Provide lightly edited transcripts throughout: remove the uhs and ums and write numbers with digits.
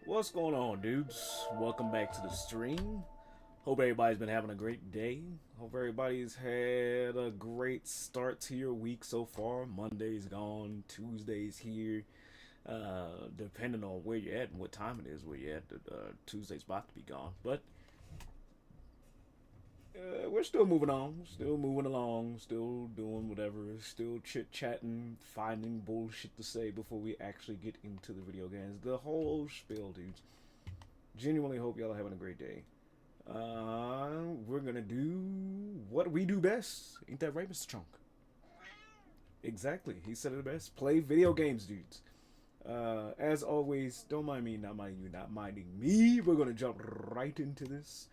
What's going on, dudes? Welcome back to the stream. Hope everybody's been having a great day. Hope everybody's had a great start to your week so far. Monday's gone, Tuesday's here. Depending on where you're at and what time it is where you're at, Tuesday's about to be gone. But we're still moving on, still moving along, still doing whatever, still chit chatting, finding bullshit to say before we actually get into the video games. The whole spiel, dudes. Genuinely hope y'all are having a great day. We're gonna do what we do best. Ain't that right, Mr. Chunk? Exactly, he said it best. Play video games, dudes. As always, don't mind me, not minding you, not minding me. We're gonna jump right into this.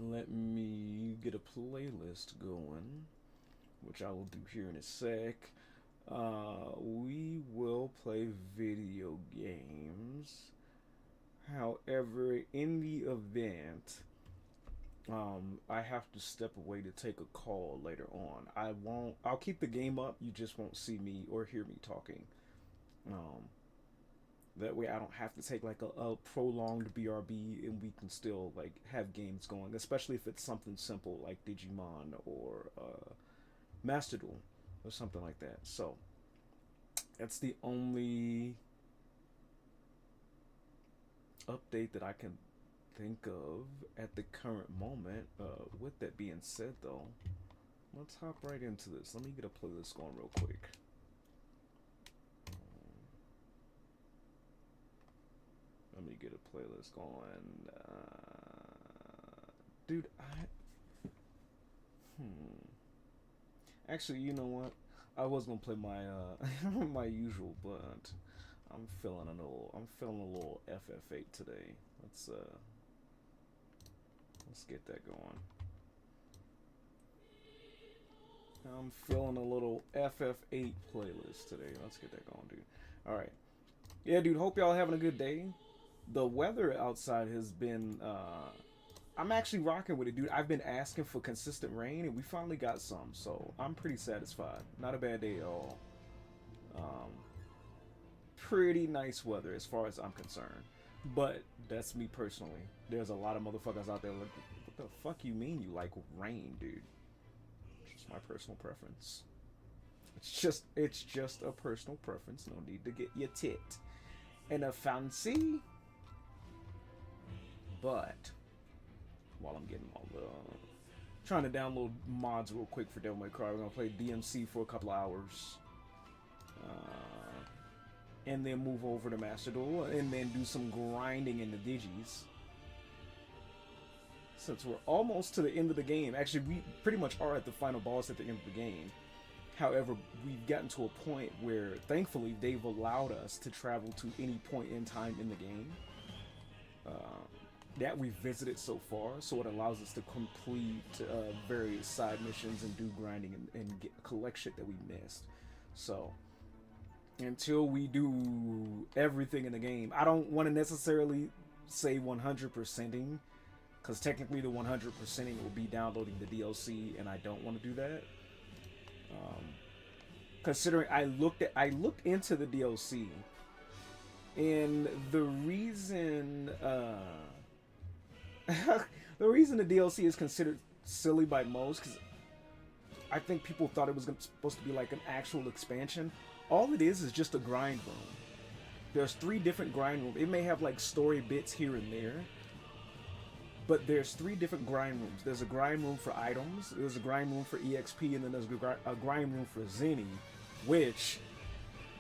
Let me get a playlist going, which I will do here in a sec. We will play video games. However, in the event, I have to step away to take a call later on. I'll keep the game up, you just won't see me or hear me talking. That way I don't have to take like a prolonged BRB and we can still like have games going, especially if it's something simple like Digimon or Master Duel or something like that. So that's the only update that I can think of at the current moment. With that being said though, let's hop right into this. Let me get a playlist going real quick. Let me get a playlist going. Dude, Actually, you know what? I was gonna play my my usual, but I'm feeling a little FF8 today. Let's get that going. I'm feeling a little FF8 playlist today. Let's get that going, dude. All right. Yeah, dude. Hope y'all having a good day. The weather outside has been I'm actually rocking with it, dude. I've been asking for consistent rain and we finally got some, so I'm pretty satisfied. Not a bad day at all. Pretty nice weather as far as I'm concerned, but that's me personally. There's a lot of motherfuckers out there like, what the fuck you mean you like rain, dude? It's just my personal preference. It's just a personal preference. No need to get your tit in a fancy. But while I'm getting all the trying to download mods real quick for Devil May Cry, we're gonna play DMC for a couple of hours, and then move over to Master Duel, and then do some grinding in the Digis. Since we're almost to the end of the game, actually we pretty much are at the final boss at the end of the game. However, we've gotten to a point where, thankfully, they've allowed us to travel to any point in time in the game that we've visited so far, so it allows us to complete various side missions and do grinding and collect shit that we missed. So, until we do everything in the game, I don't want to necessarily say 100%ing, because technically the 100%ing will be downloading the DLC, and I don't want to do that. Considering I looked into the DLC, and the reason the reason the DLC is considered silly by most, because I think people thought it was supposed to be like an actual expansion. All it is just a grind room. There's 3 different grind rooms. It may have like story bits here and there, but there's 3 different grind rooms. There's a grind room for items, there's a grind room for EXP, and then there's a grind room for Zenny, which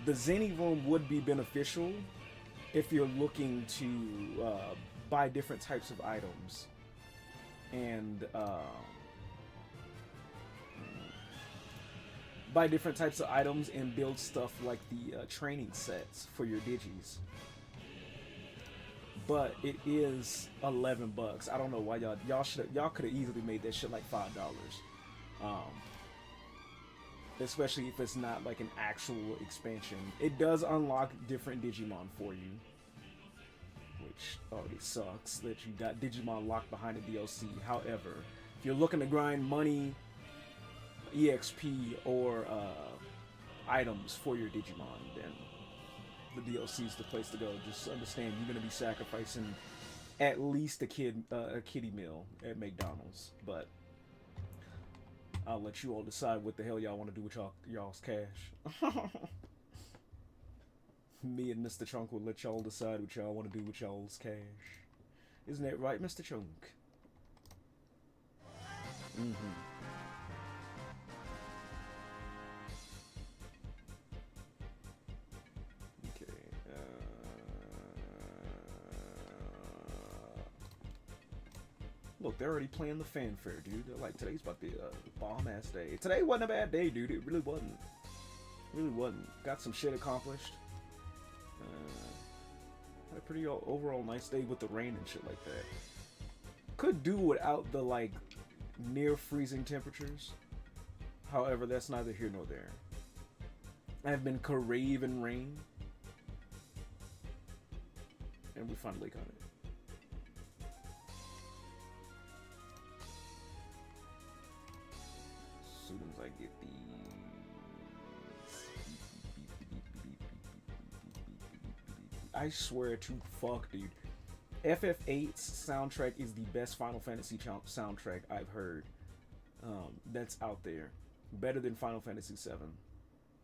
the Zenny room would be beneficial if you're looking to buy different types of items and buy different types of items and build stuff like the training sets for your Digis. but it is $11. I don't know why y'all could have easily made that shit like $5. Um, Especially if it's not like an actual expansion. It does unlock different Digimon for you, which already sucks that you got Digimon locked behind a DLC. However, if you're looking to grind money, EXP, or items for your Digimon, then the DLC is the place to go. Just understand you're gonna be sacrificing at least a kiddie meal at McDonald's, but I'll let you all decide what the hell y'all want to do with y'all's cash. Me and Mr. Chunk will let y'all decide what y'all want to do with y'all's cash. Isn't that right, Mr. Chunk? Mm-hmm. Okay. Look, they're already playing the fanfare, dude. They're like, today's about to be a bomb-ass day. Today wasn't a bad day, dude. It really wasn't. It really wasn't. Got some shit accomplished. Had a pretty overall nice day with the rain and shit like that. Could do without the, like, near freezing temperatures. However, that's neither here nor there. I've been craving rain. And we finally got it. As soon as I get these. I swear to fuck, dude. FF8's soundtrack is the best Final Fantasy soundtrack I've heard. That's out there. Better than Final Fantasy VII.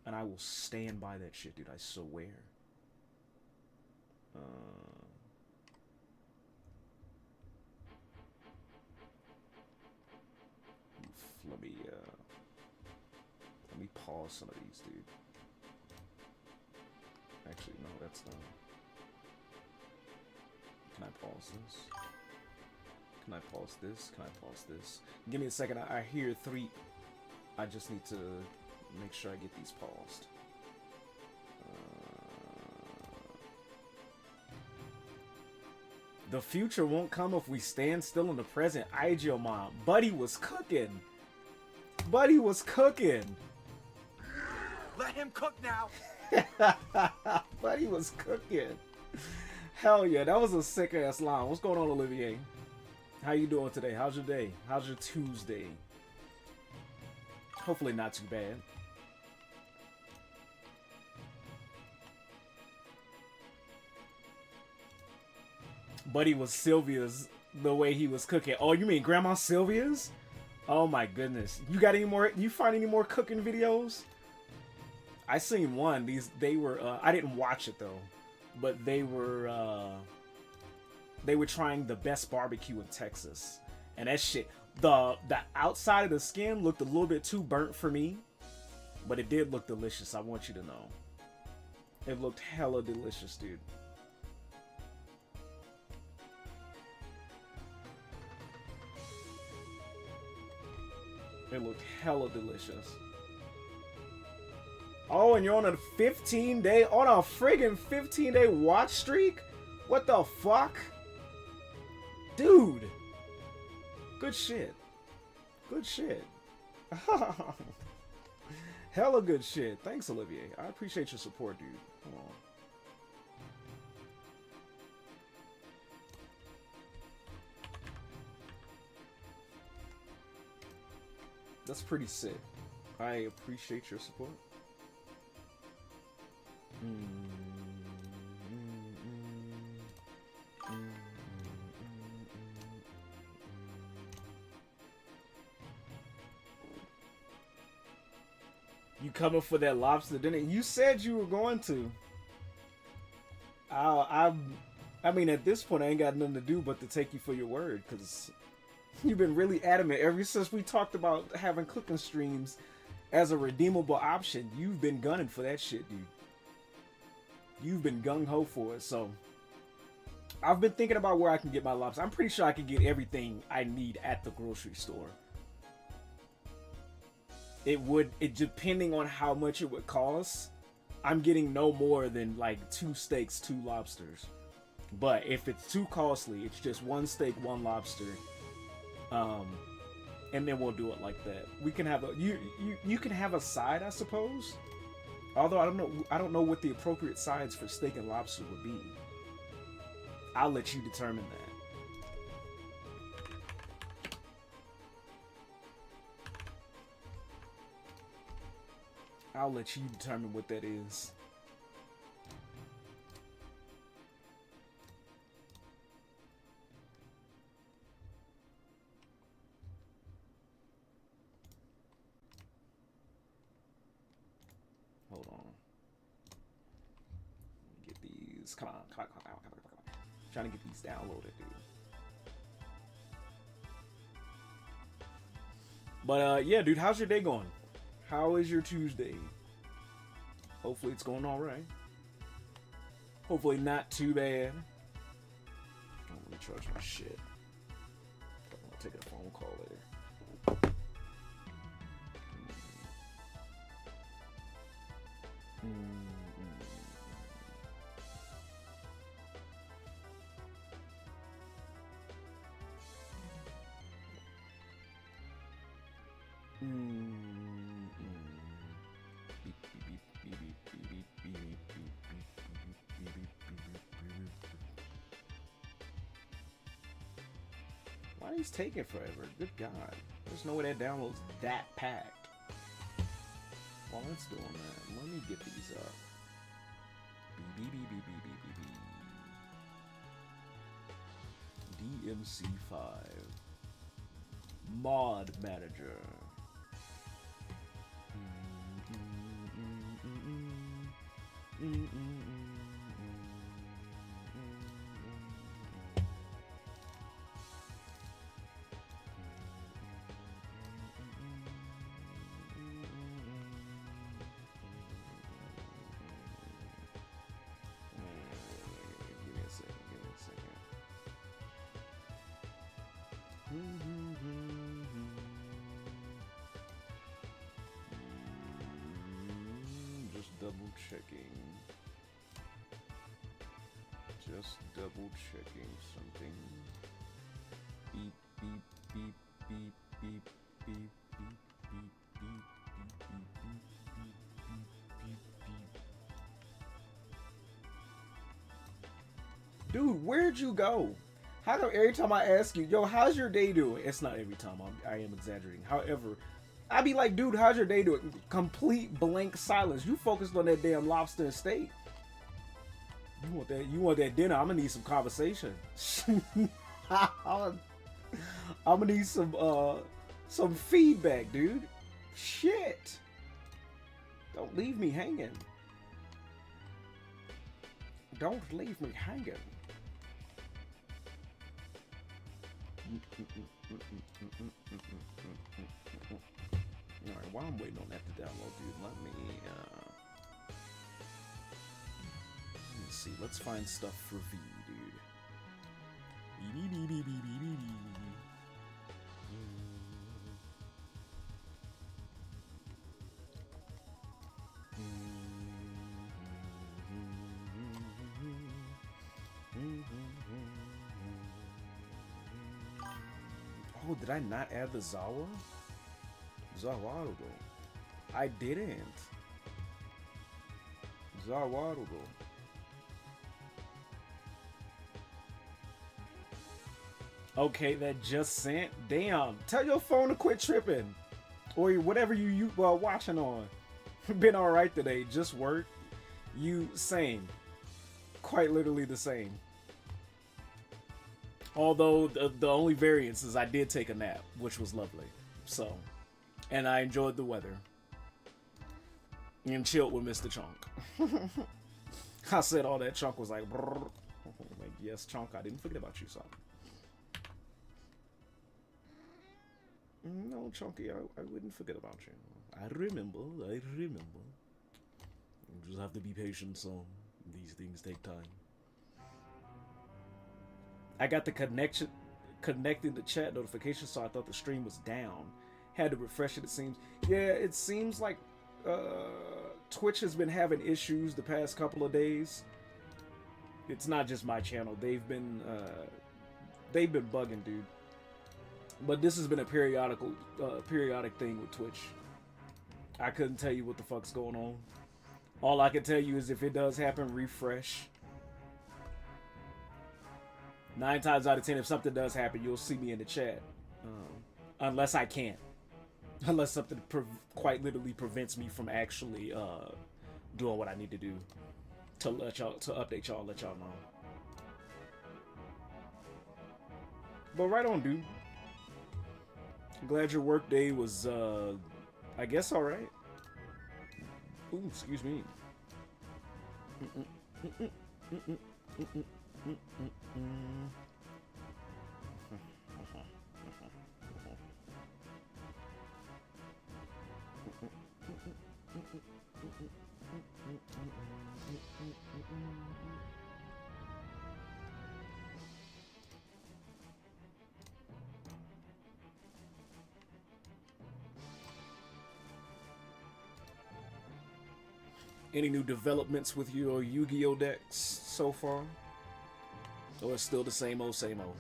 And I will stand by that shit, dude. I swear. Let me pause some of these, dude. Actually, no, that's not. Can I pause this? Can I pause this? Can I pause this? Give me a second. I hear 3. I just need to make sure I get these paused. The future won't come if we stand still in the present. YuGiOh mom. Buddy was cooking. Buddy was cooking. Let him cook now. Buddy was cooking. Hell yeah, that was a sick ass line. What's going on, Olivier? How you doing today? How's your day? How's your Tuesday? Hopefully not too bad. Buddy was Sylvia's the way he was cooking. Oh, you mean Grandma Sylvia's? Oh my goodness. You got any more? You find any more cooking videos? I seen one. They were I didn't watch it though, but they were trying the best barbecue in Texas. And that shit, the outside of the skin looked a little bit too burnt for me, but it did look delicious. I want you to know. It looked hella delicious, dude. It looked hella delicious. Oh, and you're on a 15-day, on a friggin' 15-day watch streak? What the fuck? Dude. Good shit. Good shit. Hella good shit. Thanks, Olivier. I appreciate your support, dude. Come on. That's pretty sick. I appreciate your support. You coming for that lobster dinner? You said you were going to. I mean, at this point, I ain't got nothing to do but to take you for your word, because you've been really adamant ever since we talked about having cooking streams as a redeemable option. You've been gunning for that shit, dude. You've been gung-ho for it, so I've been thinking about where I can get my lobster. I'm pretty sure I can get everything I need at the grocery store. It depending on how much it would cost, I'm getting no more than like 2 steaks, 2 lobsters. But if it's too costly, it's just one steak, one lobster. And then we'll do it like that. We can have a you can have a side, I suppose. Although I don't know what the appropriate sides for steak and lobster would be. I'll let you determine that. I'll let you determine what that is. Hold on. Get these. Come on. Trying to get these downloaded, dude. But yeah, dude, how's your day going? How is your Tuesday? Hopefully it's going all right. Hopefully not too bad. I'm gonna charge my shit. I'll take a phone call later. Why is taking forever? Good God. There's no way that download's that packed. While it's doing that, let me get these up. DMC5 Mod Manager. Just double checking. Just double checking something. Beep beep beep beep beep beep beep beep beep beep beep beep beep. Dude, where'd you go? How come every time I ask you, yo, how's your day doing? It's not every time. I am exaggerating. However, I'd be like, dude, how's your day doing? Complete blank silence. You focused on that damn lobster and steak. You want that dinner? I'm gonna need some conversation. I'm gonna need some feedback, dude. Shit. Don't leave me hanging. Don't leave me hanging. Alright, while I'm waiting on that to download, dude, let me see. Let's find stuff for V, dude. Oh, did I not add the Zawa? Zawarugo. I didn't. Zawarugo. Okay, that just sent. Damn. Tell your phone to quit tripping. Or whatever you watching on. Been alright today. Just work. You same. Quite literally the same. Although the only variance is I did take a nap, which was lovely. So, and I enjoyed the weather. And chilled with Mr. Chunk. I said all that. Chunk was like, brrr. Like, yes, Chunk, I didn't forget about you, son. No, Chunky, I wouldn't forget about you. I remember. You just have to be patient, son. These things take time. I got the connecting the chat notification, so I thought the stream was down. Had to refresh it seems. Yeah, it seems like Twitch has been having issues the past couple of days. It's not just my channel. They've been bugging, dude. But this has been a periodic thing with Twitch. I couldn't tell you what the fuck's going on. All I can tell you is if it does happen, refresh. 9 times out of 10, if something does happen, you'll see me in the chat. Unless I can't. Unless something quite literally prevents me from actually doing what I need to do to update y'all, let y'all know. But right on, dude. Glad your work day was, I guess, all right. Ooh, excuse me. Any new developments with your Yu-Gi-Oh decks so far? Or it's still the same old, same old?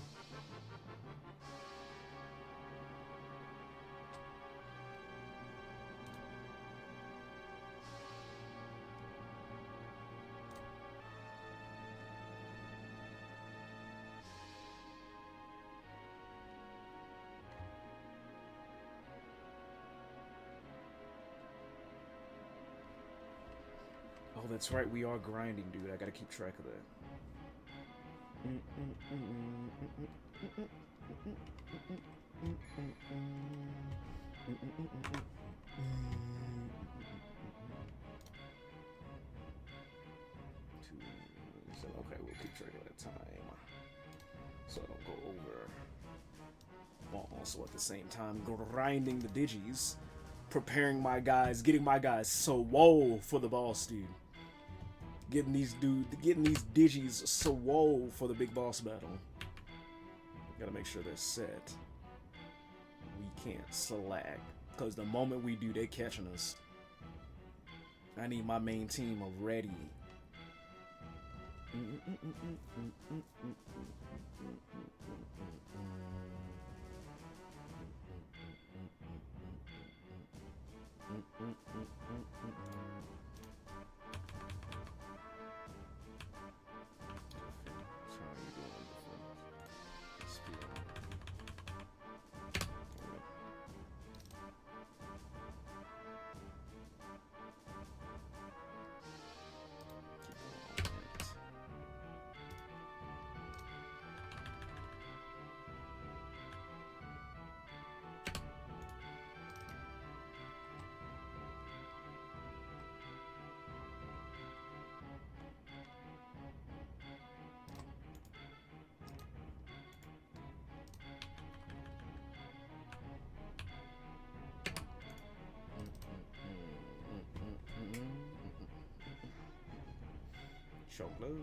Oh, that's right, we are grinding, dude. I gotta keep track of that. So, okay, we'll keep track of that time. So I don't go over. While also at the same time grinding the digis. Preparing my guys, getting my guys so whoa for the boss, dude. Getting these digis so whoa for the big boss battle. Gotta make sure they're set. We can't slack, because the moment we do, they're catching us. I need my main team ready. Show blue.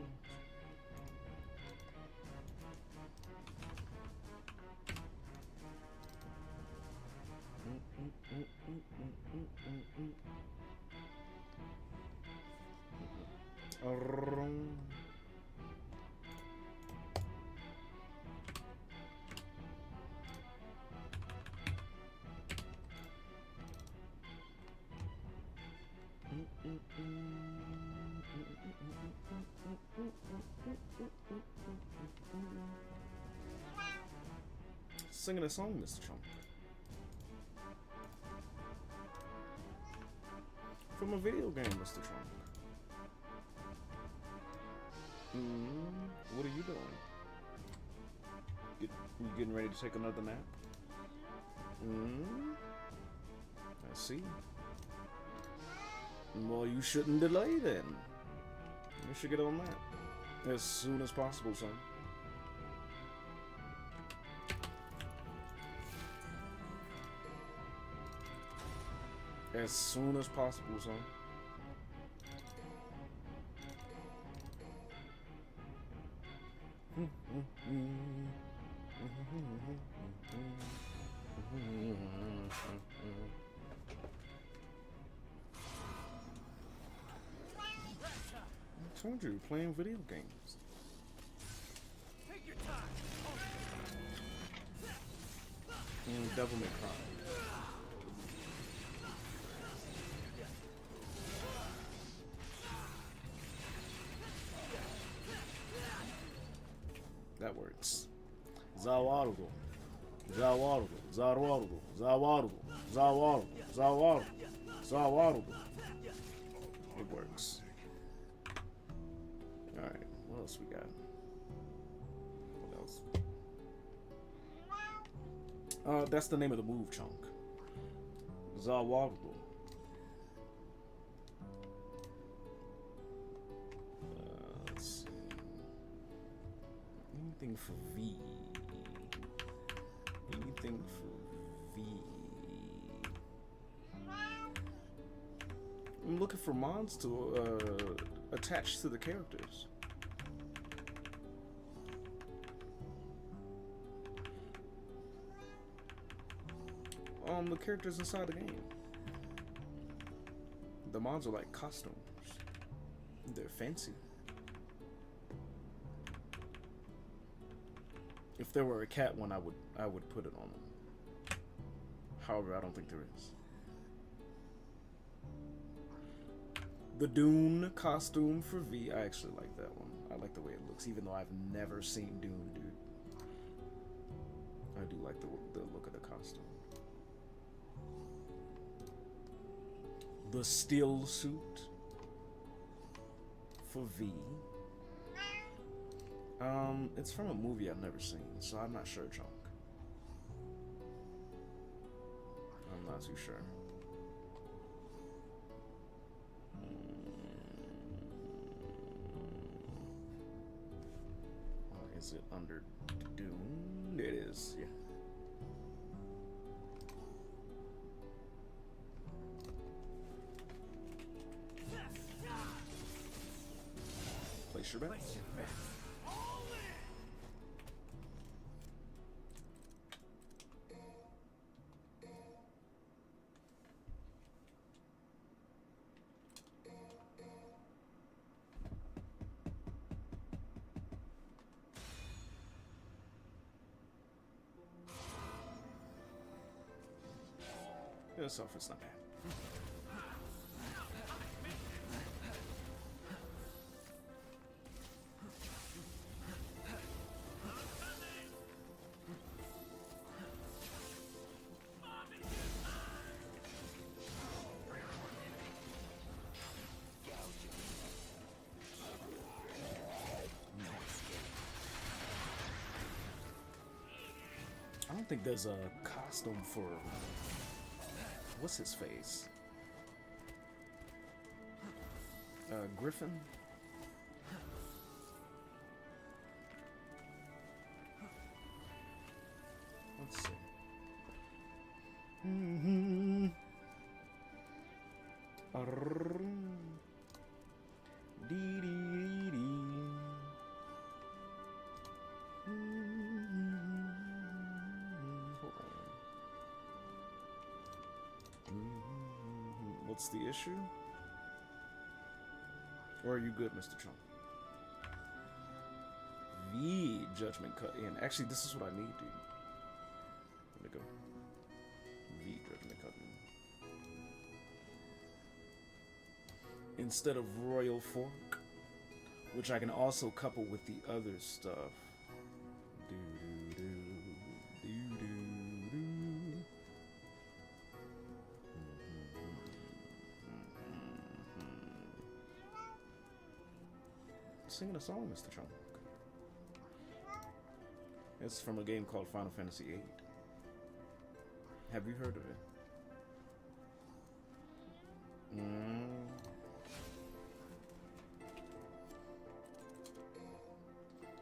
Singing a song, Mr. Chunk. From a video game, Mr. Chunk. What are you doing? You getting ready to take another nap? I see. Well, you shouldn't delay then. You should get on that as soon as possible, son. As soon as possible, son. I told you, playing video games. Devil May Cry. That works. Zawarugo. Zawarugo. Zawarugo. Zawarugo. Zawarugo. Zawarugo. Zawarugo. It works. Alright, what else we got? What else? That's the name of the move, Chunk. Zawarugo. Let's see. Anything for V. Anything for V. I'm looking for mods to attach to the characters. The characters inside the game. The mods are like costumes. They're fancy. If there were a cat one, I would put it on them. However, I don't think there is. The Dune costume for V, I actually like that one. I like the way it looks, even though I've never seen Dune, dude. I do like the look of the costume. The steel suit for V. It's from a movie I've never seen, so I'm not sure, Chunk. I'm not too sure. Is it under Dune? It is, yeah. Place your bet. So it's not bad. I don't think there's a costume for what's his face? Griffin? Let's see. What's the issue? Or are you good, Mr. Trump? V judgment cut in. Actually, this is what I need, dude. Let me go. V judgment cut in. Instead of royal fork, which I can also couple with the other stuff. Singing a song, Mr. Trump. It's from a game called Final Fantasy VIII. Have you heard of it?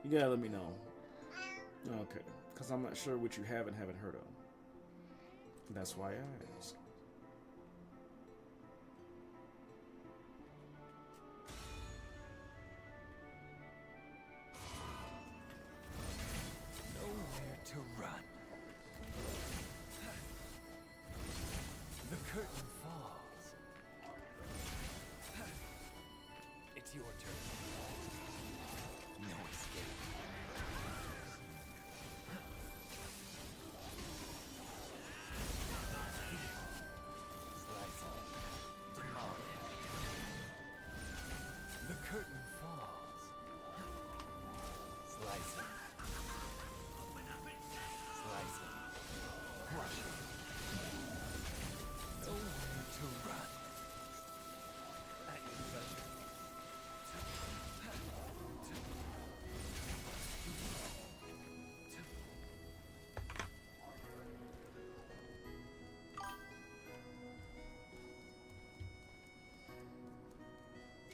You gotta let me know. Okay, because I'm not sure what you haven't heard of. That's why I asked. To run. The curtain falls. It's your turn. No escape.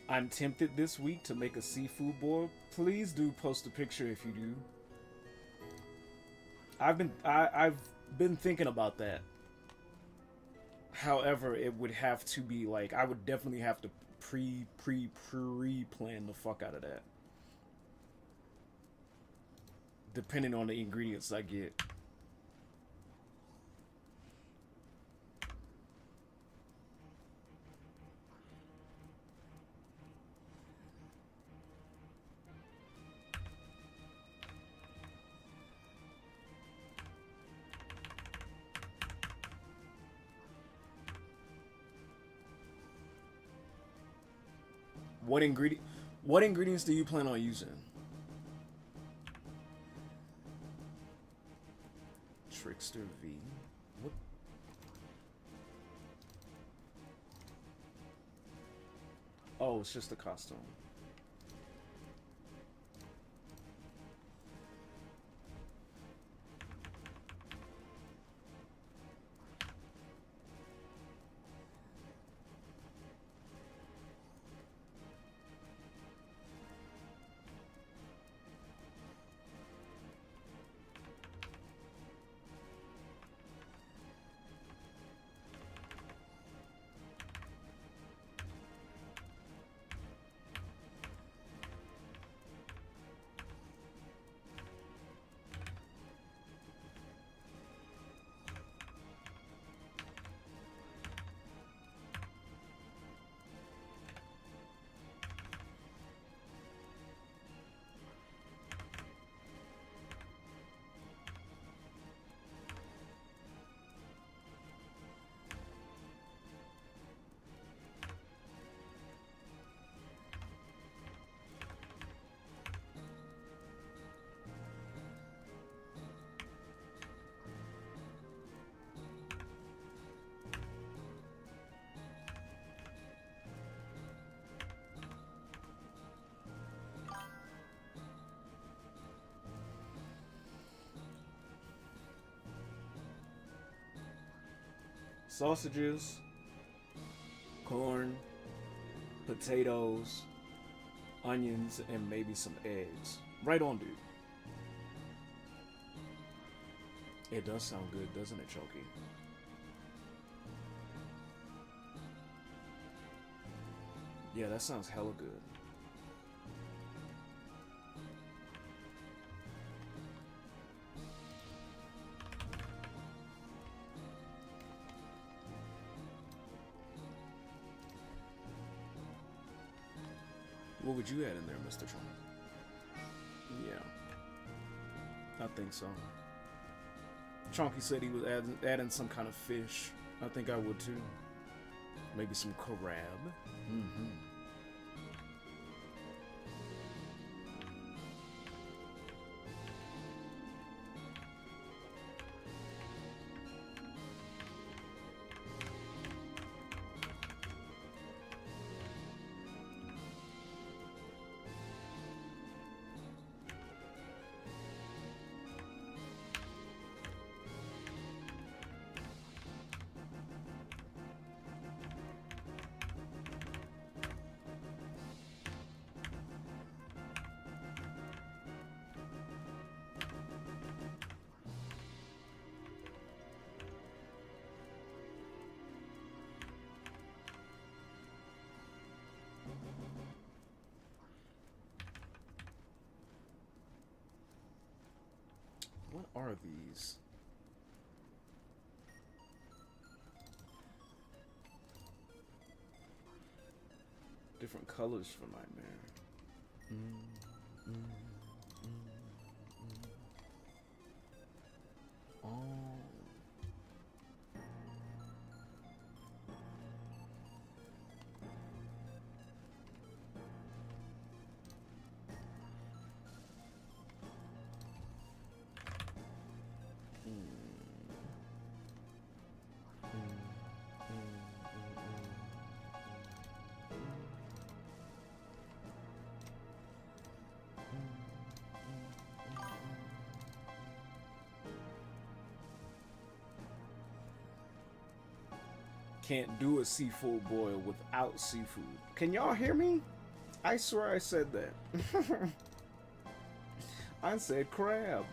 I'm tempted this week to make a seafood boil. Please do post a picture if you do. I've been thinking about that. However, it would have to be like I would definitely have to pre-plan the fuck out of that. Depending on the ingredients I get. What ingredients do you plan on using? Trickster V. What? Oh, it's just a costume. Sausages, corn, potatoes, onions, and maybe some eggs. Right on, dude. It does sound good, doesn't it, Chunky? Yeah, that sounds hella good. What would you add in there, Mr. Trump? Yeah, I think so. Chonky said he was adding some kind of fish. I think I would too. Maybe some crab. Mm-hmm. What are these? Different colors for Nightmare. Oh. Can't do a seafood boil without seafood. Can y'all hear me? I swear I said that. I said crab.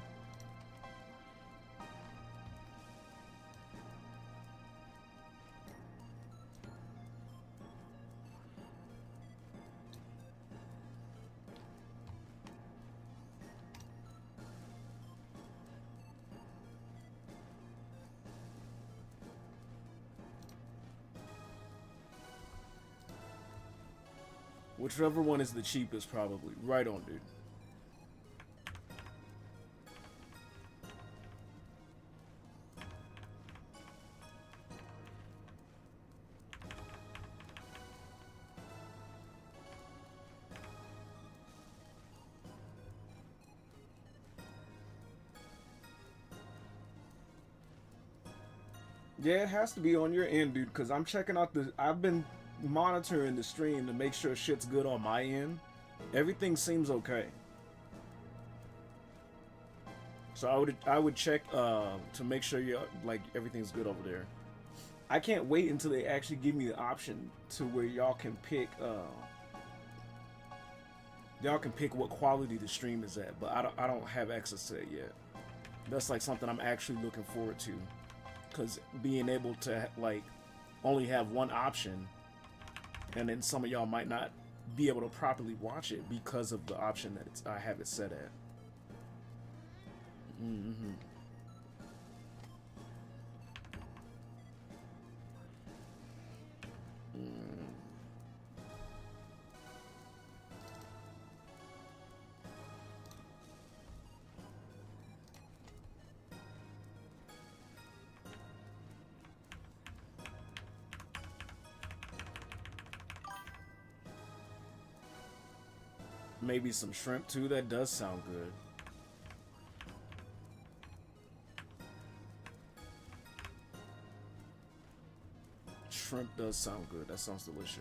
Whichever one is the cheapest, probably. Right on, dude. Yeah, it has to be on your end, dude, because I'm checking out the... I've been monitoring the stream to make sure shit's good on my end. Everything seems okay. So I would check to make sure you like everything's good over there. I can't wait until they actually give me the option to where y'all can pick what quality the stream is at, but I don't have access to it yet. That's like something I'm actually looking forward to, because being able to like only have one option, and then some of y'all might not be able to properly watch it because of the option that I have it set at. Maybe some shrimp too. That does sound good. Shrimp does sound good. That sounds delicious.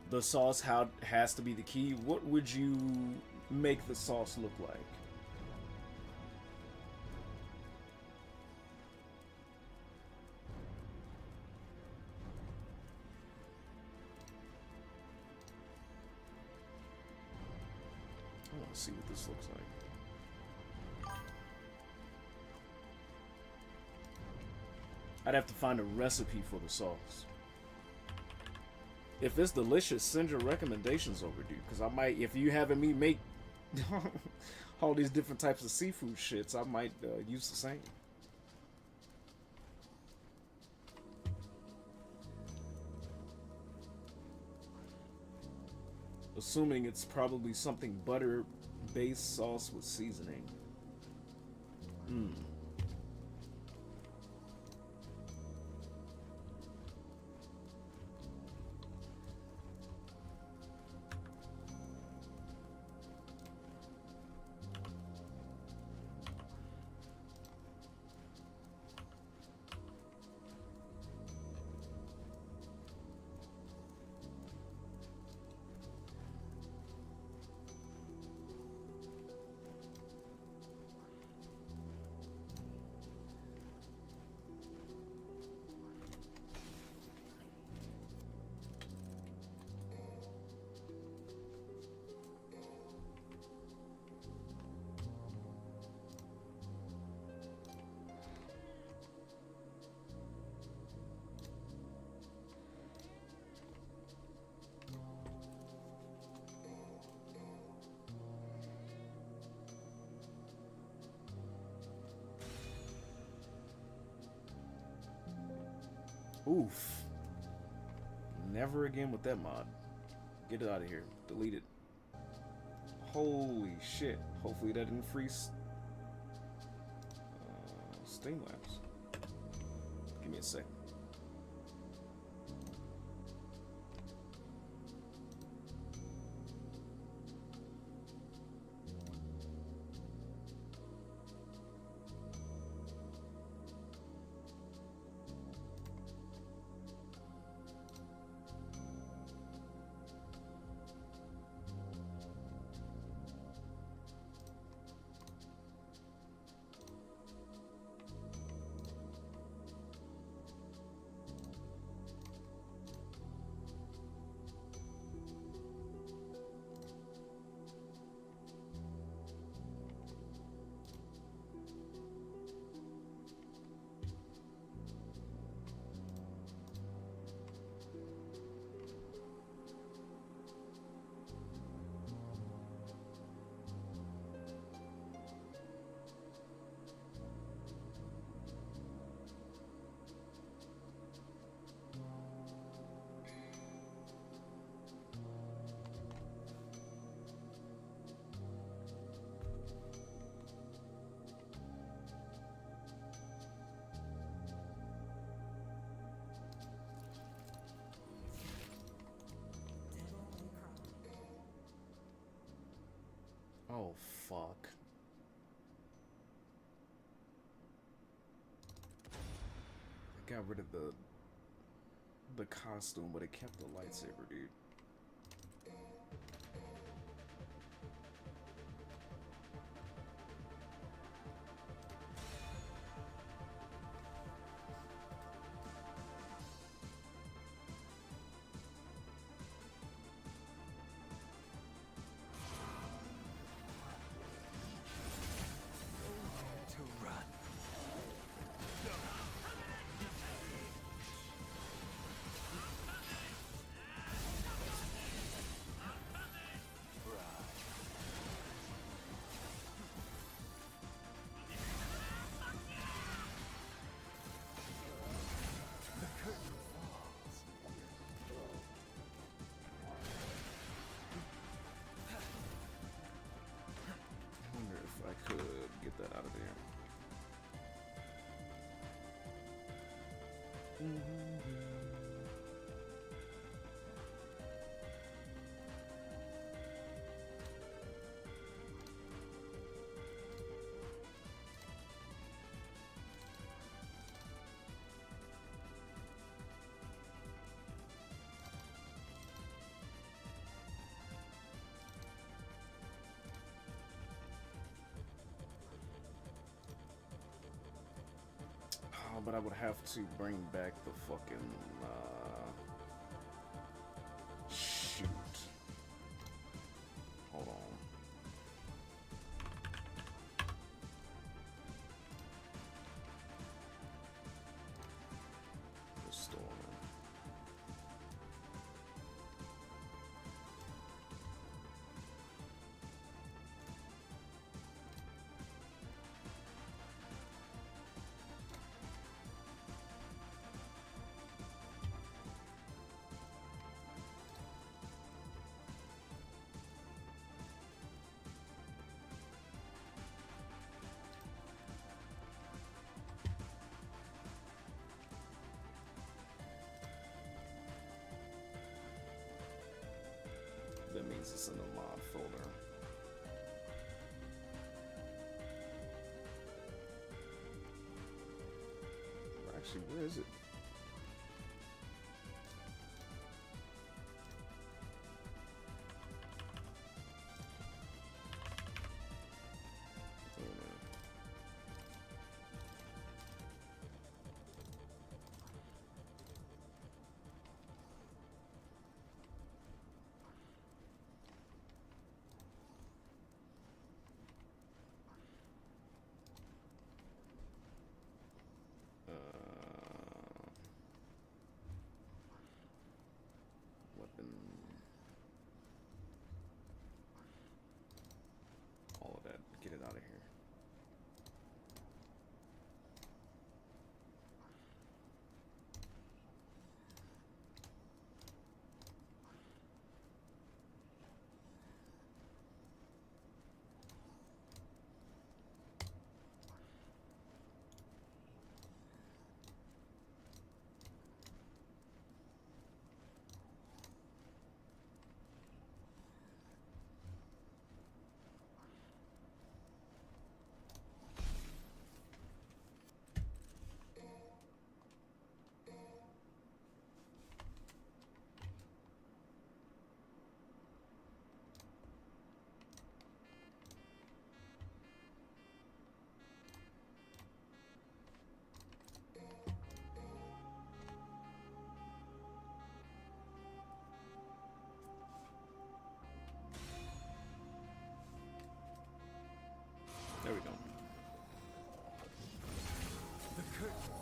The sauce has to be the key. What would you make the sauce look like? I want to see what this looks like. I'd have to find a recipe for the sauce. If it's delicious, send your recommendations over, dude. Because I might, if you having me make all these different types of seafood shits, I might use the same. Assuming it's probably something butter-based sauce with seasoning. Oof. Never again with that mod. Get it out of here. Delete it. Holy shit. Hopefully that didn't freeze. Streamlabs. Give me a sec. Oh fuck. I got rid of the costume, but it kept the lightsaber, dude. Nowhere to run. The curtain falls. I wonder if I could get that out of there. Oh, but I would have to bring back the fucking shoot. Hold on. Restore. That means it's in the mod folder. Actually, where is it? Weapon. All of that. Get it out of here. There we go. The curtain falls.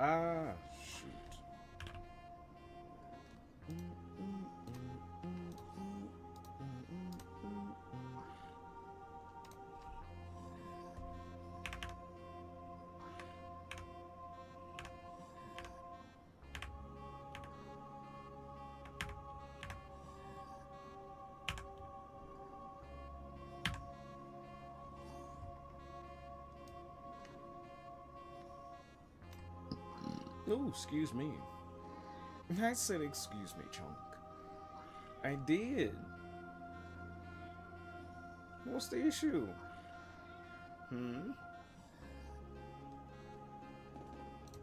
Ah, shoot. Oh, excuse me. I said excuse me, Chunk. I did. What's the issue?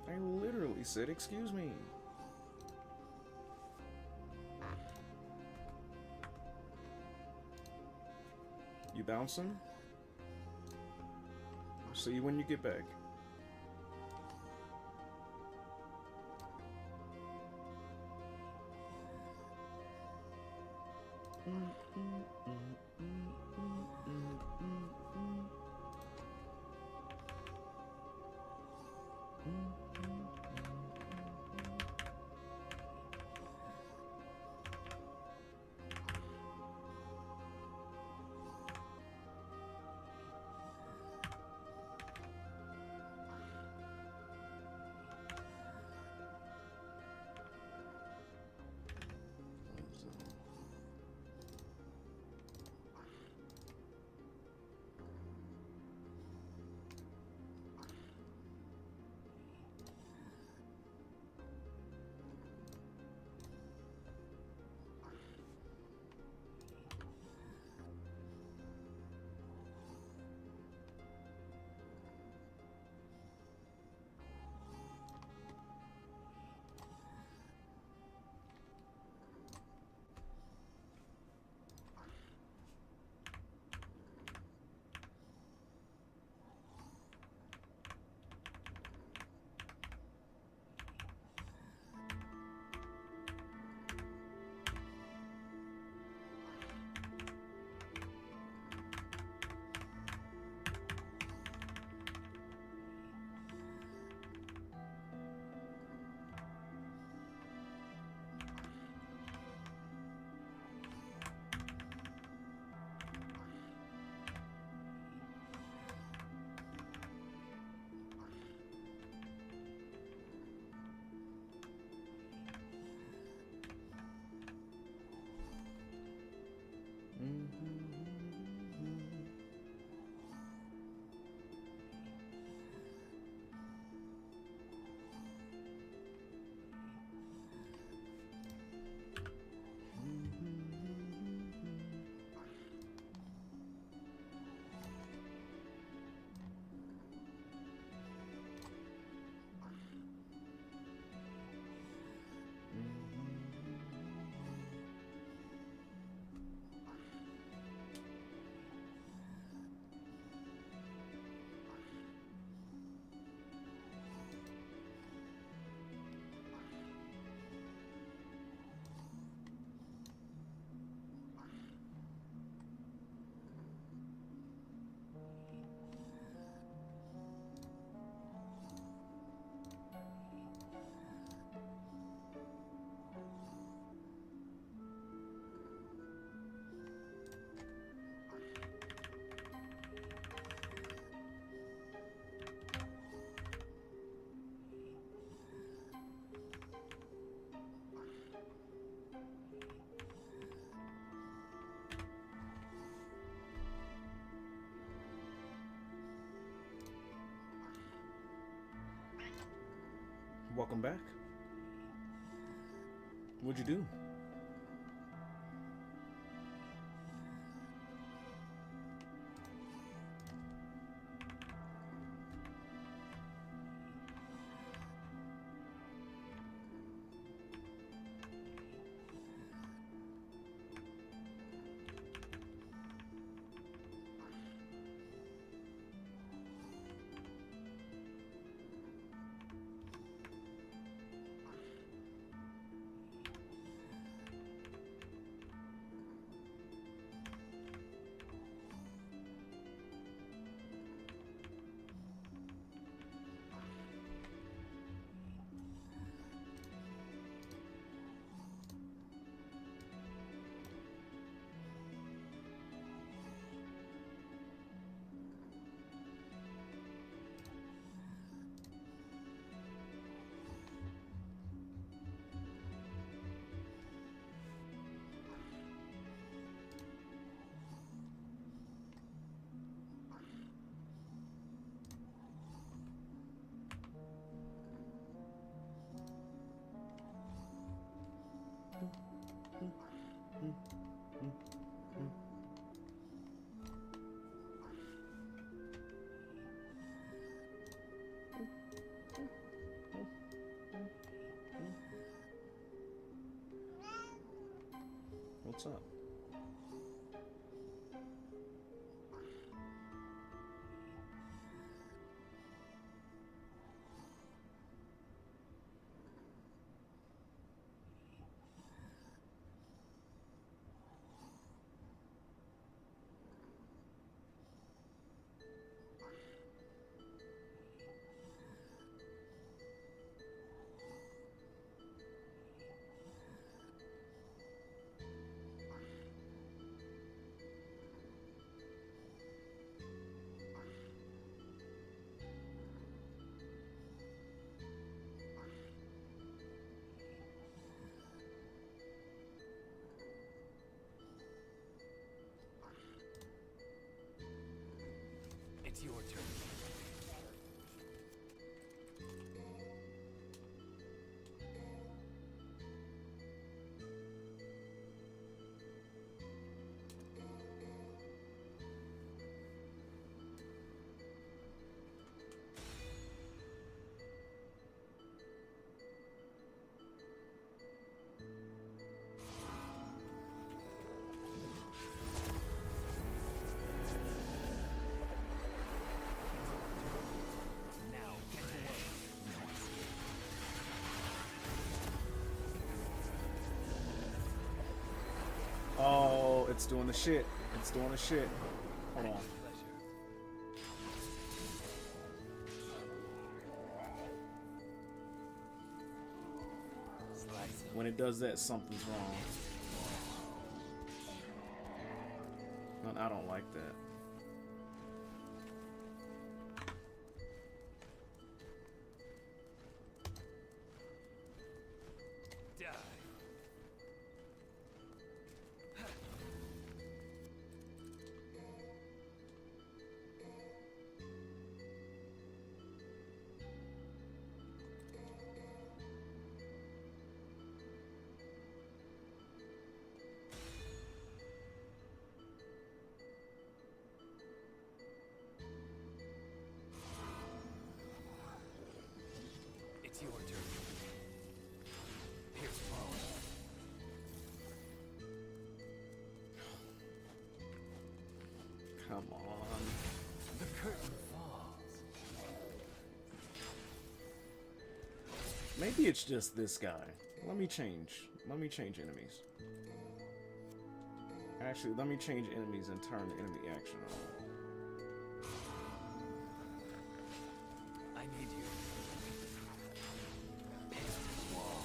I literally said excuse me. You bouncing? See you when you get back. Welcome back. What'd you do? What's up? It's your turn. Now get to work. Oh, it's doing the shit. It's doing the shit. Hold on. Pleasure. Slice him. When it does that, something's wrong. And I don't like that. Die. It's your turn. Here's ball. Come on. The curtain falls. Maybe it's just this guy. Let me change. Let me change enemies. Actually, let me change enemies and turn the enemy action on. I need you. Paste the wall.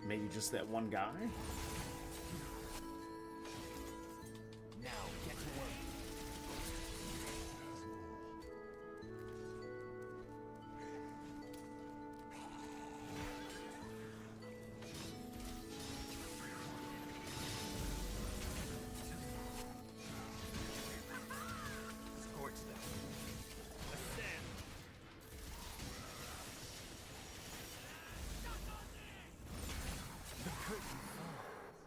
Maybe just that one guy? Now get to work. Scorch them. Ascend. The curtain falls.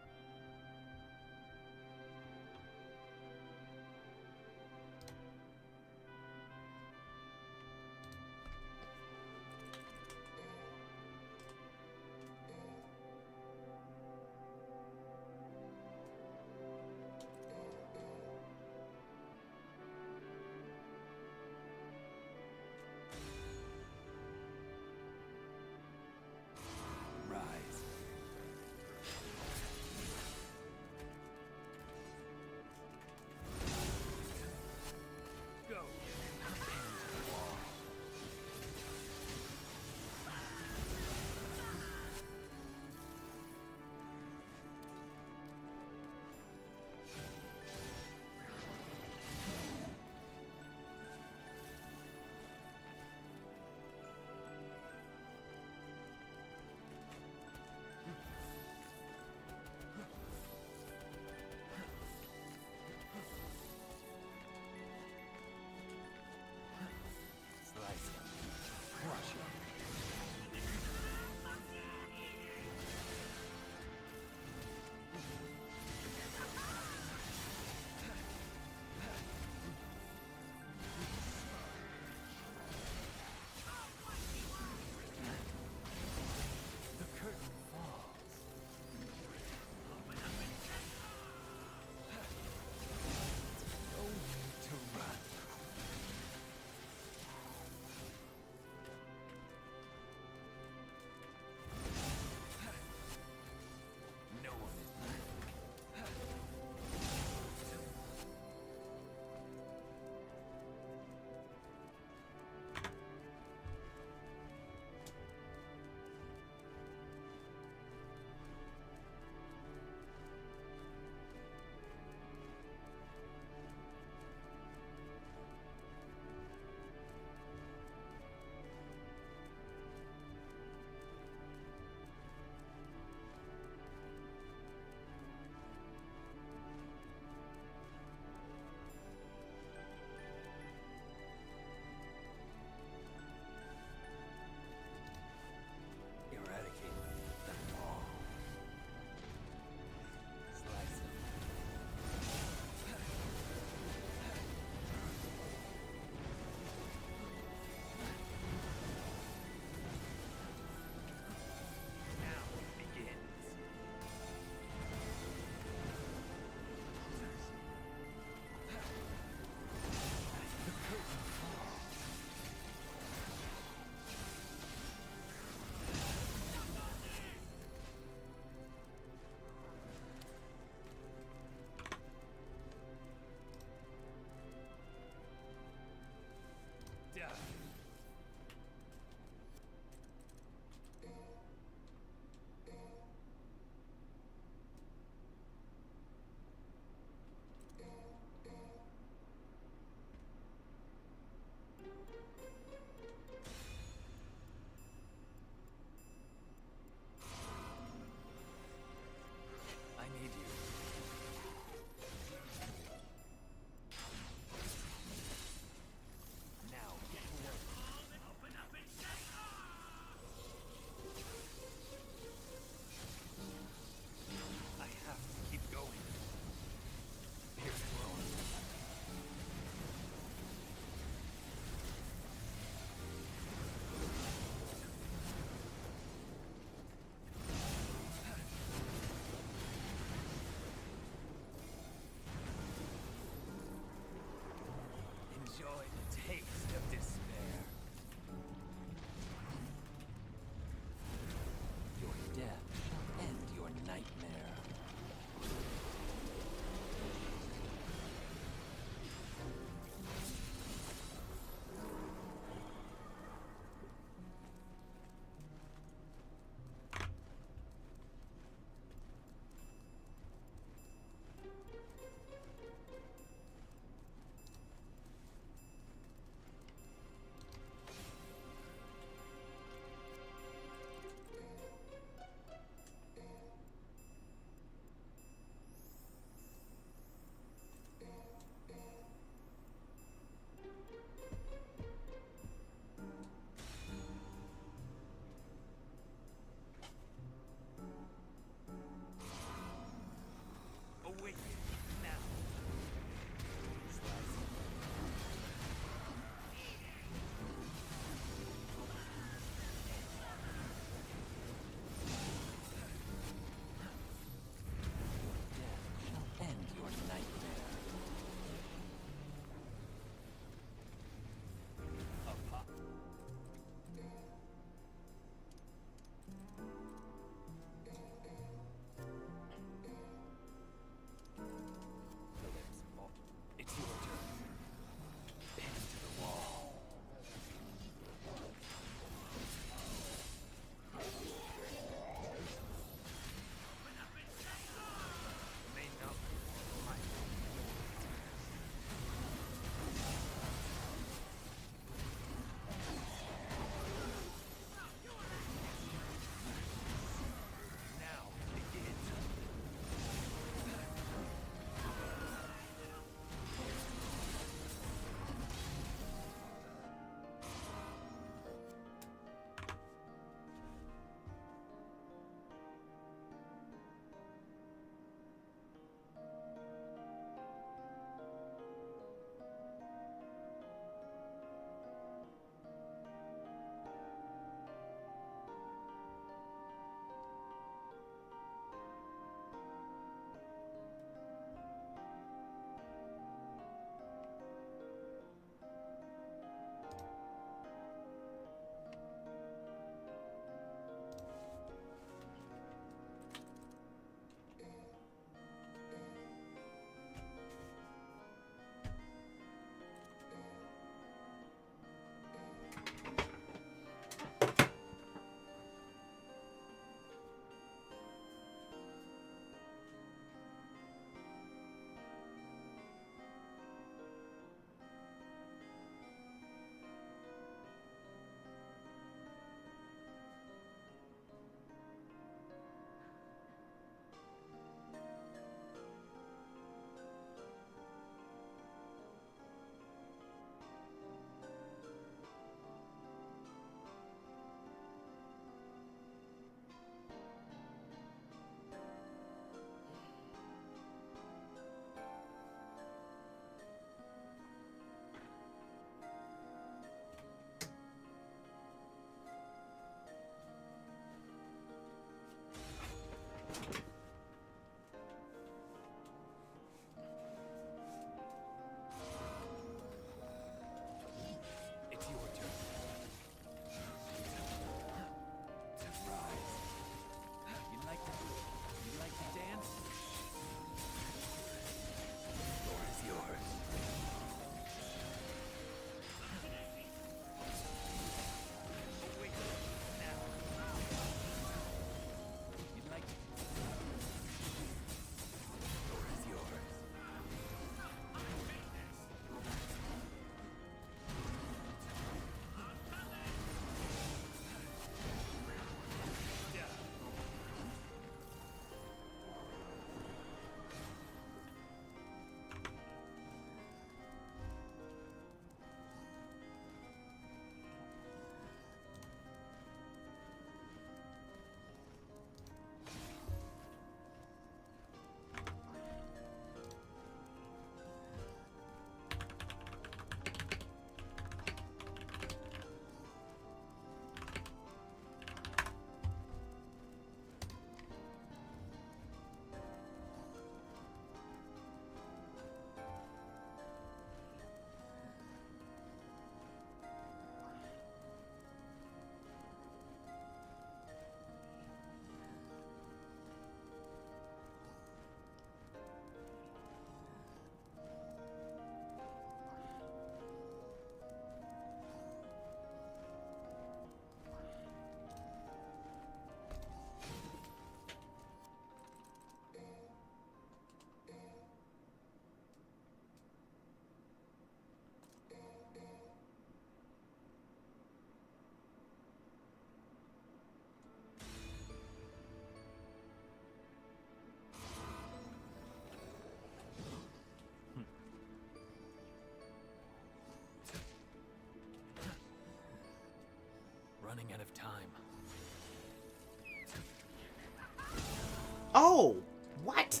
Oh! What?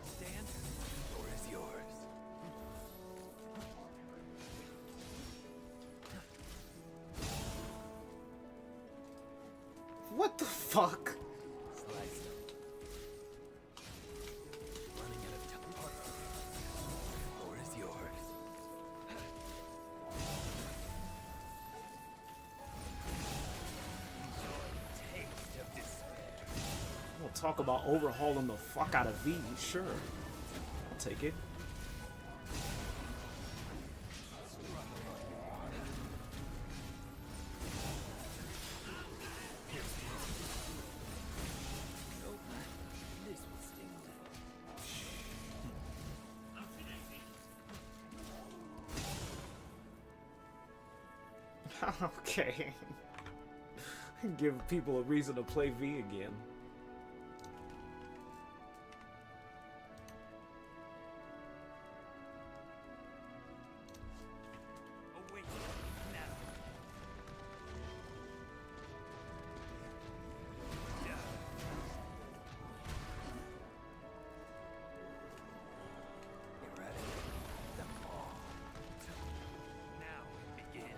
Stand, or is yours. What the fuck? Slice them. Running out of time. Or is yours. Taste of despair. We'll talk about overhauling the fuck out of V. Sure. I'll take it. Nope. This will sting a little. Okay. Give people a reason to play V again. Await now. Eradicate them all. Now it begins.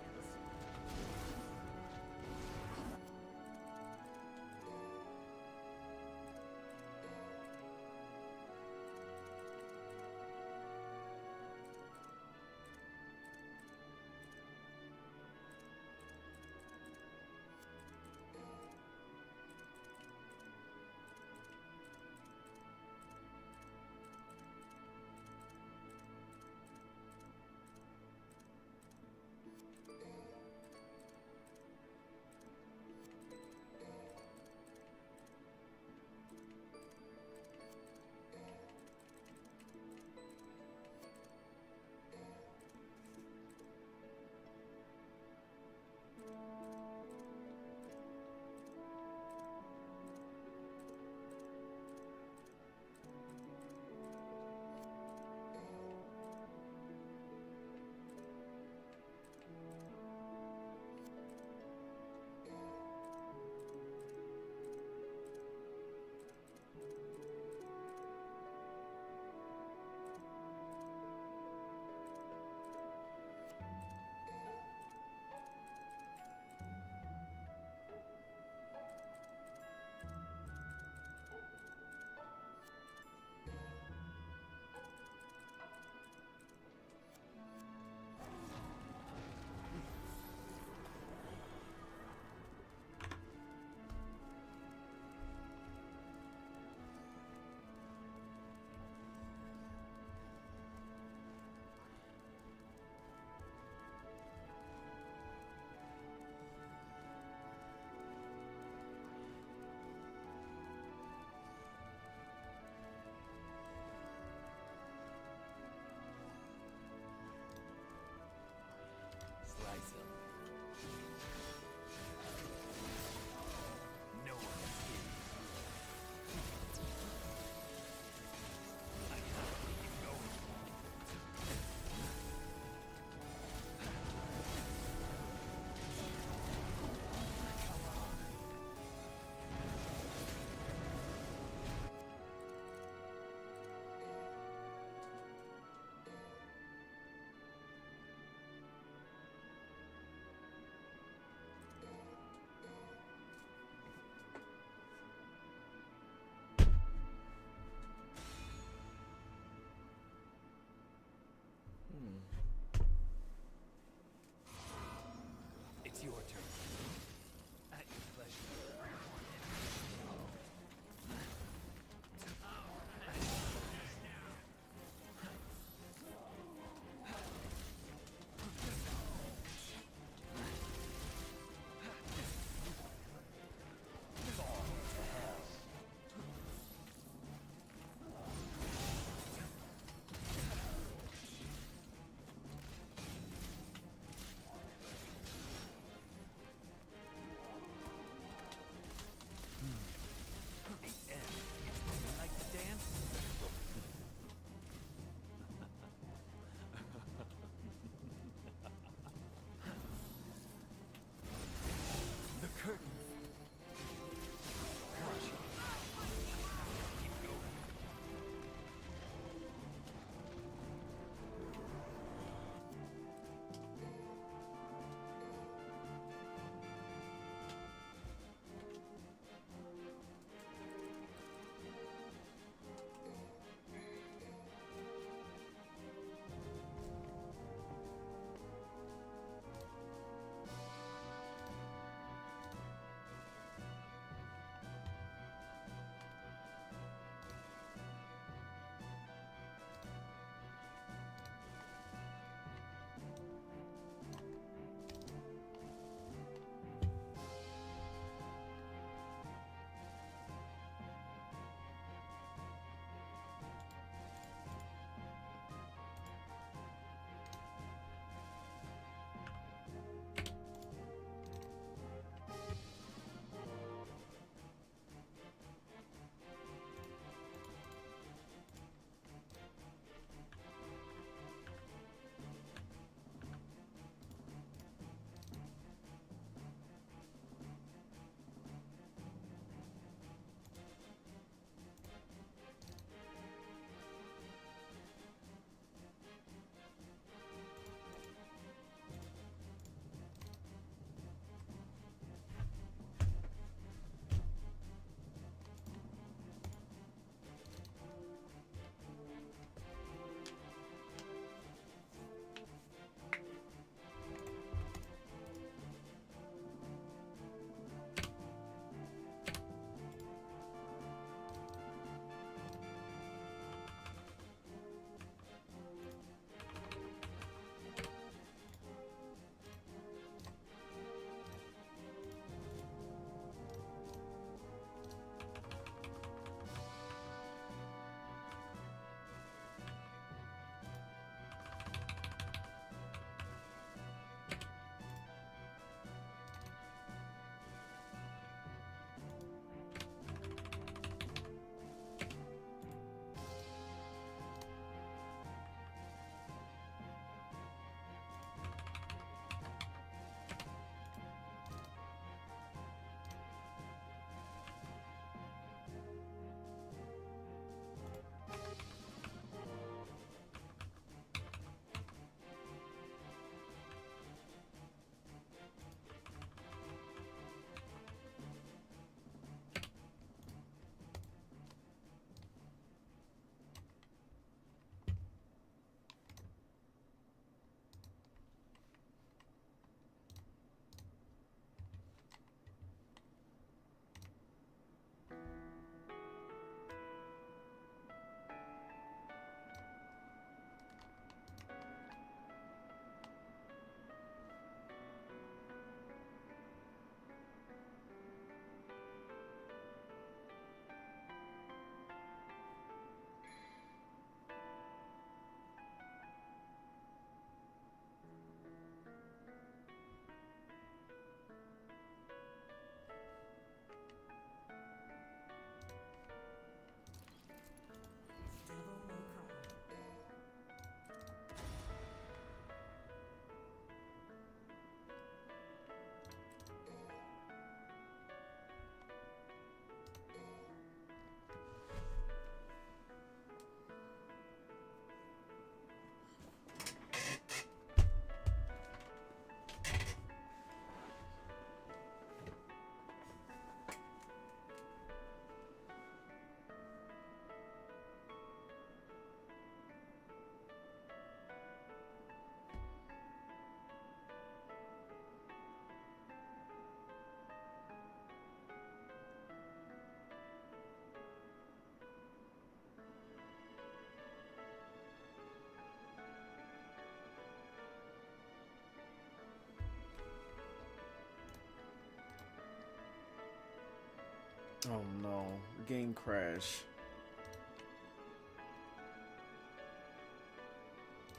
Oh no, game crash.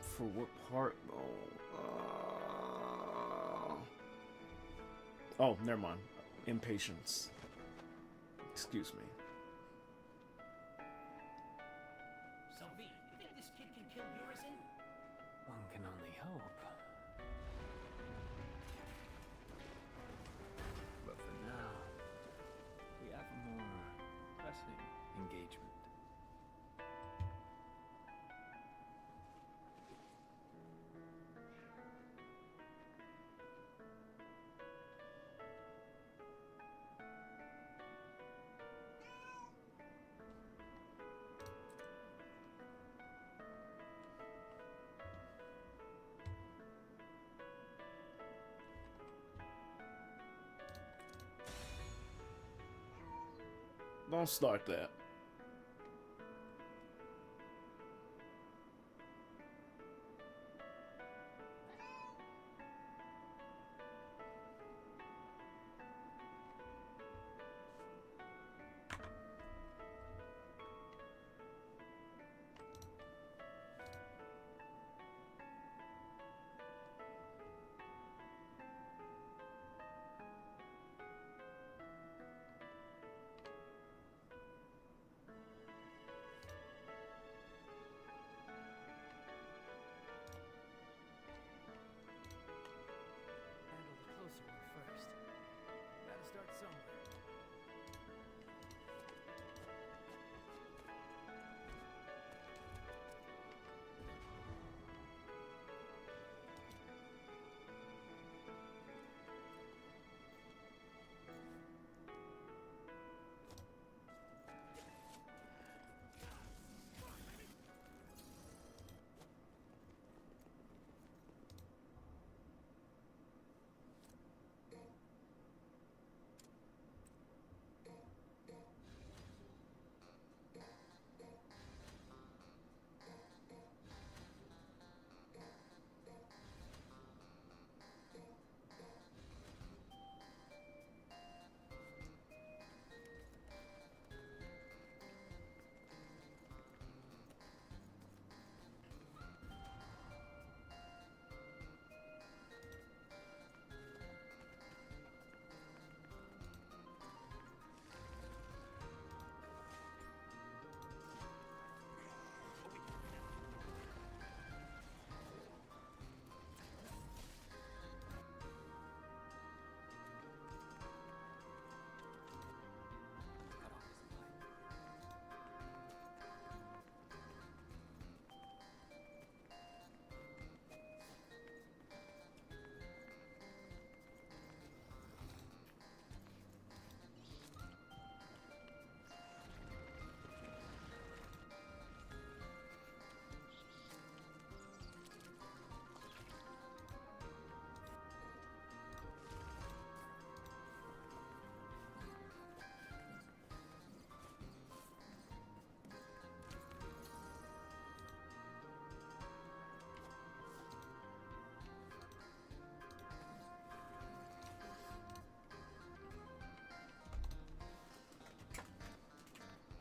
For what part though? Oh, never mind. Impatience. Excuse me. So V, you think this kid can kill Urizen? One can only hope. But for now, we have a more pressing engagement. Don't start that. Handle the closer one first. Gotta start somewhere.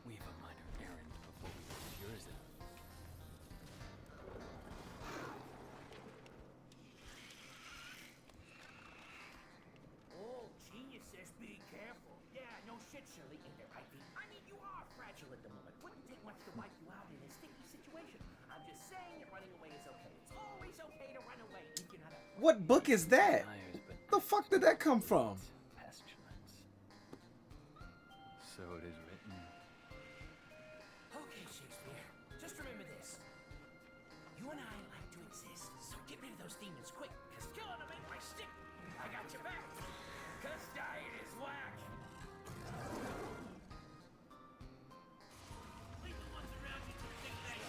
We have a minor errand before we reach Urizen. Oh, geniuses, be careful. Yeah, no shit, Shirley. Ain't that right, V? I mean, you are fragile at the moment. Wouldn't take much to wipe you out in a sticky situation. I'm just saying that running away is okay. It's always okay to run away if you're not a... What book is that? Myers, but The fuck did that come from? pestilence. So it is written. Okay, Shakespeare. Just remember this. You and I like to exist, so get rid of those demons quick, because killing them ain't my stick. I got your back. Cause dying is whack. Leave the ones around you to think they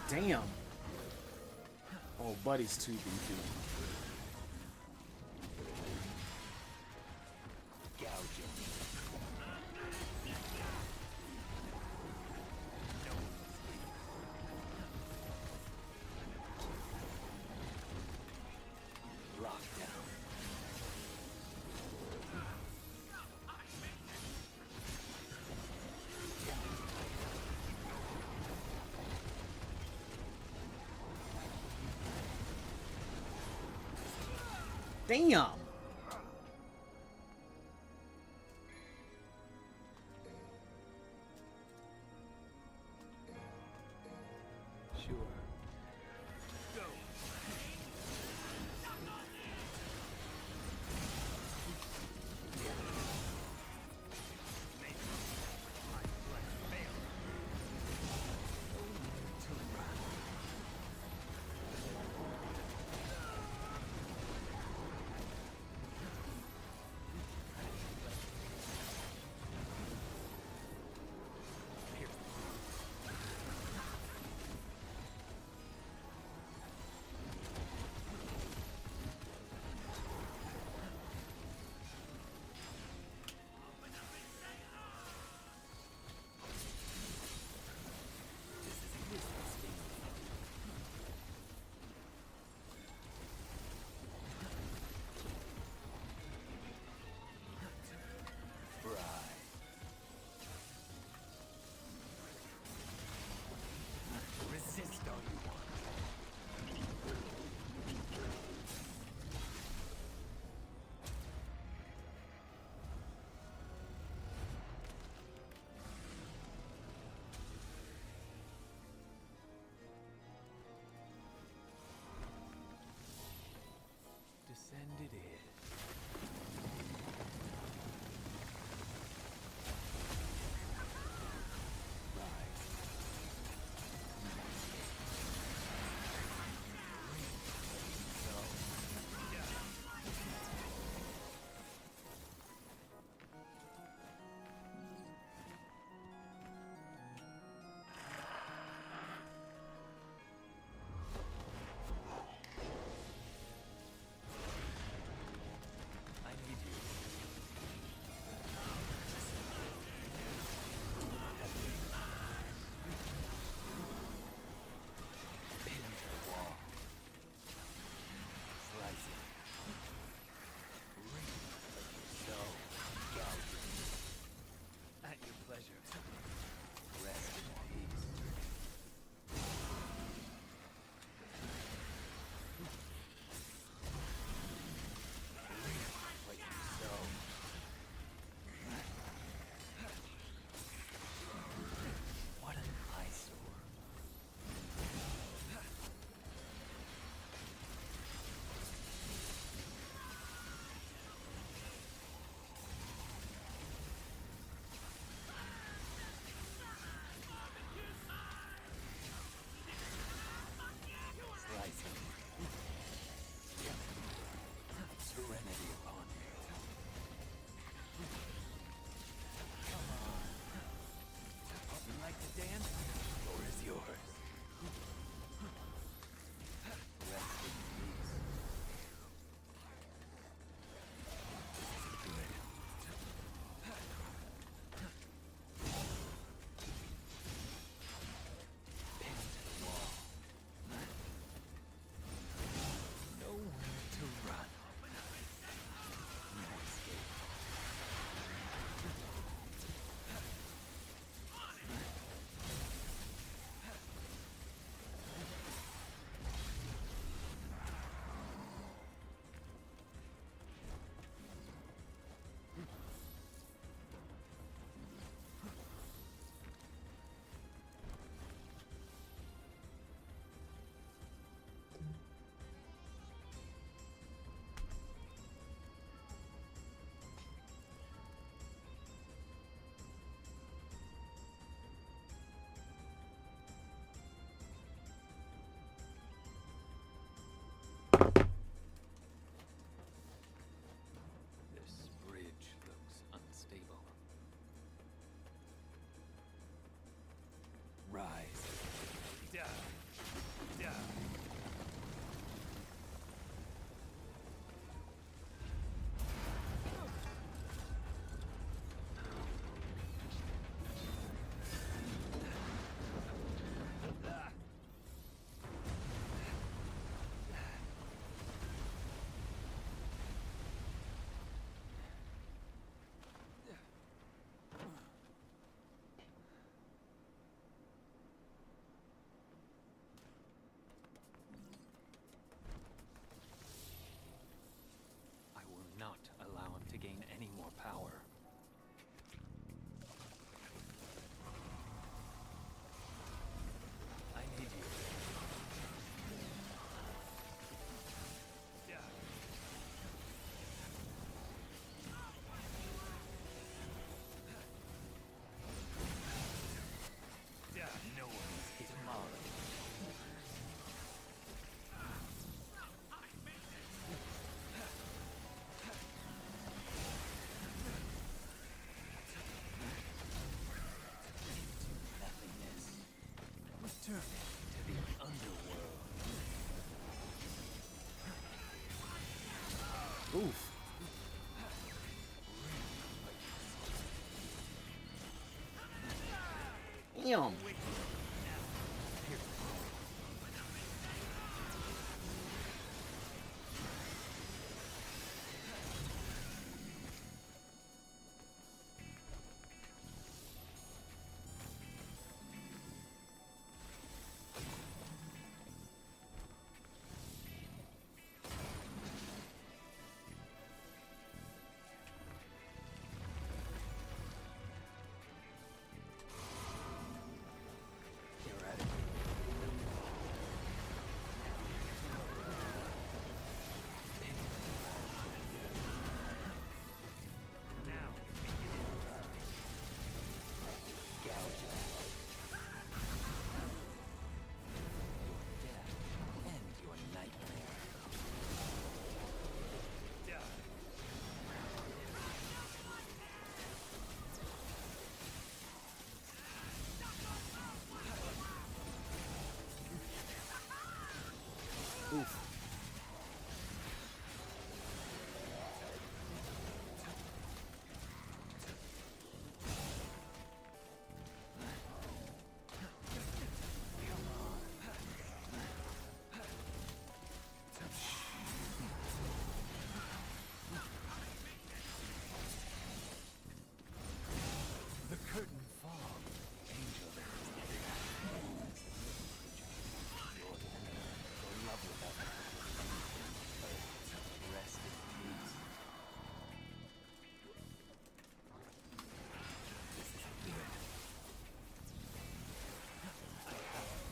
Damn. Oh, Buddy's too beefy. Damn. Sure. Oof. Damn. Oof. The curtain falls. Angel, there is your love without rest in peace. This is good.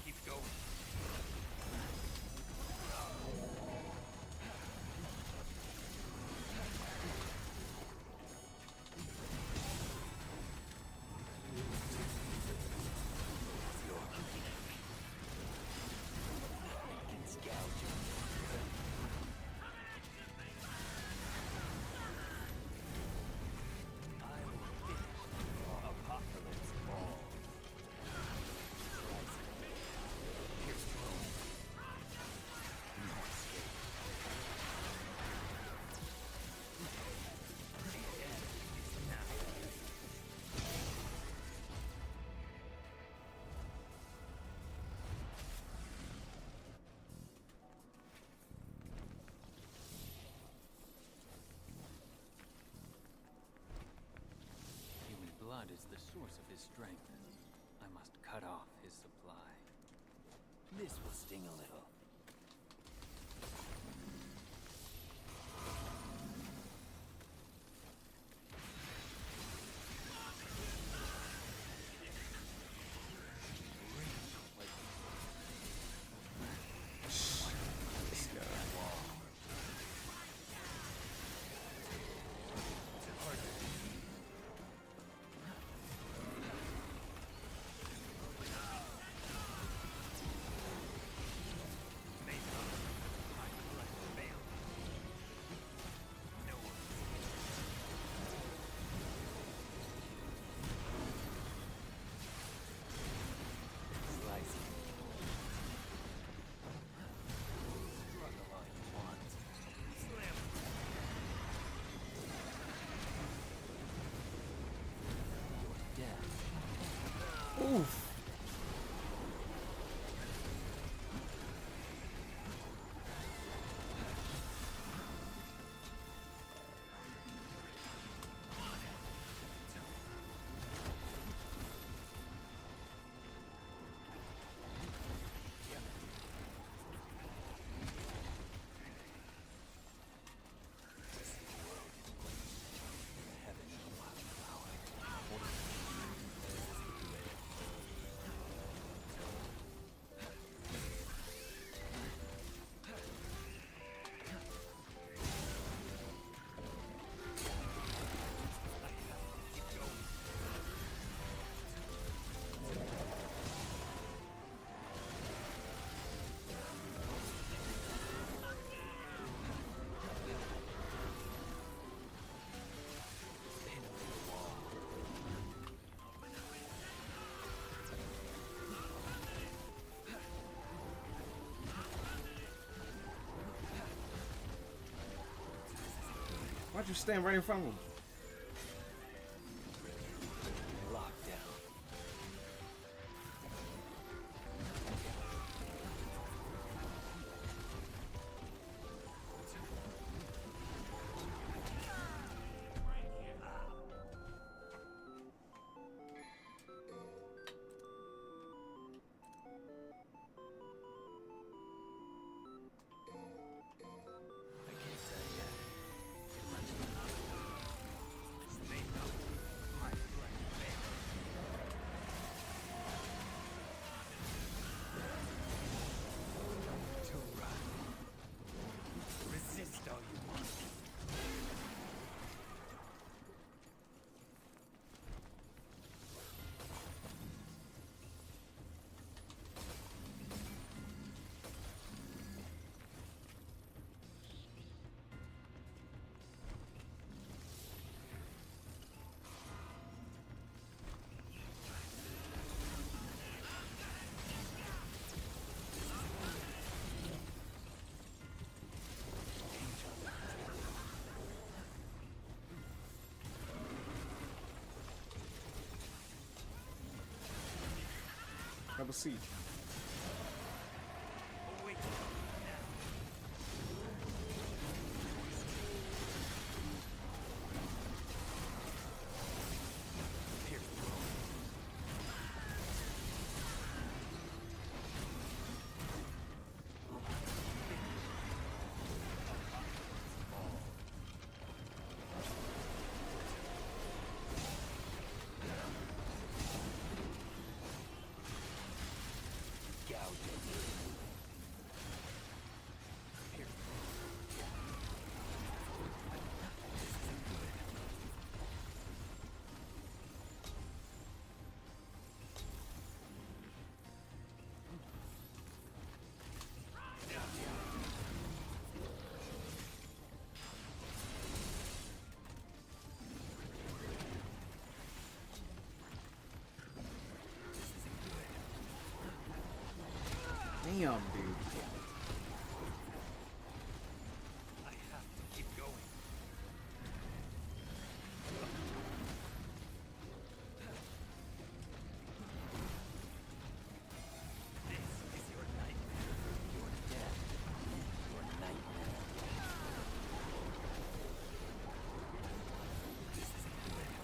Keep going. Human blood is the source of his strength. I must cut off his supply. This will sting a little. This guy. Oof. Why'd you stand right in front of him? Locked down. I can't tell yet. Too rotten. Resist all you want. Have a seat. Damn, dude. I have to keep going. This is your nightmare. Your death. Your nightmare. This isn't good.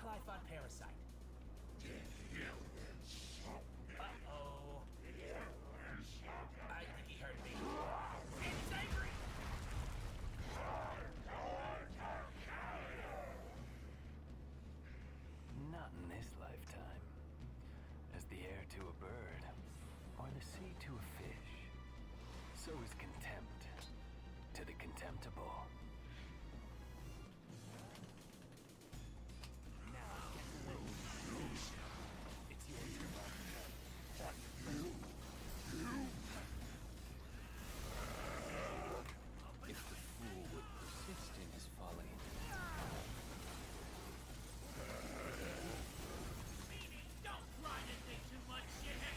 Clyphon parasite. Uh-oh. I think he heard me. And he's angry! Not in this lifetime. As the air to a bird, or the sea to a fish, so is contempt to the contemptible. Now, get the It's your turn. If the fool would persist in his folly. Don't try to think too much, shithead!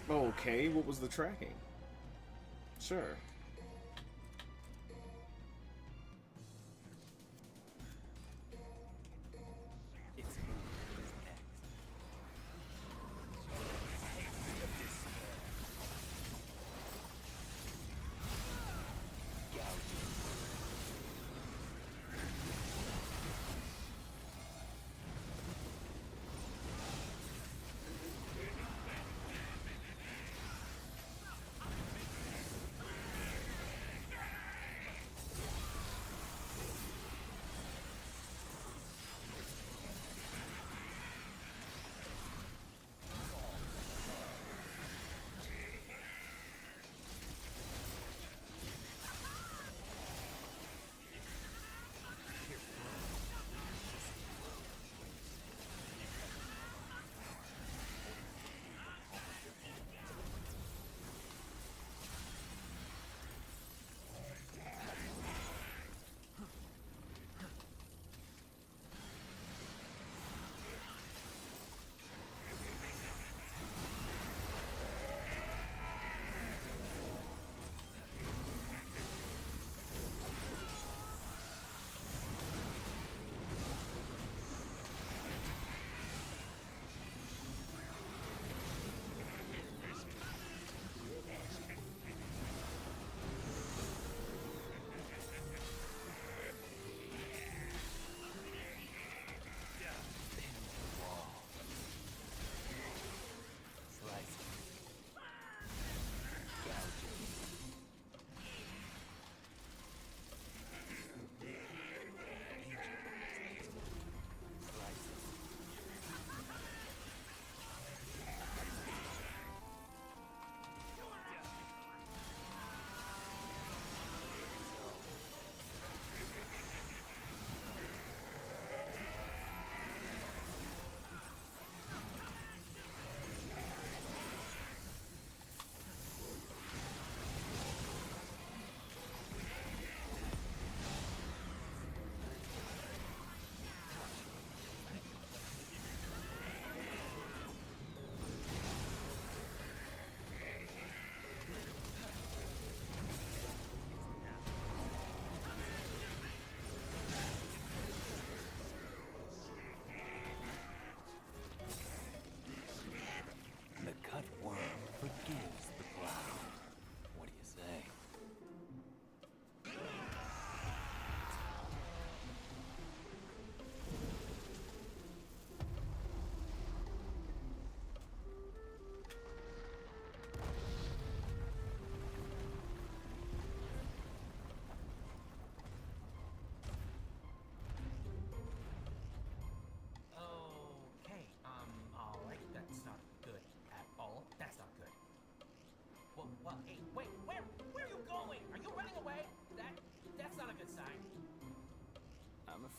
Okay, what was the tracking? Sure. It's who is next.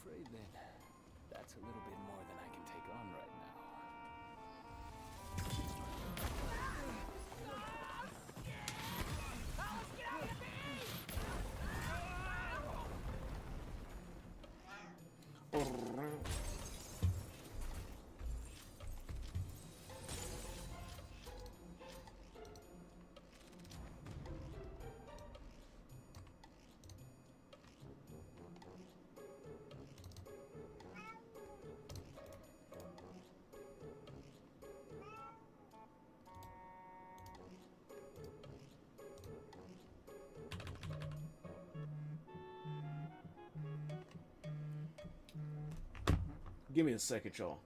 afraid that that's a little bit more than I can take on right now. Give me a second, y'all.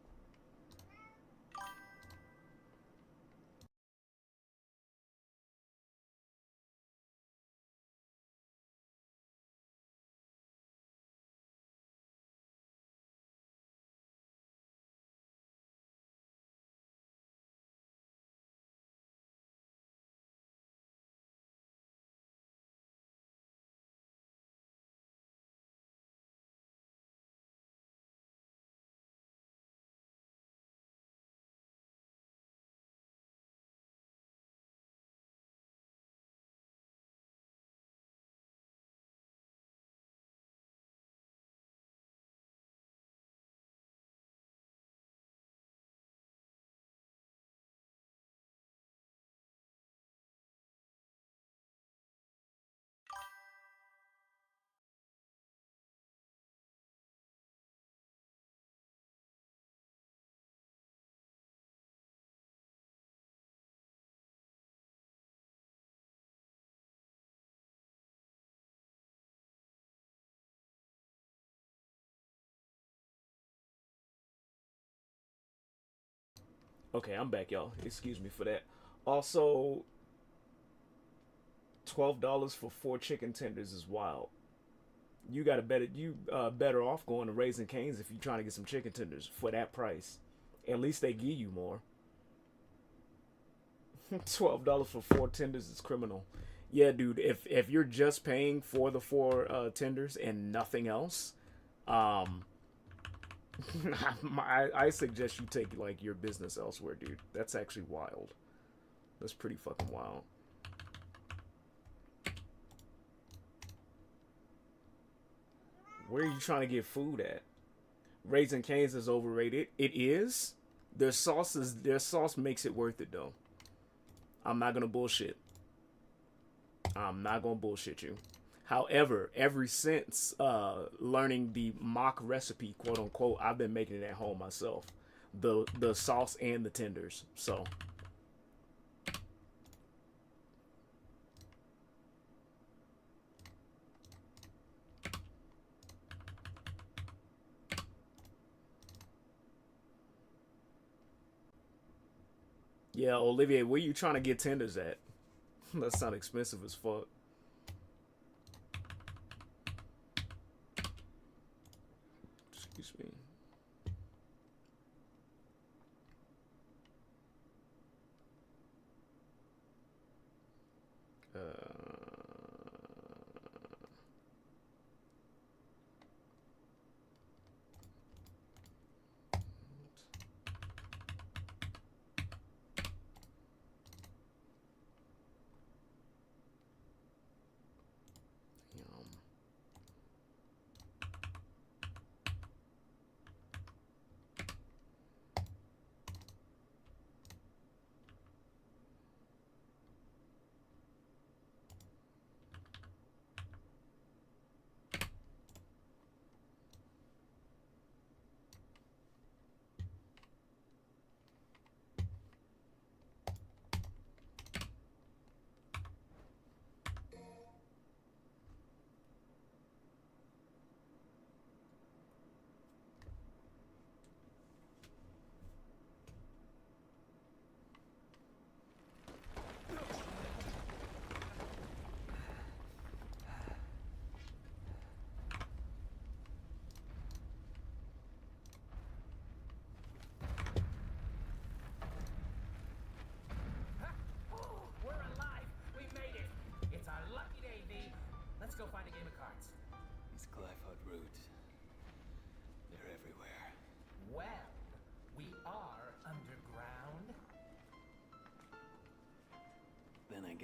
Okay, I'm back, y'all. Excuse me for that. Also, $12 for 4 chicken tenders is wild. You got to better off going to Raising Cane's if you're trying to get some chicken tenders for that price. At least they give you more. $12 for 4 tenders is criminal. Yeah, dude. If you're just paying for the 4 tenders and nothing else, I suggest you take like your business elsewhere, dude. That's actually wild. That's pretty fucking wild. Where are you trying to get food at? Raising Cane's is overrated. It is. Their sauce makes it worth it though. I'm not gonna bullshit. I'm not gonna bullshit you. However, ever since learning the mock recipe, quote unquote, I've been making it at home myself. The sauce and the tenders. So yeah, Olivier, where you trying to get tenders at? That sound expensive as fuck. Excuse me.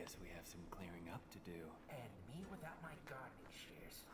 guess we have some clearing up to do. And me without my gardening shears.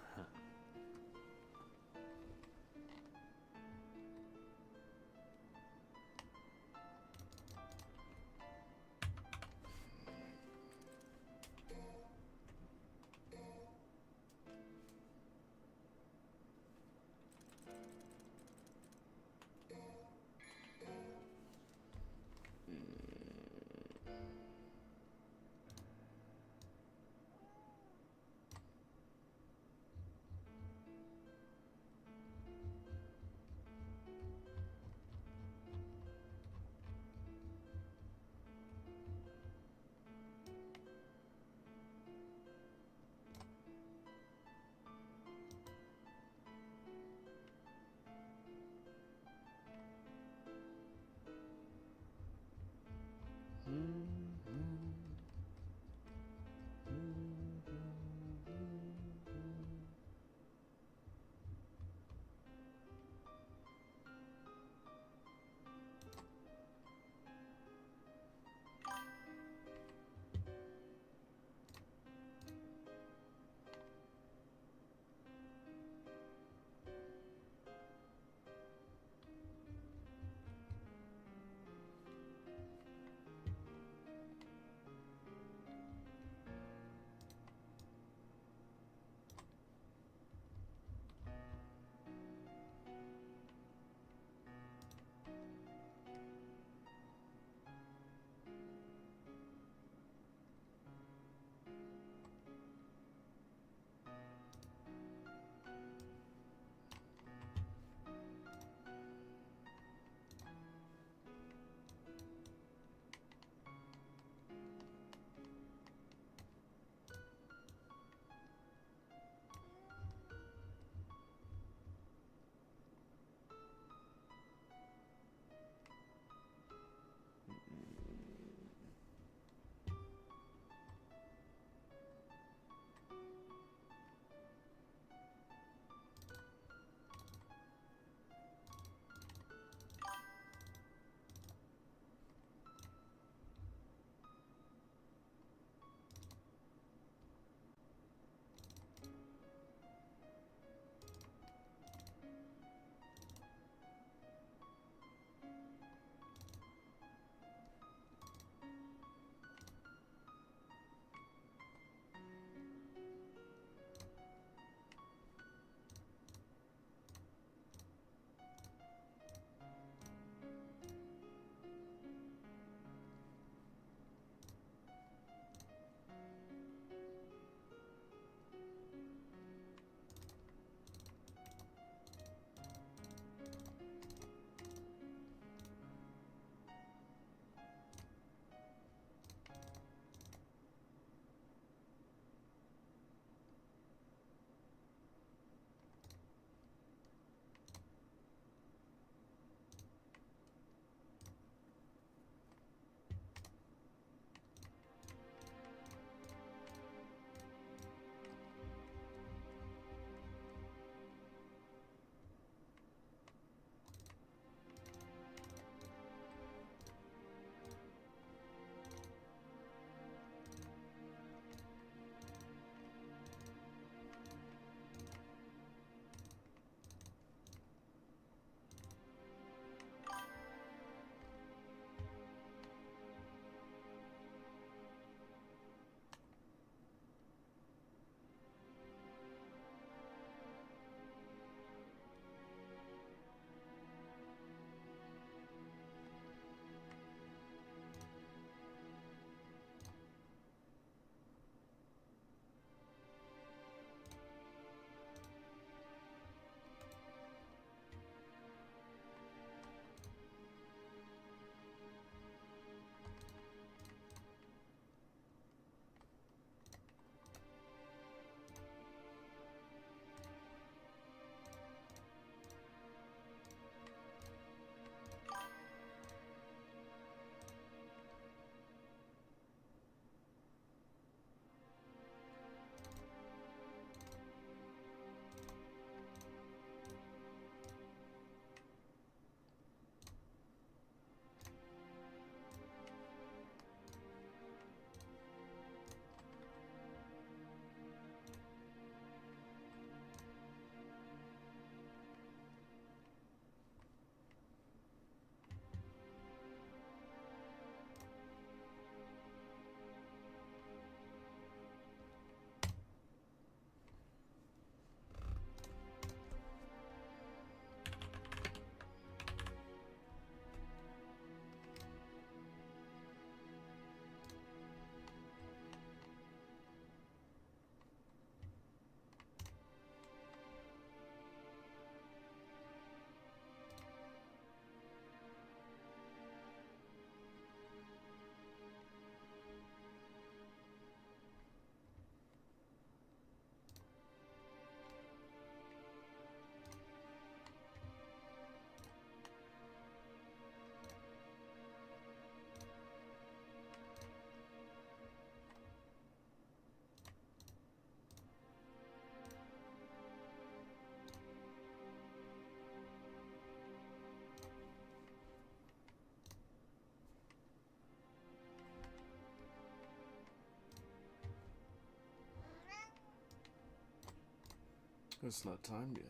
It's not time yet.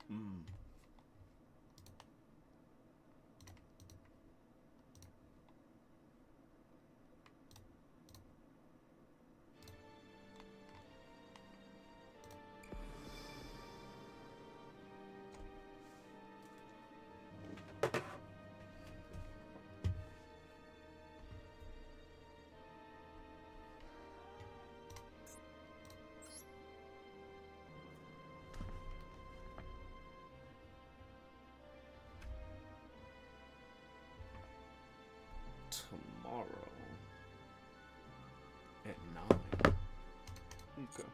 Hmm. Tomorrow at 9. Okay.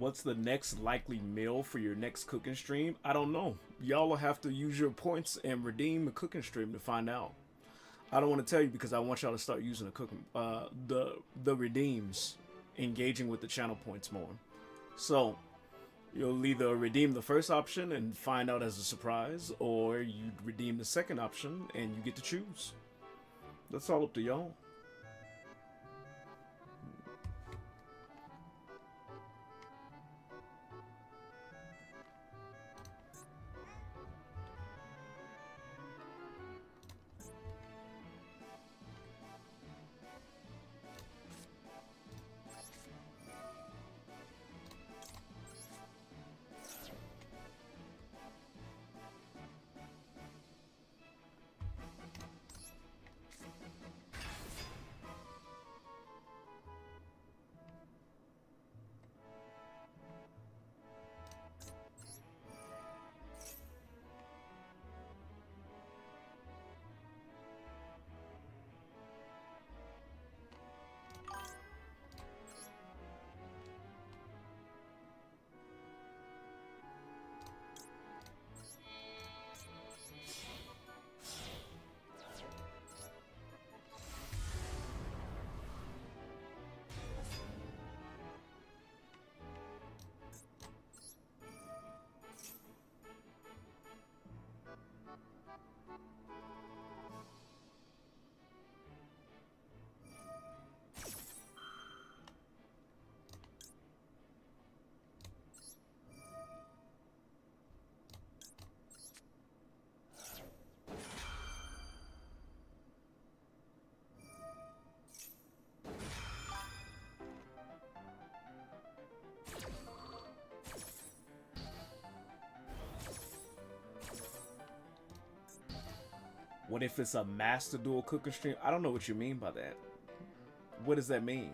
what's the next likely meal for your next cooking stream? I don't know. Y'all will have to use your points and redeem the cooking stream to find out. I don't want to tell you because I want y'all to start using the cooking, the redeems, engaging with the channel points more. So you'll either redeem the first option and find out as a surprise, or you redeem the second option and you get to choose. That's all up to y'all. What if it's a master duel cooking stream? I don't know what you mean by that. What does that mean?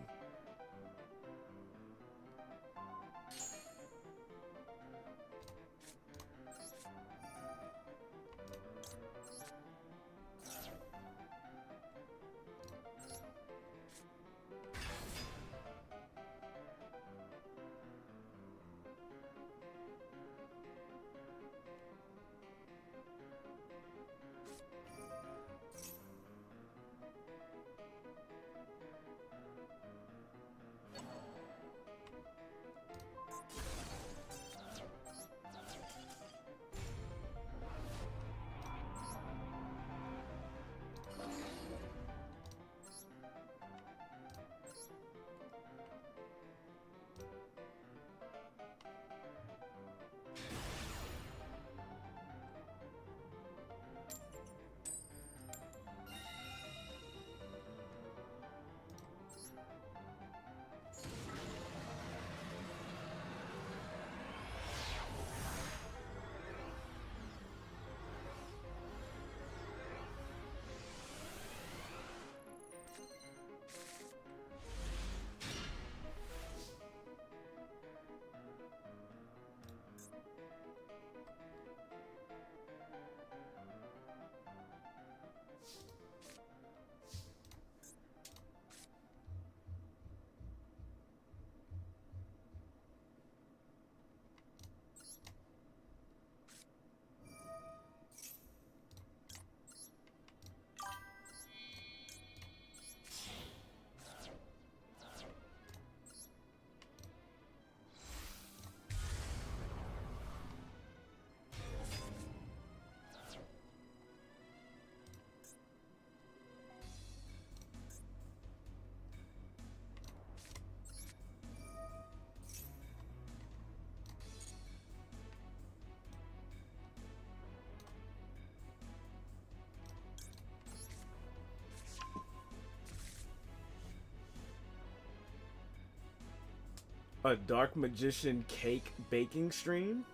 A Dark Magician cake baking stream?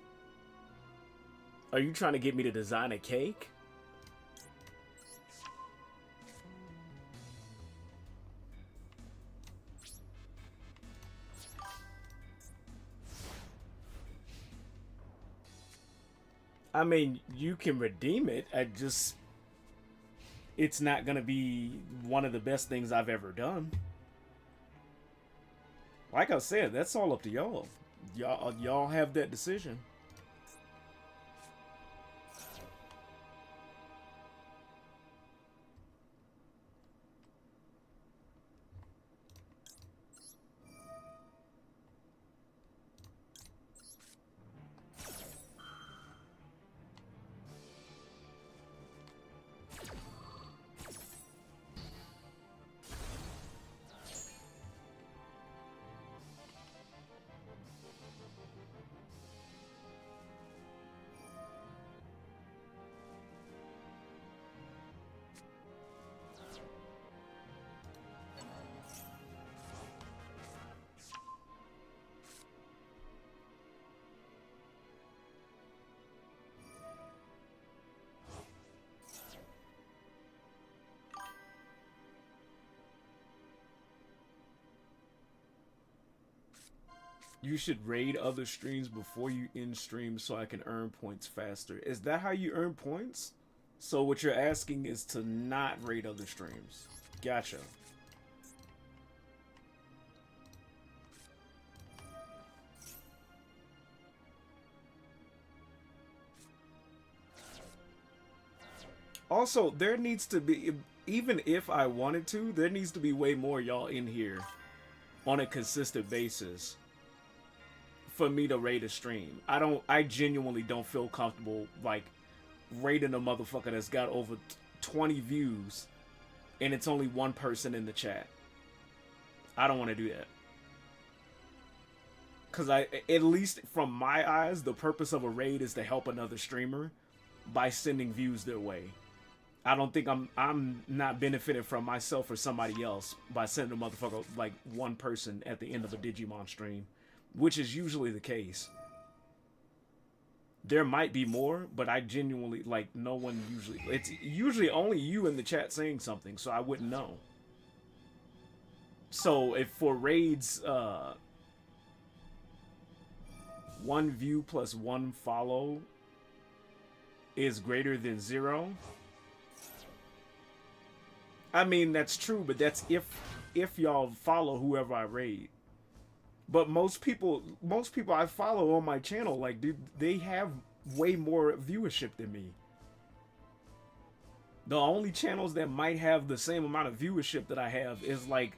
Are you trying to get me to design a cake? I mean, you can redeem it. It's not gonna be one of the best things I've ever done. Like I said, that's all up to y'all. Y'all have that decision. You should raid other streams before you end stream so I can earn points faster. Is that how you earn points? So what you're asking is to not raid other streams. Gotcha. Also, there needs to be, even if I wanted to, there needs to be way more y'all in here on a consistent basis for me to raid a stream. I genuinely don't feel comfortable like raiding a motherfucker that's got over 20 views and it's only one person in the chat. I don't want to do that. Cause at least from my eyes, the purpose of a raid is to help another streamer by sending views their way. I don't think I'm not benefiting from myself or somebody else by sending a motherfucker like one person at the end of a Digimon stream. Which is usually the case. There might be more, but I genuinely, like, no one usually... It's usually only you in the chat saying something, so I wouldn't know. So, if for raids, 1 view plus 1 follow is greater than 0... I mean, that's true, but that's if y'all follow whoever I raid. But most people I follow on my channel, like, dude, they have way more viewership than me. The only channels that might have the same amount of viewership that I have is, like,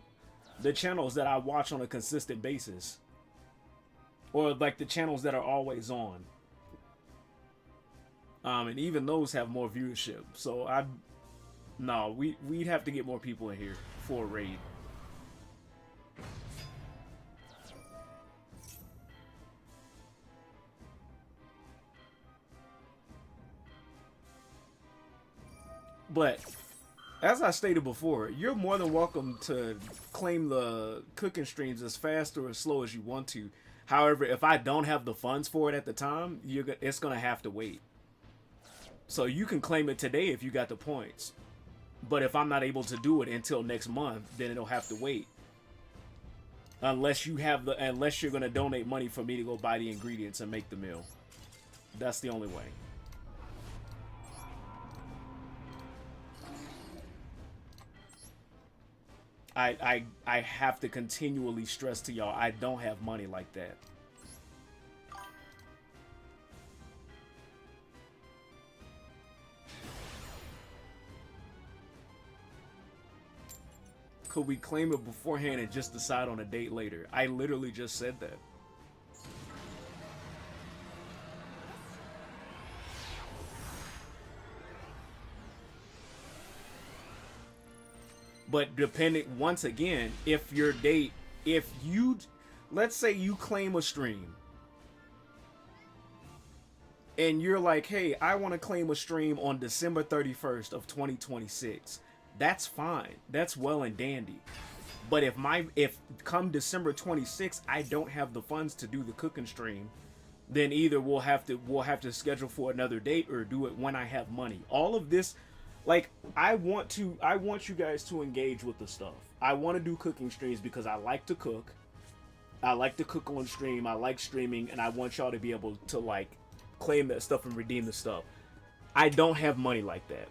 the channels that I watch on a consistent basis. Or, like, the channels that are always on. And even those have more viewership. So, we'd have to get more people in here for a raid. But, as I stated before, you're more than welcome to claim the cooking streams as fast or as slow as you want to. However, if I don't have the funds for it at the time, it's going to have to wait. So you can claim it today if you got the points. But if I'm not able to do it until next month, then it'll have to wait. Unless you're going to donate money for me to go buy the ingredients and make the meal. That's the only way. I have to continually stress to y'all, I don't have money like that. Could we claim it beforehand and just decide on a date later? I literally just said that. But depending, once again, if your date, let's say you claim a stream and you're like, hey, I want to claim a stream on December 31st of 2026. That's fine. That's well and dandy. But if come December 26th, I don't have the funds to do the cooking stream, then either we'll have to schedule for another date or do it when I have money. All of this, like, I want you guys to engage with the stuff. I want to do cooking streams because I like to cook. I like to cook on stream. I like streaming, and I want y'all to be able to, like, claim that stuff and redeem the stuff. I don't have money like that.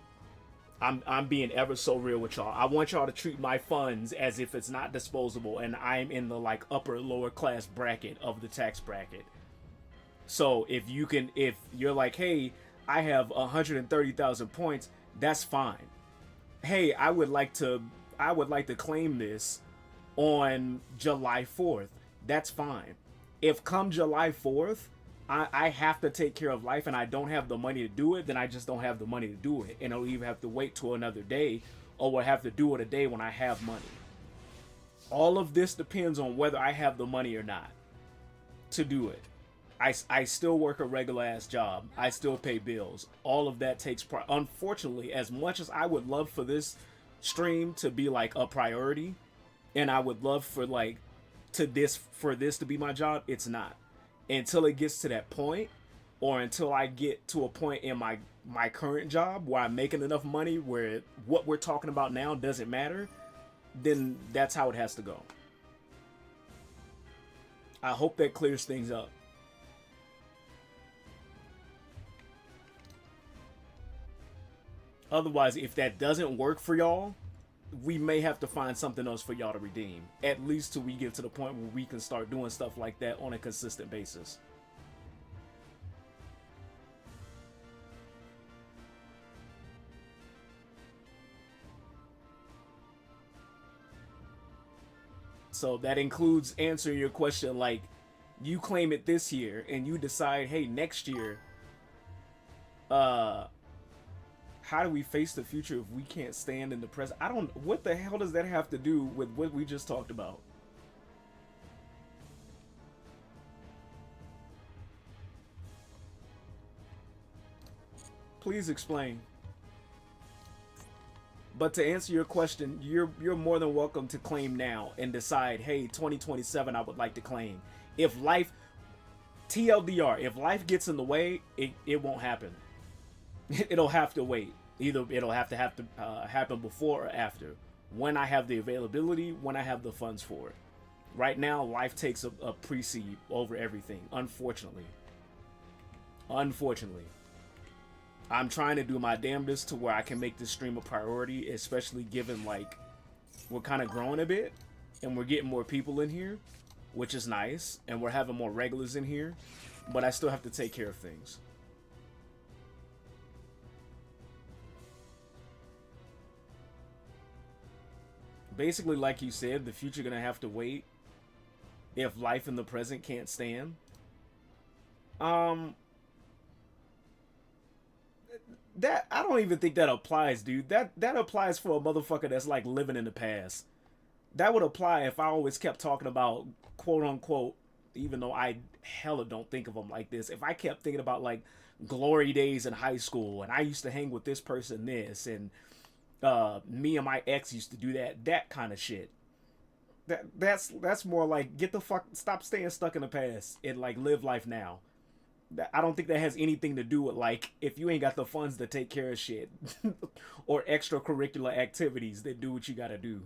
I'm being ever so real with y'all. I want y'all to treat my funds as if it's not disposable and I'm in the like upper lower class bracket of the tax bracket. So if you're like, hey, I have 130,000 points, that's fine. Hey, I would like to claim this on July 4th. That's fine. If come July 4th, I have to take care of life and I don't have the money to do it, then I just don't have the money to do it. And I'll either have to wait till another day or we'll have to do it a day when I have money. All of this depends on whether I have the money or not to do it. I still work a regular ass job. I still pay bills. All of that takes unfortunately, as much as I would love for this stream to be like a priority and I would love for like for this to be my job, it's not. Until it gets to that point, or until I get to a point in my current job where I'm making enough money where what we're talking about now doesn't matter, then that's how it has to go. I hope that clears things up. Otherwise, if that doesn't work for y'all, we may have to find something else for y'all to redeem. At least till we get to the point where we can start doing stuff like that on a consistent basis. So that includes answering your question like, you claim it this year and you decide, hey, next year, how do we face the future if we can't stand in the present? I don't... What the hell does that have to do with what we just talked about? Please explain. But to answer your question, you're more than welcome to claim now and decide, hey, 2027 I would like to claim. If life... TLDR, if life gets in the way, it won't happen. It'll have to wait. Either it'll have to happen before or after. When I have the availability, when I have the funds for it. Right now, life takes a precede over everything, unfortunately. Unfortunately. I'm trying to do my damnedest to where I can make this stream a priority, especially given, like, we're kind of growing a bit, and we're getting more people in here, which is nice, and we're having more regulars in here, but I still have to take care of things. Basically, like you said, the future gonna have to wait if life in the present can't stand. That I don't even think that applies, dude. That applies for a motherfucker that's like living in the past. That would apply if I always kept talking about quote unquote, even though I hella don't think of them like this. If I kept thinking about like glory days in high school and I used to hang with this person and me and my ex used to do that kind of shit. That's more like get the fuck, stop staying stuck in the past and like live life now. I don't think that has anything to do with like if you ain't got the funds to take care of shit or extracurricular activities, then do what you gotta do.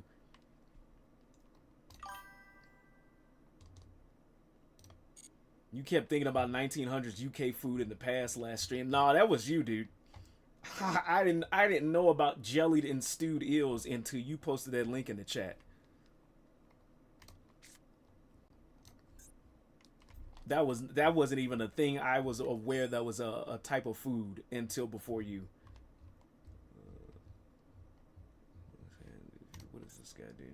You kept thinking about 1900s UK food in the past last stream. Nah, that was you, dude. I didn't know about jellied and stewed eels until you posted that link in the chat. That wasn't even a thing I was aware that was a type of food until before you. What does this guy do?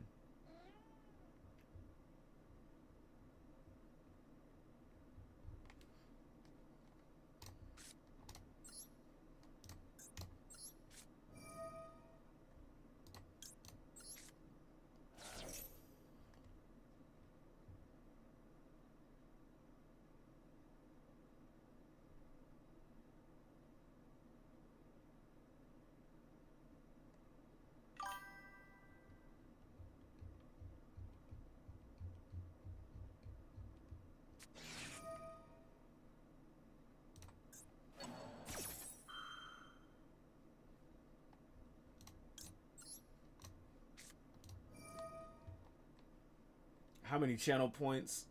How many channel points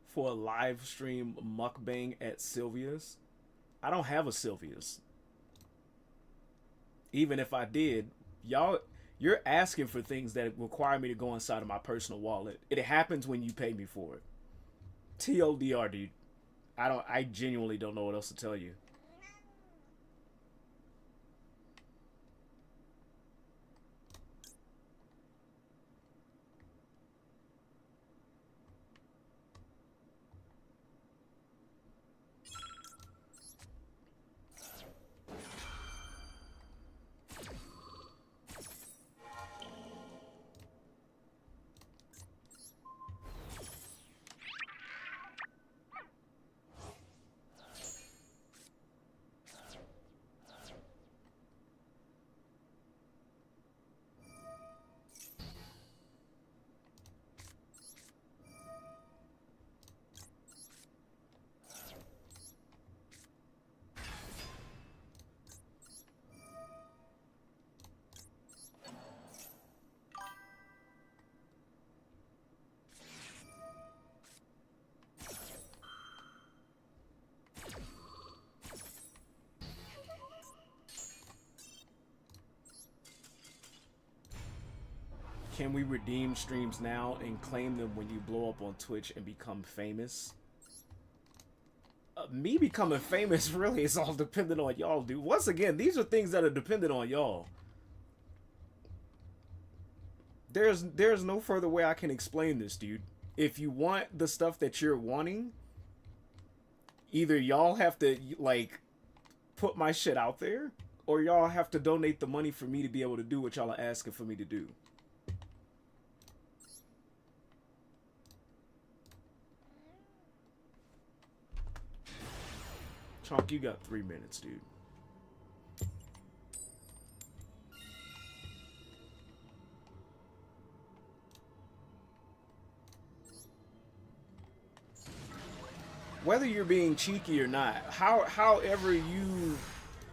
for a live stream mukbang at Sylvia's? I don't have a Sylvia's. Even if I did, y'all, you're asking for things that require me to go inside of my personal wallet. It happens when you pay me for it. TLDR, dude. I genuinely don't know what else to tell you. Can we redeem streams now and claim them when you blow up on Twitch and become famous? Me becoming famous really is all dependent on y'all, dude. Once again, these are things that are dependent on y'all. There's no further way I can explain this, dude. If you want the stuff that you're wanting, either y'all have to, like, put my shit out there, or y'all have to donate the money for me to be able to do what y'all are asking for me to do. Chonk, you got 3 minutes, dude. Whether you're being cheeky or not, however you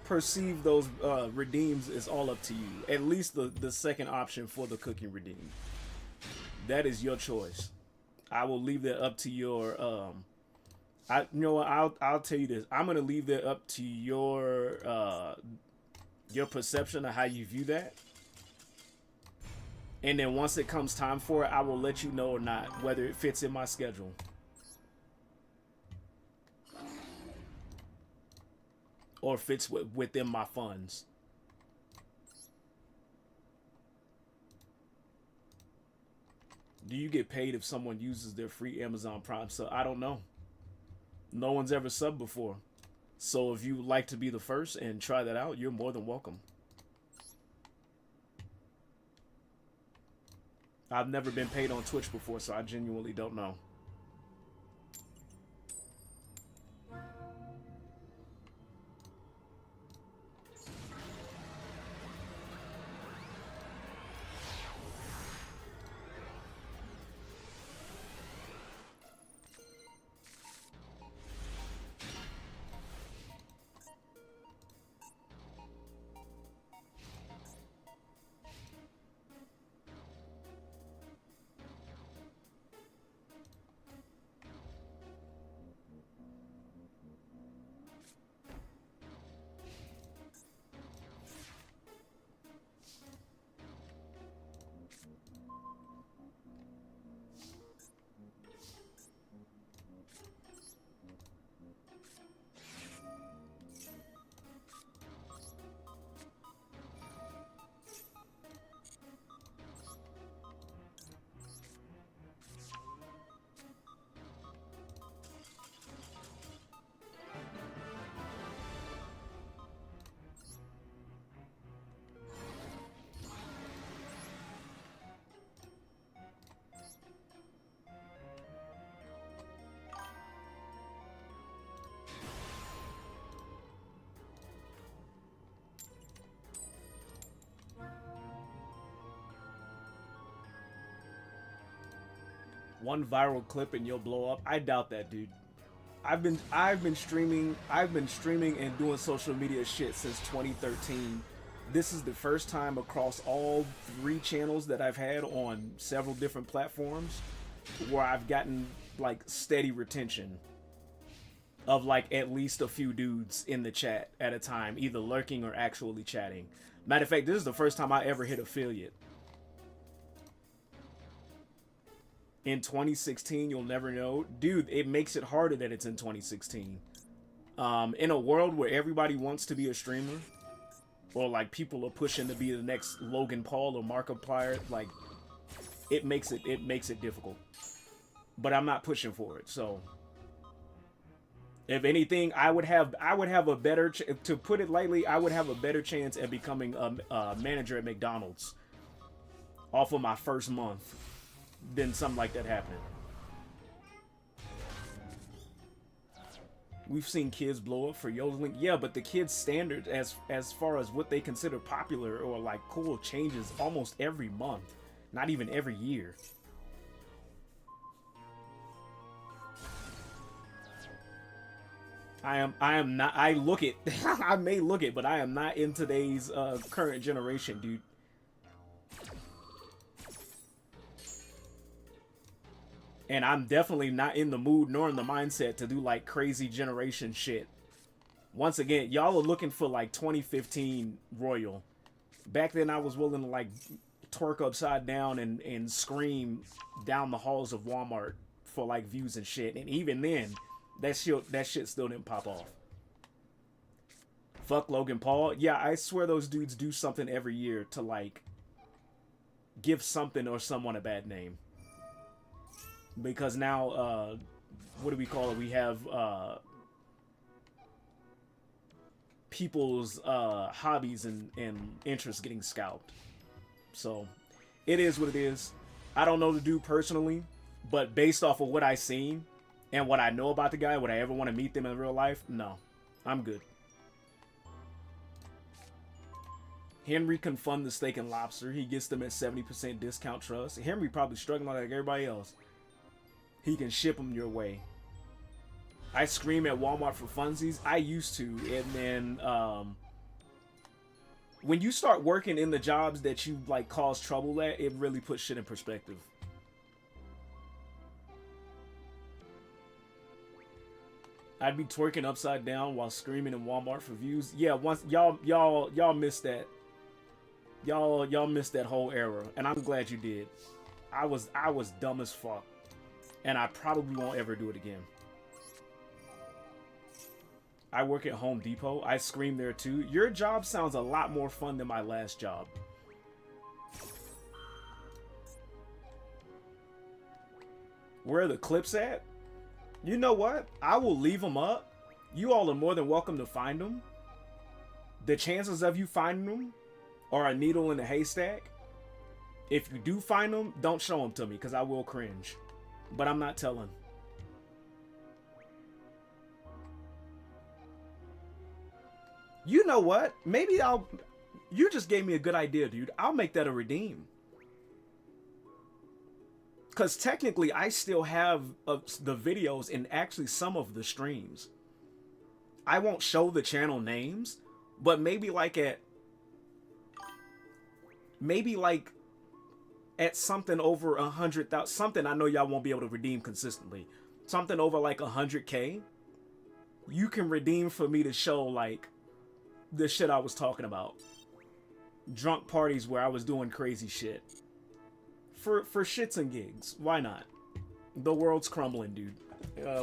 perceive those redeems is all up to you. At least the second option for the cooking redeem. That is your choice. I will leave that up to your you know what, I'll tell you this. I'm gonna leave that up to your perception of how you view that. And then once it comes time for it, I will let you know or not whether it fits in my schedule. Or fits within my funds. Do you get paid if someone uses their free Amazon Prime sub? I don't know. No one's ever subbed before. So if you would like to be the first and try that out, you're more than welcome. I've never been paid on Twitch before, so I genuinely don't know. One viral clip and you'll blow up. I doubt that, dude. I've been streaming and doing social media shit since 2013. This is the first time across all 3 channels that I've had on several different platforms where I've gotten like steady retention of like at least a few dudes in the chat at a time, either lurking or actually chatting. Matter of fact, this is the first time I ever hit affiliate. In 2016, you'll never know. Dude, it makes it harder that it's in 2016. In a world where everybody wants to be a streamer, or like people are pushing to be the next Logan Paul or Markiplier, like it makes it difficult. But I'm not pushing for it, so if anything, I would have a better to put it lightly, I would have a better chance at becoming a manager at McDonald's off of my first month than something like that happening. We've seen kids blow up for yodeling. Yeah, but the kids' standard as far as what they consider popular or like cool changes almost every month, not even every year. I am not. I look it. I may look it, but I am not in today's current generation, dude. And I'm definitely not in the mood nor in the mindset to do like crazy generation shit. Once again, y'all are looking for like 2015 Royal. Back then, I was willing to like twerk upside down and scream down the halls of Walmart for like views and shit. And even then, that shit still didn't pop off. Fuck Logan Paul. Yeah, I swear those dudes do something every year to like give something or someone a bad name. Because now, what do we call it? We have people's hobbies and interests getting scalped. So, it is what it is. I don't know the dude personally, but based off of what I've seen and what I know about the guy, would I ever want to meet them in real life? No. I'm good. Henry can fund the steak and lobster. He gets them at 70% discount trust. Henry probably struggling like everybody else. He can ship them your way. I scream at Walmart for funsies. I used to. And then when you start working in the jobs that you like cause trouble at, it really puts shit in perspective. I'd be twerking upside down while screaming in Walmart for views. Yeah, once y'all missed that. Y'all missed that whole era, and I'm glad you did. I was dumb as fuck. And I probably won't ever do it again. I work at Home Depot. I scream there too. Your job sounds a lot more fun than my last job. Where are the clips at? You know what? I will leave them up. You all are more than welcome to find them. The chances of you finding them are a needle in a haystack. If you do find them, don't show them to me because I will cringe. But I'm not telling. You know what? Maybe you just gave me a good idea, dude. I'll make that a redeem. Because technically, I still have the videos and actually some of the streams. I won't show the channel names, but maybe like at something over 100,000, something I know y'all won't be able to redeem consistently. Something over like 100K, you can redeem for me to show like the shit I was talking about. Drunk parties where I was doing crazy shit. For shits and gigs. Why not? The world's crumbling, dude.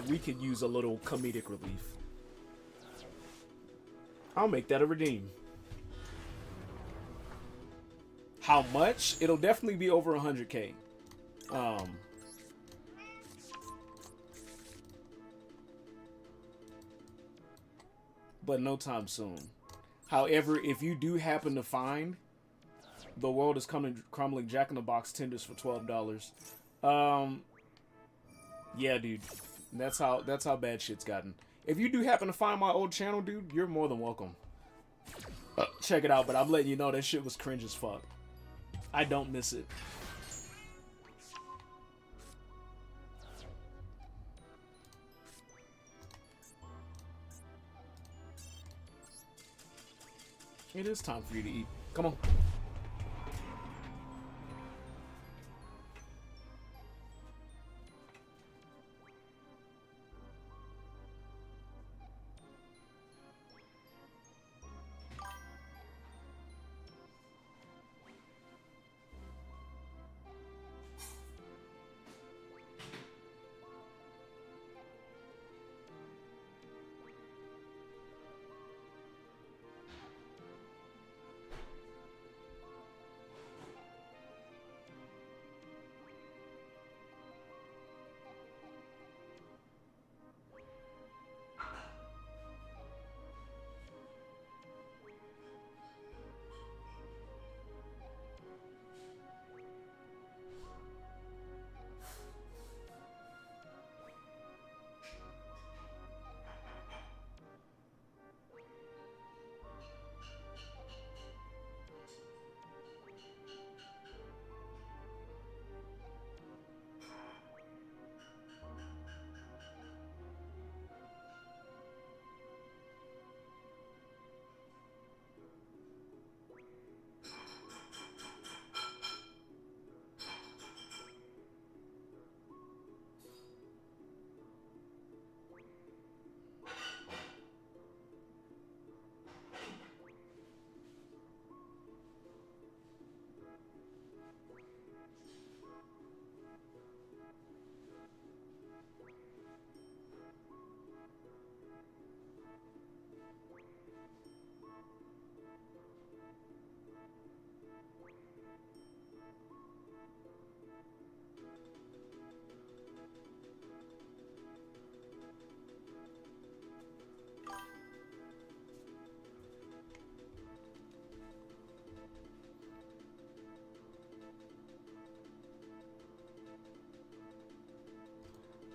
We could use a little comedic relief. I'll make that a redeem. How much? It'll definitely be over 100K. But no time soon. However, if you do happen to find The World is Crumbling Jack in the Box tenders for $12. Yeah, dude. That's how bad shit's gotten. If you do happen to find my old channel, dude, you're more than welcome. Check it out, but I'm letting you know that shit was cringe as fuck. I don't miss it. It is time for you to eat. Come on.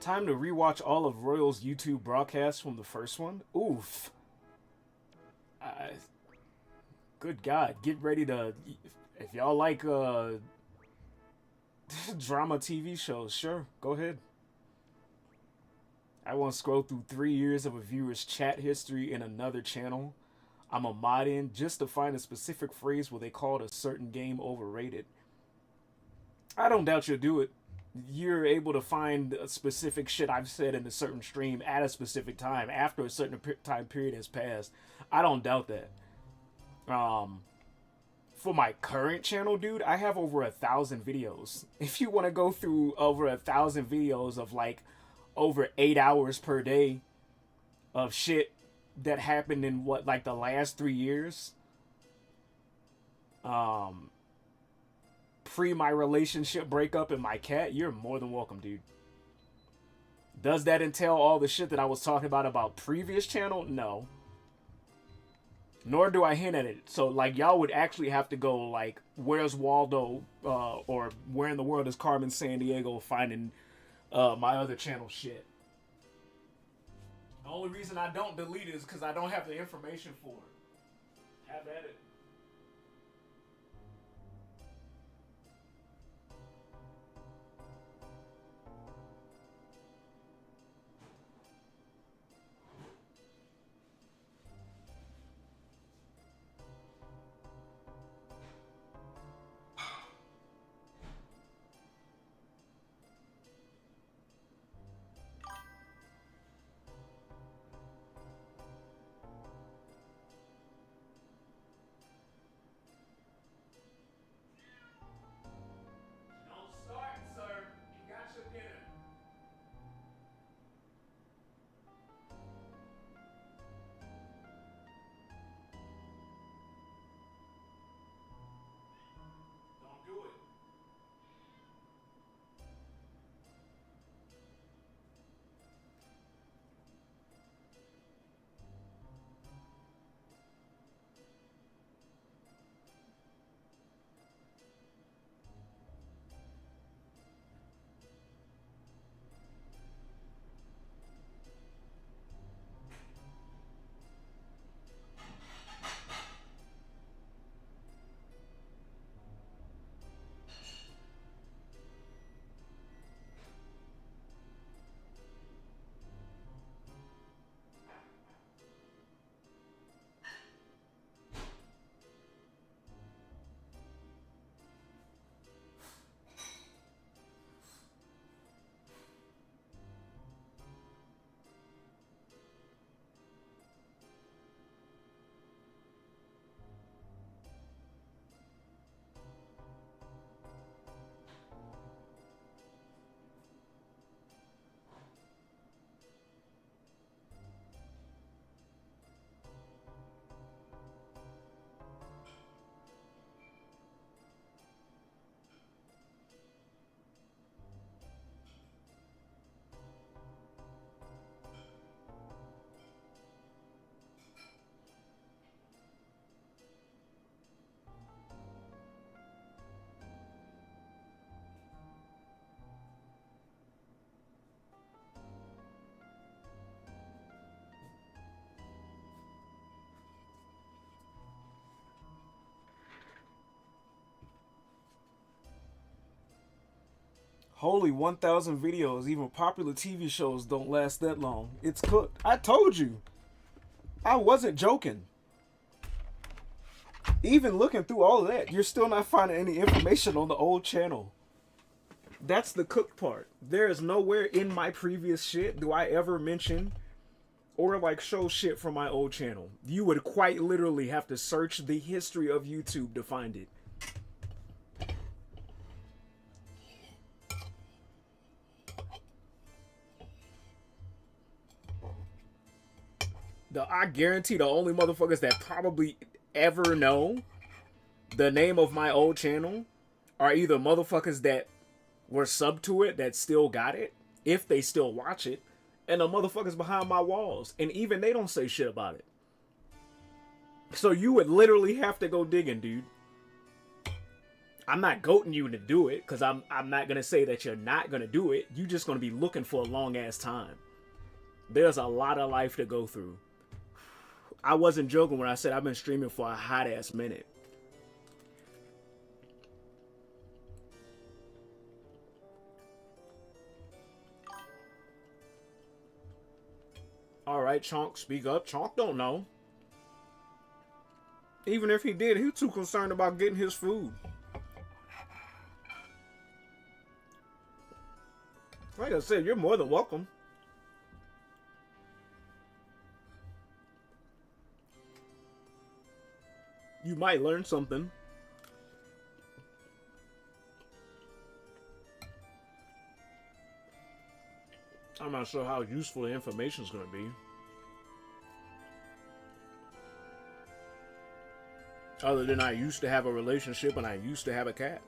Time to rewatch all of Royal's YouTube broadcasts from the first one. Oof. Good God, get ready to. If y'all like drama TV shows, sure, go ahead. I won't scroll through 3 years of a viewer's chat history in another channel. I'm a mod in just to find a specific phrase where they called a certain game overrated. I don't doubt you'll do it. You're able to find a specific shit I've said in a certain stream at a specific time after a certain time period has passed. I don't doubt that. For my current channel, dude, I have over 1,000 videos. If you want to go through over 1,000 videos of like over 8 hours per day of shit that happened in what, like the last 3 years, pre my relationship breakup and my cat, you're more than welcome, dude. Does that entail all the shit that I was talking about previous channel? No. Nor do I hint at it. So, like, y'all would actually have to go, like, where's Waldo, or where in the world is Carmen Sandiego finding my other channel shit. The only reason I don't delete it is because I don't have the information for it. Have at it. Holy 1,000 videos. Even popular TV shows don't last that long. It's cooked. I told you. I wasn't joking. Even looking through all of that, you're still not finding any information on the old channel. That's the cooked part. There is nowhere in my previous shit do I ever mention or like show shit from my old channel. You would quite literally have to search the history of YouTube to find it. I guarantee the only motherfuckers that probably ever know the name of my old channel are either motherfuckers that were subbed to it that still got it, if they still watch it, and the motherfuckers behind my walls. And even they don't say shit about it. So you would literally have to go digging, dude. I'm not goating you to do it, because I'm not gonna say that you're not gonna do it. You're just gonna be looking for a long ass time. There's a lot of life to go through. I wasn't joking when I said I've been streaming for a hot ass minute. Alright, Chonk, speak up. Chonk don't know. Even if he did, he's too concerned about getting his food. Like I said, you're more than welcome. You might learn something. I'm not sure how useful the information is going to be. Other than I used to have a relationship and I used to have a cat.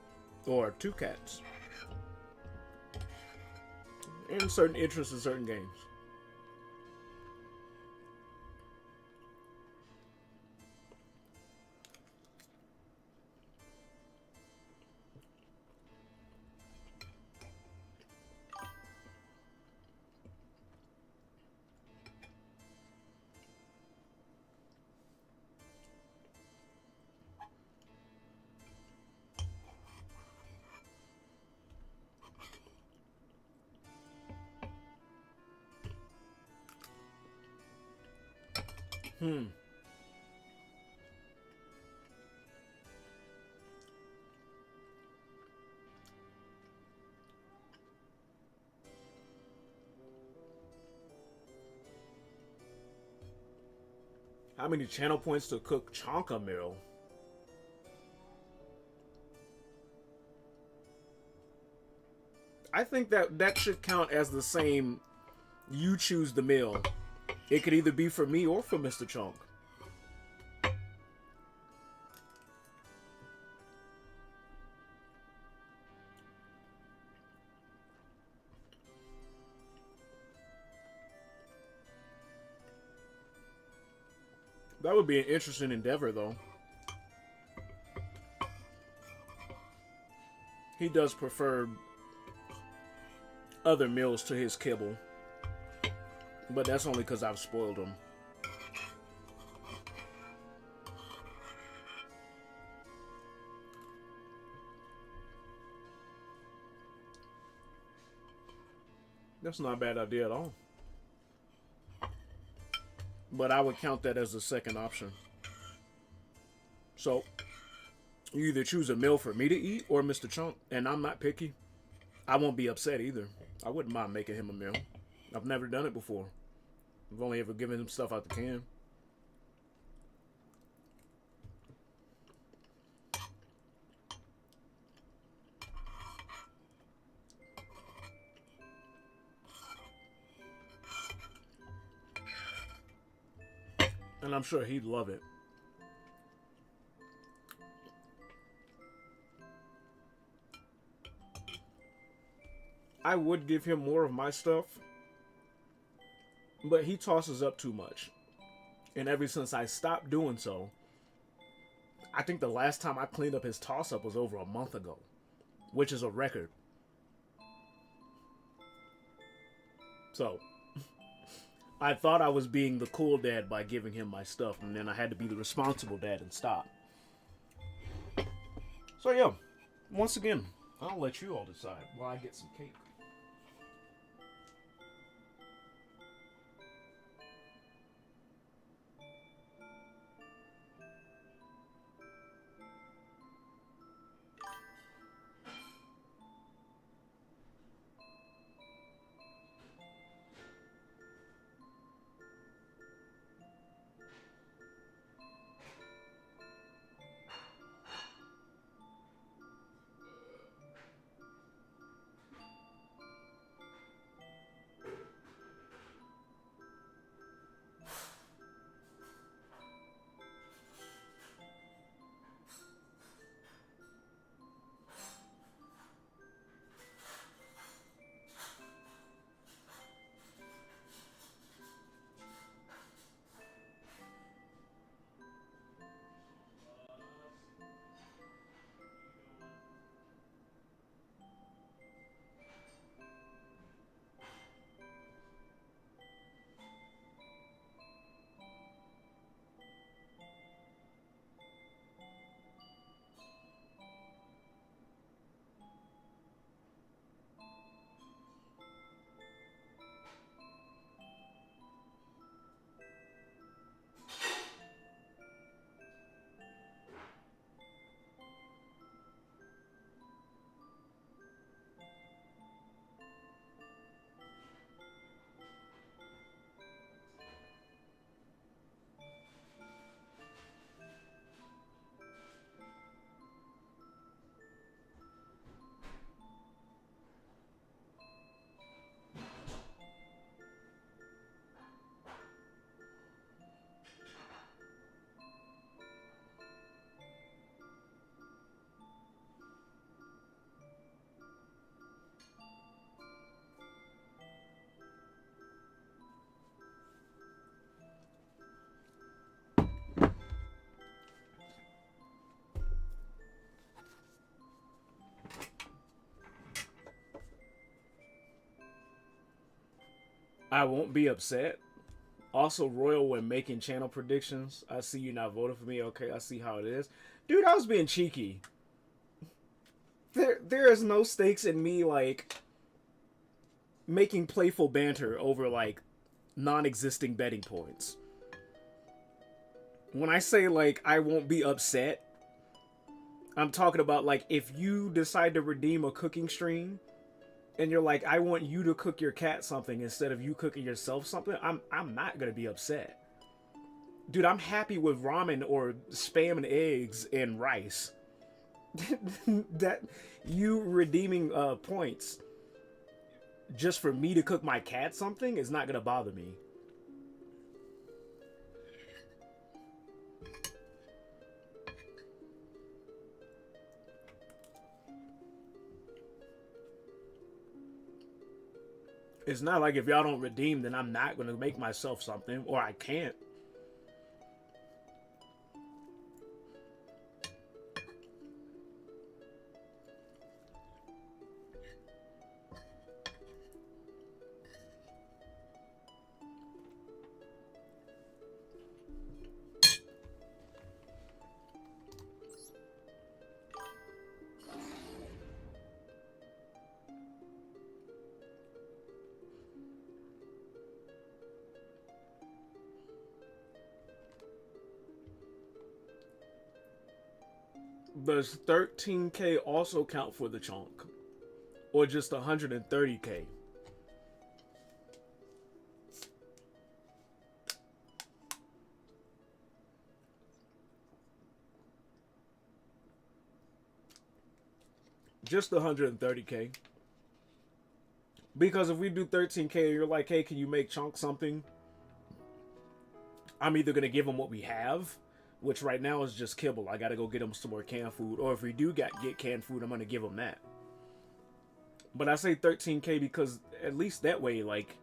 Or 2 cats. And certain interests in certain games. How many channel points to cook chonka meal? I think that should count as the same. You choose the meal. It could either be for me or for Mr. Chonk. That would be an interesting endeavor, though. He does prefer other meals to his kibble. But that's only because I've spoiled him. That's not a bad idea at all. But I would count that as the second option. So, you either choose a meal for me to eat or Mr. Chunk. And I'm not picky. I won't be upset either. I wouldn't mind making him a meal. I've never done it before. I've only ever given him stuff out the can. And I'm sure he'd love it. I would give him more of my stuff, but he tosses up too much. And ever since I stopped doing so, I think the last time I cleaned up his toss-up was over a month ago, which is a record. So, I thought I was being the cool dad by giving him my stuff, and then I had to be the responsible dad and stop. So yeah, once again, I'll let you all decide while I get some cake. I won't be upset. Also, Royal, when making channel predictions, I see you not voting for me. Okay, I see how it is. Dude, I was being cheeky. There is no stakes in me, like, making playful banter over, like, non-existing betting points. When I say, like, I won't be upset, I'm talking about, like, if you decide to redeem a cooking stream, and you're like, I want you to cook your cat something instead of you cooking yourself something, I'm not gonna be upset. Dude, I'm happy with ramen or spam and eggs and rice. That you redeeming points just for me to cook my cat something is not gonna bother me. It's not like if y'all don't redeem, then I'm not gonna make myself something, or I can't. Does 13K also count for the chunk? Or just 130K? Just 130K. Because if we do 13K, you're like, hey, can you make chunk something? I'm either going to give them what we have, which right now is just kibble. I gotta go get them some more canned food. Or if we do get canned food, I'm gonna give them that. But I say 13K because at least that way, like,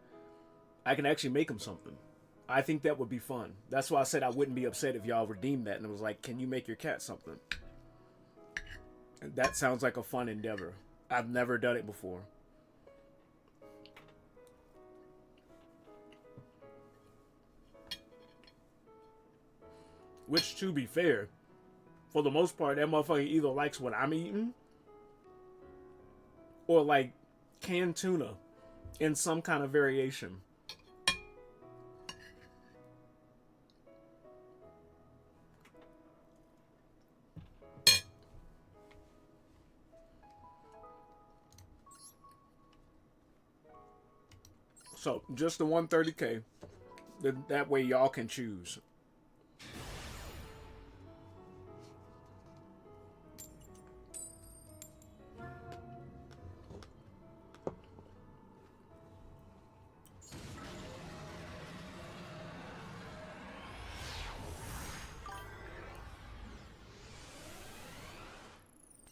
I can actually make them something. I think that would be fun. That's why I said I wouldn't be upset if y'all redeemed that. And it was like, can you make your cat something? And that sounds like a fun endeavor. I've never done it before. Which, to be fair, for the most part, that motherfucker either likes what I'm eating or, like, canned tuna in some kind of variation. So, just the 130K. That way y'all can choose.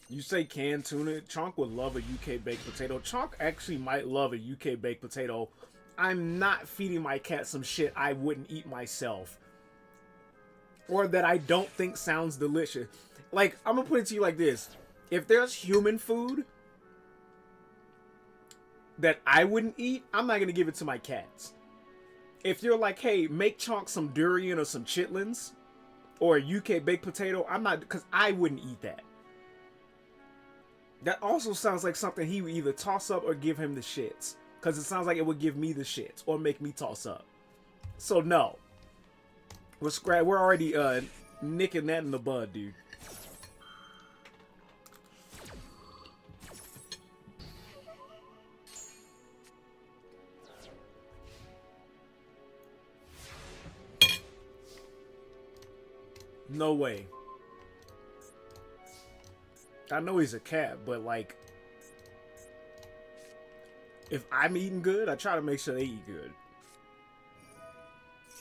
You say canned tuna. Chonk would love a UK baked potato. Chonk actually might love a UK baked potato. I'm not feeding my cat some shit I wouldn't eat myself. Or that I don't think sounds delicious. Like, I'm gonna put it to you like this. If there's human food that I wouldn't eat, I'm not gonna give it to my cats. If you're like, hey, make Chonk some durian or some chitlins or a UK baked potato, I'm not, because I wouldn't eat that. That also sounds like something he would either toss up or give him the shits. Because it sounds like it would give me the shits or make me toss up. So no. We're already nicking that in the bud, dude. No way. I know he's a cat, but like, if I'm eating good, I try to make sure they eat good.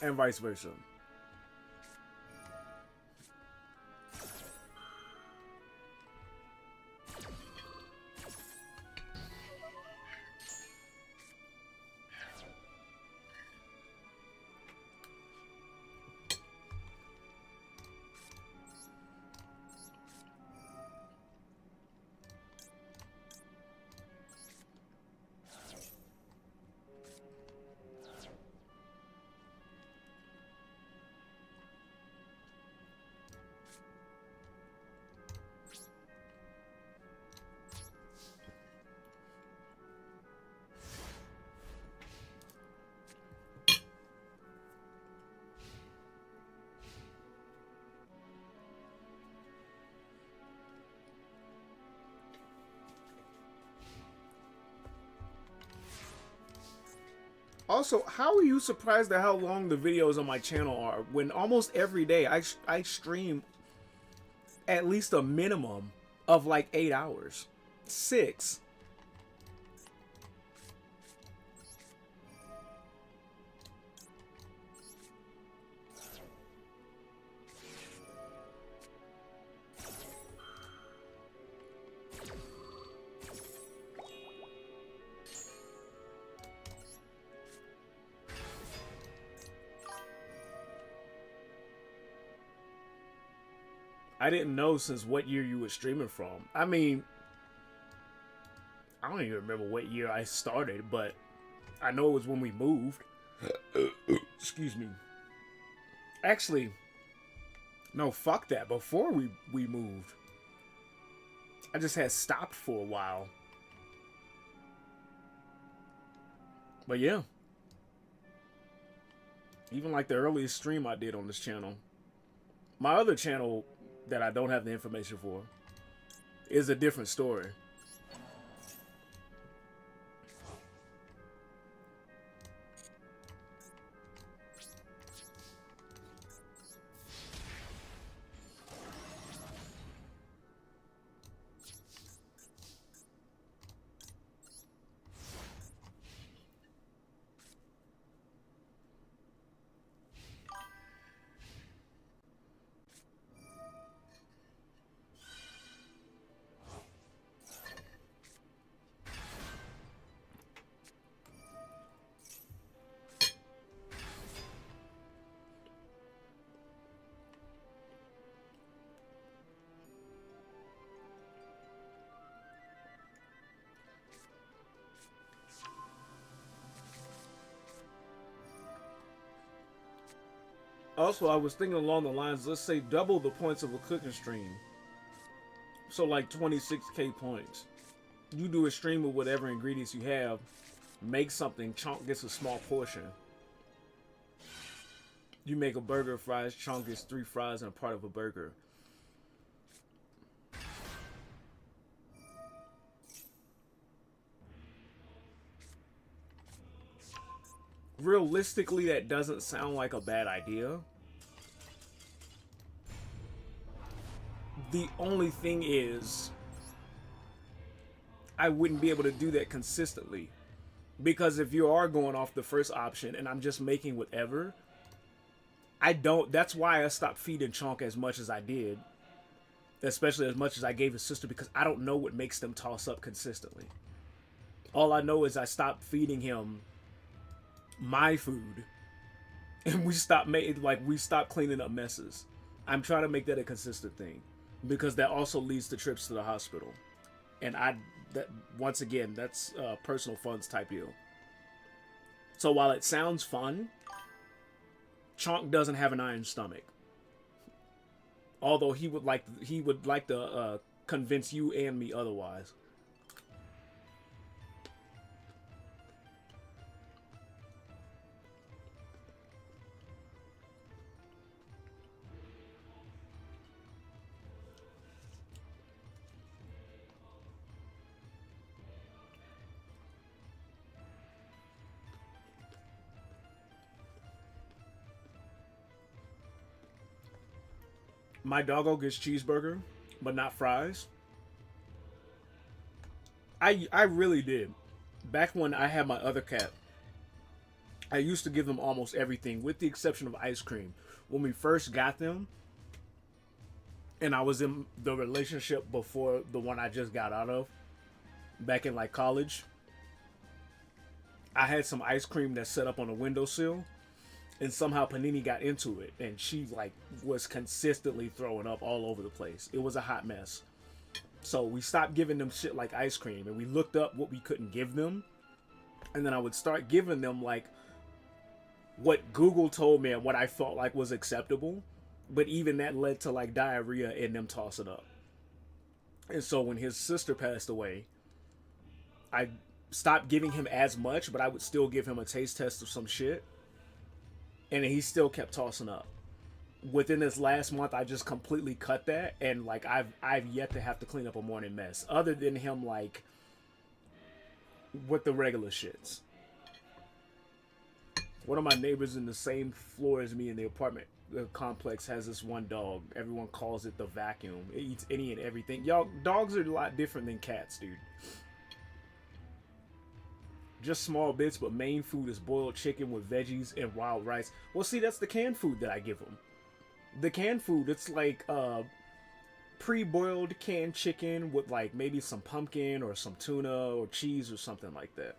And vice versa. Also, how are you surprised at how long the videos on my channel are when almost every day I stream at least a minimum of like 8 hours? 6. I didn't know since what year you were streaming from. I mean, I don't even remember what year I started, but I know it was when we moved. Excuse me. Actually, no, fuck that. Before we moved. I just had stopped for a while. But yeah. Even like the earliest stream I did on this channel. My other channel that I don't have the information for is a different story. Also, I was thinking along the lines, let's say double the points of a cooking stream. So like 26k points. You do a stream with whatever ingredients you have, make something, Chunk gets a small portion. You make a burger, fries, Chunk gets 3 fries and a part of a burger. Realistically, that doesn't sound like a bad idea. The only thing is, I wouldn't be able to do that consistently. Because if you are going off the first option and I'm just making whatever, that's why I stopped feeding Chunk as much as I did. Especially as much as I gave his sister, because I don't know what makes them toss up consistently. All I know is I stopped feeding him my food, and we stopped cleaning up messes. I'm trying to make that a consistent thing, because that also leads to trips to the hospital, and once again, that's personal funds type deal. So while it sounds fun, Chonk doesn't have an iron stomach, although he would like to convince you and me otherwise. My doggo gets cheeseburger, but not fries. I really did. Back when I had my other cat, I used to give them almost everything, with the exception of ice cream. When we first got them, and I was in the relationship before the one I just got out of, back in like college, I had some ice cream that set up on a windowsill. And somehow Panini got into it, and she like was consistently throwing up all over the place. It was a hot mess. So we stopped giving them shit like ice cream, and we looked up what we couldn't give them. And then I would start giving them like what Google told me and what I felt like was acceptable. But even that led to like diarrhea and them tossing up. And so when his sister passed away, I stopped giving him as much, but I would still give him a taste test of some shit. And he still kept tossing up. Within this last month, I just completely cut that, and like I've yet to have to clean up a morning mess, other than him like with the regular shits. One of my neighbors in the same floor as me in the apartment complex has this one dog. Everyone calls it the vacuum. It eats any and everything. Y'all, dogs are a lot different than cats, dude. Just small bits, but main food is boiled chicken with veggies and wild rice. Well, see, that's the canned food that I give them. The canned food, it's like pre-boiled canned chicken with like maybe some pumpkin or some tuna or cheese or something like that.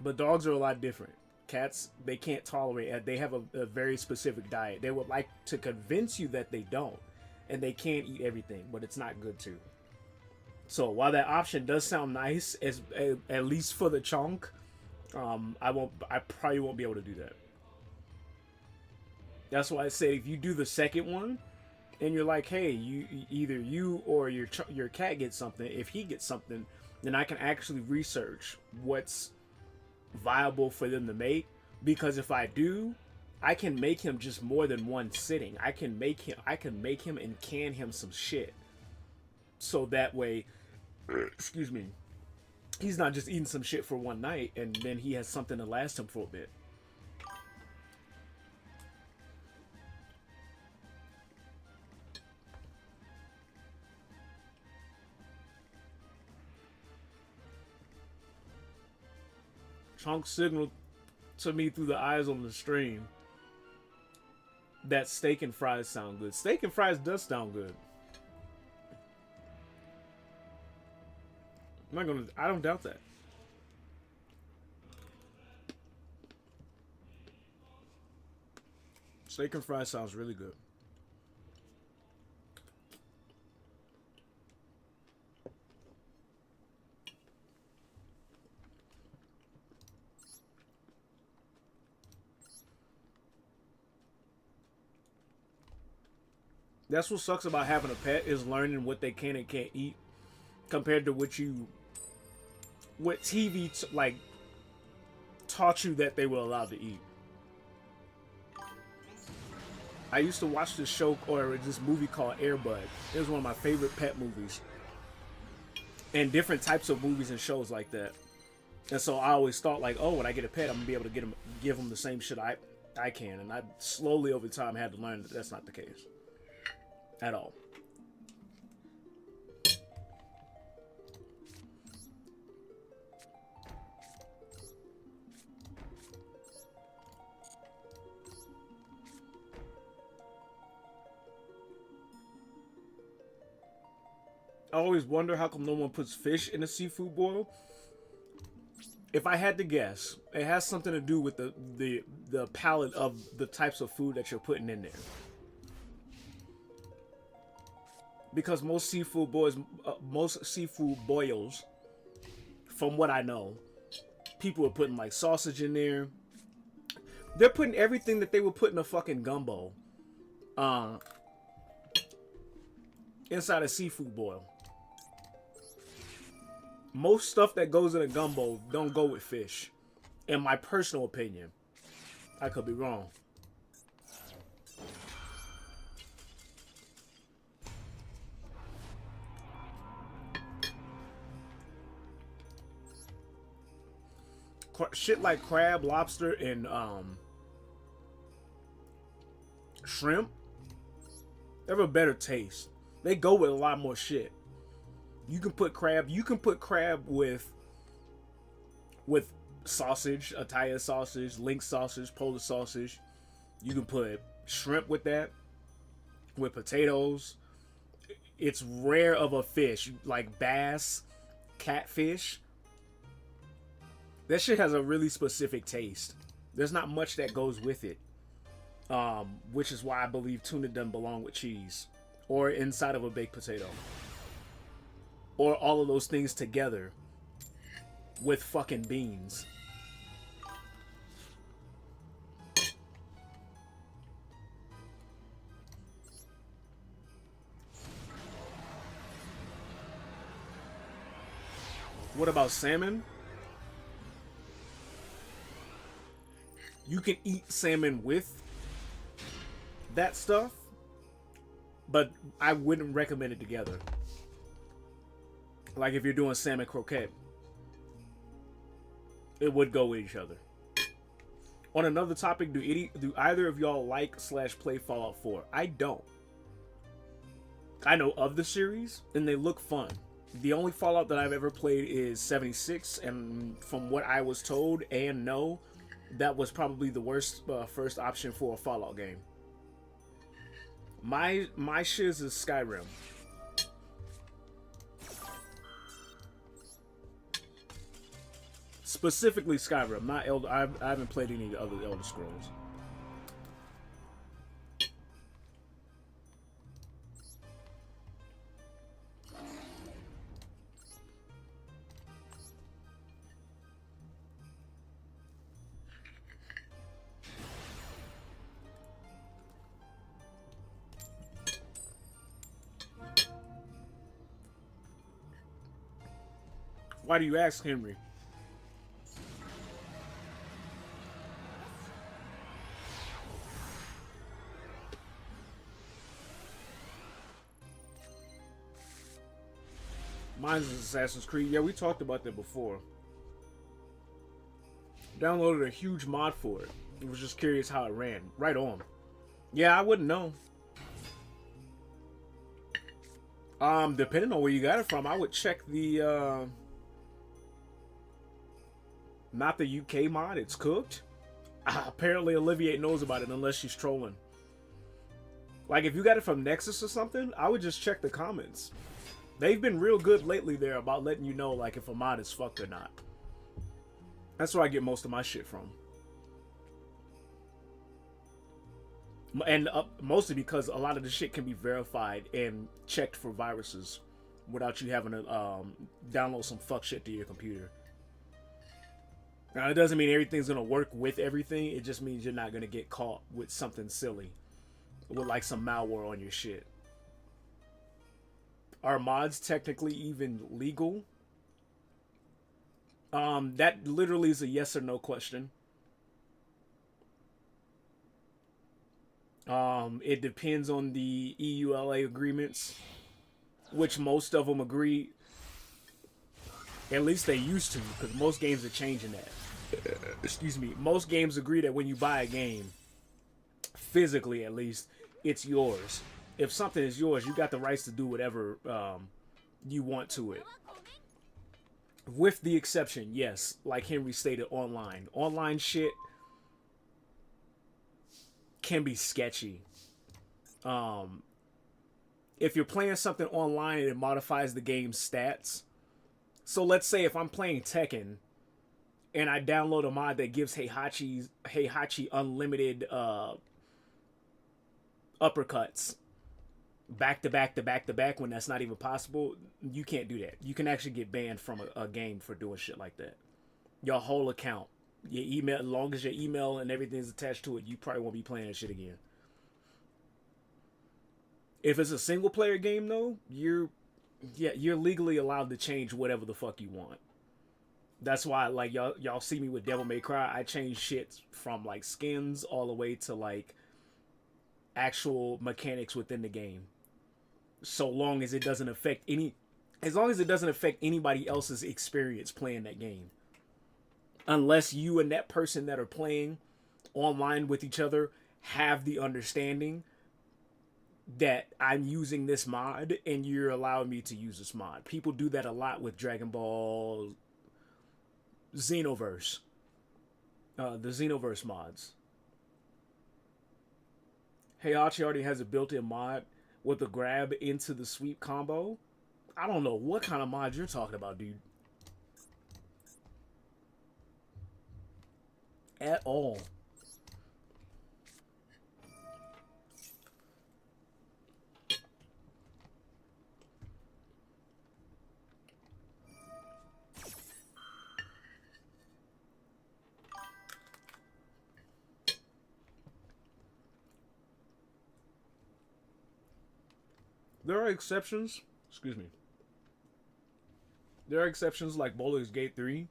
But dogs are a lot different. Cats, they can't tolerate it. They have a very specific diet. They would like to convince you that they don't. And they can't eat everything, but it's not good too. So while that option does sound nice, at least for the chunk, I probably won't be able to do that. That's why I say if you do the second one, and you're like, hey, either you or your cat gets something. If he gets something, then I can actually research what's viable for them to make, because if I do, I can make him just more than one sitting. I can make him and can him some shit, so that way, excuse me, he's not just eating some shit for one night and then he has something to last him for a bit. Chunk signaled to me through the eyes on the stream that steak and fries sound good. Steak and fries does sound good. I don't doubt that. Steak and fries sounds really good. That's what sucks about having a pet, is learning what they can and can't eat compared to what TV like taught you that they were allowed to eat. I used to watch this show or this movie called Air Bud. It was one of my favorite pet movies, and different types of movies and shows like that. And so I always thought like, oh, when I get a pet, I'm gonna be able to give them the same shit I can. And I slowly over time had to learn that that's not the case at all. I always wonder how come no one puts fish in a seafood boil. If I had to guess, it has something to do with the palette of the types of food that you're putting in there. Because most seafood boils, from what I know, people are putting like sausage in there. They're putting everything that they would put in a fucking gumbo inside a seafood boil. Most stuff that goes in a gumbo don't go with fish, in my personal opinion. I could be wrong. Shit like crab, lobster, and shrimp, they have a better taste. They go with a lot more shit. You can put crab with sausage, Italian sausage, link sausage, Polish sausage. You can put shrimp with that, with potatoes. It's rare of a fish, like bass, catfish. That shit has a really specific taste. There's not much that goes with it. Which is why I believe tuna doesn't belong with cheese. Or inside of a baked potato. Or all of those things together with fucking beans. What about salmon? You can eat salmon with that stuff, but I wouldn't recommend it together. Like if you're doing salmon croquette, it would go with each other. On another topic, do either of y'all like / play Fallout 4? I don't. I know of the series, and they look fun. The only Fallout that I've ever played is 76, and from what I was told and know, that was probably the worst first option for a Fallout game. My shiz is Skyrim. Specifically Skyrim, not Elder. I haven't played any of the other Elder Scrolls. Why do you ask, Henry? Mine's Assassin's Creed. Yeah, we talked about that before. Downloaded a huge mod for it. I was just curious how it ran. Right on. Yeah, I wouldn't know. Depending on where you got it from, I would check the not the UK mod. It's cooked. Apparently Olivier knows about it unless she's trolling. Like if you got it from Nexus or something, I would just check the comments. They've been real good lately there about letting you know like if a mod is fucked or not. That's where I get most of my shit from. And mostly because a lot of the shit can be verified and checked for viruses without you having to download some fuck shit to your computer. Now, it doesn't mean everything's going to work with everything. It just means you're not going to get caught with something silly. With like some malware on your shit. Are mods technically even legal? That literally is a yes or no question. It depends on the EULA agreements, which most of them agree. At least they used to, because most games are changing that. Excuse me. Most games agree that when you buy a game, physically at least, it's yours. If something is yours, you got the rights to do whatever you want to it. With the exception, yes, like Henry stated, online. Online shit can be sketchy. If you're playing something online and it modifies the game's stats. So let's say if I'm playing Tekken and I download a mod that gives Heihachi unlimited uppercuts back to back to back to back when that's not even possible, you can't do that. You can actually get banned from a game for doing shit like that. Your whole account, your email, as long as your email and everything's attached to it, you probably won't be playing that shit again. If it's a single player game though, you're legally allowed to change whatever the fuck you want. That's why like y'all see me with Devil May Cry, I change shit from like skins all the way to like actual mechanics within the game. So long as it doesn't affect anybody else's experience playing that game. Unless you and that person that are playing online with each other have the understanding that I'm using this mod and you're allowing me to use this mod. People do that a lot with Dragon Ball Xenoverse. The Xenoverse mods. Heihachi already has a built-in mod with a grab into the sweep combo. I don't know what kind of mod you're talking about, dude. At all. There are exceptions. Excuse me. There are exceptions like Baldur's Gate 3.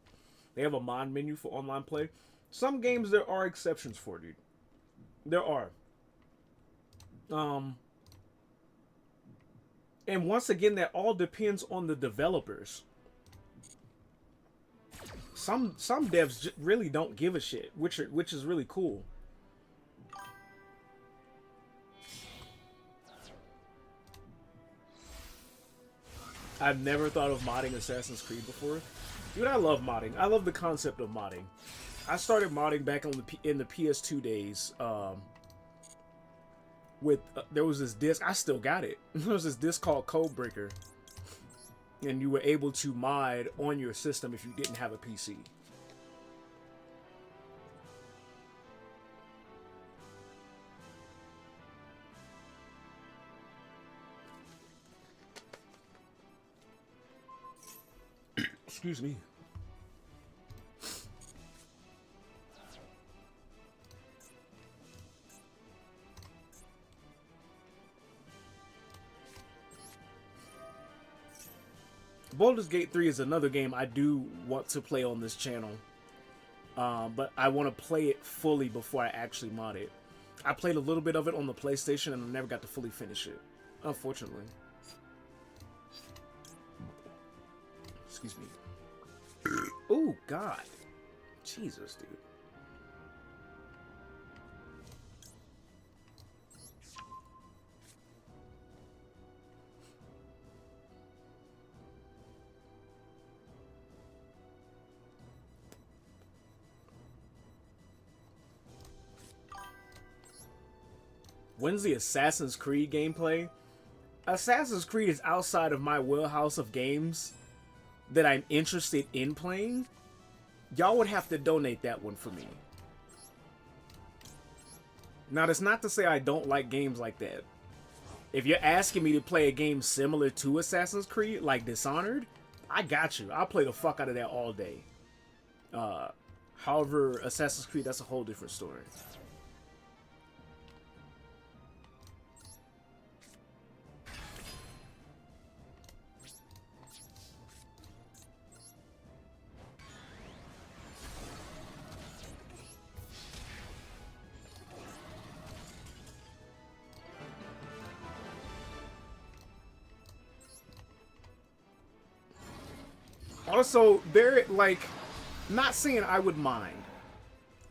They have a mod menu for online play. Some games there are exceptions for, dude. There are. And once again, that all depends on the developers. Some devs really don't give a shit, which is really cool. I've never thought of modding Assassin's Creed before. Dude, I love modding. I love the concept of modding. I started modding back on in the PS2 days. There was this disc. I still got it. There was this disc called Codebreaker, and you were able to mod on your system if you didn't have a PC. Excuse me. Baldur's Gate 3 is another game I do want to play on this channel. But I want to play it fully before I actually mod it. I played a little bit of it on the PlayStation and I never got to fully finish it, unfortunately. Excuse me. Oh, God. Jesus, dude. When's the Assassin's Creed gameplay? Assassin's Creed is outside of my wheelhouse of games that I'm interested in playing. Y'all would have to donate that one for me. Now, that's not to say I don't like games like that. If you're asking me to play a game similar to Assassin's Creed, like Dishonored, I got you. I'll play the fuck out of that all day. However, Assassin's Creed, that's a whole different story. Also, not saying I would mind.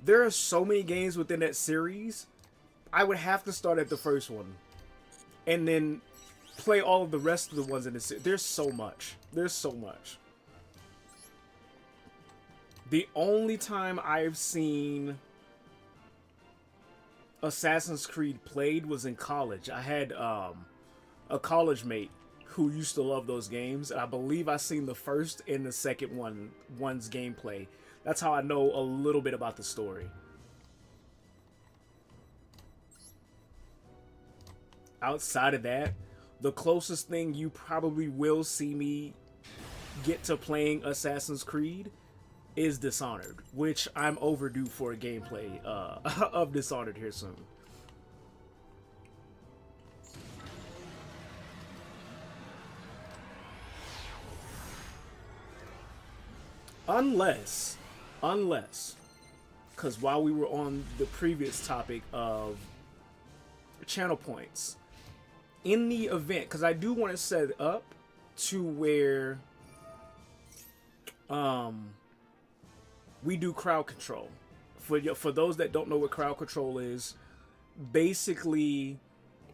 There are so many games within that series, I would have to start at the first one. And then play all of the rest of the ones in the series. There's so much. There's so much. The only time I've seen Assassin's Creed played was in college. I had a college mate who used to love those games. I believe I seen the first and the second one's gameplay. That's how I know a little bit about the story. Outside of that, the closest thing you probably will see me get to playing Assassin's Creed is Dishonored, which I'm overdue for a gameplay of Dishonored here soon. Unless, because while we were on the previous topic of channel points, in the event, because I do want to set it up to where we do crowd control. For those that don't know what crowd control is, basically,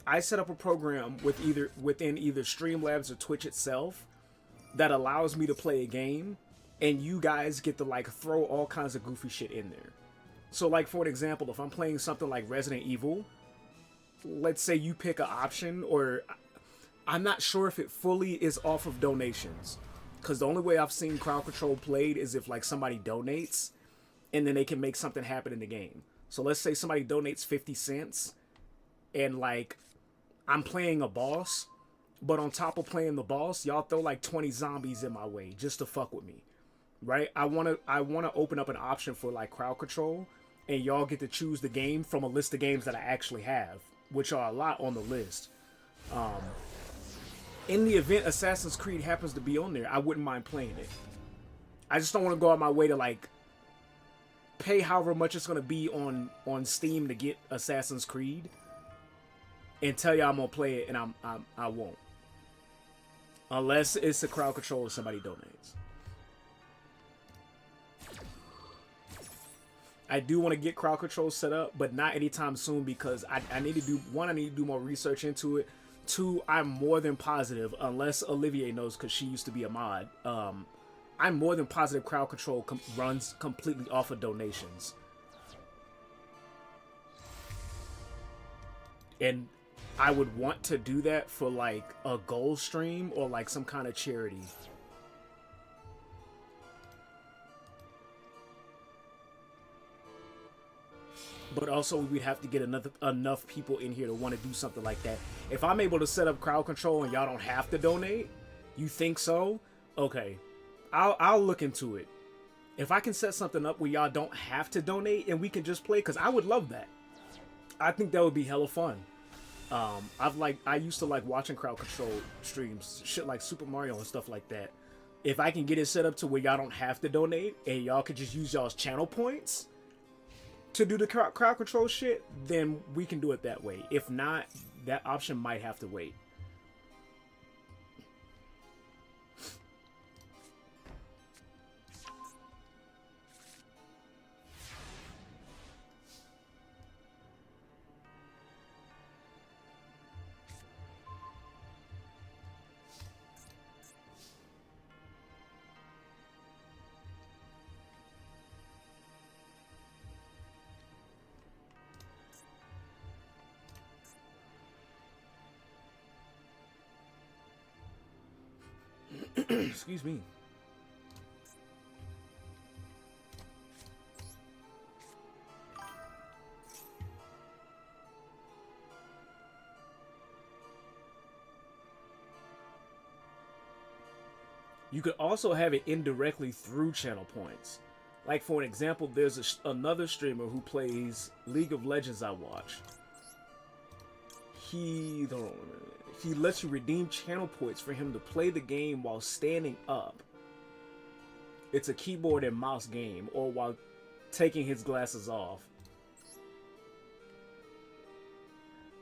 I set up a program within either Streamlabs or Twitch itself that allows me to play a game, and you guys get to throw all kinds of goofy shit in there. So for an example, if I'm playing something like Resident Evil, let's say you pick an option, or I'm not sure if it fully is off of donations, because the only way I've seen crowd control played is if somebody donates and then they can make something happen in the game. So let's say somebody donates 50 cents and I'm playing a boss, but on top of playing the boss, y'all throw 20 zombies in my way just to fuck with me. Right? I want to open up an option for crowd control, and y'all get to choose the game from a list of games that I actually have, which are a lot on the list. In the event Assassin's Creed happens to be on there, I wouldn't mind playing it. I just don't want to go out my way to pay however much it's going to be on Steam to get Assassin's Creed and tell y'all I'm going to play it, and I won't. Unless it's a crowd control or somebody donates. I do want to get crowd control set up, but not anytime soon because I need to do one. I need to do more research into it. Two, I'm more than positive, unless Olivier knows because she used to be a mod. I'm more than positive crowd control runs completely off of donations. And I would want to do that for like a gold stream or like some kind of charity. But also we'd have to get enough people in here to want to do something like that. If I'm able to set up crowd control and y'all don't have to donate, you think so? Okay, I'll look into it. If I can set something up where y'all don't have to donate and we can just play, because I would love that. I think that would be hella fun. I used to like watching crowd control streams, shit like Super Mario and stuff like that. If I can get it set up to where y'all don't have to donate and y'all could just use y'all's channel points to do the crowd control shit, then we can do it that way. If not, that option might have to wait. Excuse me. You could also have it indirectly through channel points. Like for an example, there's another streamer who plays League of Legends I watch. He lets you redeem channel points for him to play the game while standing up. It's a keyboard and mouse game, or while taking his glasses off.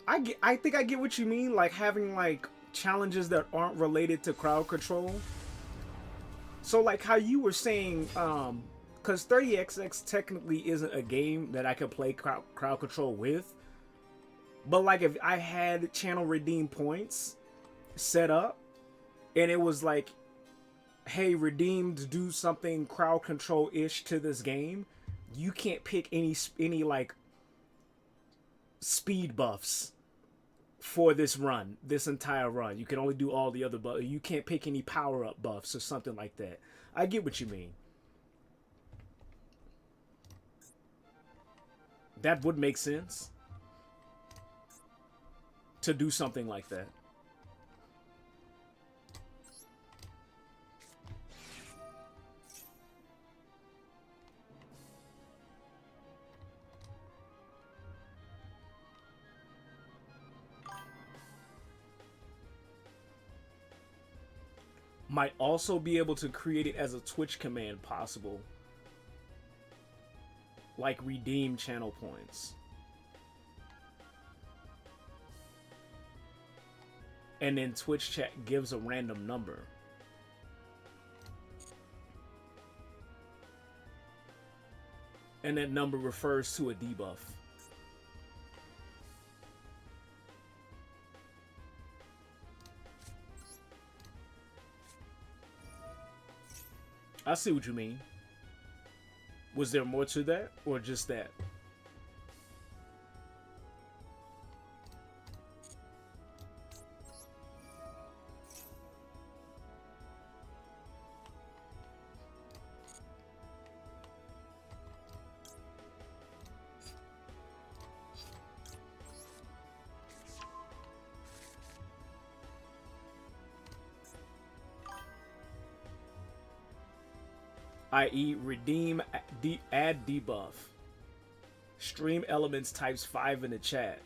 I think I get what you mean, like having like challenges that aren't related to crowd control. So like how you were saying, because 30XX technically isn't a game that I could play crowd control with. But like if I had channel redeem points set up and it was like, hey, redeem to do something crowd control-ish to this game, you can't pick any like speed buffs for this run, this entire run. You can only do all the other buffs. You can't pick any power-up buffs or something like that. I get what you mean. That would make sense to do something like that. Might also be able to create it as a Twitch command possible. Like redeem channel points. And then Twitch chat gives a random number. And that number refers to a debuff. I see what you mean. Was there more to that, or just that? I.e. redeem, add debuff. Stream elements types 5 in the chat.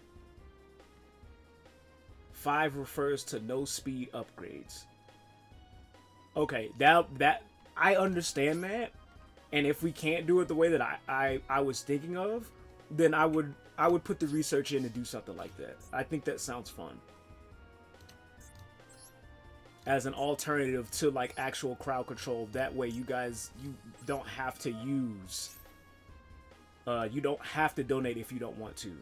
5 refers to no speed upgrades. Okay, that I understand that. And if we can't do it the way that I was thinking of, then I would put the research in to do something like that. I think that sounds fun. As an alternative to like actual crowd control. That way you don't have to use You don't have to donate if you don't want to.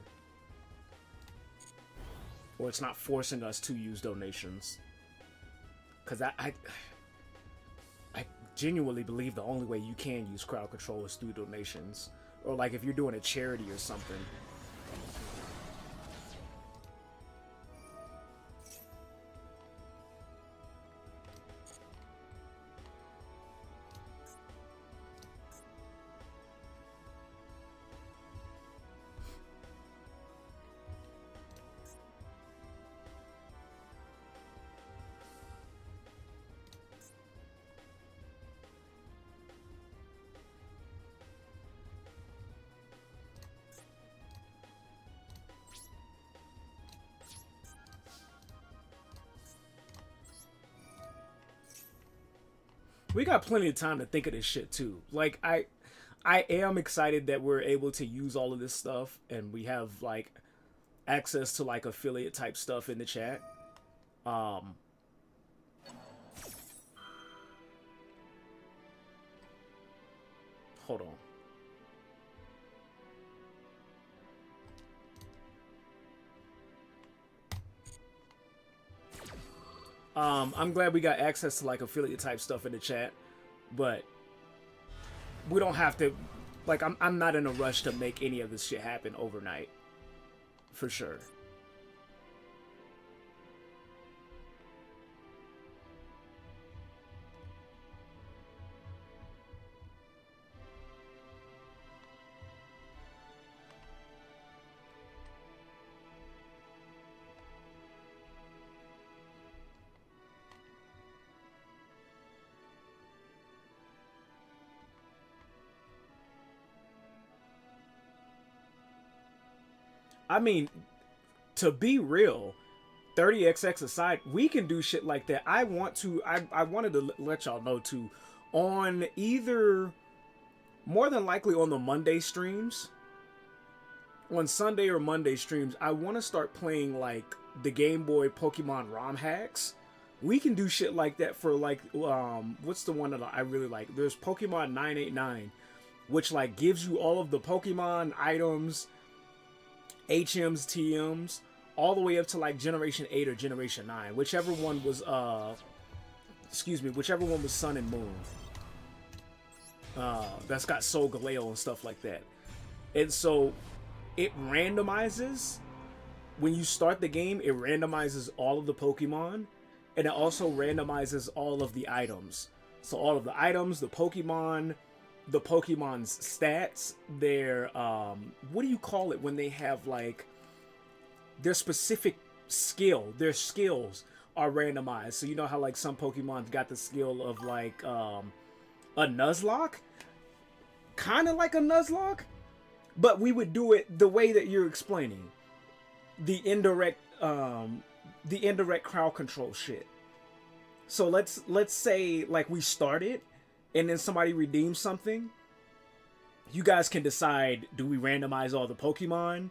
Or it's not forcing us to use donations. Because I genuinely believe the only way you can use crowd control is through donations. Or like if you're doing a charity or something. We got plenty of time to think of this shit too. Like I am excited that we're able to use all of this stuff and we have like access to like affiliate type stuff in the chat. Hold on. I'm glad we got access to like affiliate type stuff in the chat, but we don't have to, like, I'm not in a rush to make any of this shit happen overnight, for sure. I mean, to be real, 30XX aside, we can do shit like that. I wanted to let y'all know too, on either, more than likely on the Monday streams, on Sunday or Monday streams, I want to start playing like the Game Boy Pokemon ROM hacks. We can do shit like that for like, what's the one that I really like? There's Pokemon 989, which like gives you all of the Pokemon items, HMs, TMs, all the way up to like Generation 8 or Generation 9. Whichever one was, whichever one was Sun and Moon. That's got Soul Galeo and stuff like that. And so, it randomizes, when you start the game, it randomizes all of the Pokemon, and it also randomizes all of the items. So all of the items, the Pokemon's stats, their what do you call it when they have like their specific skill, their skills are randomized. So you know how like some Pokemon's got the skill of like a Nuzlocke, kind of like a Nuzlocke, but we would do it the way that you're explaining, the indirect crowd control shit. So let's say like we started and then somebody redeems something. You guys can decide, do we randomize all the Pokemon?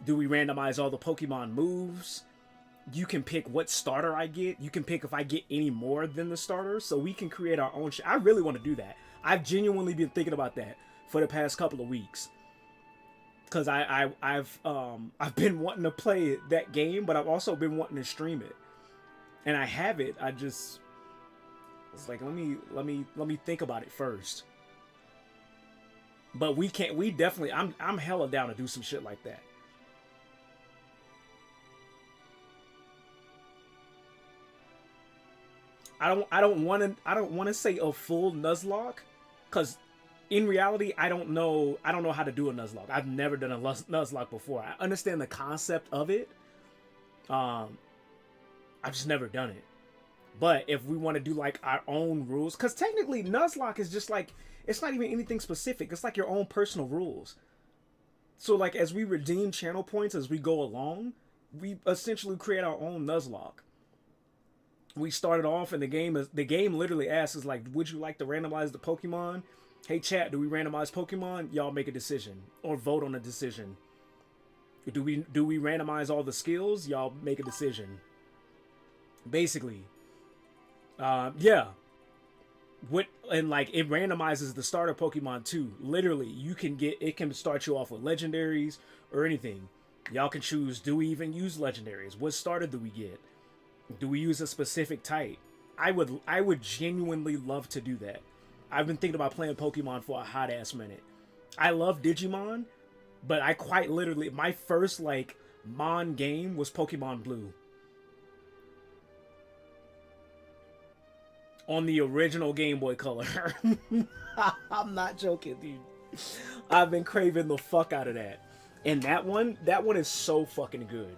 Do we randomize all the Pokemon moves? You can pick what starter I get. You can pick if I get any more than the starter. So we can create our own shit. I really want to do that. I've genuinely been thinking about that for the past couple of weeks. Because I've been wanting to play that game, but I've also been wanting to stream it. And I have it. It's like, let me think about it first. But we definitely, I'm hella down to do some shit like that. I don't want to say a full Nuzlocke, because in reality, I don't know how to do a Nuzlocke. I've never done a Nuzlocke before. I understand the concept of it. I've just never done it. But if we want to do like our own rules, because technically Nuzlocke is just like, it's not even anything specific. It's like your own personal rules. So like as we redeem channel points as we go along, we essentially create our own Nuzlocke. We started off and the game literally asks us like, would you like to randomize the Pokemon? Hey chat, do we randomize Pokemon? Y'all make a decision or vote on a decision. Do we randomize all the skills? Y'all make a decision. Basically. Yeah. And like it randomizes the starter Pokemon too. Literally, you can get it can start you off with legendaries or anything. Y'all can choose, do we even use legendaries? What starter do we get? Do we use a specific type? I would genuinely love to do that. I've been thinking about playing Pokemon for a hot ass minute. I love Digimon, but I quite literally my first like Mon game was Pokemon Blue. On the original Game Boy Color. I'm not joking, dude. I've been craving the fuck out of that. And that one is so fucking good.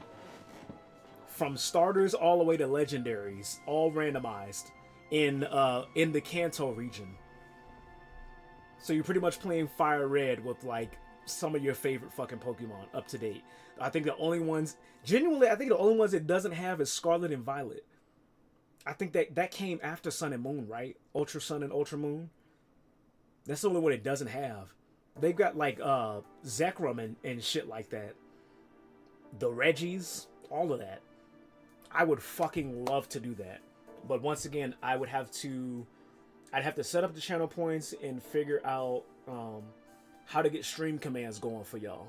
From starters all the way to legendaries, all randomized in the Kanto region. So you're pretty much playing Fire Red with like some of your favorite fucking Pokemon up to date. I think the only ones it doesn't have is Scarlet and Violet. I think that came after Sun and Moon, right? Ultra Sun and Ultra Moon. That's the only one it doesn't have. They've got like Zekrom and shit like that. The Reggies, all of that. I would fucking love to do that. But once again, I'd have to set up the channel points and figure out how to get stream commands going for y'all.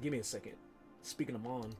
Give me a second. Speaking of Mon.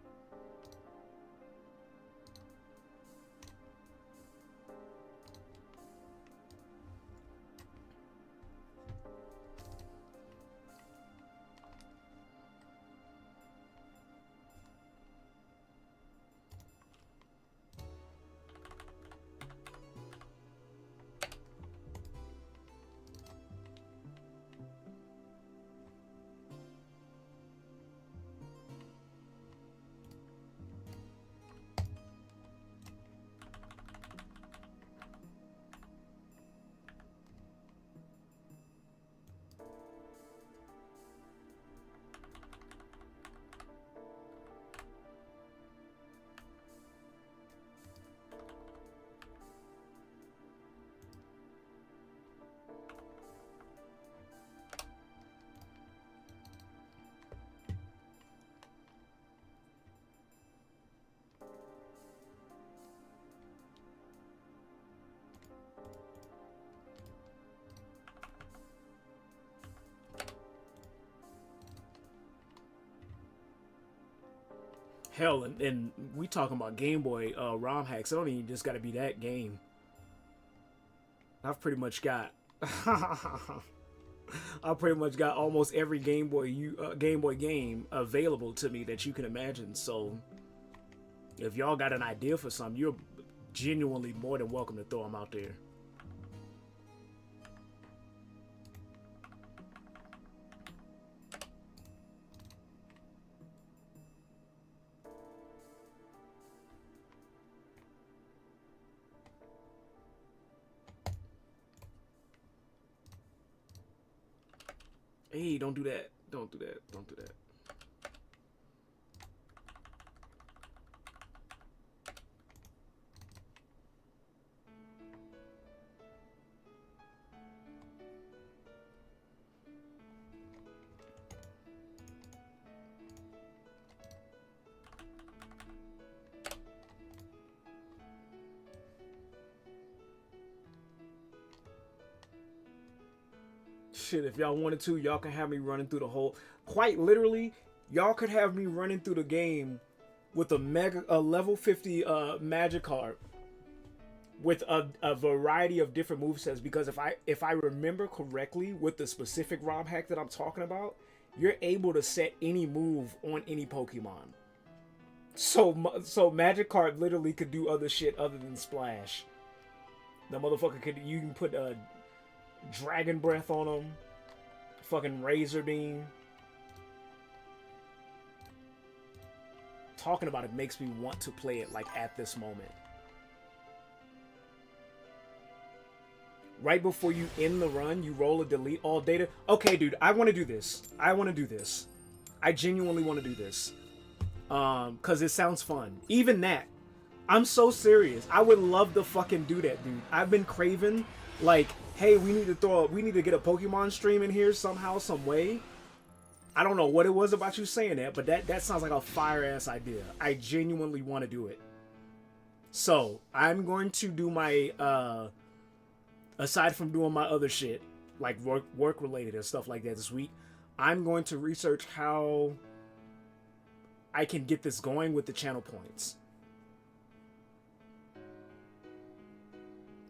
Hell, and we talking about Game Boy ROM hacks. It don't even just got to be that game. I've pretty much got almost every Game Boy game available to me that you can imagine. So if y'all got an idea for something, you're genuinely more than welcome to throw them out there. Hey, don't do that. Don't do that. Don't do that. Shit, if y'all wanted to, y'all can have me running through the whole. Quite literally, y'all could have me running through the game with a level 50 Magikarp with a variety of different movesets. Because if I remember correctly, with the specific ROM hack that I'm talking about, you're able to set any move on any Pokemon. So Magikarp literally could do other shit other than Splash. The motherfucker you can put Dragon Breath on him. Fucking Razor Beam. Talking about it makes me want to play it like at this moment. Right before you end the run, you roll a delete all data. Okay, dude, I want to do this. I genuinely want to do this. Cause it sounds fun. Even that. I'm so serious. I would love to fucking do that, dude. I've been craving, like, hey, we need to get a Pokemon stream in here somehow, some way. I don't know what it was about you saying that, but that sounds like a fire ass idea. I genuinely want to do it. So I'm going to do my aside from doing my other shit like work related and stuff like that this week, I'm going to research how I can get this going with the channel points.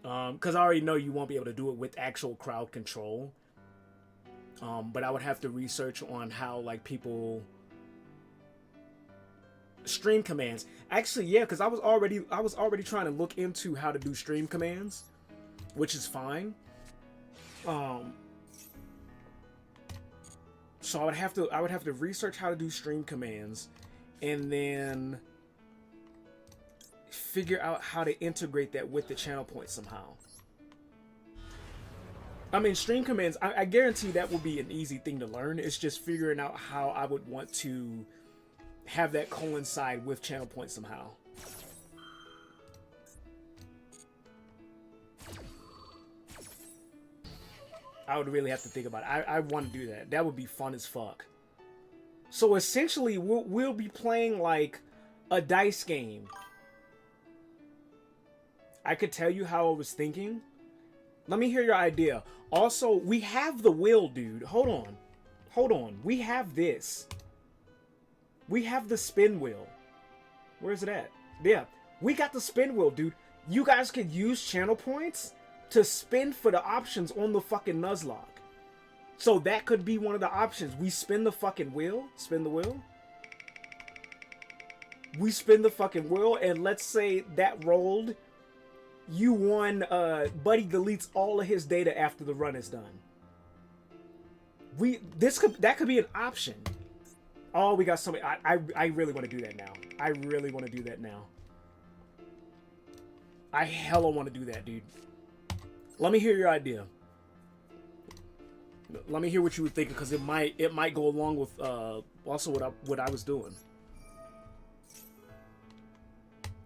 Because I already know you won't be able to do it with actual crowd control. But I would have to research on how like people stream commands. Actually, yeah, because I was already trying to look into how to do stream commands, which is fine. So I would have to research how to do stream commands, and then figure out how to integrate that with the channel points somehow. I mean, stream commands, I guarantee that will be an easy thing to learn. It's just figuring out how I would want to have that coincide with channel points somehow. I would really have to think about it. I want to do that. That would be fun as fuck. So essentially, we'll be playing like a dice game. I could tell you how I was thinking. Let me hear your idea. Also, we have the wheel, dude. Hold on. Hold on. We have this. We have the spin wheel. Where's it at? Yeah. We got the spin wheel, dude. You guys could use channel points to spin for the options on the fucking Nuzlocke. So that could be one of the options. We spin the fucking wheel. Spin the wheel. We spin the fucking wheel, and let's say that rolled. You won, Buddy deletes all of his data after the run is done. That could be an option. Oh, we got somebody. I really want to do that now. I really want to do that now. I hella want to do that, dude. Let me hear your idea. Let me hear what you were thinking, because it might go along with also what I was doing.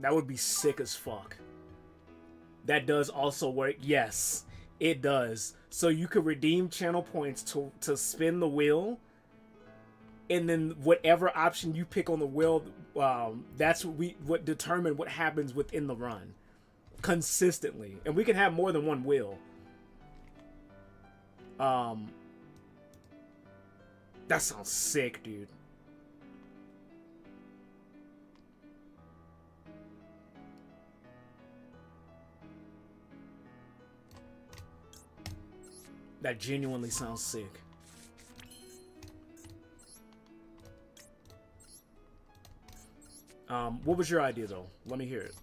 That would be sick as fuck. That does also work. Yes, it does. So you could redeem channel points to spin the wheel, and then whatever option you pick on the wheel, that's what determine what happens within the run consistently. And we can have more than one wheel. That sounds sick, dude. That genuinely sounds sick. What was your idea, though? Let me hear it.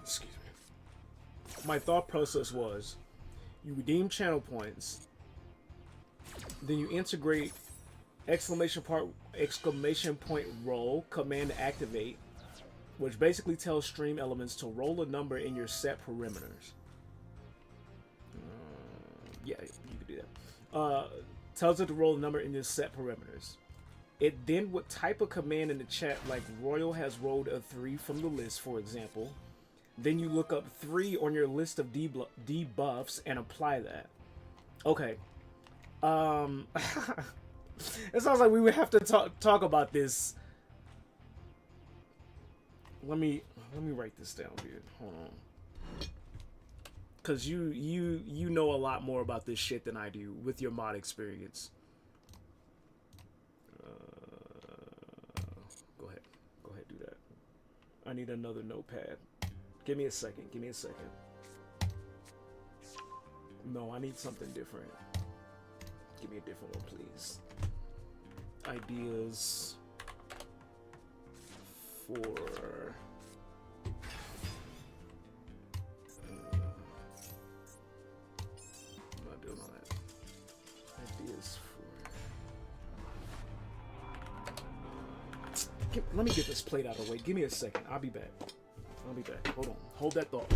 Excuse me. My thought process was, you redeem channel points, then you integrate exclamation point roll command to activate, which basically tells stream elements to roll a number in your set parameters. Yeah, you could do that. Tells it to roll a number in your set parameters. It then would type a command in the chat like Royal has rolled a 3 from the list, for example. Then you look up 3 on your list of debuffs and apply that. Okay. It sounds like we would have to talk about this. Let me write this down, dude. Hold on. Cause you know a lot more about this shit than I do with your mod experience. Go ahead, do that. I need another notepad. Give me a second. No, I need something different. Give me a different one, please. Ideas for I'm not doing all that. Ideas for let me get this plate out of the way. Give me a second. I'll be back. Hold on. Hold that thought.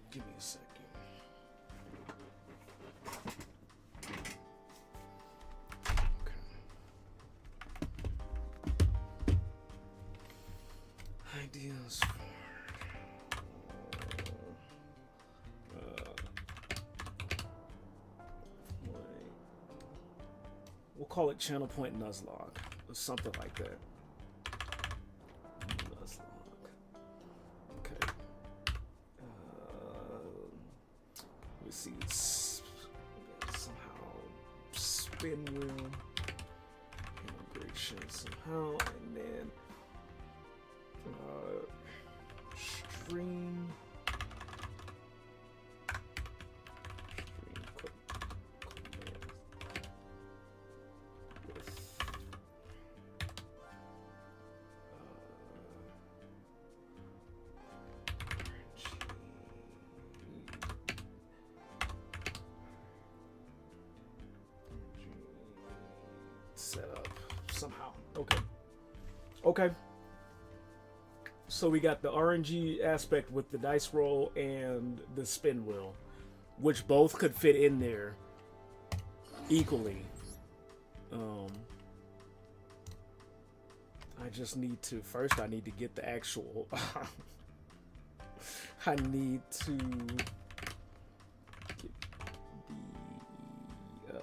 Give me a second. Okay. Ideas for we'll call it channel point Nuzlocke or something like that. Nuzlocke. Okay. Let's see. Somehow spin wheel integration somehow, and then stream set up somehow. Okay. So we got the RNG aspect with the dice roll and the spin wheel, which both could fit in there equally. I just need to I need to get the actual I need to get the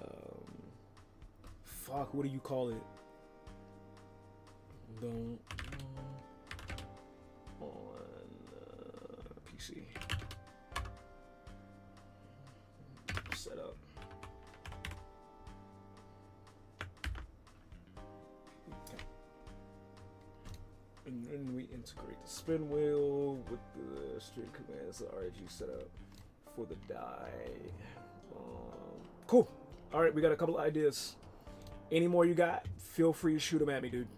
fuck, what do you call it? Don't on PC set up. Okay. And then we integrate the spin wheel with the string commands, the RNG setup for the die. Cool. All right, we got a couple of ideas. Any more you got? Feel free to shoot them at me, dude.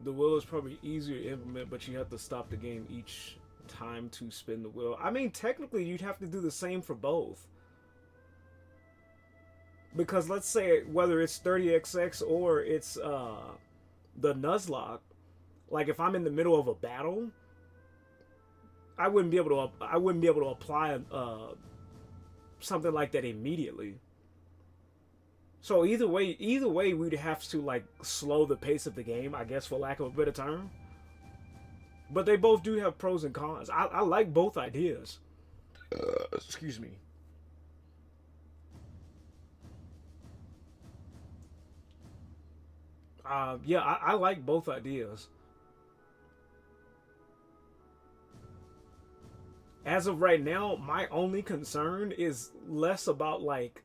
The wheel is probably easier to implement, but you have to stop the game each time to spin the wheel. I mean, technically, you'd have to do the same for both. Because let's say whether it's 30XX or it's the Nuzlocke, like if I'm in the middle of a battle, I wouldn't be able to apply something like that immediately. So either way, we'd have to like slow the pace of the game, I guess, for lack of a better term. But they both do have pros and cons. I like both ideas. Excuse me. Yeah, I like both ideas. As of right now, my only concern is less about like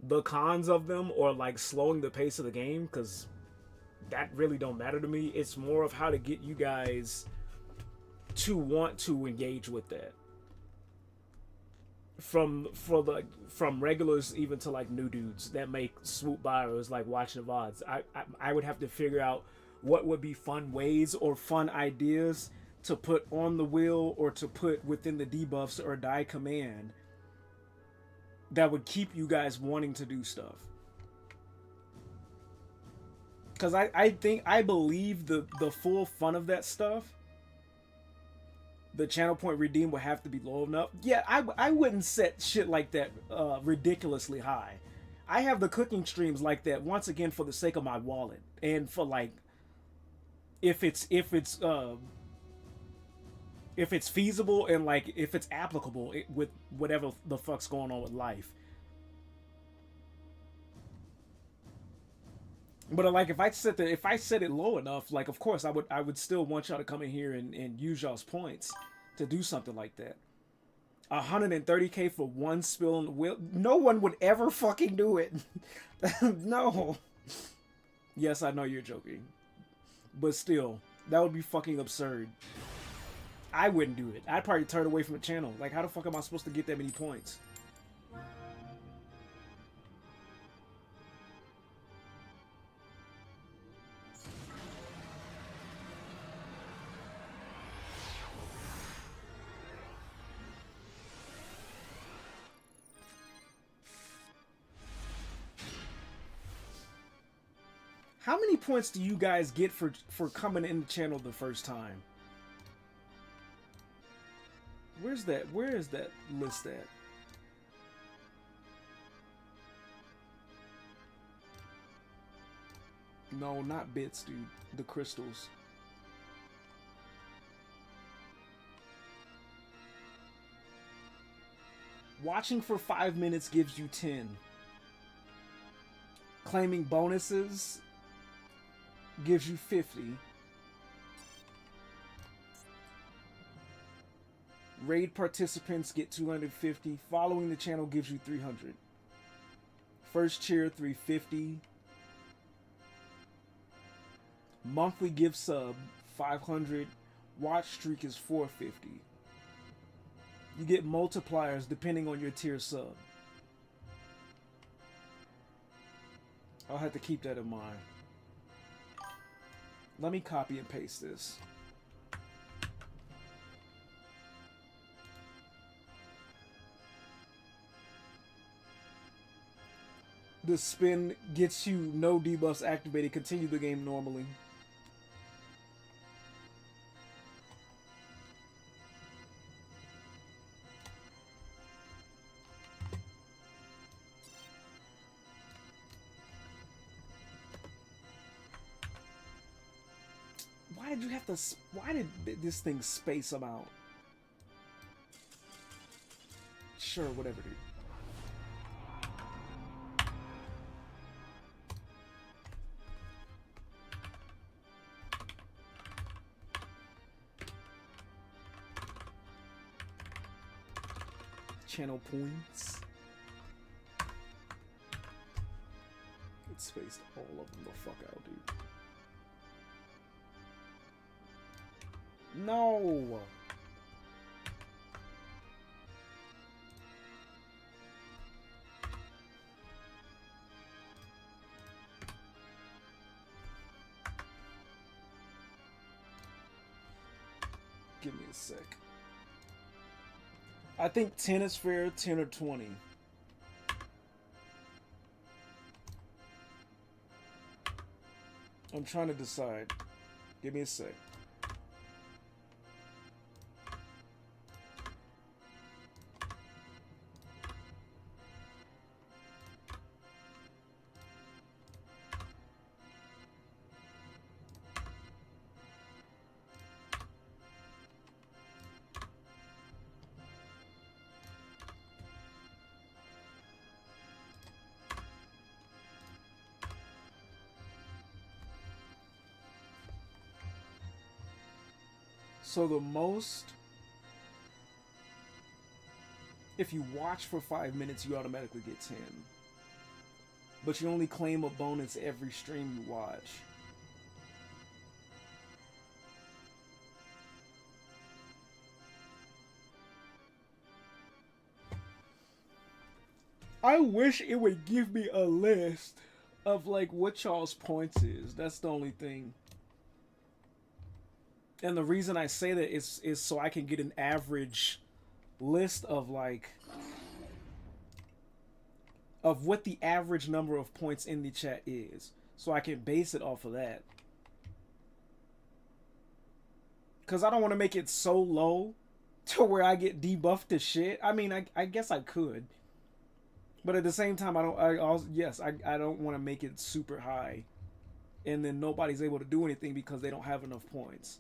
the cons of them or like slowing the pace of the game, because that really don't matter to me. It's more of how to get you guys to want to engage with that. From regulars even to like new dudes that make swoop by or is like watching the VODs. I would have to figure out what would be fun ways or fun ideas to put on the wheel or to put within the debuffs or die command that would keep you guys wanting to do stuff. Because I believe the full fun of that stuff, the channel point redeem would have to be low enough. Yeah, I wouldn't set shit like that ridiculously high. I have the cooking streams like that once again for the sake of my wallet and for like if it's feasible and like if it's applicable with whatever the fuck's going on with life. But like if I set it low enough, like of course I would still want y'all to come in here and use y'all's points to do something like that. 130k for one spill on the wheel. No one would ever fucking do it. No. Yes, I know you're joking. But still, that would be fucking absurd. I wouldn't do it. I'd probably turn away from the channel. Like, how the fuck am I supposed to get that many points? How many points do you guys get for coming in the channel the first time? Where is that list at? No, not bits, dude. The crystals. Watching for 5 minutes gives you 10. Claiming bonuses gives you 50. Raid participants get 250. Following the channel gives you 300. First cheer 350. Monthly gift sub 500. Watch streak is 450. You get multipliers depending on your tier sub. I'll have to keep that in mind. Let me copy and paste this. The spin gets you no debuffs activated. Continue the game normally. Why did you have to... Why did this thing space them out? Sure, whatever, dude. Channel points. It spaced all of them the fuck out, dude. No! Give me a sec. I think 10 is fair, 10 or 20. I'm trying to decide. Give me a sec. So the most, if you watch for 5 minutes, you automatically get 10. But you only claim a bonus every stream you watch. I wish it would give me a list of like what y'all's points is. That's the only thing. And the reason I say that is so I can get an average list of like of what the average number of points in the chat is. So I can base it off of that. Cause I don't want to make it so low to where I get debuffed to shit. I mean, I guess I could. But at the same time, I don't want to make it super high. And then nobody's able to do anything because they don't have enough points.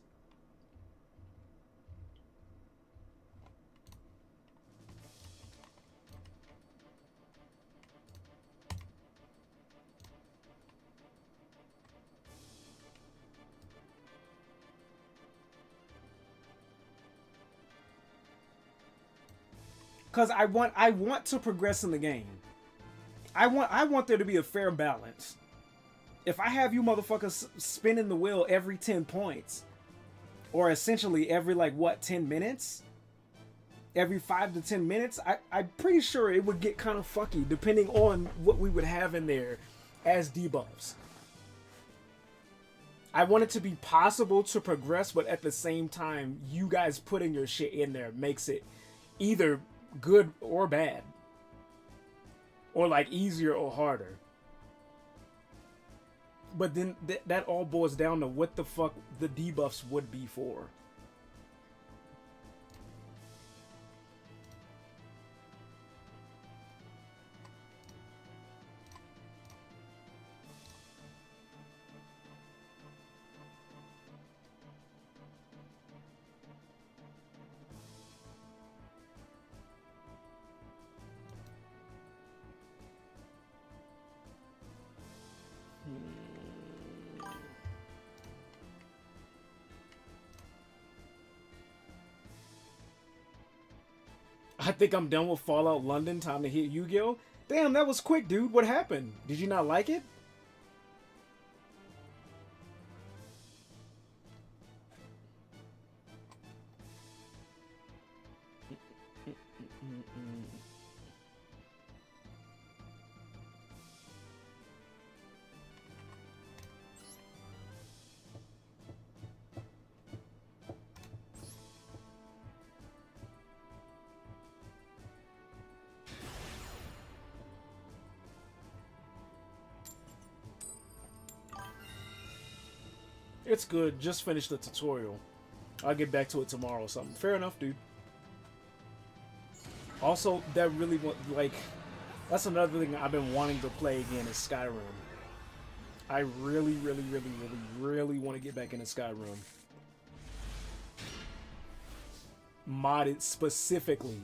Cause I want to progress in the game. I want there to be a fair balance. If I have you motherfuckers spinning the wheel every 10 points, or essentially every like what 10 minutes, every 5 to 10 minutes, I'm pretty sure it would get kind of fucky depending on what we would have in there as debuffs. I want it to be possible to progress, but at the same time, you guys putting your shit in there makes it either good or bad, or like easier or harder. But then that all boils down to what the fuck the debuffs would be for. I think I'm done with Fallout London. Time to hit YuGiOh. Damn, that was quick, dude. What happened? Did you not like it? It's good. Just finished the tutorial. I'll get back to it tomorrow or something. Fair enough, dude. Also, that really that's another thing I've been wanting to play again is Skyrim. I really want to get back into Skyrim. Modded specifically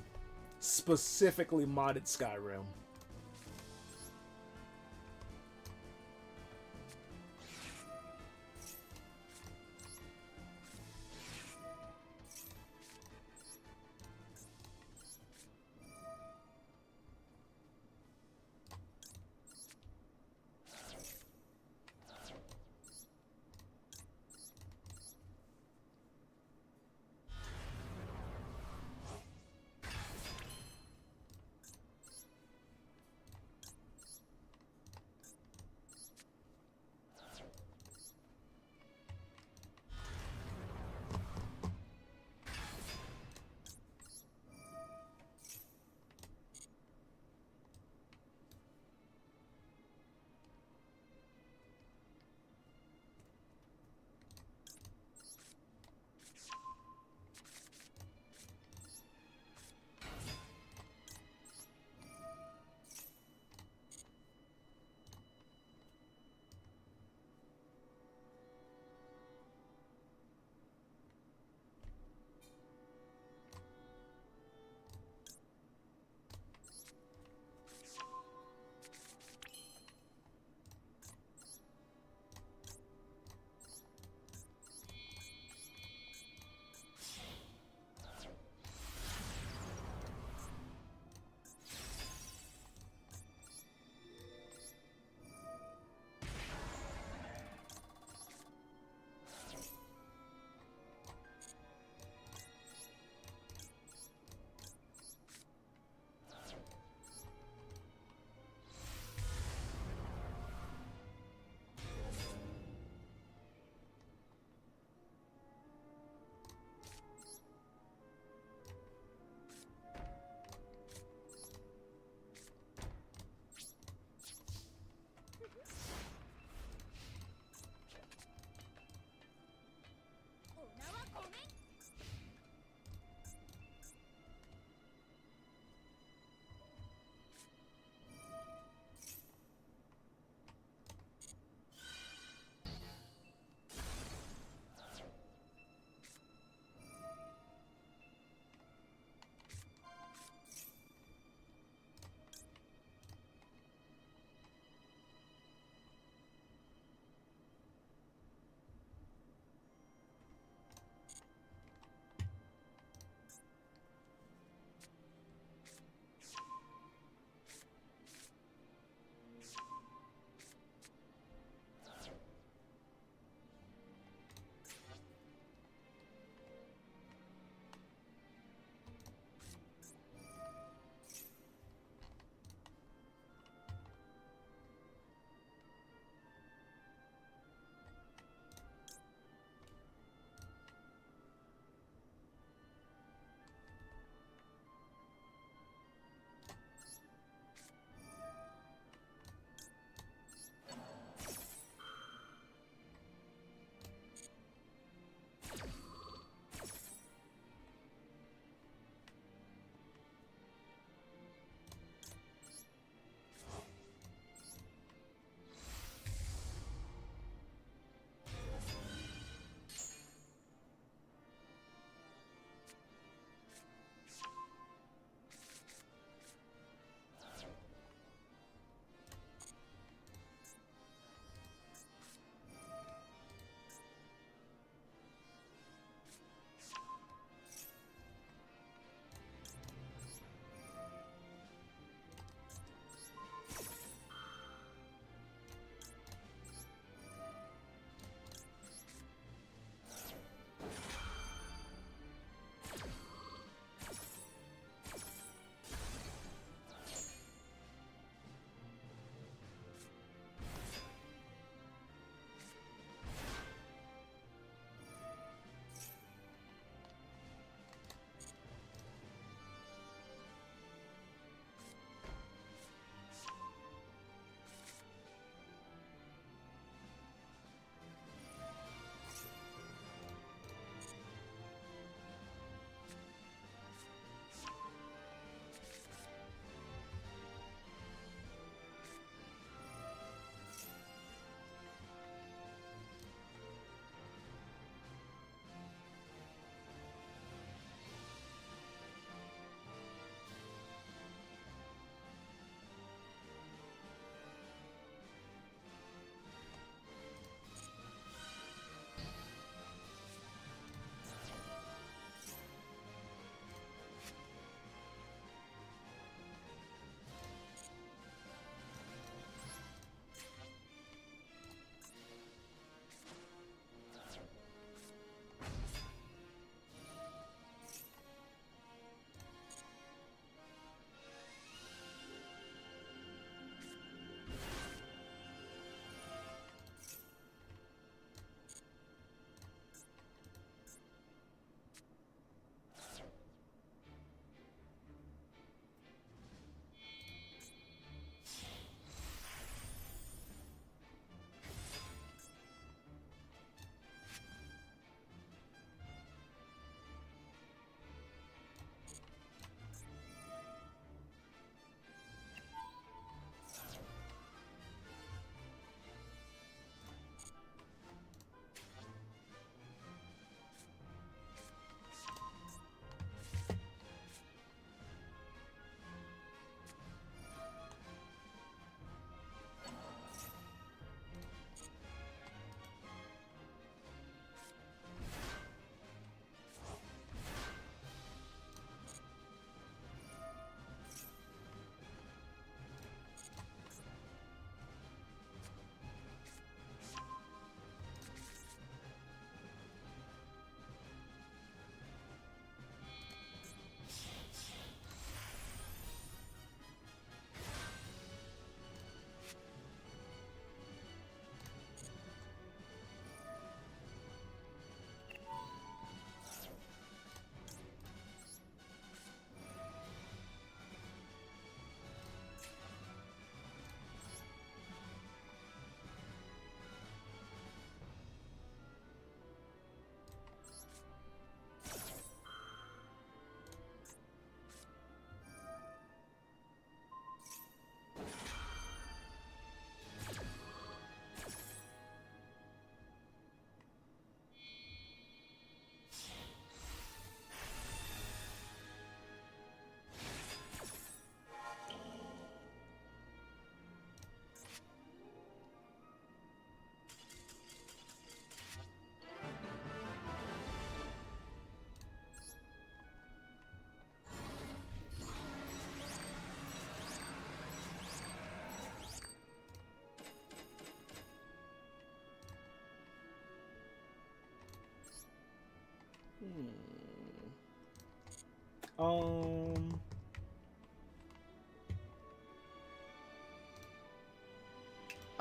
modded Skyrim.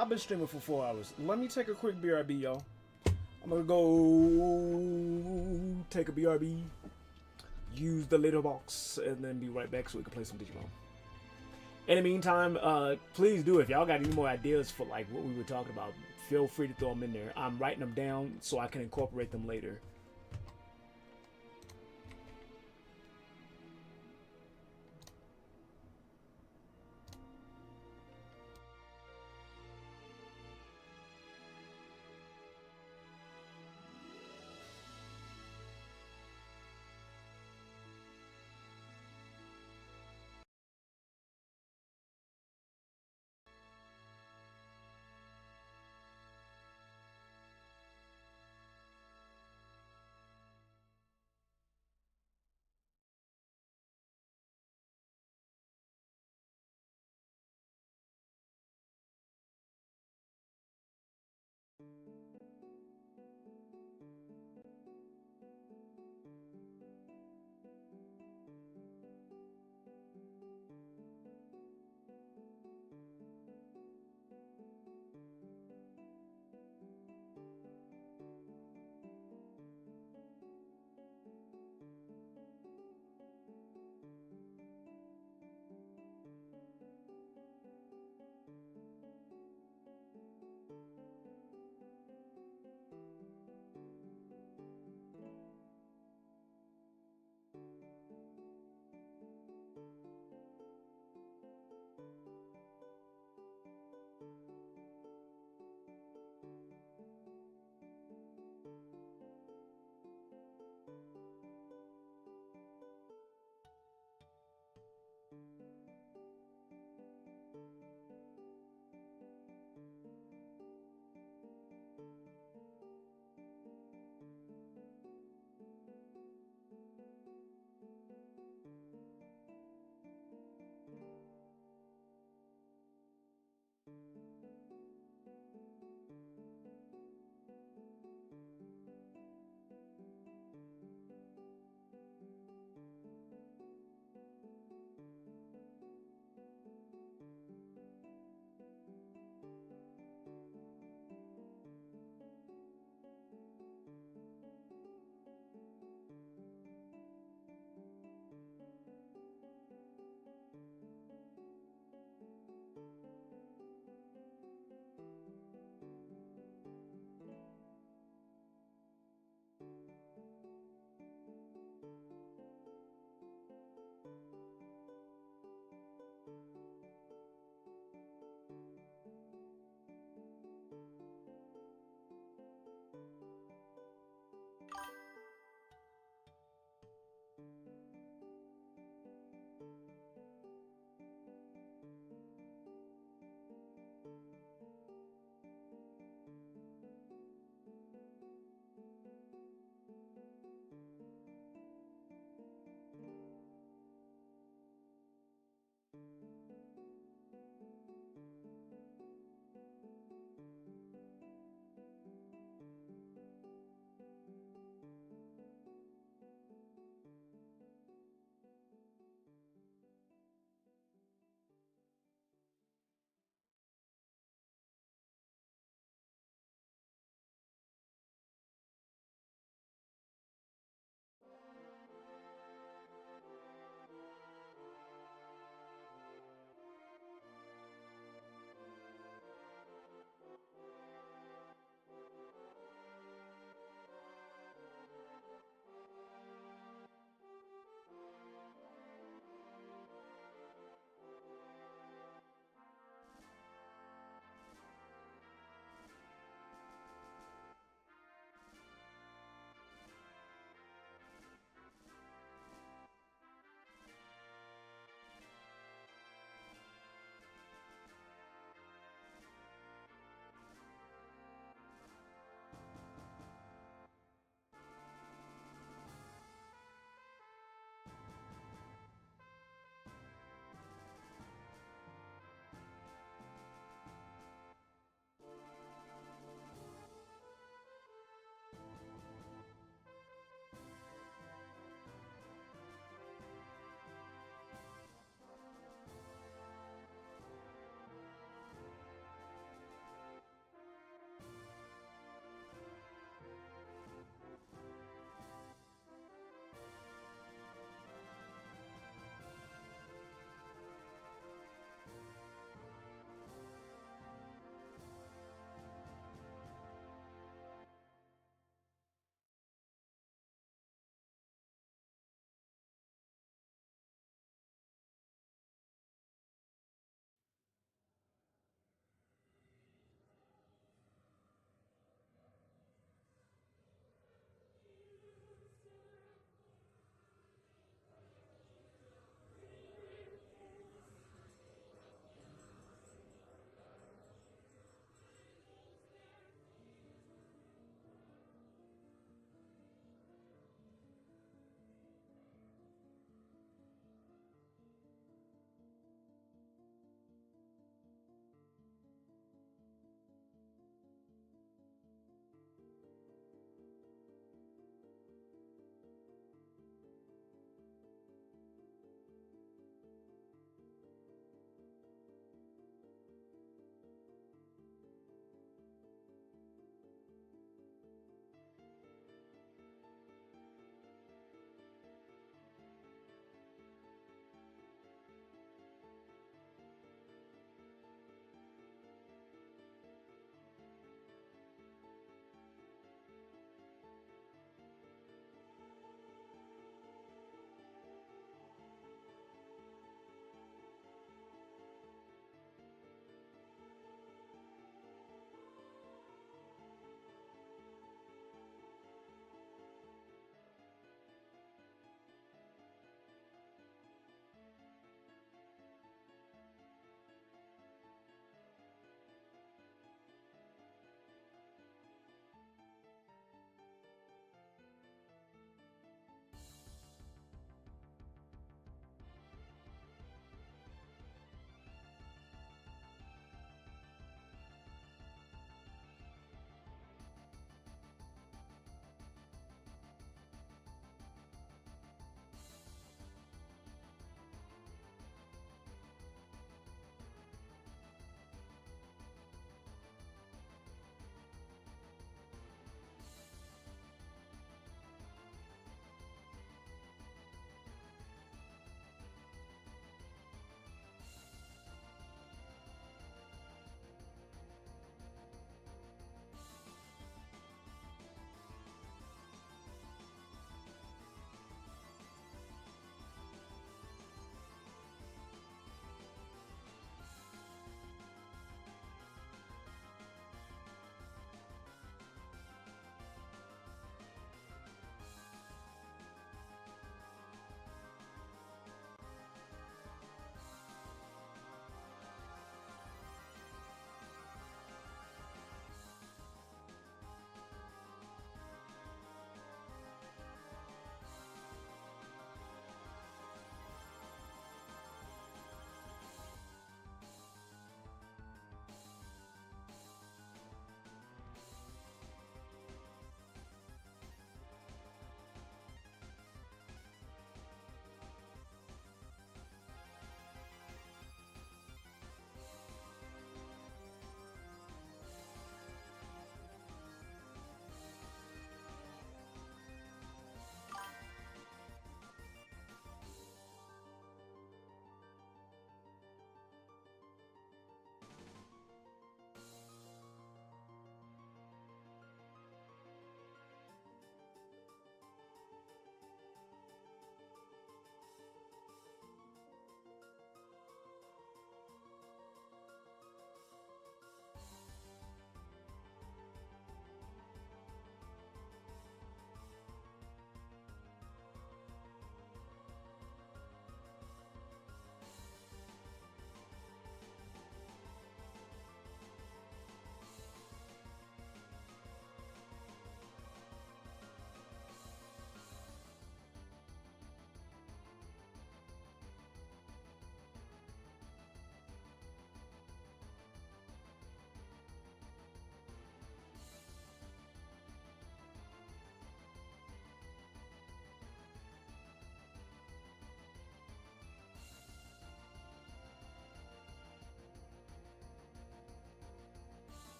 I've been streaming for 4 hours. Let me take a quick BRB, y'all. I'm gonna go take a BRB, use the little box, and then be right back so we can play some Digimon. In the meantime, please do, if y'all got any more ideas for like what we were talking about, feel free to throw them in there. I'm writing them down so I can incorporate them later.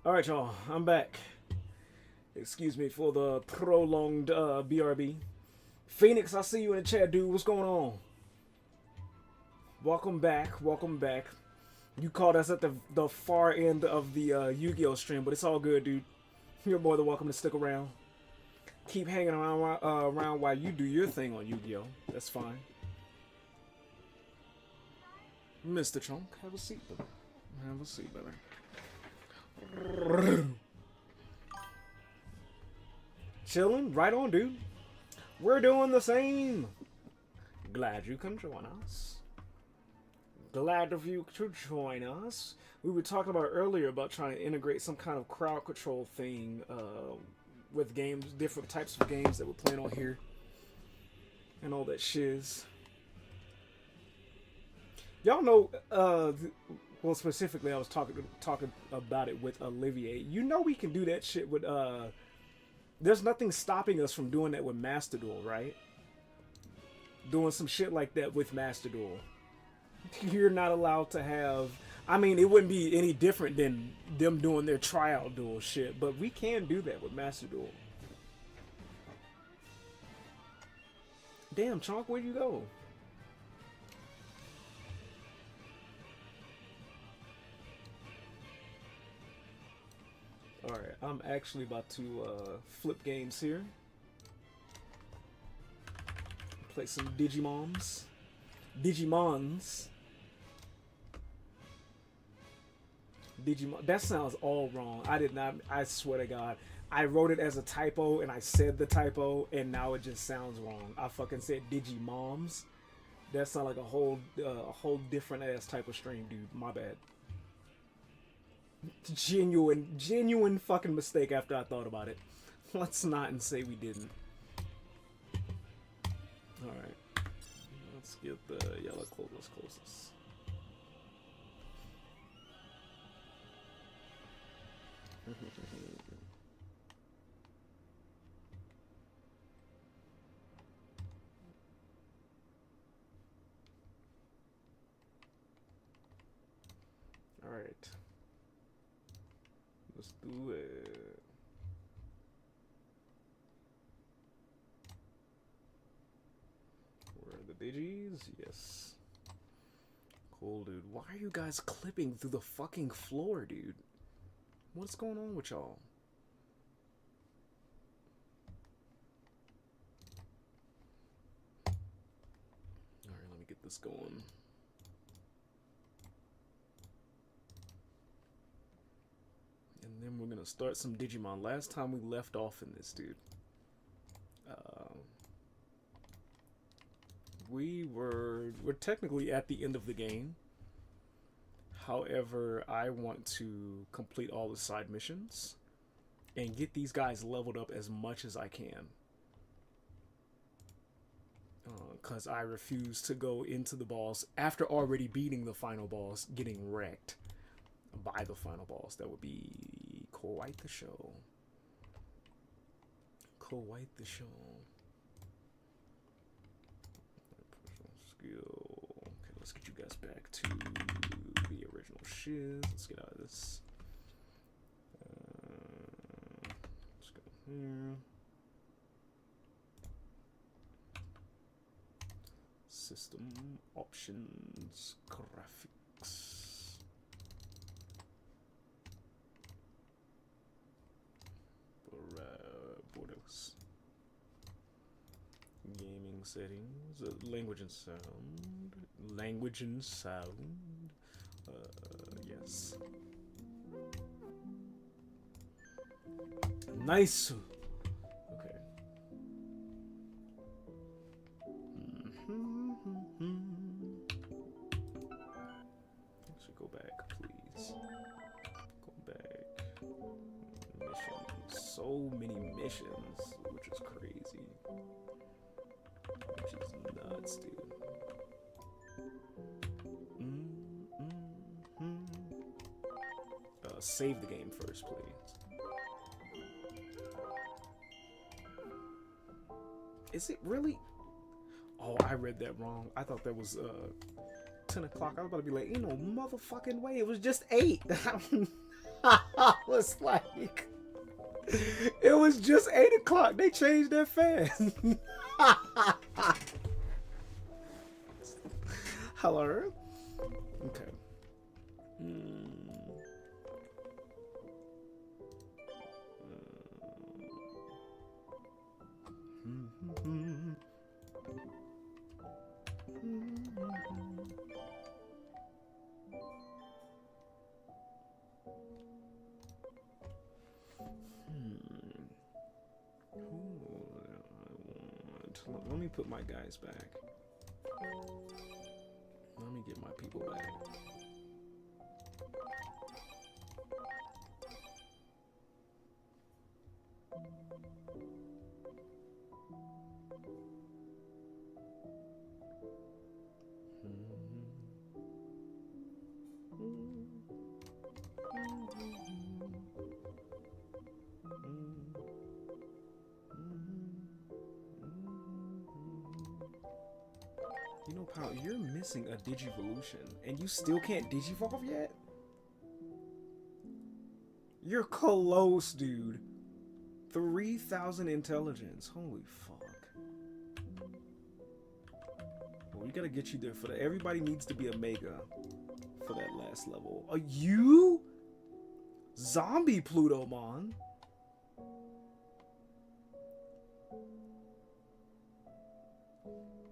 All right, y'all. I'm back. Excuse me for the prolonged BRB. Phoenix, I see you in the chat, dude. What's going on? Welcome back. Welcome back. You caught us at the far end of the YuGiOh stream, but it's all good, dude. You're more than welcome to stick around. Keep hanging around while you do your thing on YuGiOh. That's fine. Mr. Chunk, have a seat, brother. Have a seat, brother. Chilling, right on, dude. We're doing the same. Glad you can join us. Glad of you to join us. We were talking about earlier about trying to integrate some kind of crowd control thing with games, different types of games that we're playing on here, and all that shiz. Y'all know, well, specifically, I was talking about it with Olivier. You know, we can do that shit with there's nothing stopping us from doing that with Master Duel, right? Doing some shit like that with Master Duel. You're not allowed to have... I mean, it wouldn't be any different than them doing their tryout duel shit, but we can do that with Master Duel. Damn, Chonk, where'd you go? Alright, I'm actually about to flip games here. Play some Digimons. Digimon. That sounds all wrong. I did not. I swear to God. I wrote it as a typo and I said the typo and now it just sounds wrong. I fucking said Digimoms. That sounds like a whole different ass type of stream, dude. My bad. Genuine fucking mistake after I thought about it. Let's not and say we didn't. Alright. Let's get the yellow closest. Alright. Let's do it. Where are the digis? Yes. Cool, dude. Why are you guys clipping through the fucking floor, dude? What's going on with y'all? Alright, let me get this going. And then we're gonna start some Digimon. Last time we left off in this, dude, we're technically at the end of the game. However, I want to complete all the side missions and get these guys leveled up as much as I can. Because I refuse to go into the boss after already beating the final boss, getting wrecked by the final boss. That would be quite the show. Quite the show. Personal skill. Okay, let's get you guys back to the original shiz. Let's get out of this. Let's go here. System options, graphics. Borders. Gaming settings, language and sound. Language and sound. Yes. Nice. Okay. Actually, go back, please. Go back. Missions. So many missions, which is crazy. Which is nuts, dude. Save the game first, please. Is it really? Oh, I read that wrong. I thought that was 10 o'clock. I was about to be like, ain't no motherfucking way. It was just 8. I was like, it was just 8 o'clock. They changed that fast. Hello? Okay. Let me put my guys back. Let me get my people back. You know, pal, you're missing a Digivolution, and you still can't Digivolve yet? You're close, dude. 3,000 intelligence. Holy fuck. Well, we gotta get you there for that. Everybody needs to be a Mega for that last level. Are you? Zombie Plutomon?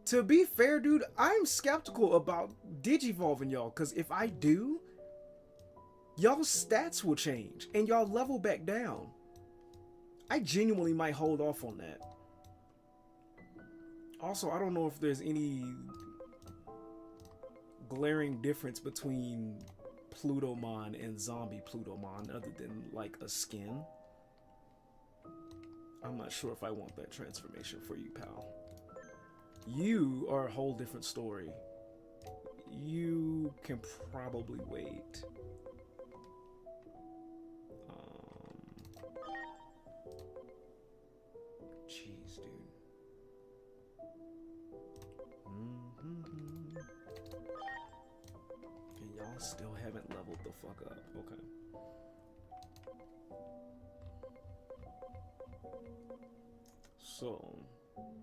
To be fair, dude, I'm skeptical about Digivolving y'all, because if I do, y'all's stats will change, and y'all level back down. I genuinely might hold off on that. Also, I don't know if there's any glaring difference between Plutomon and Zombie Plutomon other than, like, a skin. I'm not sure if I want that transformation for you, pal. You are a whole different story. You can probably wait. Jeez, dude. And y'all still haven't leveled the fuck up. Okay. So,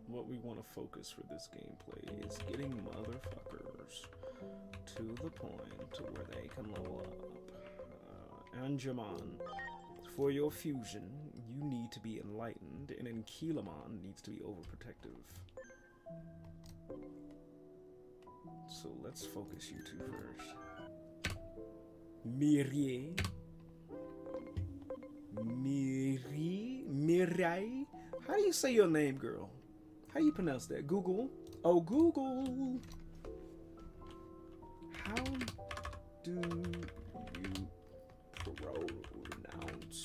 what we want to focus for this gameplay is getting motherfuckers to the point to where they can level up. Angemon, for your fusion, you need to be enlightened, and Enkilamon needs to be overprotective. So let's focus you two first. Mirai. How do you say your name, girl? How do you pronounce that? Google. Oh, Google. How do you pronounce?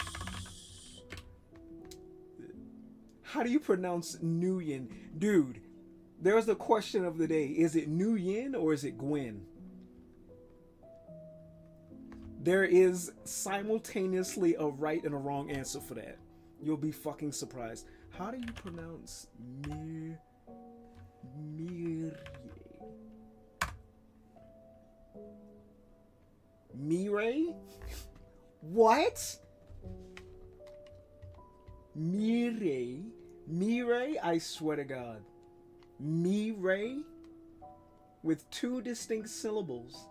How do you pronounce Nguyen? Dude, there's the question of the day. Is it Nguyen or is it Gwen? There is simultaneously a right and a wrong answer for that. You'll be fucking surprised. How do you pronounce Mirai? What? Mirai? Mirai? I swear to God. Mirai? With 2 distinct syllables.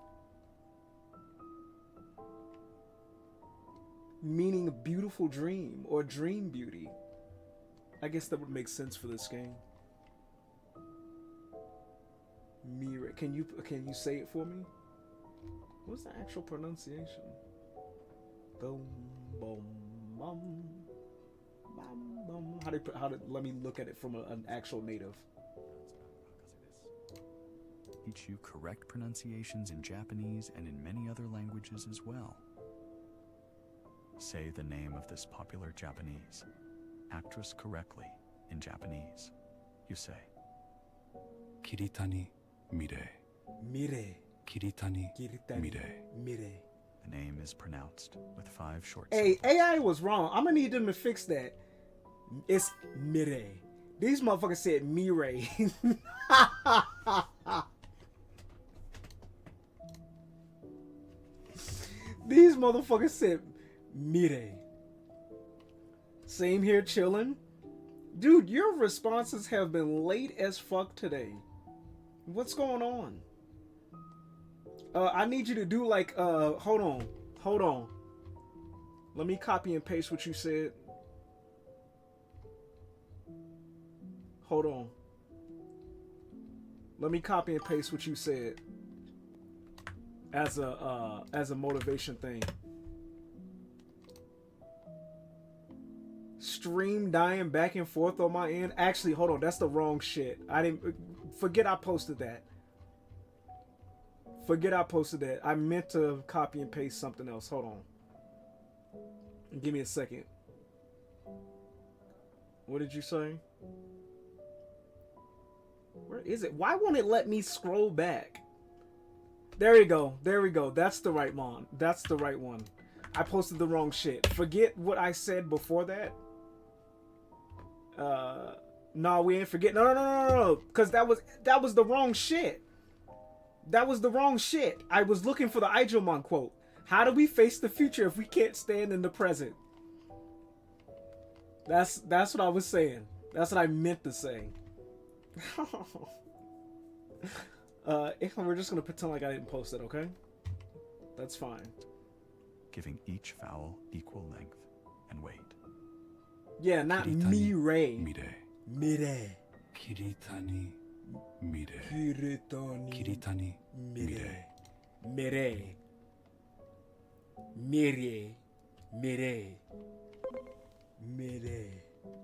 Meaning a beautiful dream or dream beauty. I guess that would make sense for this game. Mirai. Can you say it for me? What's the actual pronunciation? Boom, boom, bum, bum, bum. Let me look at it from an actual native. Teach you correct pronunciations in Japanese and in many other languages as well. Say the name of this popular Japanese actress correctly in Japanese. You say Kiritani Mire. Mire. Kiritani Mire. Mire. The name is pronounced with 5 short Hey, syllables. AI was wrong. I'm gonna need them to fix that. It's Mire. These motherfuckers said Mire. These motherfuckers said Mire. Same here, chillin'. Dude, your responses have been late as fuck today. What's going on? I need you to do like, hold on. Let me copy and paste what you said. Hold on. Let me copy and paste what you said as a motivation thing. Stream dying back and forth on my end. Actually, hold on, that's the wrong shit. I didn't forget I posted that. I meant to copy and paste something else. Hold on. Give me a second. What did you say? Where is it? Why won't it let me scroll back? There we go. That's the right one. I posted the wrong shit. Forget what I said before that. No, we ain't forget. No. Cause that was the wrong shit. I was looking for the Digimon quote. How do we face the future if we can't stand in the present? That's what I was saying. That's what I meant to say. We're just gonna pretend like I didn't post it, okay? That's fine. Giving each vowel equal length and weight. Yeah, not Kiritani, mire. Mire. Kiritani. Mire. Kiritani. Mire. Mire.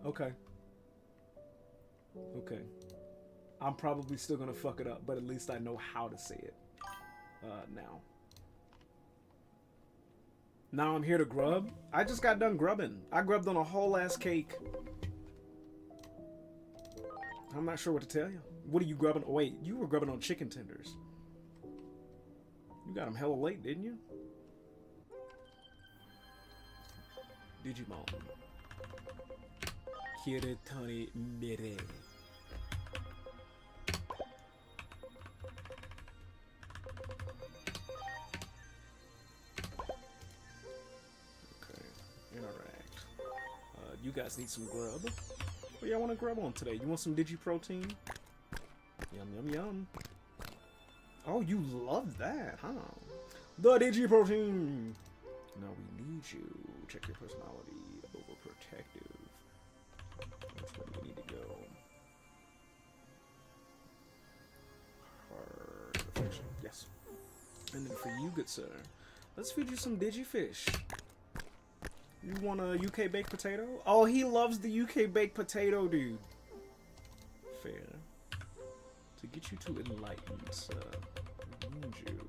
Okay. I'm probably still gonna fuck it up, but at least I know how to say it. Now. Now I'm here to grub. I just got done grubbing. I grubbed on a whole ass cake. I'm not sure what to tell you. What are you grubbing? Oh, wait, you were grubbing on chicken tenders. You got them hella late, didn't you? Digimon. Kiritani Mire. You guys need some grub. What y'all want to grub on today? You want some Digi-Protein? Yum. Oh, you love that, huh? The Digi-Protein! Now we need you. Check your personality. Overprotective. That's where you need to go. Hard affection. Yes. And then for you, good sir, let's feed you some Digifish. You want a UK baked potato? Oh, he loves the UK baked potato, dude. Fair. To get you to enlighten, sir. Need you.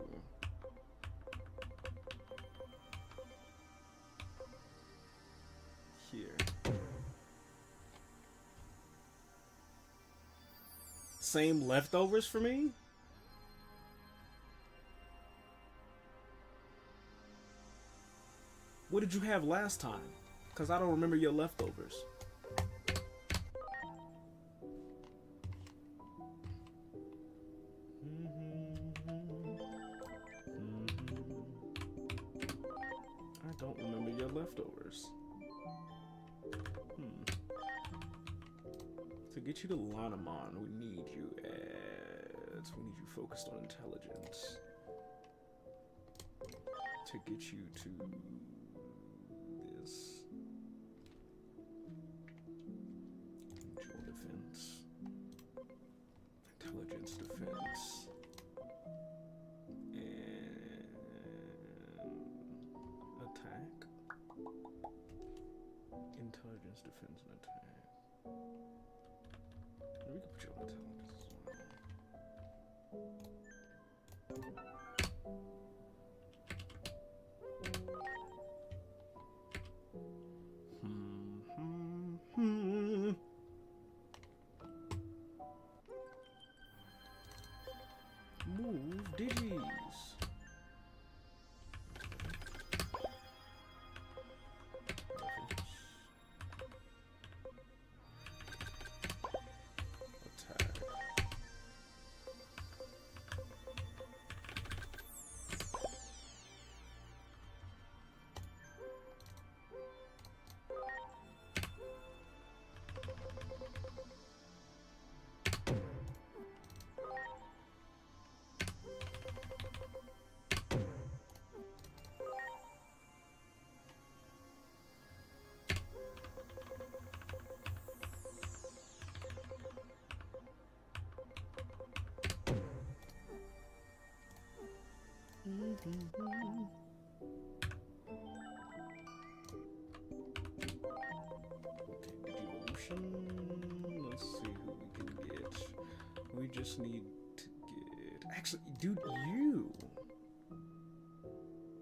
Here. Same leftovers for me? What did you have last time? Because I don't remember your leftovers. I don't remember your leftovers. To get you to Lanamon, we need you focused on intelligence. To get you to this. Mutual defense. Intelligence defense. And attack. Intelligence defense and attack. We can put you on intelligence as well. Move digis. Attack. Digivolution. Let's see who we can get. We just need to get. Actually, dude,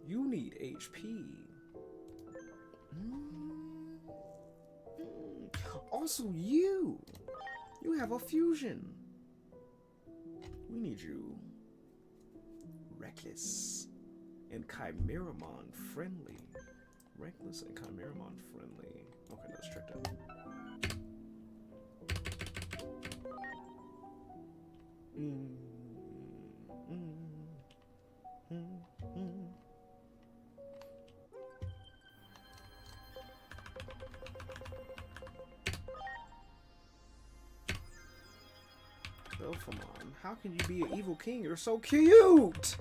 you need HP. Also, you have a fusion. We need you Reckless and Chimeramon friendly. Reckless and Chimeramon friendly. Okay, let's check that. Belphemon, how can you be an evil king? You're so cute!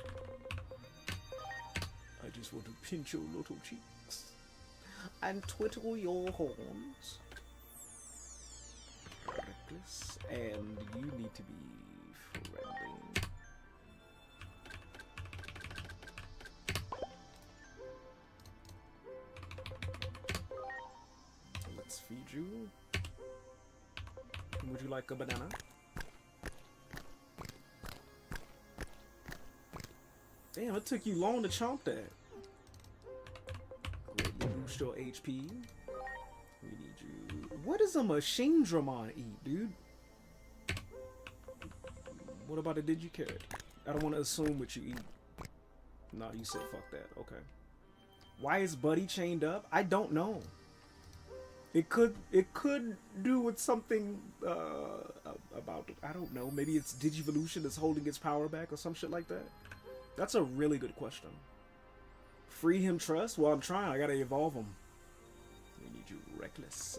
I just want to pinch your little cheeks and twiddle your horns. Reckless, and you need to be friendly. Let's feed you. Would you like a banana? Damn, it took you long to chomp that. Greatly boost your HP. We need you. What does a machine Dramon eat, dude? What about a Digicarrot? I don't want to assume what you eat. No, you said fuck that. Okay. Why is Buddy chained up? I don't know. It could do with something about it. I don't know. Maybe it's Digivolution that's holding its power back or some shit like that. That's a really good question. Free him trust? Well, I'm trying. I gotta evolve him. We need you Reckless.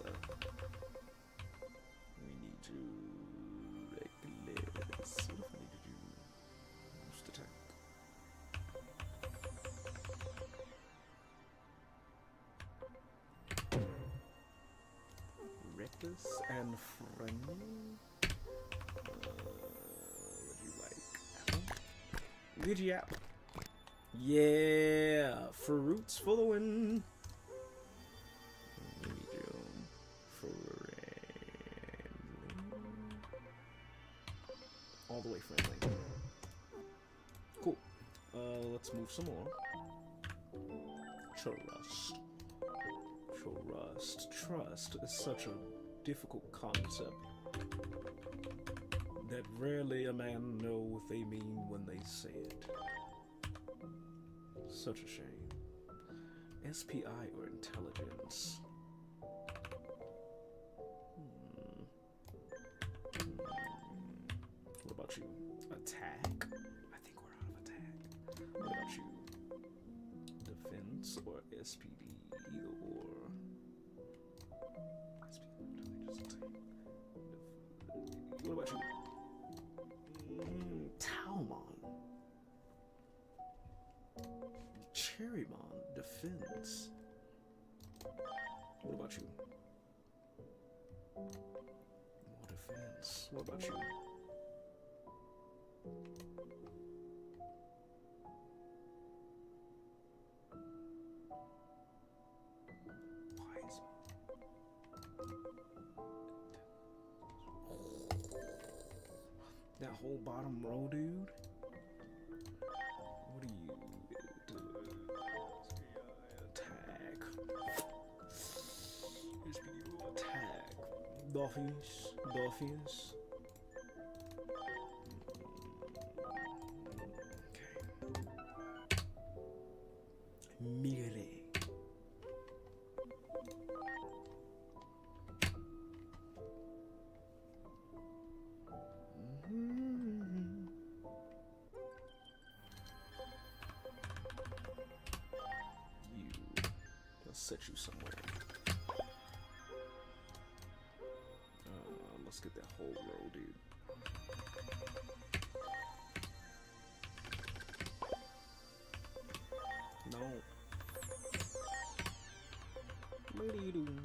We need you Reckless. What if I needed you Boost attack? Reckless and friendly? What do you like? Digiap. Yeah, fruits for the win. We need you friendly. All the way friendly. Cool. Let's move some more. Trust is such a difficult concept that rarely a man know what they mean when they say it. Such a shame. SPI or intelligence? What about you? Attack? I think we're out of attack. What about you? Defense or SPD or... What about you? Talmon. Cherrymon. Defense. What about you? More defense. What about you? That whole bottom row, dude. What do you do? Attack. Attack. Dolphins. Okay. Melee. Set you somewhere. Let's get that whole row, dude. No. What are you doing?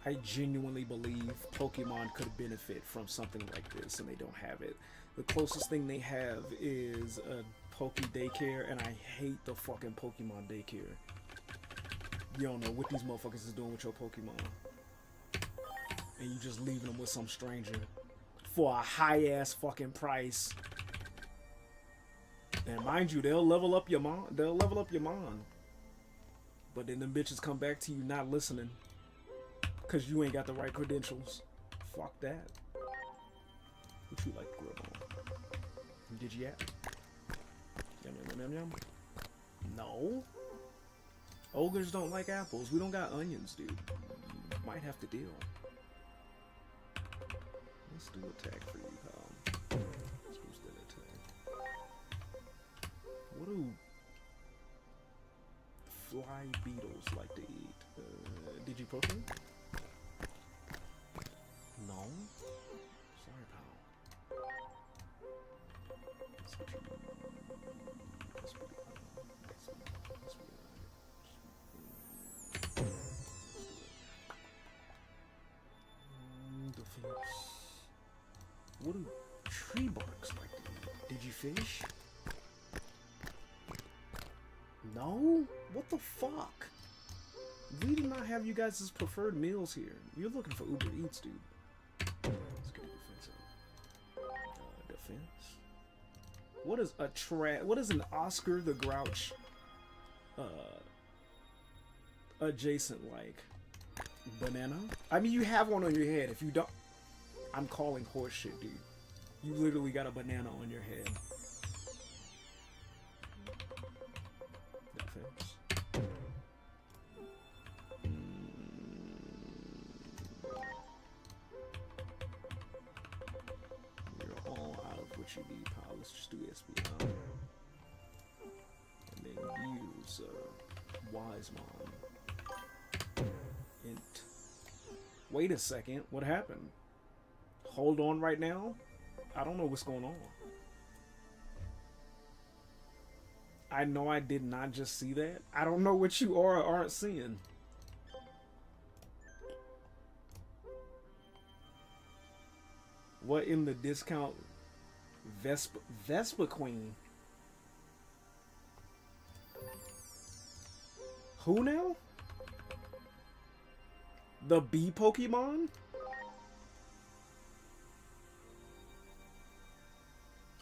I genuinely believe Pokemon could benefit from something like this, and they don't have it. The closest thing they have is a Poke Daycare, and I hate the fucking Pokemon Daycare. You don't know what these motherfuckers is doing with your Pokemon. And you just leaving them with some stranger for a high-ass fucking price. And mind you, they'll level up your mon. They'll level up your mon. But then them bitches come back to you not listening. Because you ain't got the right credentials. Fuck that. What you like to grub on? Did you at? Yum yum yum yum. No. Ogres don't like apples. We don't got onions, dude. Might have to deal. Let's do attack for you, pal. Let's boost that attack. What do fly beetles like to eat? Digiprotein? No? Sorry, pal. Let's get you. Defense. What do tree barks like to eat? Did you fish? No? What the fuck? We do not have you guys as preferred meals here. You're looking for Uber Eats, dude. Let's get a defense up. Defense? What is a what is an Oscar the Grouch adjacent like? Banana? I mean, you have one on your head. If you don't, I'm calling horseshit, dude. You literally got a banana on your head. Defense. You're all out of what you need, pal. Let's just do SBI. And then use Wisemon. Int. Wait a second. What happened? Hold on right now? I don't know what's going on. I know I did not just see that. I don't know what you are or aren't seeing. What in the discount? Vespa Queen? Who now? The bee Pokemon?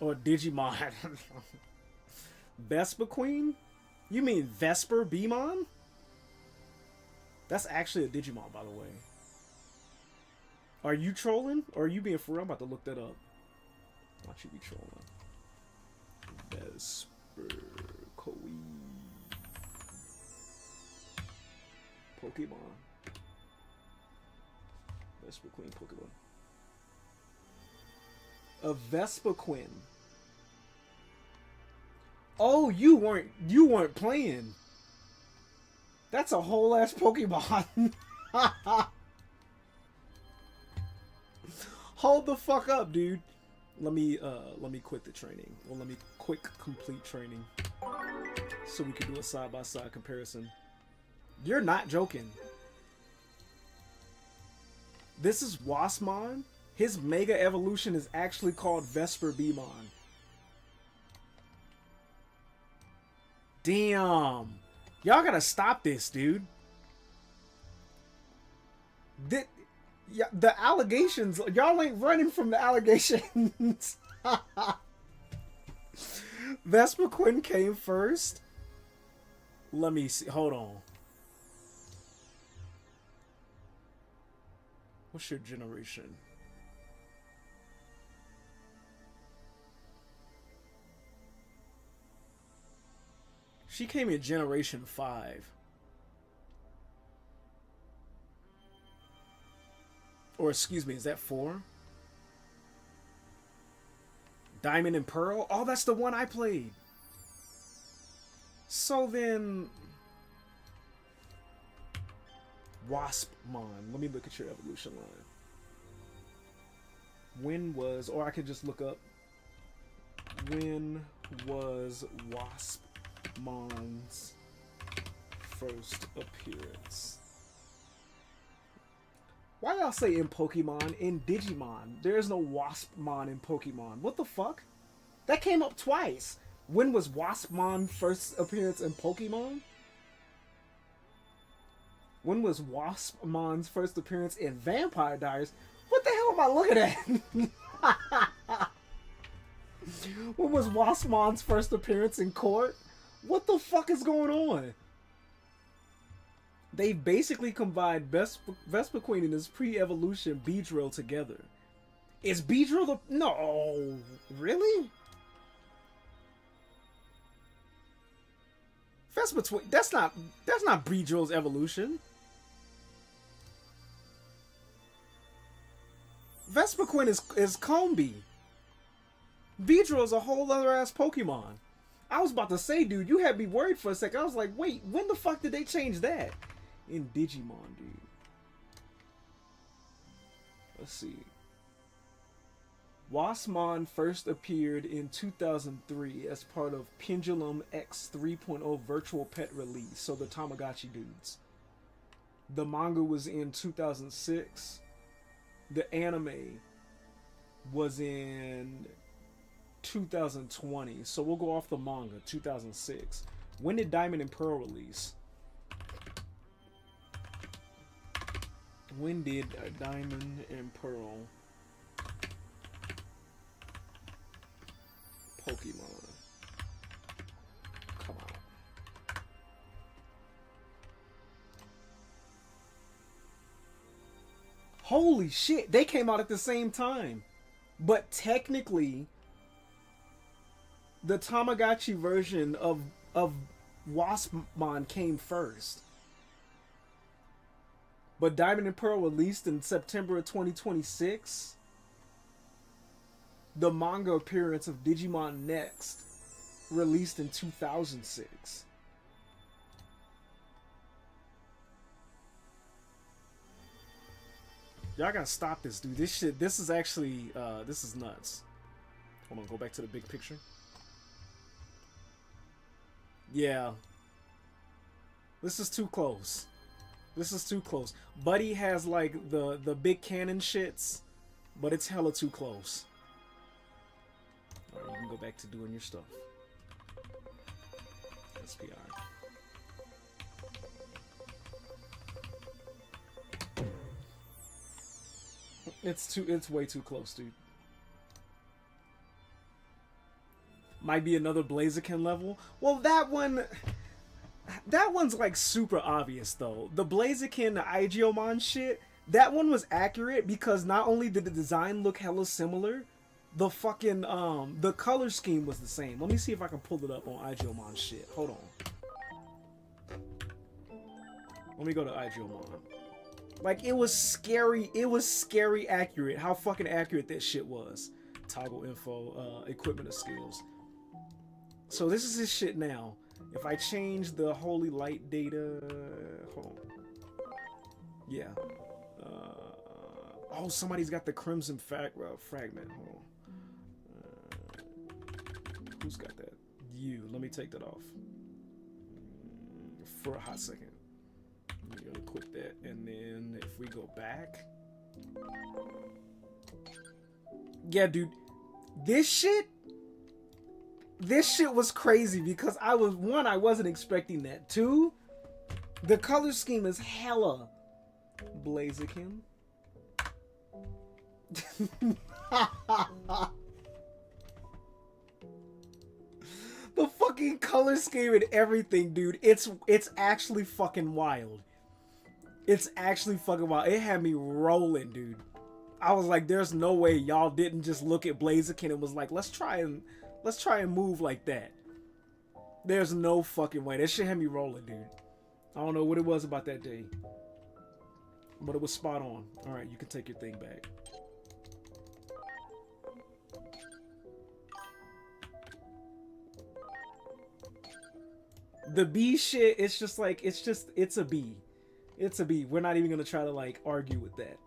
Or Digimon? Vespa Queen? You mean Vesper Beemon? That's actually a Digimon, by the way. Are you trolling? Or are you being for real? I'm about to look that up. Why don't you be trolling? Vesper Queen. Pokemon. Vespa Queen Pokemon. A Vespa Queen. Oh, you weren't playing. That's a whole ass Pokemon. Hold the fuck up, dude. Let me quit the training. Well, let me quick complete training so we can do a side-by-side comparison. You're not joking. This is Wasmon. His Mega Evolution is actually called Vesper Beemon. Damn. Y'all gotta stop this, dude. The allegations. Y'all ain't running from the allegations. Vespa Quinn came first. Let me see. Hold on. What's your generation? She came in Generation 5. Or excuse me, is that 4? Diamond and Pearl? Oh, that's the one I played. So then... Waspmon. Let me look at your evolution line. When was... Or I could just look up... When was Waspmon's first appearance? Why y'all say in Pokemon? In Digimon. There is no Waspmon in Pokemon. What the fuck? That came up twice. When was Waspmon first appearance in Pokemon? When was Waspmon's first appearance in Vampire Diaries? What the hell am I looking at? When was Waspmon's first appearance in Court? What the fuck is going on? They basically combined Vespiquen and his pre-evolution Beedrill together. Is Beedrill the... No! Really? Vespiquen... That's not Beedrill's evolution. Vespiquen is Combi. Beedrill is a whole other ass Pokemon. I was about to say, dude, you had me worried for a second. I was like, wait, when the fuck did they change that? In Digimon, dude. Let's see. Waspmon first appeared in 2003 as part of Pendulum X 3.0 Virtual Pet release, so the Tamagotchi dudes. The manga was in 2006. The anime was in 2020, so we'll go off the manga, 2006. When did Diamond and Pearl release? When did Diamond and Pearl Pokemon come out? Holy shit, they came out at the same time. But technically, the Tamagotchi version of Waspmon came first. But Diamond and Pearl released in September of 2026. The manga appearance of Digimon Next released in 2006. Y'all gotta stop this, dude. This is actually, this is nuts. Hold on, go back to the big picture. Yeah. This is too close. This is too close. Buddy has like the big cannon shits, but it's hella too close. Alright, you can go back to doing your stuff. SPI. It's way too close, dude. Might be another Blaziken level. Well, that one's like super obvious though. The Blaziken, the YuGiOh shit, that one was accurate because not only did the design look hella similar, the fucking the color scheme was the same. Let me see if I can pull it up on YuGiOh shit. Hold on. Let me go to YuGiOh. Like, it was scary accurate how fucking accurate that shit was. Toggle info, equipment of skills. So this is his shit now. If I change the holy light data, hold on. Yeah. Oh, somebody's got the crimson fragment. Hold on. Who's got that? You. Let me take that off for a hot second. I'm gonna quit that, and then if we go back, yeah, dude, this shit was crazy because I wasn't expecting that. Two, the color scheme is hella Blaziken. The fucking color scheme and everything, dude. It's actually fucking wild. It's actually fucking wild. It had me rolling, dude. I was like, there's no way y'all didn't just look at Blaziken and was like, let's try and move like that. There's no fucking way. That shit had me rolling, dude. I don't know what it was about that day, but it was spot on. All right, you can take your thing back. The B shit, it's just like, it's a B. It's a B. We're not even gonna try to like argue with that.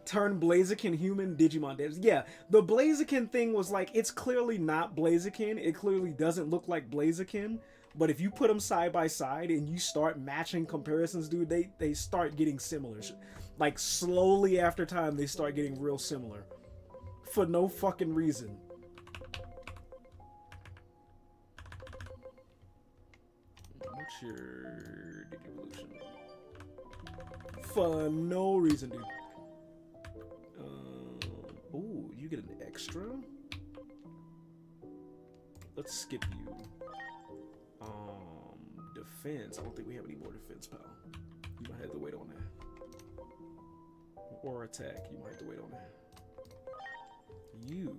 Turn Blaziken human, Digimon devs. Yeah, the Blaziken thing was like, it's clearly not Blaziken. It clearly doesn't look like Blaziken. But if you put them side by side and you start matching comparisons, dude, they start getting similar. Like slowly after time, they start getting real similar. For no fucking reason. What's your Digivolution? For no reason, dude. Oh, you get an extra? Let's skip you. Defense. I don't think we have any more defense, pal. You might have to wait on that. Or attack. You might have to wait on that. You.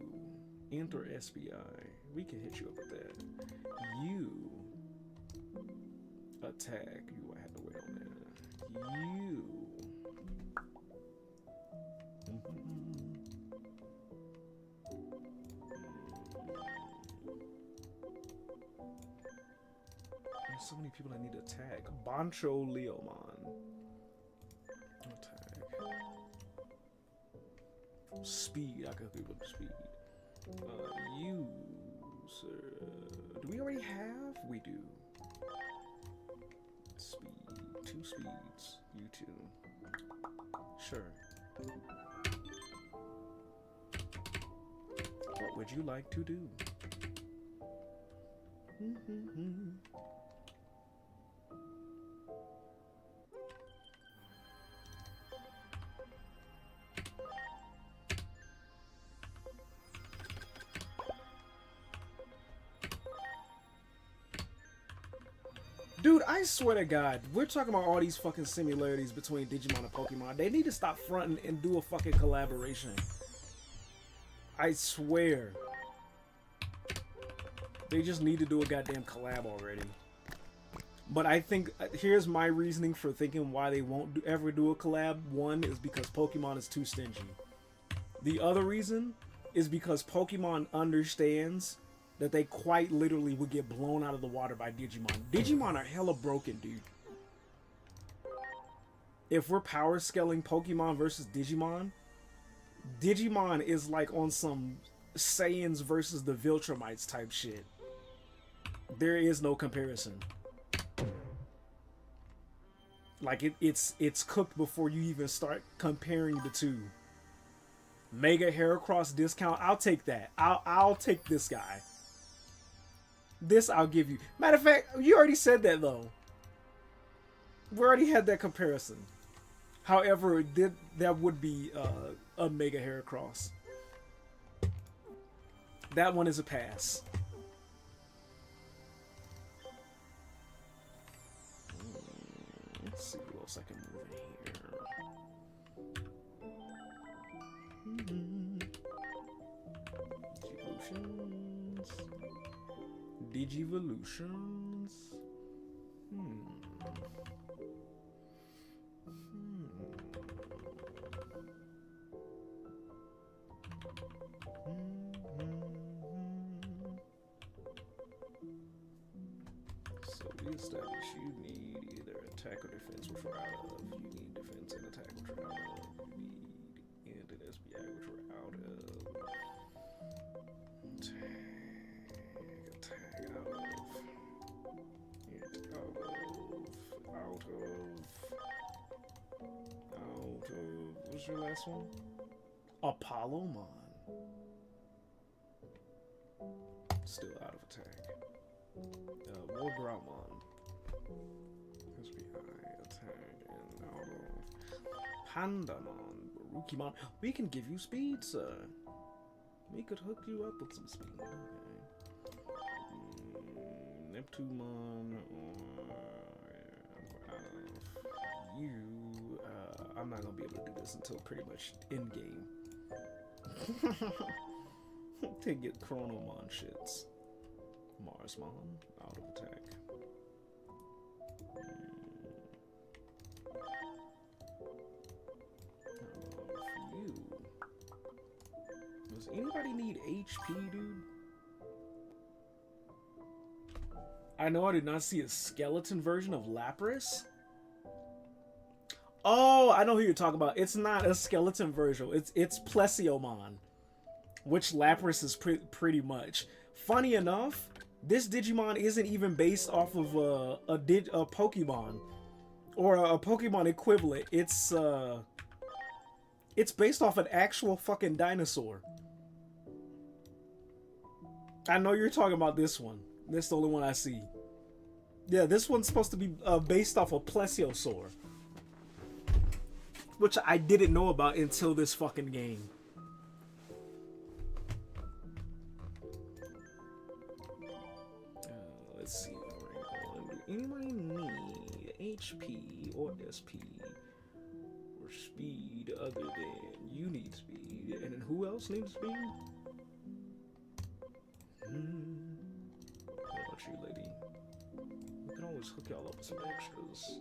Enter SBI. We can hit you up with that. You. Attack. You might have to wait on that. You. There's so many people I need to attack. Bancho Leomon. Attack. Speed. I can do with speed. You, sir. Do we already have? We do. Speed. 2 speeds. You 2. Sure. What would you like to do? Dude, I swear to God, we're talking about all these fucking similarities between Digimon and Pokemon. They need to stop fronting and do a fucking collaboration. I swear. They just need to do a goddamn collab already. But I think, here's my reasoning for thinking why they won't ever do a collab. One is because Pokemon is too stingy. The other reason is because Pokemon understands that they quite literally would get blown out of the water by Digimon. Digimon are hella broken, dude. If we're power scaling Pokemon versus Digimon, Digimon is like on some Saiyans versus the Viltrumites type shit. There is no comparison. Like it's cooked before you even start comparing the two. Mega Heracross discount, I'll take that. I'll take this guy. This I'll give you. Matter of fact, you already said that though. We already had that comparison. However, that would be a Mega Heracross. That one is a pass. Let's see what else I can move in here. Digivolutions. So we established you need either attack or defense, which we're out of. You need defense and attack, which we're out of. You need int and SBI, which we're out of. Attack out of. Int out of. What's your last one? Apollomon. Still out of attack. Wargramon. SBI, attack, and out of. Pandamon, Barukimon. We can give you speed, sir. We could hook you up with some speed. Okay. Neptunemon, or out of you. I'm not gonna be able to do this until pretty much in game. To get Chronomon shits. Marsmon, out of attack. You. Does anybody need HP, dude? I know I did not see a skeleton version of Lapras. Oh, I know who you're talking about. It's not a skeleton version. It's Plesiomon, which Lapras is pretty much. Funny enough, This Digimon isn't even based off of a Pokemon or a Pokemon equivalent. It's based off an actual fucking dinosaur. I know you're talking about this one. That's the only one I see. Yeah, this one's supposed to be based off a Plesiosaur, which I didn't know about until this fucking game. Let's see. Do anybody need HP or SP or speed other than you need speed? And then who else needs speed? What about you, lady? We can always hook y'all up with some extras.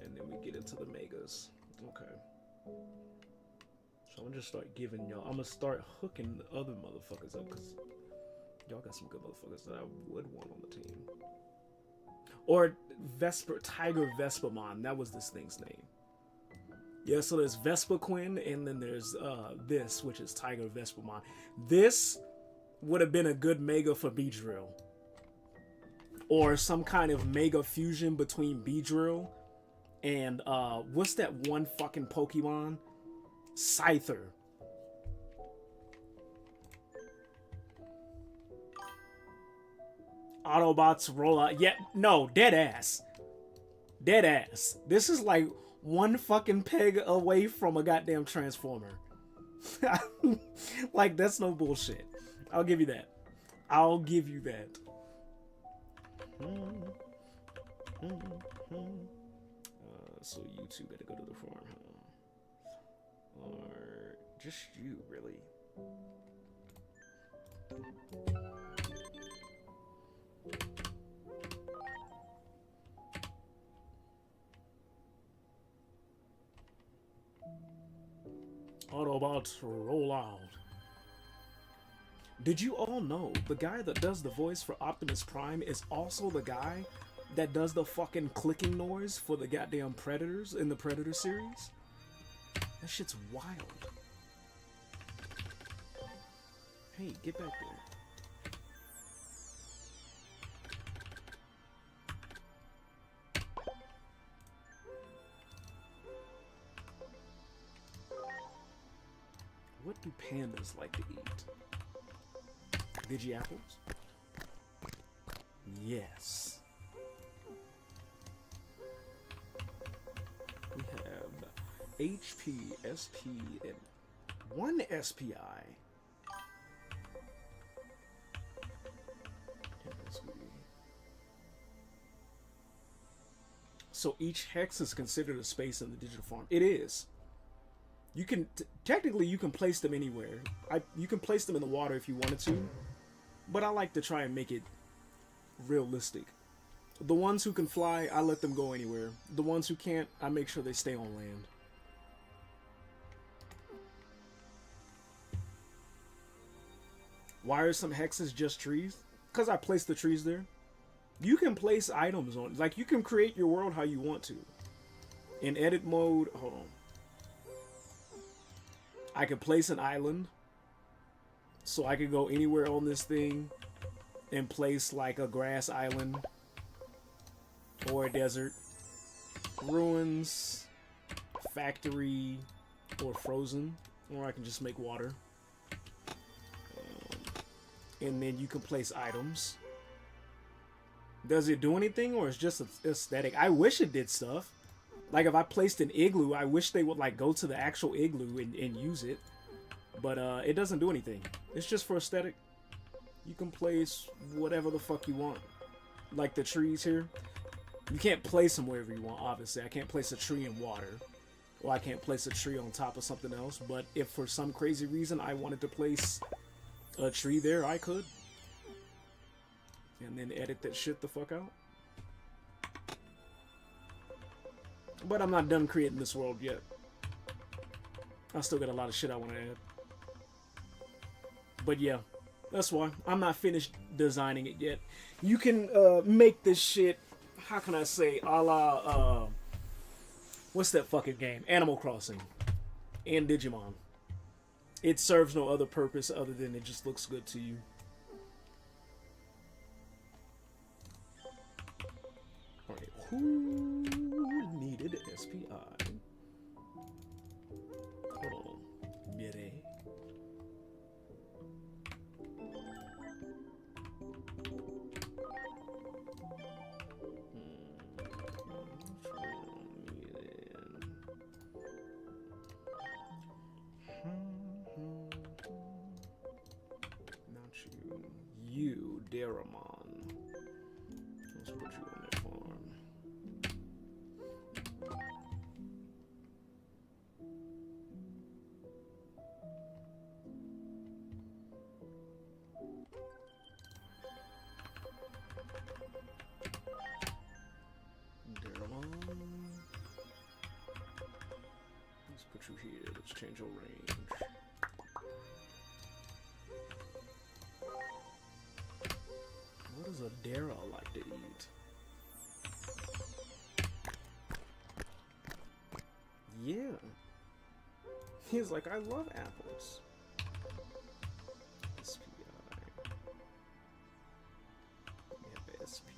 And then we get into the megas. Okay. So I'm gonna just start giving y'all. I'm gonna start hooking the other motherfuckers up because y'all got some good motherfuckers that I would want on the team. Or Tiger Vespamon. That was this thing's name. Yeah, so there's Vespa Quinn, and then there's this, which is Tiger Vespamon. This would have been a good mega for Beedrill. Or some kind of mega fusion between Beedrill and, what's that one fucking Pokemon? Scyther. Autobots roll out. Yeah, no, dead ass. Dead ass. This is like one fucking peg away from a goddamn Transformer. Like, that's no bullshit. I'll give you that. I'll give you that. So you two better go to the farm, huh? Or just you, really? Autobots roll out. Did you all know the guy that does the voice for Optimus Prime is also the guy that does the fucking clicking noise for the goddamn Predators in the Predator series? That shit's wild. Hey, get back there. What do pandas like to eat? Digiapples? Yes. We have HP, SP, and one SPI. So each hex is considered a space in the digital farm. It is. You can technically you can place them anywhere. You can place them in the water if you wanted to, but I like to try and make it realistic. The ones who can fly, I let them go anywhere. The ones who can't, I make sure they stay on land. Why are some hexes just trees? Because I placed the trees there. You can place items on, like you can create your world how you want to. In edit mode, hold on. I could place an island, so I could go anywhere on this thing and place like a grass island or a desert, ruins, factory, or frozen, or I can just make water. And then you can place items. Does it do anything, or is it just aesthetic? I wish it did stuff. Like, if I placed an igloo, I wish they would, like, go to the actual igloo and use it. But, it doesn't do anything. It's just for aesthetic. You can place whatever the fuck you want. Like the trees here. You can't place them wherever you want, obviously. I can't place a tree in water. Or I can't place a tree on top of something else. But if for some crazy reason I wanted to place a tree there, I could. And then edit that shit the fuck out. But I'm not done creating this world yet. I still got a lot of shit I want to add. But yeah, that's why. I'm not finished designing it yet. You can make this shit, how can I say, a la, what's that fucking game? Animal Crossing. And Digimon. It serves no other purpose other than it just looks good to you. Alright, who needed SPI? Hold on. Mire. Not you. You, Daramon. Let's put you on that farm. Daramon. Let's put you here. Let's change your range. What does a Dara like to eat? Yeah. He's like, I love apples. SPI. We have SP,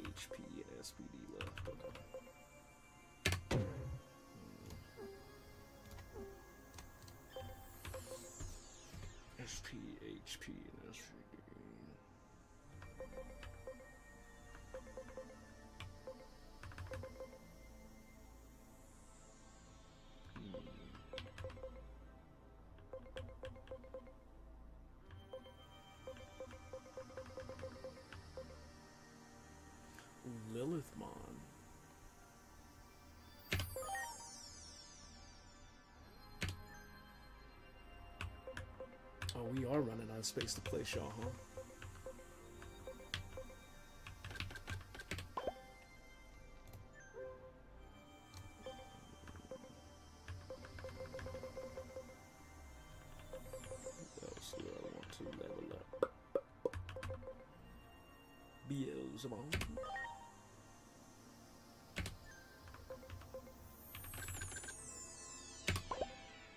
HP, and SPD left. SP, HP, and SPD. Lilithmon. Oh, we are running out of space to place y'all, huh? What else do I want to level up? Beelzebub.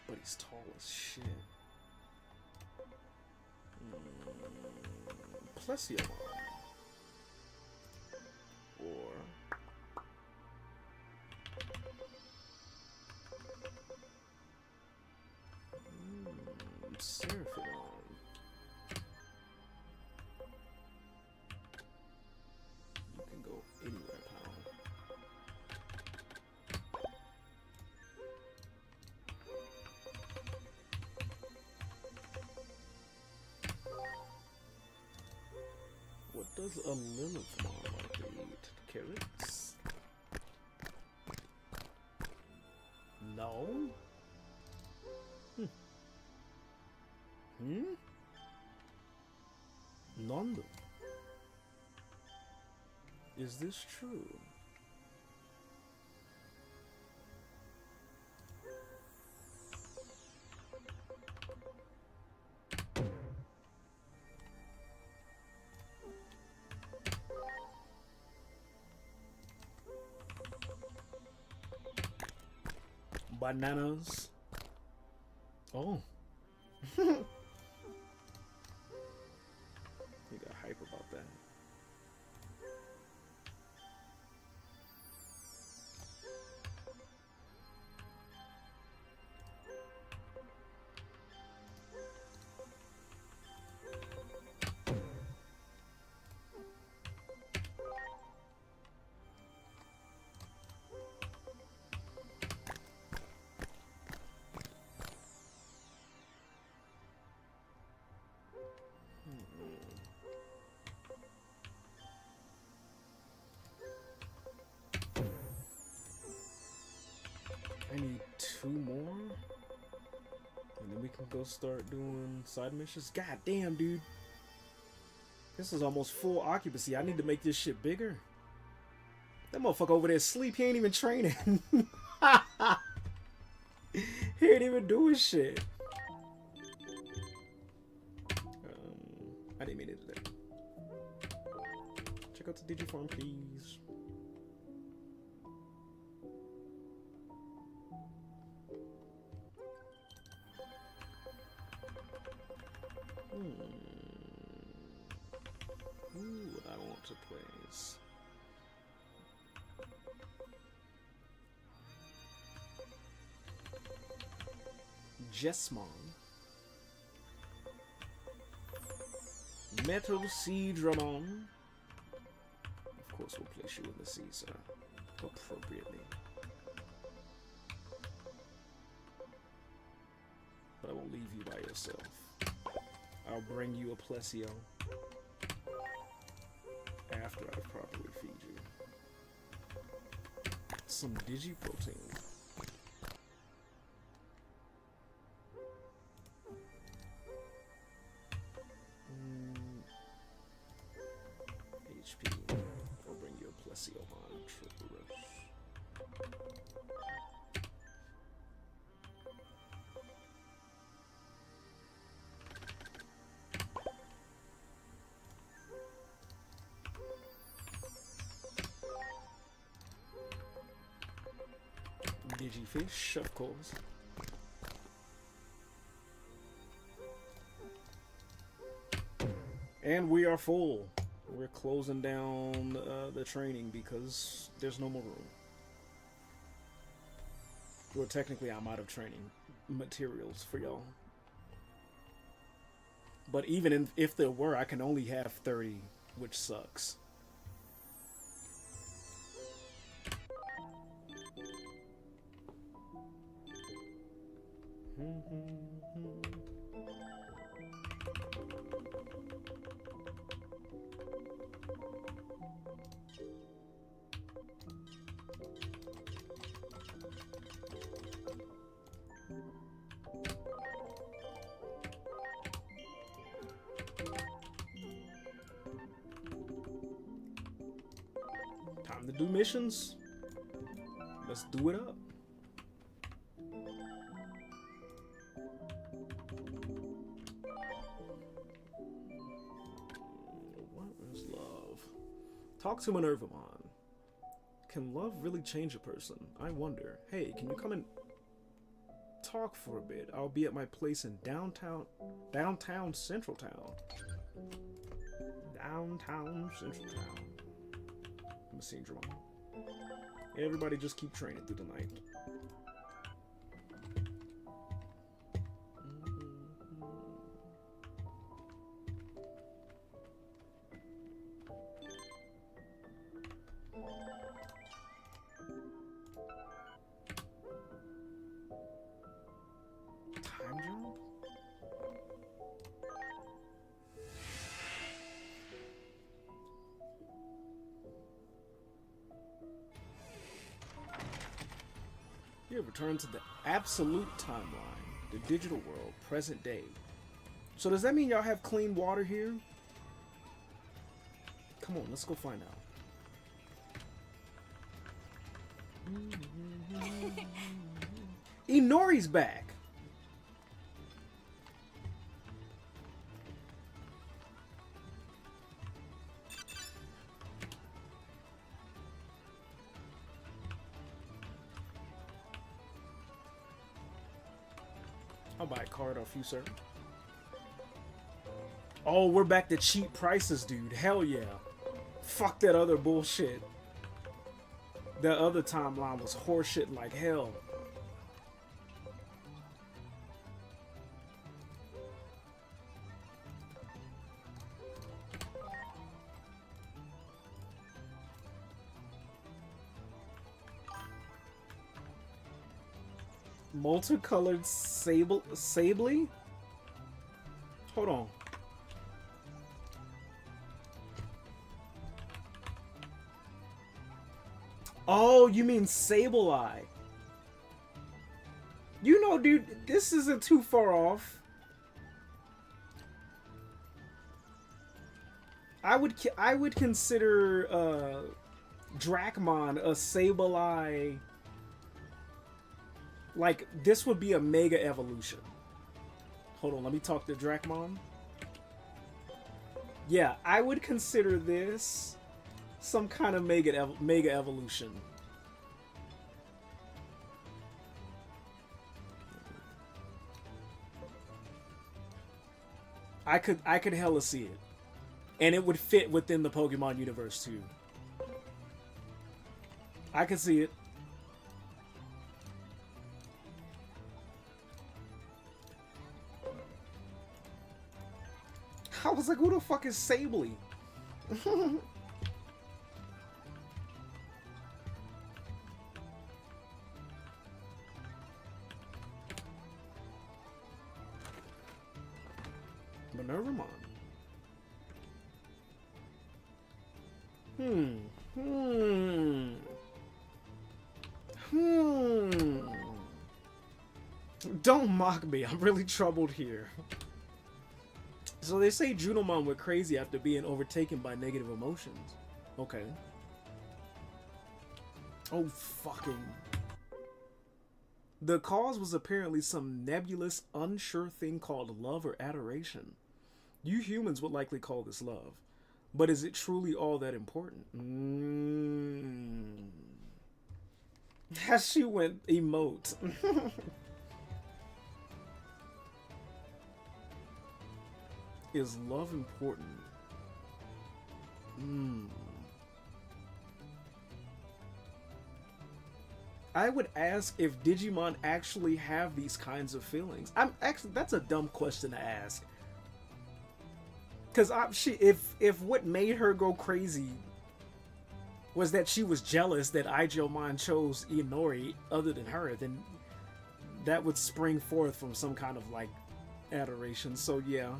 But he's tall as shit. Plesiomon. Or Seraphimon. You can go anywhere, pal. What does a Lilithmon like to eat? Carrots? No? None. Is this true? Bananas. Oh. You got hype about that. I need 2 more, and then we can go start doing side missions. God damn, dude. This is almost full occupancy. I need to make this shit bigger. That motherfucker over there asleep. He ain't even training. He ain't even doing shit. I didn't mean to do that. Check out the Digifarm, please. Who would I want to play as? Jessmon. Metal Seedramon. Of course, we'll place you in the Caesar appropriately. But I won't leave you by yourself. I'll bring you a Plesio after I properly feed you some Digiprotein. HP. I'll bring you a Plesio on Triple Rush. Digifish, of course. And we are full. We're closing down the training because there's no more room. Well, technically, I'm out of training materials for y'all. But even if there were, I can only have 30, which sucks. Time to do missions. Let's do it up. What is love? Talk to Minervamon. Can love really change a person? I wonder. Hey, can you come and talk for a bit? I'll be at my place in downtown Central Town. Downtown Central Town. I'm a Syndrome. Everybody just keep training through the night. Time jump? You have returned to the absolute timeline, the digital world, present day. So does that mean y'all have clean water here? Come on, let's go find out. Inori's back. I'll buy a card off you, sir. Oh, we're back to cheap prices, dude. Hell yeah. Fuck that other bullshit. That other timeline was horseshit like hell. Multicolored Sably? Hold on. Oh, you mean Sableye. You know, dude, this isn't too far off. I would consider Dracmon a Sableye. Like, this would be a mega evolution. Hold on, let me talk to Dracmon. Yeah, I would consider this some kind of mega evolution. I could hella see it. And it would fit within the Pokemon universe too. I could see it. I was like, who the fuck is Sabley? Minervamon. Don't mock me. I'm really troubled here. So they say Junomon went crazy after being overtaken by negative emotions. Okay. Oh, fucking. The cause was apparently some nebulous, unsure thing called love or adoration. You humans would likely call this love. But is it truly all that important? As she went emote. Is love important? I would ask if Digimon actually have these kinds of feelings. That's a dumb question to ask. Cause if what made her go crazy was that she was jealous that YuGiOh chose Inori other than her, then that would spring forth from some kind of like adoration. So yeah,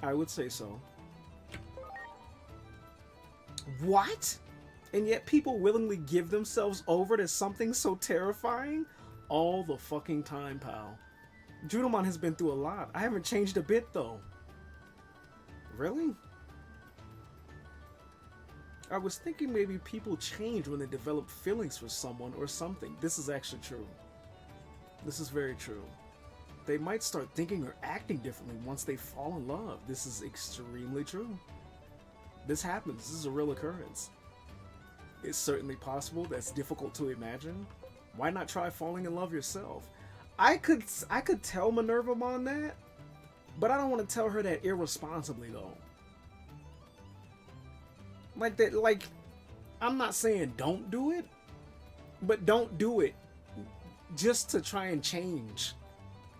I would say so. What? And yet people willingly give themselves over to something so terrifying all the fucking time, pal. Junomon has been through a lot. I haven't changed a bit though. Really? I was thinking maybe people change when they develop feelings for someone or something. This is actually true. This is very true. They might start thinking or acting differently once they fall in love. This is extremely true. This happens. This is a real occurrence. It's certainly possible. That's difficult to imagine. Why not try falling in love yourself? I could tell Minervamon that, but I don't want to tell her that irresponsibly though. Like that, like, I'm not saying don't do it, but don't do it just to try and change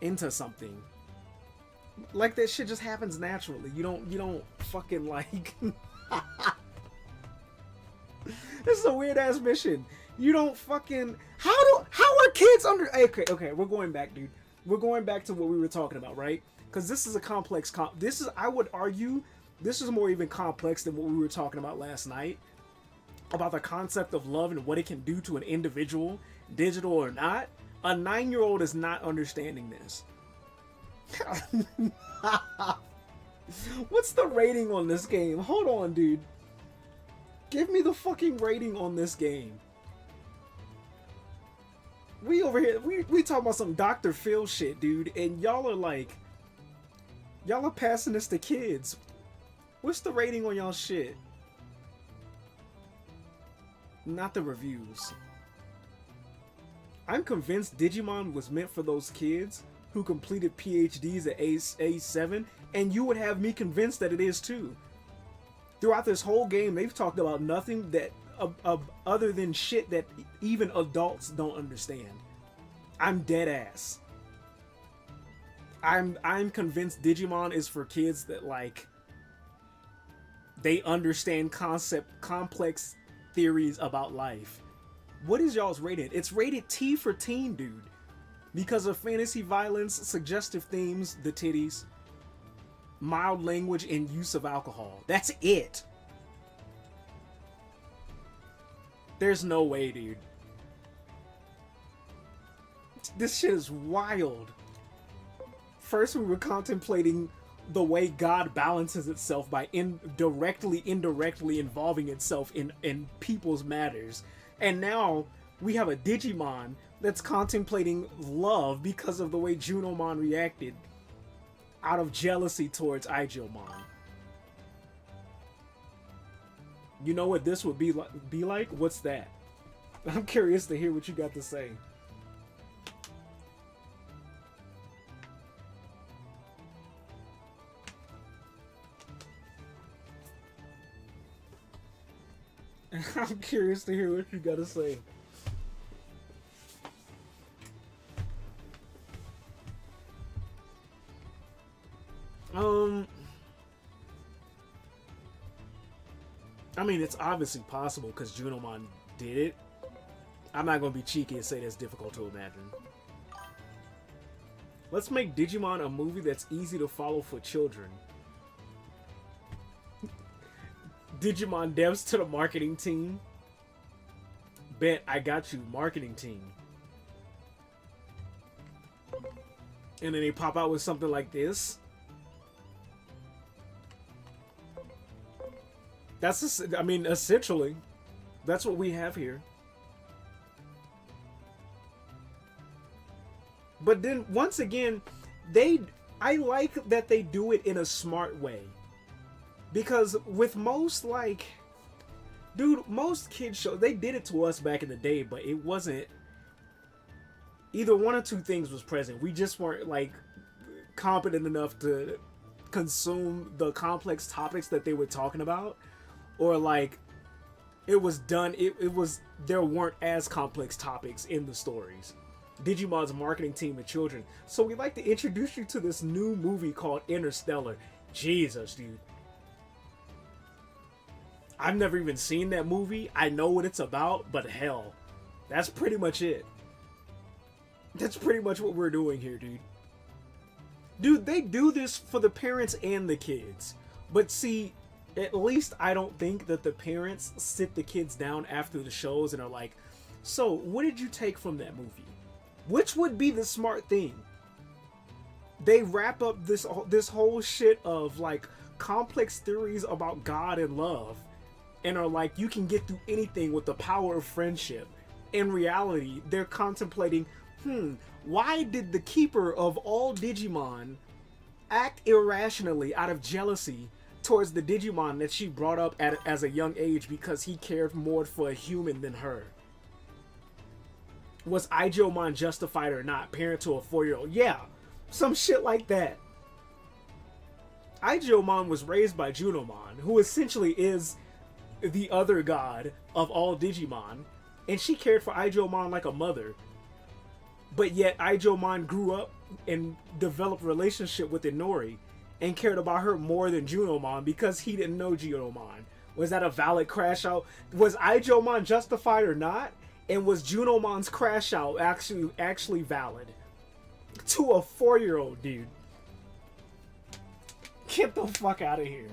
into something. Like that shit just happens naturally. You don't fucking like. This is a weird ass mission. You don't fucking. How are kids under? Okay, we're going back, dude. We're going back to what we were talking about, right? Because this is a complex. I would argue, this is more even complex than what we were talking about last night. About the concept of love and what it can do to an individual, digital or not. A 9-year-old is not understanding this. What's the rating on this game? Hold on, dude. Give me the fucking rating on this game. We over here, we talking about some Dr. Phil shit, dude, and y'all are like, y'all are passing this to kids. What's the rating on y'all shit? Not the reviews. I'm convinced Digimon was meant for those kids who completed PhDs at age 7, and you would have me convinced that it is too. Throughout this whole game, they've talked about nothing that other than shit that even adults don't understand. I'm dead ass. I'm convinced Digimon is for kids that like they understand complex theories about life. What is y'all's rated? It's rated T for teen, dude. Because of fantasy violence, suggestive themes, the titties, mild language, and use of alcohol. That's it. There's no way, dude. This shit is wild. First, we were contemplating the way God balances itself by indirectly involving itself in people's matters. And now we have a Digimon that's contemplating love because of the way Junomon reacted out of jealousy towards YuGiOh. You know what this would be like? What's that? I'm curious to hear what you got to say. I'm curious to hear what you gotta say. I mean, it's obviously possible because Junomon did it. I'm not gonna be cheeky and say that's difficult to imagine. Let's make Digimon a movie that's easy to follow for children. Digimon devs to the marketing team. Bet I got you, marketing team. And then they pop out with something like this. That's, I mean, essentially, that's what we have here. But then, once again, I like that they do it in a smart way. Because with most, like, dude, most kids shows, they did it to us back in the day, but it wasn't, either one or two things was present. We just weren't, like, competent enough to consume the complex topics that they were talking about. Or, like, it was done, there weren't as complex topics in the stories. Digimon's marketing team of children. So we'd like to introduce you to this new movie called Interstellar. Jesus, dude. I've never even seen that movie. I know what it's about, but hell, that's pretty much it. That's pretty much what we're doing here, dude. Dude, they do this for the parents and the kids. But see, at least I don't think that the parents sit the kids down after the shows and are like, so, what did you take from that movie? Which would be the smart thing. They wrap up this whole shit of, like, complex theories about God and love and are like, you can get through anything with the power of friendship. In reality, they're contemplating, why did the keeper of all Digimon act irrationally out of jealousy towards the Digimon that she brought up as a young age because he cared more for a human than her? Was YuGiOh justified or not? Parent to a 4-year-old. Yeah, some shit like that. YuGiOh was raised by Junomon, who essentially is the other god of all Digimon, and she cared for YuGiOh like a mother. But yet YuGiOh grew up and developed a relationship with Inori and cared about her more than Junomon because he didn't know Junomon. Was that a valid crash out? Was YuGiOh justified or not? And was Junomon's crash out actually valid? To a 4-year-old, dude. Get the fuck out of here.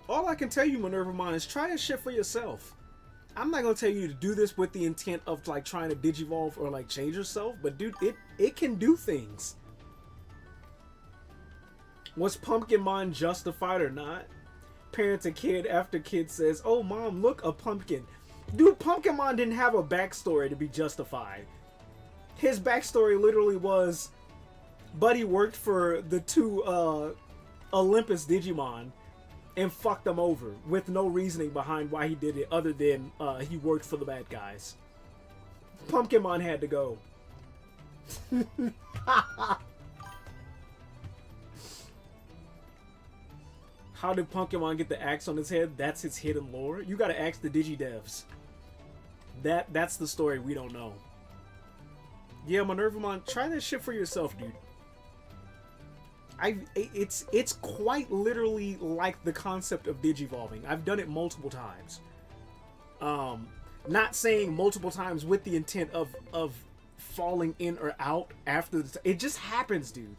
All I can tell you, Minervamon, is try this shit for yourself. I'm not gonna tell you to do this with the intent of, like, trying to digivolve or, like, change yourself, but dude, it can do things. Was Pumpkinmon justified or not? Parent to kid after kid says, oh mom, look, a pumpkin. Dude, Pumpkinmon didn't have a backstory to be justified. His backstory literally was, Buddy worked for the two Olympus Digimon and fucked them over with no reasoning behind why he did it other than he worked for the bad guys. Pumpkinmon had to go. How did Pumpkinmon get the axe on his head? That's his hidden lore. You gotta ask the Digidevs. That's the story we don't know. Yeah, Minervamon, try that shit for yourself, dude. It's quite literally like the concept of digivolving. I've done it multiple times. Not saying multiple times with the intent of falling in or out after it just happens, dude.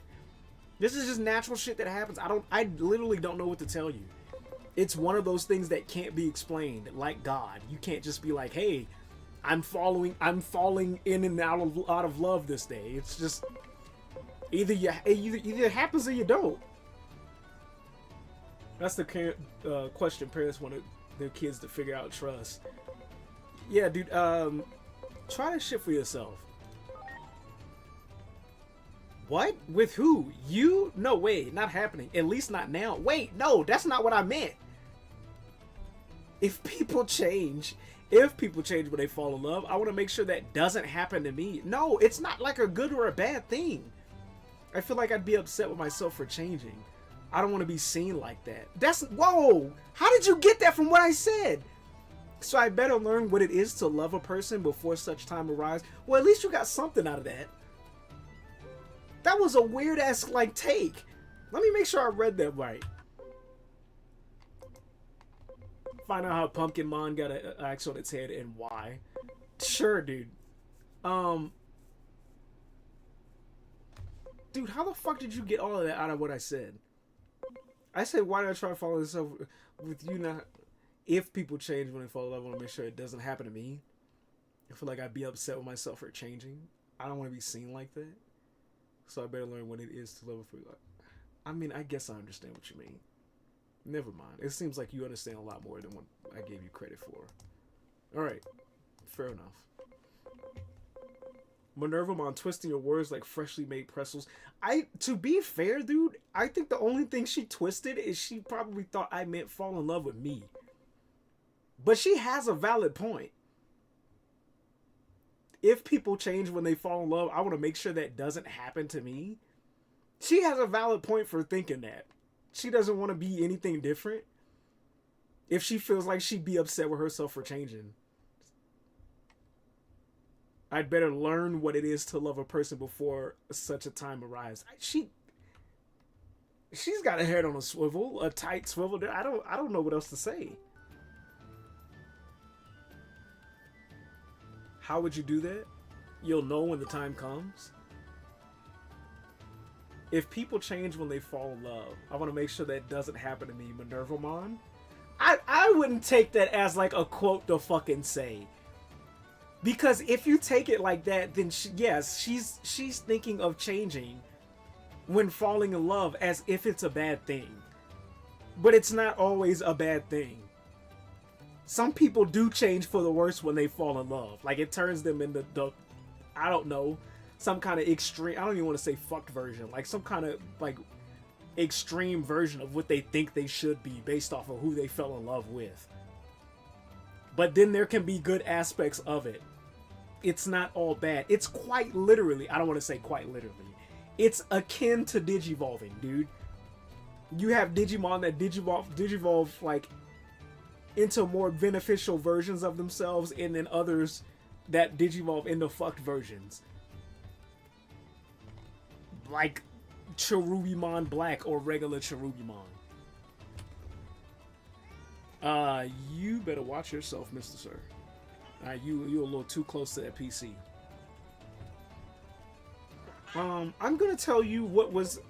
This is just natural shit that happens. I literally don't know what to tell you. It's one of those things that can't be explained, like God. You can't just be like, hey, I'm falling in and out of love this day. It's just either it happens or you don't. That's the question parents want their kids to figure out trust. Yeah, dude, try that shit for yourself. What? With who? You? No way, not happening. At least not now. Wait, no, that's not what I meant. If people change If people change when they fall in love, I want to make sure that doesn't happen to me. No, it's not like a good or a bad thing. I feel like I'd be upset with myself for changing. I don't want to be seen like that. That's, whoa! How did you get that from what I said? So I better learn what it is to love a person before such time arrives. Well, at least you got something out of that. That was a weird ass like take. Let me make sure I read that right. Find out how Pumpkinmon got an axe on its head and why. Sure, dude. Dude, how the fuck did you get all of that out of what I said? I said, why did I try to follow this up with you not? If people change when they fall in love, I want to make sure it doesn't happen to me. I feel like I'd be upset with myself for changing. I don't want to be seen like that. So I better learn what it is to love a free life. I mean, I guess I understand what you mean. Never mind. It seems like you understand a lot more than what I gave you credit for. Alright. Fair enough. Minervamon twisting your words like freshly made pretzels. To be fair, dude, I think the only thing she twisted is she probably thought I meant fall in love with me. But she has a valid point. If people change when they fall in love, I want to make sure that doesn't happen to me. She has a valid point for thinking that. She doesn't want to be anything different. If she feels like she'd be upset with herself for changing. I'd better learn what it is to love a person before such a time arrives. She's got a head on a swivel, a tight swivel. I don't know what else to say. How would you do that? You'll know when the time comes. If people change when they fall in love, I want to make sure that doesn't happen to me, Minervamon. I wouldn't take that as like a quote to fucking say. Because if you take it like that, then yes, she's thinking of changing when falling in love as if it's a bad thing. But it's not always a bad thing. Some people do change for the worse when they fall in love. Like, it turns them into the, I don't know, some kind of extreme, I don't even want to say fucked version. Like, some kind of, like, extreme version of what they think they should be based off of who they fell in love with. But then there can be good aspects of it. It's not all bad. It's quite literally, I don't want to say quite literally, it's akin to digivolving, dude. You have Digimon that digivolve like, into more beneficial versions of themselves, and then others that digivolve into fucked versions. Like Cherubimon Black or regular Cherubimon. You better watch yourself, Mr. Sir. You a little too close to that PC. I'm gonna tell you what was,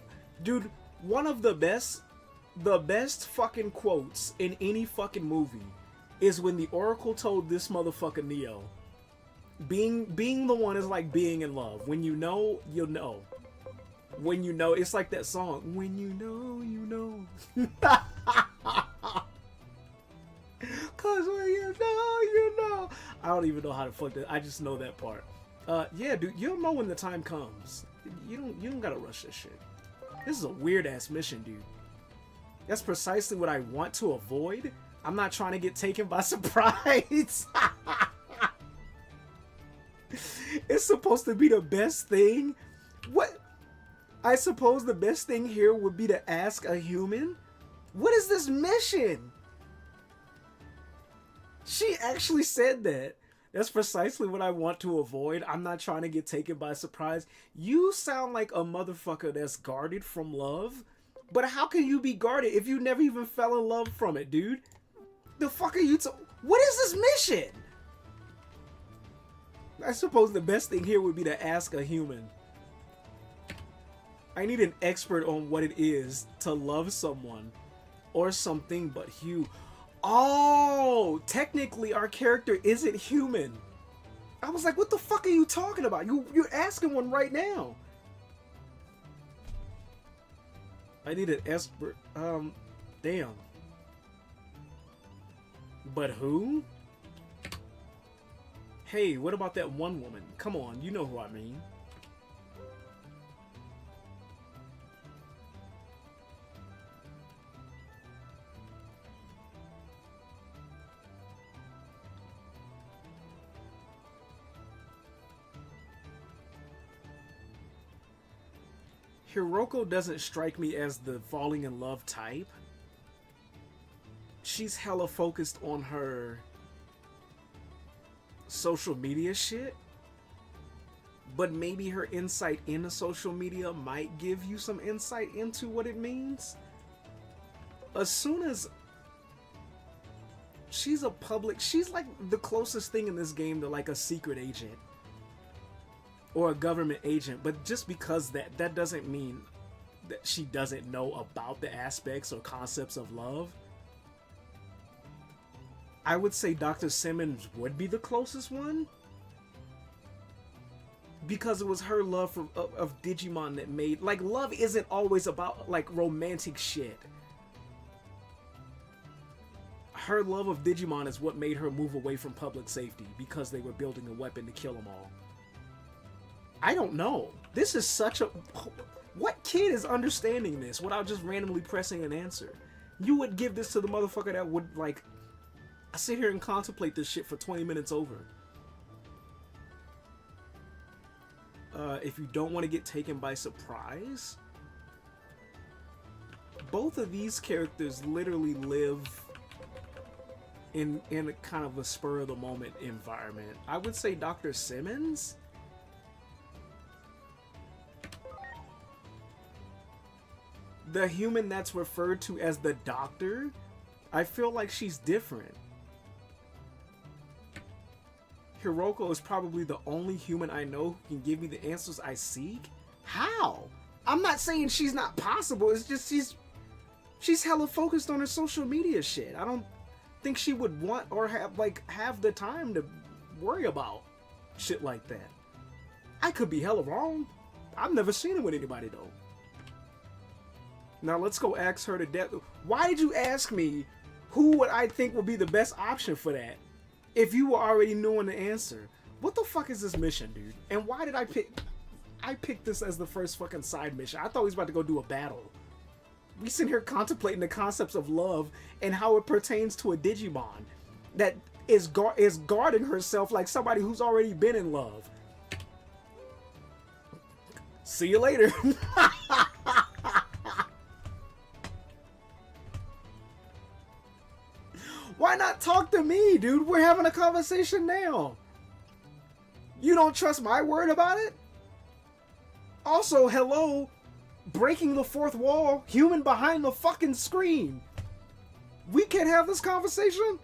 dude, one of the best fucking quotes in any fucking movie is when the Oracle told this motherfucker Neo, being the one is like being in love. When you know, you'll know. When you know, it's like that song. When you know, you know. Cause when you know, you know. I don't even know how to fuck that. I just know that part. Yeah, dude, you'll know when the time comes. You don't gotta rush this shit. This is a weird ass mission, dude. That's precisely what I want to avoid. I'm not trying to get taken by surprise. It's supposed to be the best thing. What? I suppose the best thing here would be to ask a human? What is this mission? She actually said that. That's precisely what I want to avoid. I'm not trying to get taken by surprise. You sound like a motherfucker that's guarded from love. But how can you be guarded if you never even fell in love from it, dude? The fuck are you what is this mission? I suppose the best thing here would be to ask a human. I need an expert on what it is to love someone or something but Hugh. Oh, technically our character isn't human. I was like, what the fuck are you talking about? You're asking one right now. I need an expert. Damn. But who? Hey, what about that one woman? Come on, you know who I mean. Hiroko doesn't strike me as the falling in love type. She's hella focused on her social media shit. But maybe her insight into social media might give you some insight into what it means. As soon as she's like the closest thing in this game to like a secret agent or a government agent, but just because that doesn't mean that she doesn't know about the aspects or concepts of love. I would say Dr. Simmons would be the closest one, because it was her love of Digimon that made, like, love isn't always about like romantic shit. Her love of Digimon is what made her move away from public safety, because they were building a weapon to kill them all. I don't know. This is such a... What kid is understanding this without just randomly pressing an answer? You would give this to the motherfucker that would, like... I sit here and contemplate this shit for 20 minutes over. If you don't want to get taken by surprise... Both of these characters literally live in a kind of a spur-of-the-moment environment. I would say Dr. Simmons... The human that's referred to as the doctor, I feel like she's different. Hiroko is probably the only human I know who can give me the answers I seek. How? I'm not saying she's not possible, it's just she's hella focused on her social media shit. I don't think she would want or have the time to worry about shit like that. I could be hella wrong. I've never seen it with anybody though. Now let's go ask her to death. Why did you ask me who would I think would be the best option for that if you were already knowing the answer? What the fuck is this mission, dude? And why did I picked this as the first fucking side mission? I thought he was about to go do a battle. We sit here contemplating the concepts of love and how it pertains to a Digimon that is guarding herself like somebody who's already been in love. See you later. Why not talk to me, dude? We're having a conversation now. You don't trust my word about it? Also, hello, breaking the fourth wall, human behind the fucking screen. We can't have this conversation?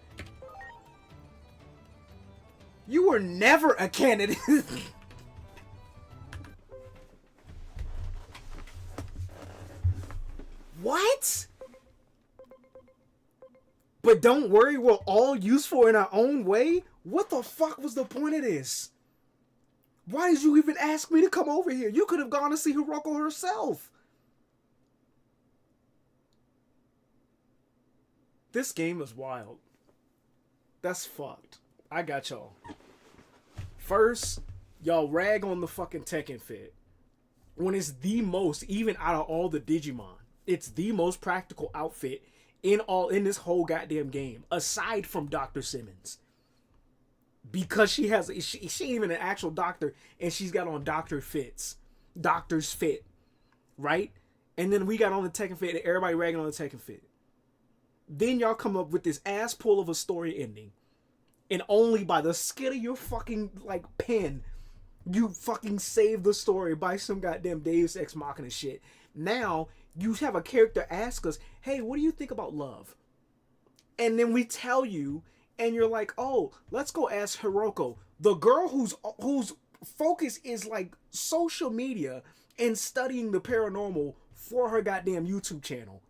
You were never a candidate. What? But don't worry, we're all useful in our own way? What the fuck was the point of this? Why did you even ask me to come over here? You could have gone to see Hiroko herself. This game is wild. That's fucked. I got y'all. First, y'all rag on the fucking Tekken Fit. When it's the most, even out of all the Digimon, it's the most practical outfit in this whole goddamn game, aside from Dr. Simmons. Because she ain't even an actual doctor, and she's got on doctor's fit, right? And then we got on the Tekken Fit, and everybody ragging on the Tekken Fit. Then y'all come up with this ass pull of a story ending, and only by the skin of your fucking like pen, you fucking save the story by some goddamn Deus Ex Machina shit. Now you have a character ask us, "Hey, what do you think about love?" And then we tell you. And you're like, oh, let's go ask Hiroko, the girl whose focus is like social media and studying the paranormal for her goddamn YouTube channel.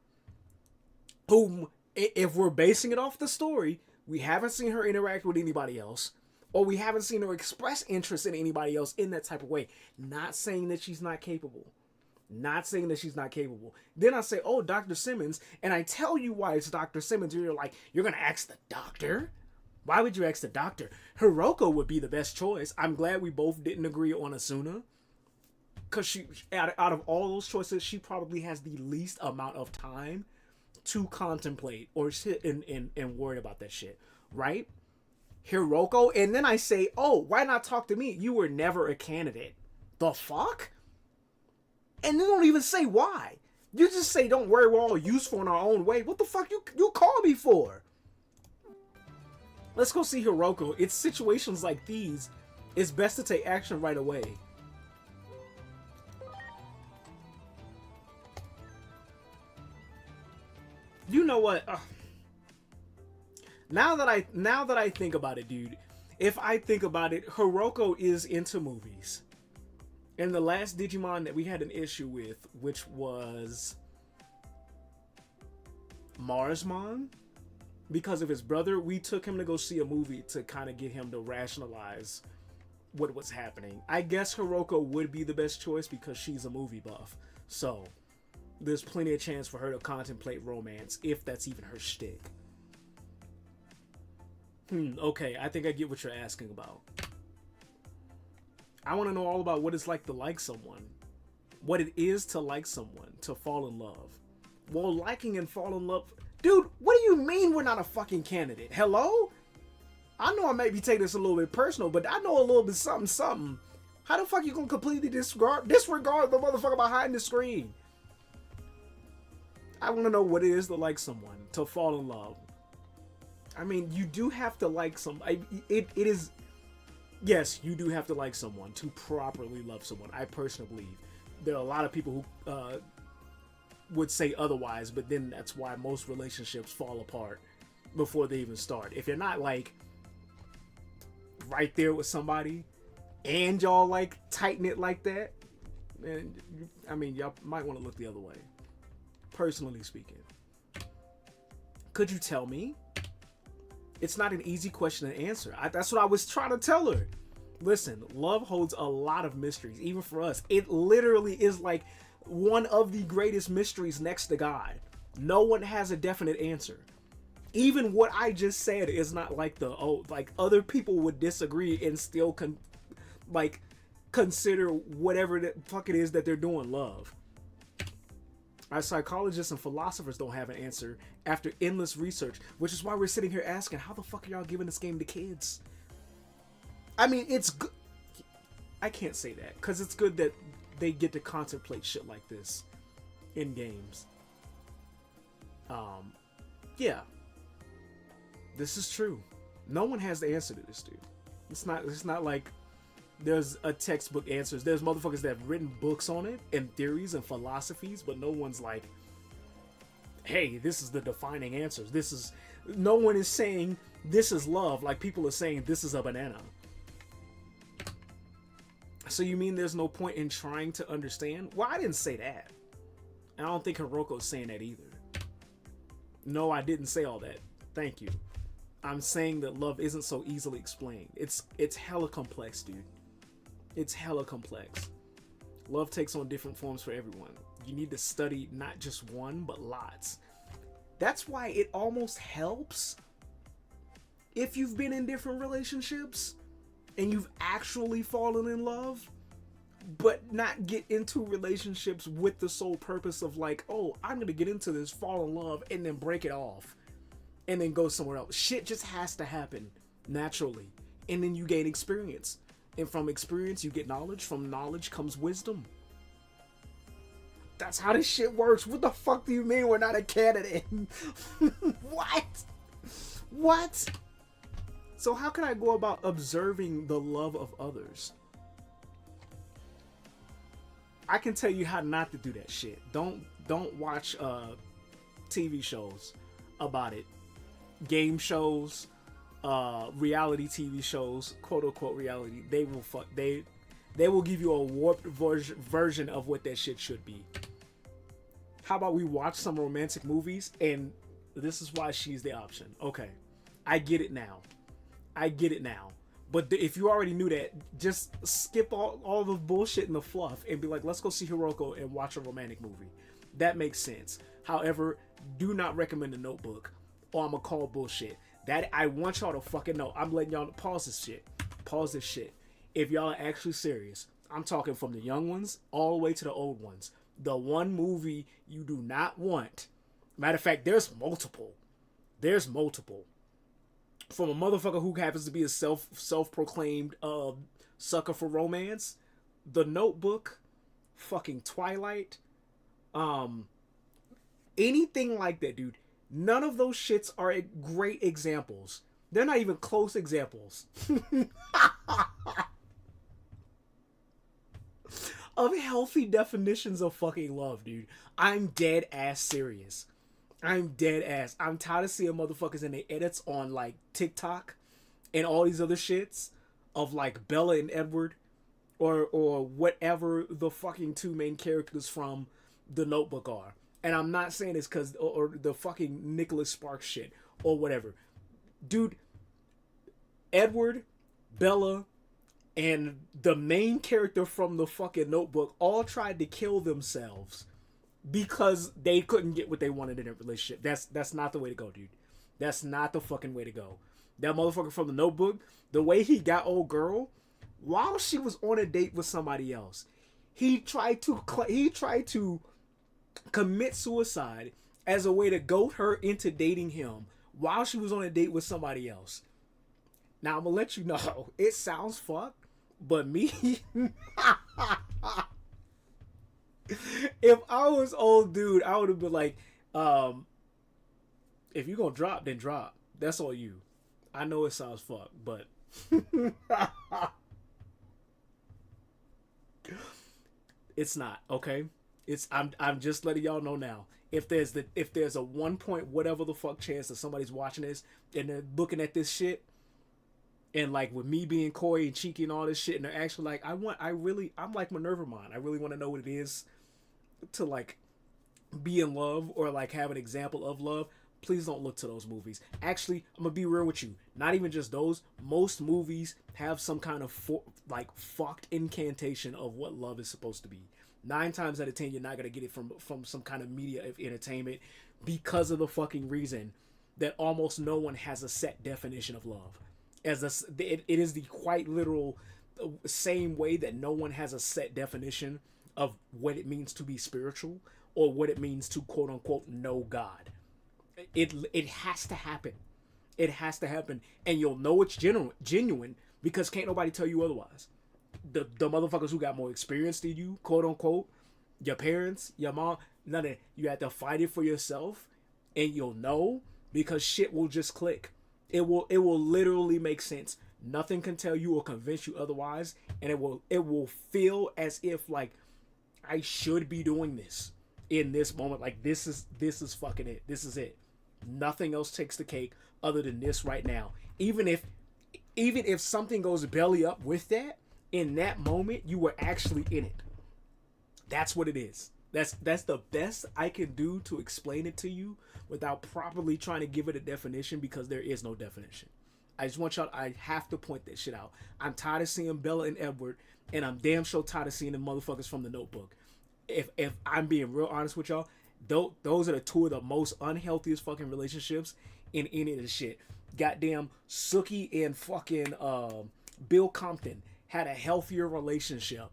Whom, if we're basing it off the story, we haven't seen her interact with anybody else, or we haven't seen her express interest in anybody else in that type of way. Not saying that she's not capable. Not saying that she's not capable. Then I say, oh, Dr. Simmons, and I tell you why it's Dr. Simmons, and you're like, you're gonna ask the doctor? Why would you ask the doctor? Hiroko would be the best choice. I'm glad we both didn't agree on Asuna. Because she, out of all those choices, she probably has the least amount of time to contemplate or sit and worry about that shit. Right? Hiroko, and then I say, oh, why not talk to me? You were never a candidate. The fuck? And you don't even say why. You just say, don't worry, we're all useful in our own way. What the fuck you call me for? Let's go see Hiroko. It's situations like these, it's best to take action right away. You know what? Now that I think about it, dude, if I think about it, Hiroko is into movies. And the last Digimon that we had an issue with, which was Marsmon, because of his brother, we took him to go see a movie to kind of get him to rationalize what was happening. I guess Hiroko would be the best choice because she's a movie buff. So there's plenty of chance for her to contemplate romance, if that's even her shtick. Okay, I think I get what you're asking about. I want to know all about what it's like to like someone. What it is to like someone, to fall in love. Well, liking and fall in love... Dude, what do you mean we're not a fucking candidate? Hello? I know I may be taking this a little bit personal, but I know a little bit something. How the fuck you gonna completely disregard the motherfucker behind the screen? I want to know what it is to like someone, to fall in love. I mean, you do have to like somebody. It is... Yes, you do have to like someone to properly love someone. I personally believe. There are a lot of people who would say otherwise, but then that's why most relationships fall apart before they even start. If you're not like right there with somebody and y'all like tighten it like that, then I mean, y'all might want to look the other way. Personally speaking. Could you tell me? It's not an easy question to answer. That's what I was trying to tell her. Listen, love holds a lot of mysteries, even for us. It literally is like one of the greatest mysteries next to God. No one has a definite answer. Even what I just said is not like like other people would disagree and still consider whatever the fuck it is that they're doing love. Our psychologists and philosophers don't have an answer after endless research, which is why we're sitting here asking, how the fuck are y'all giving this game to kids? I mean, it's good. I can't say that, because it's good that they get to contemplate shit like this in games. Yeah. This is true. No one has the answer to this, dude. It's not like there's a textbook answers. There's motherfuckers that have written books on it and theories and philosophies, but no one's like, hey, this is the defining answers. No one is saying this is love like people are saying this is a banana. So you mean there's no point in trying to understand? Well, I didn't say that. And I don't think Hiroko's saying that either. No, I didn't say all that. Thank you. I'm saying that love isn't so easily explained. It's hella complex, dude. It's hella complex. Love takes on different forms for everyone. You need to study not just one, but lots. That's why it almost helps if you've been in different relationships and you've actually fallen in love, but not get into relationships with the sole purpose of like, oh, I'm gonna get into this, fall in love, and then break it off and then go somewhere else. Shit just has to happen naturally, and then you gain experience, and from experience you get knowledge. From knowledge comes wisdom. That's how this shit works. What the fuck do you mean we're not a candidate? What? So how can I go about observing the love of others? I can tell you how not to do that shit. Don't watch TV shows about it. Game shows, reality TV shows, quote unquote reality. They will give you a warped version of what that shit should be. How about we watch some romantic movies, and this is why she's the option. Okay, I get it now. But if you already knew that, just skip all the bullshit and the fluff and be like, let's go see Hiroko and watch a romantic movie. That makes sense. However, do not recommend The Notebook, or I'm gonna call bullshit. That I want y'all to fucking know. I'm letting y'all pause this shit. Pause this shit. If y'all are actually serious, I'm talking from the young ones all the way to the old ones. The one movie you do not want. Matter of fact, there's multiple. From a motherfucker who happens to be a self-proclaimed sucker for romance, The Notebook fucking Twilight, anything like that, dude. None of those shits are great examples. They're not even close examples of healthy definitions of fucking love, dude. I'm dead ass serious. I'm dead ass. I'm tired of seeing motherfuckers in their edits on like TikTok and all these other shits of like Bella and Edward or whatever the fucking two main characters from The Notebook are. And I'm not saying it's because or the fucking Nicholas Sparks shit or whatever. Dude, Edward, Bella, and the main character from the fucking Notebook all tried to kill themselves because they couldn't get what they wanted in a relationship. That's not the way to go, dude. That's not the fucking way to go. That motherfucker from the Notebook, the way he got old girl, while she was on a date with somebody else, he tried to commit suicide as a way to goad her into dating him while she was on a date with somebody else. Now I'm gonna let you know, it sounds fucked, but me, if I was old dude, I would have been like, if you gonna drop, then drop. That's all you. I know it sounds fucked, but it's not, okay? I'm just letting y'all know now. If there's a 1 point whatever the fuck chance that somebody's watching this and they're looking at this shit and like with me being coy and cheeky and all this shit and they're actually like, I'm like Minerva Mon. I really want to know what it is to like be in love or like have an example of love. Please don't look to those movies. Actually, I'm gonna be real with you. Not even just those. Most movies have some kind of fucked incantation of what love is supposed to be. 9 times out of 10, you're not gonna get it from some kind of media of entertainment because of the fucking reason that almost no one has a set definition of love. It is the quite literal same way that no one has a set definition of what it means to be spiritual or what it means to quote unquote know God. It has to happen. It has to happen, and you'll know it's genuine because can't nobody tell you otherwise. The motherfuckers who got more experience than you, quote unquote, your parents, your mom, none of that. You have to fight it for yourself, and you'll know because shit will just click. It will literally make sense. Nothing can tell you or convince you otherwise, and it will feel as if like I should be doing this in this moment. Like this is fucking it. This is it. Nothing else takes the cake other than this right now. Even if something goes belly up with that, in that moment you were actually in it. That's what it is. That's the best I can do to explain it to you without properly trying to give it a definition because there is no definition. I just want y'all, I have to point that shit out. I'm tired of seeing Bella and Edward, and I'm damn sure tired of seeing the motherfuckers from the Notebook. If I'm being real honest with y'all, those are the two of the most unhealthiest fucking relationships in any of the shit. Goddamn, Sookie and fucking Bill Compton had a healthier relationship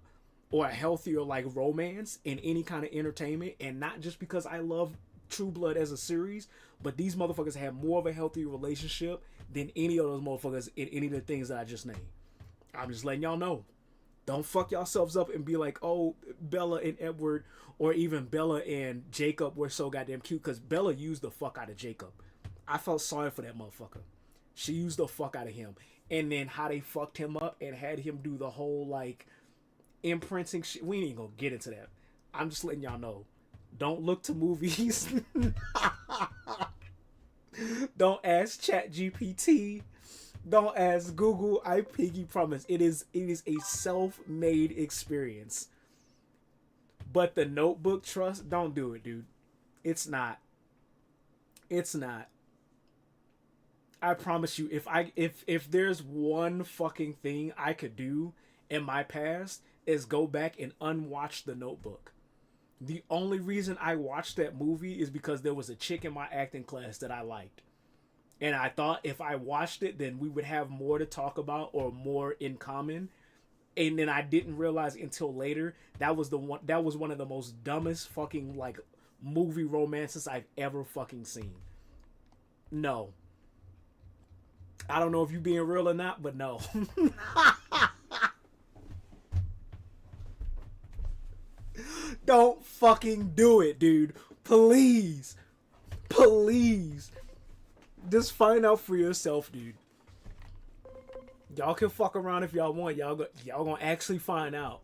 or a healthier like romance in any kind of entertainment, and not just because I love True Blood as a series, but these motherfuckers have more of a healthy relationship than any of those motherfuckers in any of the things that I just named. I'm just letting y'all know. Don't fuck yourselves up and be like, oh, Bella and Edward or even Bella and Jacob were so goddamn cute, because Bella used the fuck out of Jacob. I felt sorry for that motherfucker. She used the fuck out of him. And then how they fucked him up and had him do the whole like imprinting shit. We ain't even gonna get into that. I'm just letting y'all know. Don't look to movies. Don't ask ChatGPT. Don't ask Google. I piggy promise. It is a self-made experience. But the Notebook, trust, don't do it, dude. It's not. It's not. I promise you, if there's one fucking thing I could do in my past is go back and unwatch The Notebook. The only reason I watched that movie is because there was a chick in my acting class that I liked. And I thought if I watched it, then we would have more to talk about or more in common. And then I didn't realize until later that was one of the most dumbest fucking like movie romances I've ever fucking seen. No. I don't know if you being real or not, but no. Don't fucking do it, dude. Please. Please. Just find out for yourself, dude. Y'all can fuck around if y'all want. Y'all gonna actually find out.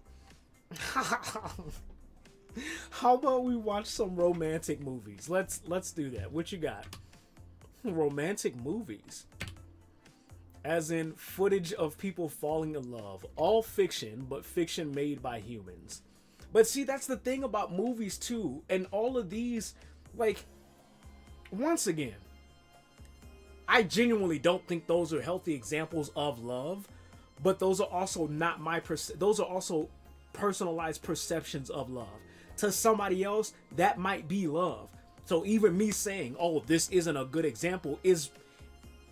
How about we watch some romantic movies? Let's do that. What you got? Romantic movies. As in footage of people falling in love. All fiction, but fiction made by humans. But see, that's the thing about movies too. And all of these, like, once again, I genuinely don't think those are healthy examples of love, but those are also not my those are also personalized perceptions of love. To somebody else, that might be love. So even me saying, "Oh, this isn't a good example," is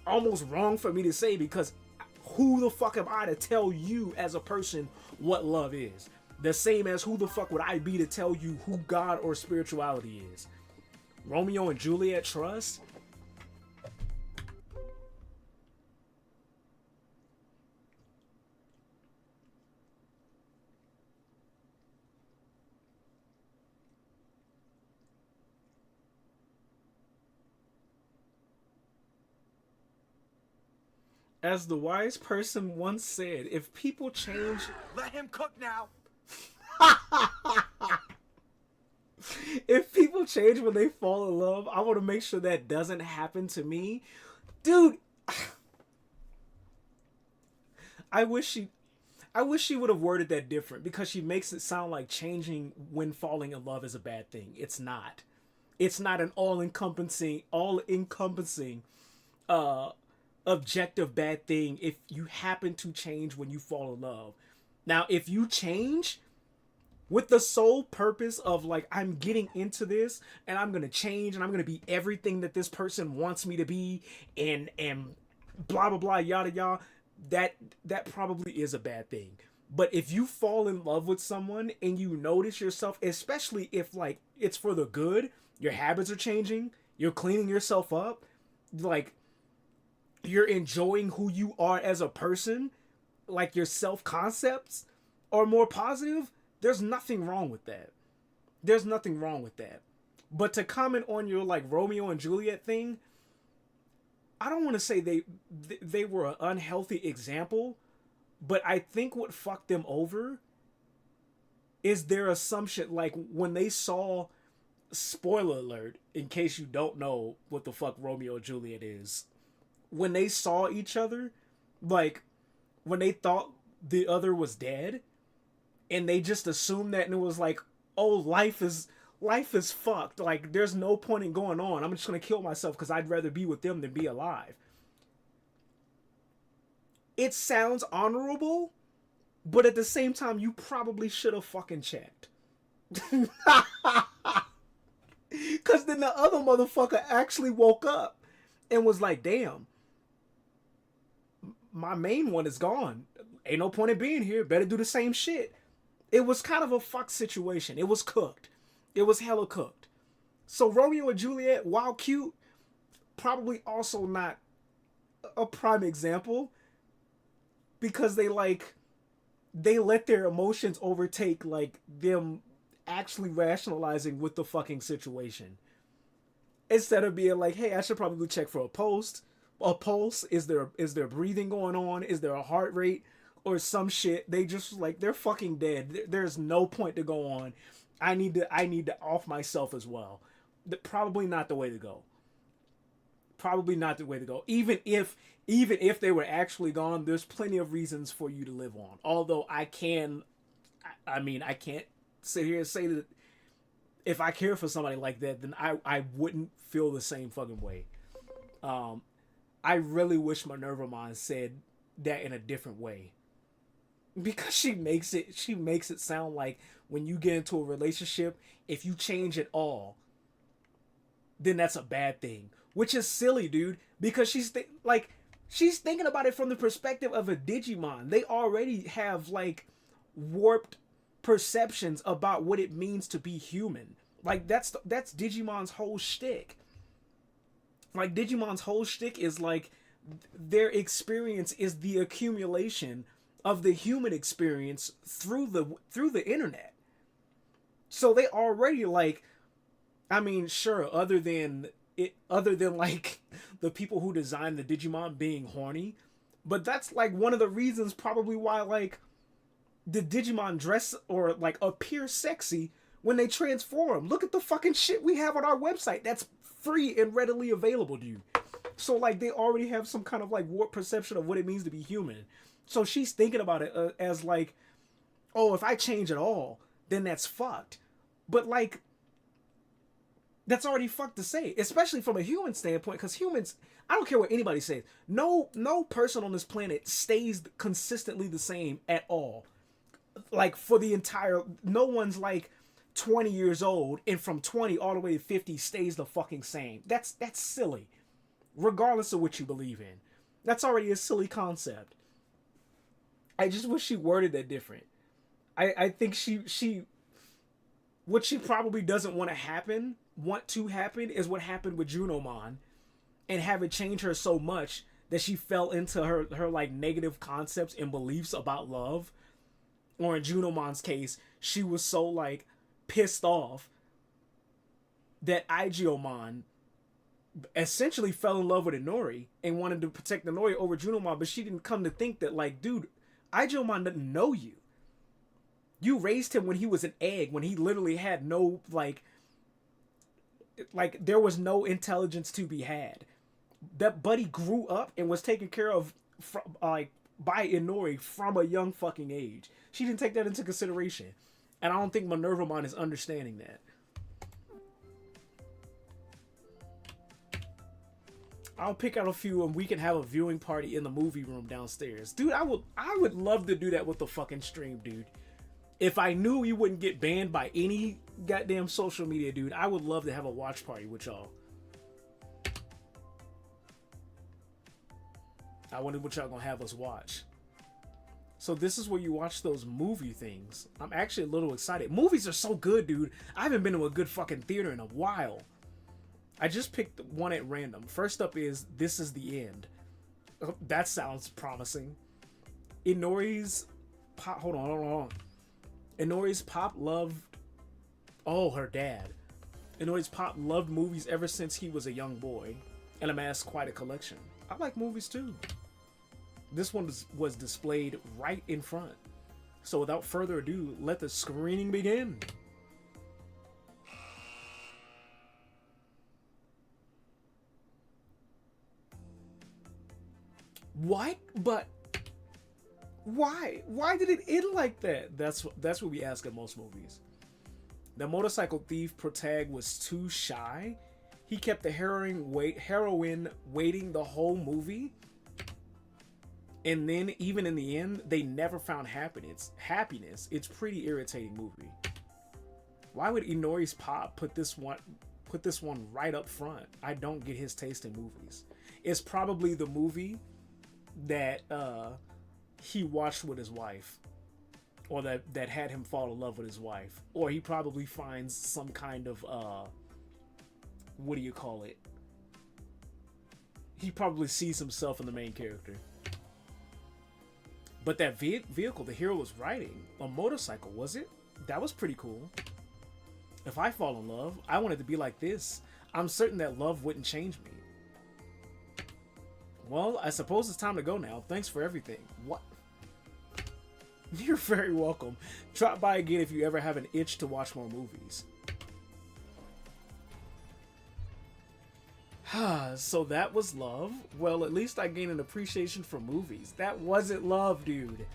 almost wrong for me to say, because who the fuck am I to tell you as a person what love is? The same as who the fuck would I be to tell you who God or spirituality is? Romeo and Juliet trust? As the wise person once said, if people change... Let him cook now! If people change when they fall in love, I want to make sure that doesn't happen to me. Dude, I wish she would have worded that different, because she makes it sound like changing when falling in love is a bad thing. It's not. It's not an all-encompassing objective bad thing if you happen to change when you fall in love. Now, if you change with the sole purpose of, like, I'm getting into this and I'm gonna change and I'm gonna be everything that this person wants me to be, and blah blah blah yada yada, that probably is a bad thing. But if you fall in love with someone and you notice yourself, especially if, like, it's for the good, your habits are changing, you're cleaning yourself up, like, you're enjoying who you are as a person, like your self-concepts are more positive, there's nothing wrong with that. There's nothing wrong with that. But to comment on your, like, Romeo and Juliet thing, I don't want to say they were an unhealthy example, but I think what fucked them over is their assumption, like, when they saw, spoiler alert, in case you don't know what the fuck Romeo and Juliet is, when they saw each other, like, when they thought the other was dead, and they just assumed that, and it was like, oh, life is fucked, like, there's no point in going on, I'm just gonna kill myself because I'd rather be with them than be alive. It sounds honorable, but at the same time, you probably should have fucking checked. Because then the other motherfucker actually woke up and was like, damn, my main one is gone. Ain't no point in being here. Better do the same shit. It was kind of a fuck situation. It was cooked. It was hella cooked. So Romeo and Juliet, while cute, probably also not a prime example, because they let their emotions overtake, like, them actually rationalizing with the fucking situation. Instead of being like, hey, I should probably check for a pulse. Is there breathing going on? Is there a heart rate or some shit? They just, like, they're fucking dead. There's no point to go on. I need to off myself as well. Probably not the way to go. Probably not the way to go. Even if they were actually gone, there's plenty of reasons for you to live on. Although I can't sit here and say that if I care for somebody like that, then I wouldn't feel the same fucking way. I really wish Minerva Mon said that in a different way, because she makes it sound like when you get into a relationship, if you change at all, then that's a bad thing, which is silly, dude, because she's thinking about it from the perspective of a Digimon. They already have, like, warped perceptions about what it means to be human. Like, that's Digimon's whole shtick. Like, Digimon's whole shtick is, like, their experience is the accumulation of the human experience through the internet. So they already like, I mean, sure, other than like the people who designed the Digimon being horny, but that's like one of the reasons probably why like the Digimon dress or like appear sexy when they transform. Look at the fucking shit we have on our website. That's free and readily available, dude. So like they already have some kind of like warped perception of what it means to be human. So she's thinking about it as like, oh, if I change at all, then that's fucked. But like, that's already fucked to say, especially from a human standpoint, because humans, I don't care what anybody says, no person on this planet stays consistently the same at all. Like for the entire, no one's like 20 years old and from 20 all the way to 50 stays the fucking same. That's silly, regardless of what you believe in. That's already a silly concept. I just wish she worded that different. I think what she probably doesn't want to happen is what happened with Junomon, and have it change her so much that she fell into her like negative concepts and beliefs about love. Or in Junomon's case, she was so like pissed off that YuGiOh essentially fell in love with Inori and wanted to protect Inori over Junomon, but she didn't come to think that like, dude, YuGiOh doesn't know you. You raised him when he was an egg, when he literally had no like there was no intelligence to be had. That buddy grew up and was taken care of by Inori from a young fucking age. She didn't take that into consideration. And I don't think Minervamon is understanding that. I'll pick out a few and we can have a viewing party in the movie room downstairs. Dude, I would love to do that with the fucking stream, dude. If I knew we wouldn't get banned by any goddamn social media, dude, I would love to have a watch party with y'all. I wonder what y'all gonna have us watch. So this is where you watch those movie things. I'm actually a little excited. Movies are so good, dude. I haven't been to a good fucking theater in a while. I just picked one at random. First up is This Is the End. That sounds promising. Inori's pop. Hold on. Inori's pop loved. Oh, her dad. Inori's pop loved movies ever since he was a young boy, and amassed quite a collection. I like movies too. This one was displayed right in front. So without further ado, let the screening begin. What? But why? Why did it end like that? That's what we ask in most movies. The motorcycle thief protag was too shy. He kept the heroine waiting the whole movie. And then even in the end, they never found happiness. It's pretty irritating movie. Why would Inori's pop put this one right up front? I don't get his taste in movies. It's probably the movie that he watched with his wife, or that had him fall in love with his wife, or he probably finds some kind of what do you call it? He probably sees himself in the main character. But that vehicle the hero was riding, a motorcycle, was it? That was pretty cool. If I fall in love, I wanted to be like this. I'm certain that love wouldn't change me. Well, I suppose it's time to go now. Thanks for everything. What? You're very welcome. Drop by again if you ever have an itch to watch more movies. So that was love? Well, at least I gained an appreciation for movies. That wasn't love, dude.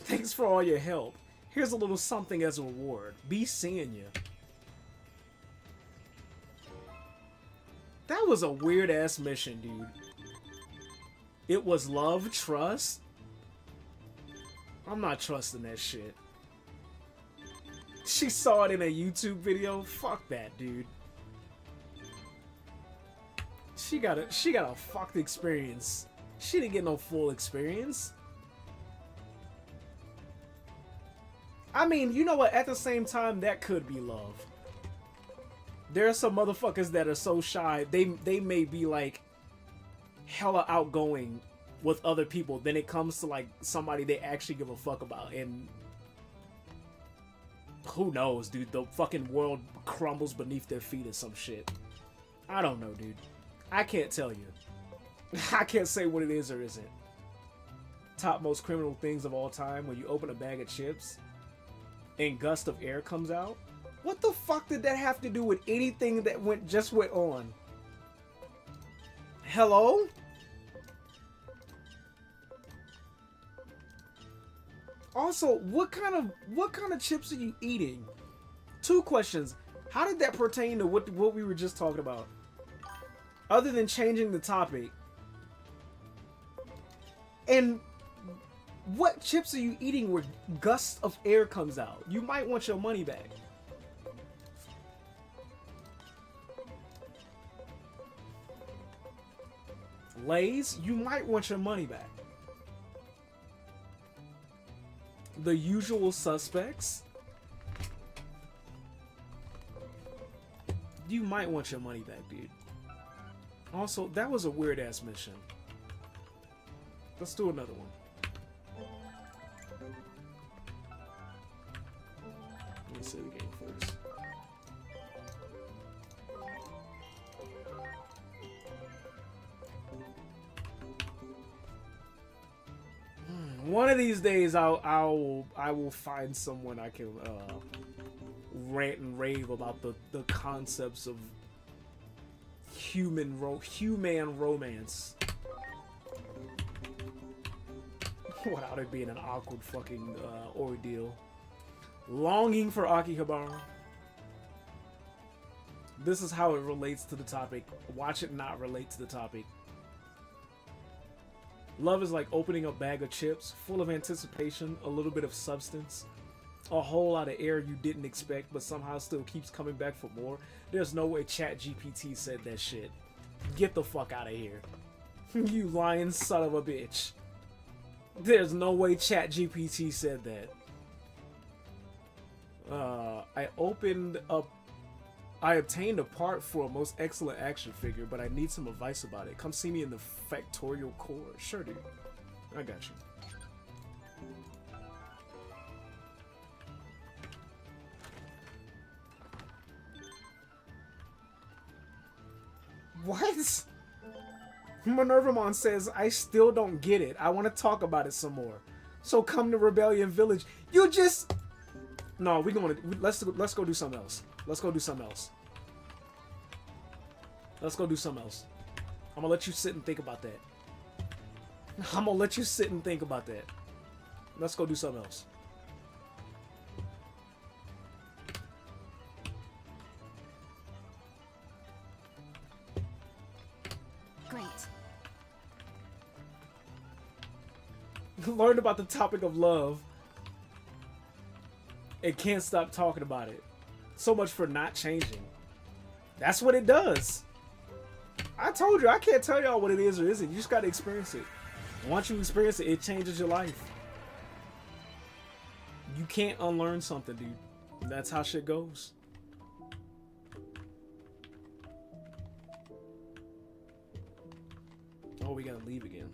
Thanks for all your help. Here's a little something as a reward. Be seeing you. That was a weird-ass mission, dude. It was love, trust. I'm not trusting that shit. She saw it in a YouTube video? Fuck that, dude. She got a fucked experience. She didn't get no full experience. I mean, you know what? At the same time, that could be love. There are some motherfuckers that are so shy, they may be like hella outgoing with other people. Then it comes to like somebody they actually give a fuck about, and Who knows, dude? The fucking world crumbles beneath their feet or some shit. I don't know, dude. I can't tell you. I can't say what it is or isn't. Top most criminal things of all time, when you open a bag of chips and gust of air comes out. What the fuck did that have to do with anything that just went on? Hello? Also, what kind of chips are you eating? Two questions. How did that pertain to what we were just talking about? Other than changing the topic. And what chips are you eating where gusts of air comes out? You might want your money back. Lay's, you might want your money back. The Usual Suspects, you might want your money back, dude. Also, that was a weird ass mission. Let's do another one. Let me save the game first. One of these days, I will find someone I can rant and rave about the concepts of human romance without it being an awkward fucking ordeal. Longing for Akihabara. This is how it relates to the topic. Watch it not relate to the topic. Love is like opening a bag of chips, full of anticipation, a little bit of substance, a whole lot of air you didn't expect, but somehow still keeps coming back for more. There's no way ChatGPT said that shit. Get the fuck out of here. You lying son of a bitch. There's no way ChatGPT said that. I obtained a part for a most excellent action figure, but I need some advice about it. Come see me in the Factorial Core. Sure, dude. I got you. What? Minervamon says, I still don't get it. I want to talk about it some more. So come to Rebellion Village. You just... No, let's go do something else. Let's go do something else. Let's go do something else. I'm gonna let you sit and think about that. I'm gonna let you sit and think about that. Let's go do something else. Great. Learned about the topic of love and can't stop talking about it. So much for not changing. That's what it does. I told you, I can't tell y'all what it is or isn't. You just gotta experience it. Once you experience it, it changes your life. You can't unlearn something, dude. That's how shit goes. Oh, we gotta leave again.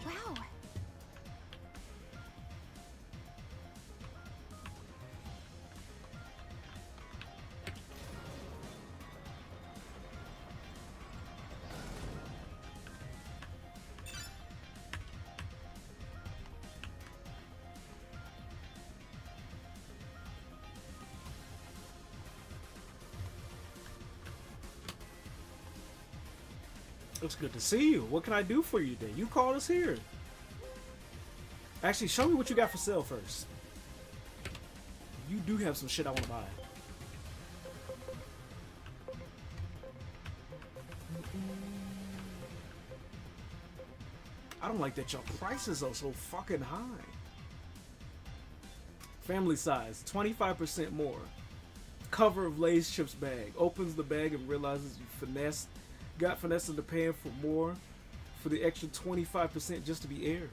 Wow. It's good to see you. What can I do for you today? You called us here. Actually, show me what you got for sale first. You do have some shit I want to buy. don't like that your prices are so fucking high. Family size, 25% more. Cover of Lay's chips bag. Opens the bag and realizes you got finessed into paying for more for the extra 25% just to be air.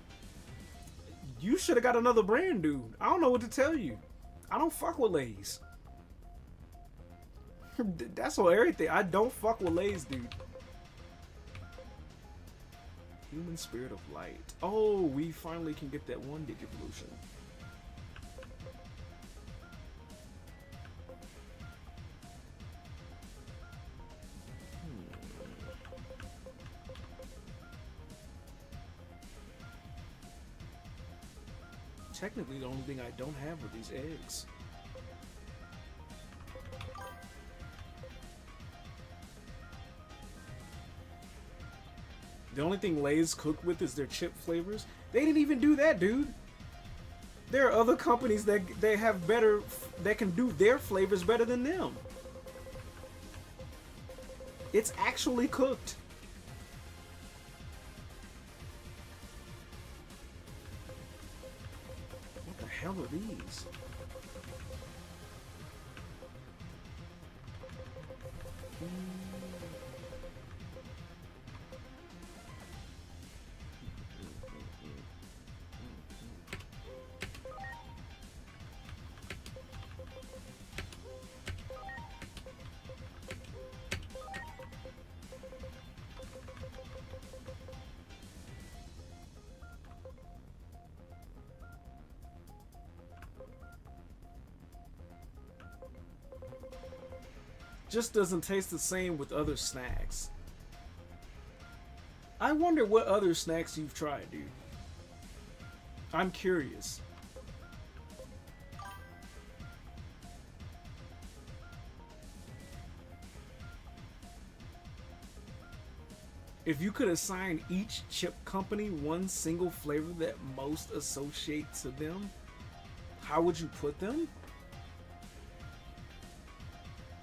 You should have got another brand, dude. I don't know what to tell you. I don't fuck with Lay's. That's on everything. I don't fuck with Lay's, dude. Human Spirit of Light. Oh, we finally can get that one Digivolution. Technically, the only thing I don't have are these eggs. The only thing Lay's cooked with is their chip flavors. They didn't even do that, dude. There are other companies that they have better, that can do their flavors better than them. It's actually cooked. What the hell are these? Just doesn't taste the same with other snacks. I wonder what other snacks you've tried, dude. I'm curious. If you could assign each chip company one single flavor that most associate to them, how would you put them?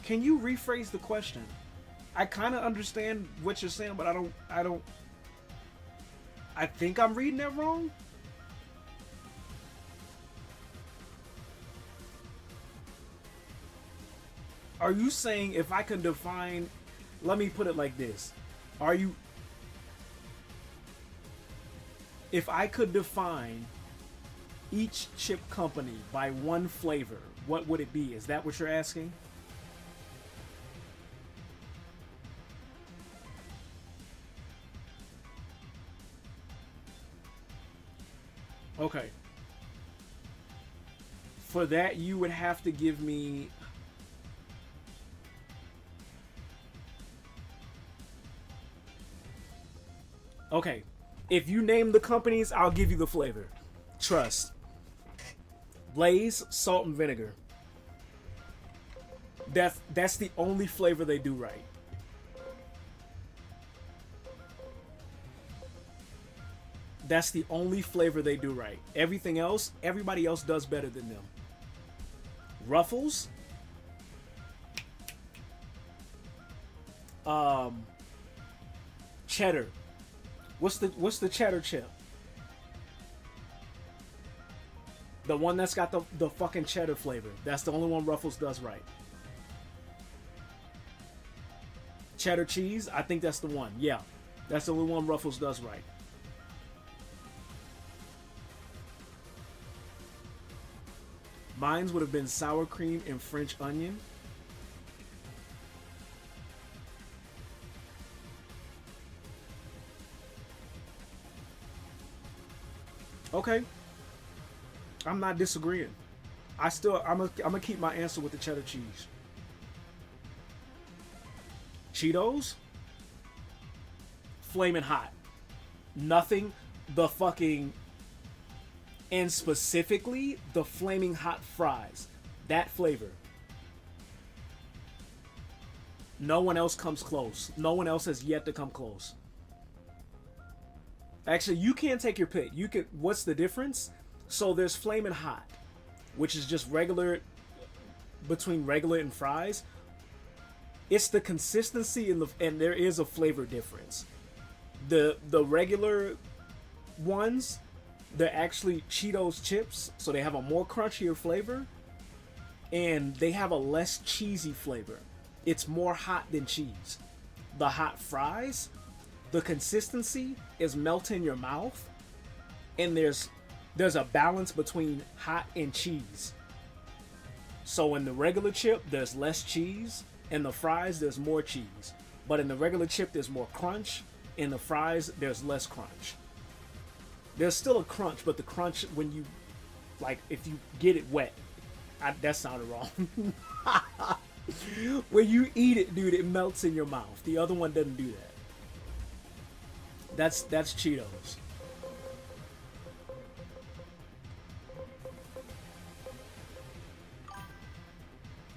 Can you rephrase the question? I kind of understand what you're saying, but I think I'm reading that wrong. Are you saying if I can define, let me put it like this. If I could define each chip company by one flavor, what would it be? Is that what you're asking? Okay. For that, you would have to give me... Okay. If you name the companies, I'll give you the flavor. Trust. Lay's, salt and vinegar. That's the only flavor they do right. That's the only flavor they do right. Everything else, everybody else does better than them. Ruffles. Cheddar. What's the cheddar chip? The one that's got the fucking cheddar flavor. That's the only one Ruffles does right. Cheddar cheese, I think that's the one. Yeah. That's the only one Ruffles does right. Mine would have been sour cream and French onion. Okay. I'm not disagreeing. I'm gonna keep my answer with the cheddar cheese. Cheetos. Flaming hot. Nothing. The fucking... And specifically, the flaming hot fries. That flavor. No one else comes close. No one else has yet to come close. Actually, you can't take your pick. You can. What's the difference? So there's flaming hot, which is just regular, between regular and fries. It's the consistency and there is a flavor difference. The regular ones, they're actually Cheetos chips, so they have a more crunchier flavor, and they have a less cheesy flavor. It's more hot than cheese. The hot fries, the consistency is melt in your mouth, and there's a balance between hot and cheese. So in the regular chip, there's less cheese. In the fries, there's more cheese. But in the regular chip, there's more crunch. In the fries, there's less crunch. There's still a crunch, but the crunch, when you, like, if you get it wet, that sounded wrong. When you eat it, dude, it melts in your mouth. The other one doesn't do that. That's Cheetos.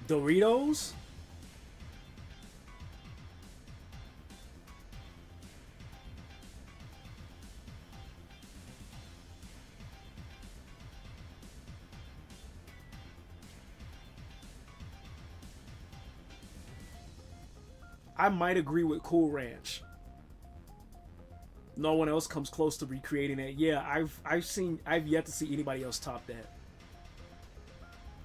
Doritos? I might agree with Cool Ranch. No one else comes close to recreating that. Yeah, I've yet to see anybody else top that.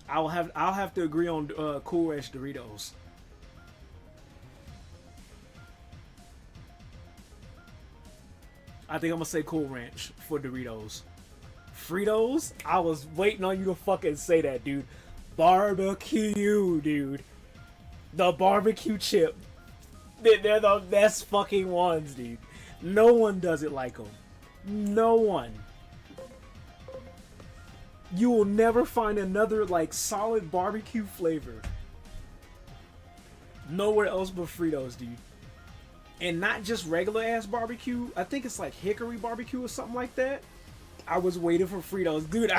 I'll have to agree on Cool Ranch Doritos. I think I'm gonna say Cool Ranch for Doritos. Fritos? I was waiting on you to fucking say that, dude. Barbecue, dude. The barbecue chip. They're the best fucking ones, dude. No one does it like them. No one. You will never find another, like, solid barbecue flavor nowhere else but Fritos, dude. And not just regular ass barbecue. I think it's like hickory barbecue or something like that. I was waiting for Fritos, dude.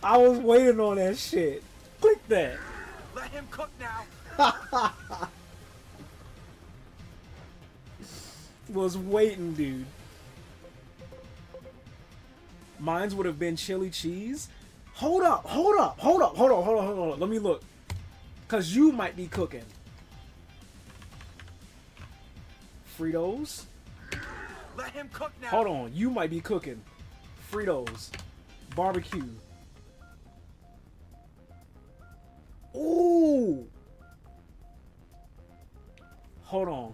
I was waiting on that shit. Click that. Let him cook now. Was waiting, dude. Mines would have been chili cheese. Hold up. Let me look. Cause you might be cooking. Fritos. Let him cook now. Hold on, you might be cooking. Fritos. Barbecue. Ooh. Hold on.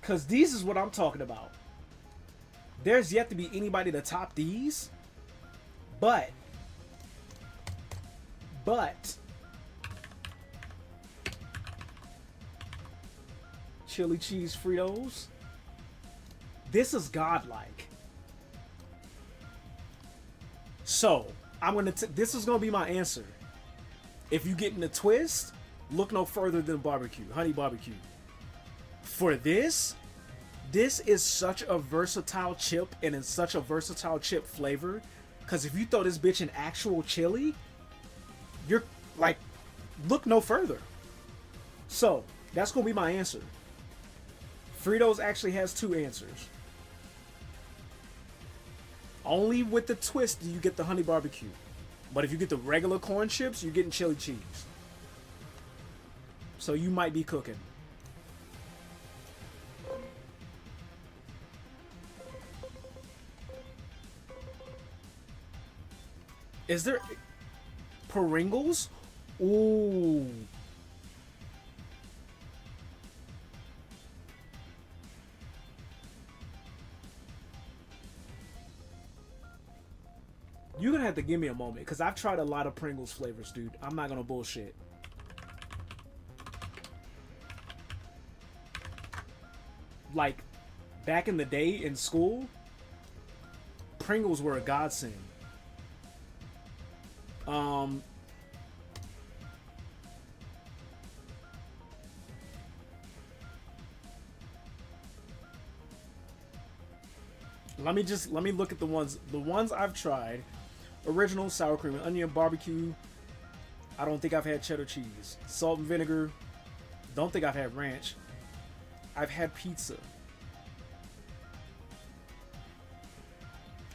Cause these is what I'm talking about. There's yet to be anybody to top these. But chili cheese Fritos. This is godlike. So, this is gonna be my answer. If you get in the twist, look no further than barbecue, honey barbecue. For this is such a versatile chip, and it's such a versatile chip flavor. Cause if you throw this bitch in actual chili, you're like, look no further. So, that's gonna be my answer. Fritos actually has two answers. Only with the twist do you get the honey barbecue. But if you get the regular corn chips, you're getting chili cheese. So you might be cooking. Is there Pringles? Ooh. You're gonna have to give me a moment, because I've tried a lot of Pringles flavors, dude. I'm not gonna bullshit. Like, back in the day in school, Pringles were a godsend. Let me look at the ones I've tried. Original sour cream and onion barbecue. I don't think I've had cheddar cheese. Salt and vinegar. Don't think I've had ranch. I've had pizza.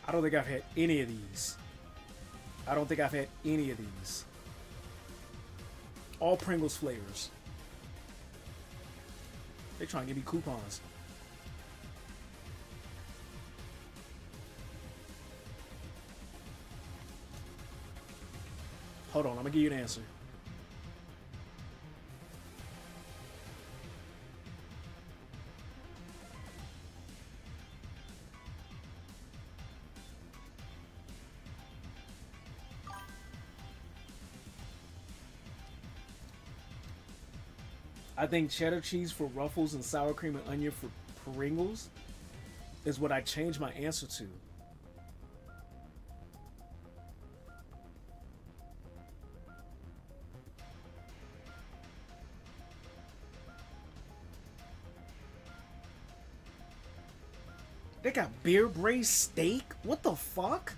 I don't think I've had any of these. All Pringles flavors. They trying to give me coupons. Hold on, I'm gonna give you an answer. I think cheddar cheese for Ruffles and sour cream and onion for Pringles is what I changed my answer to. They got beer braised steak? What the fuck?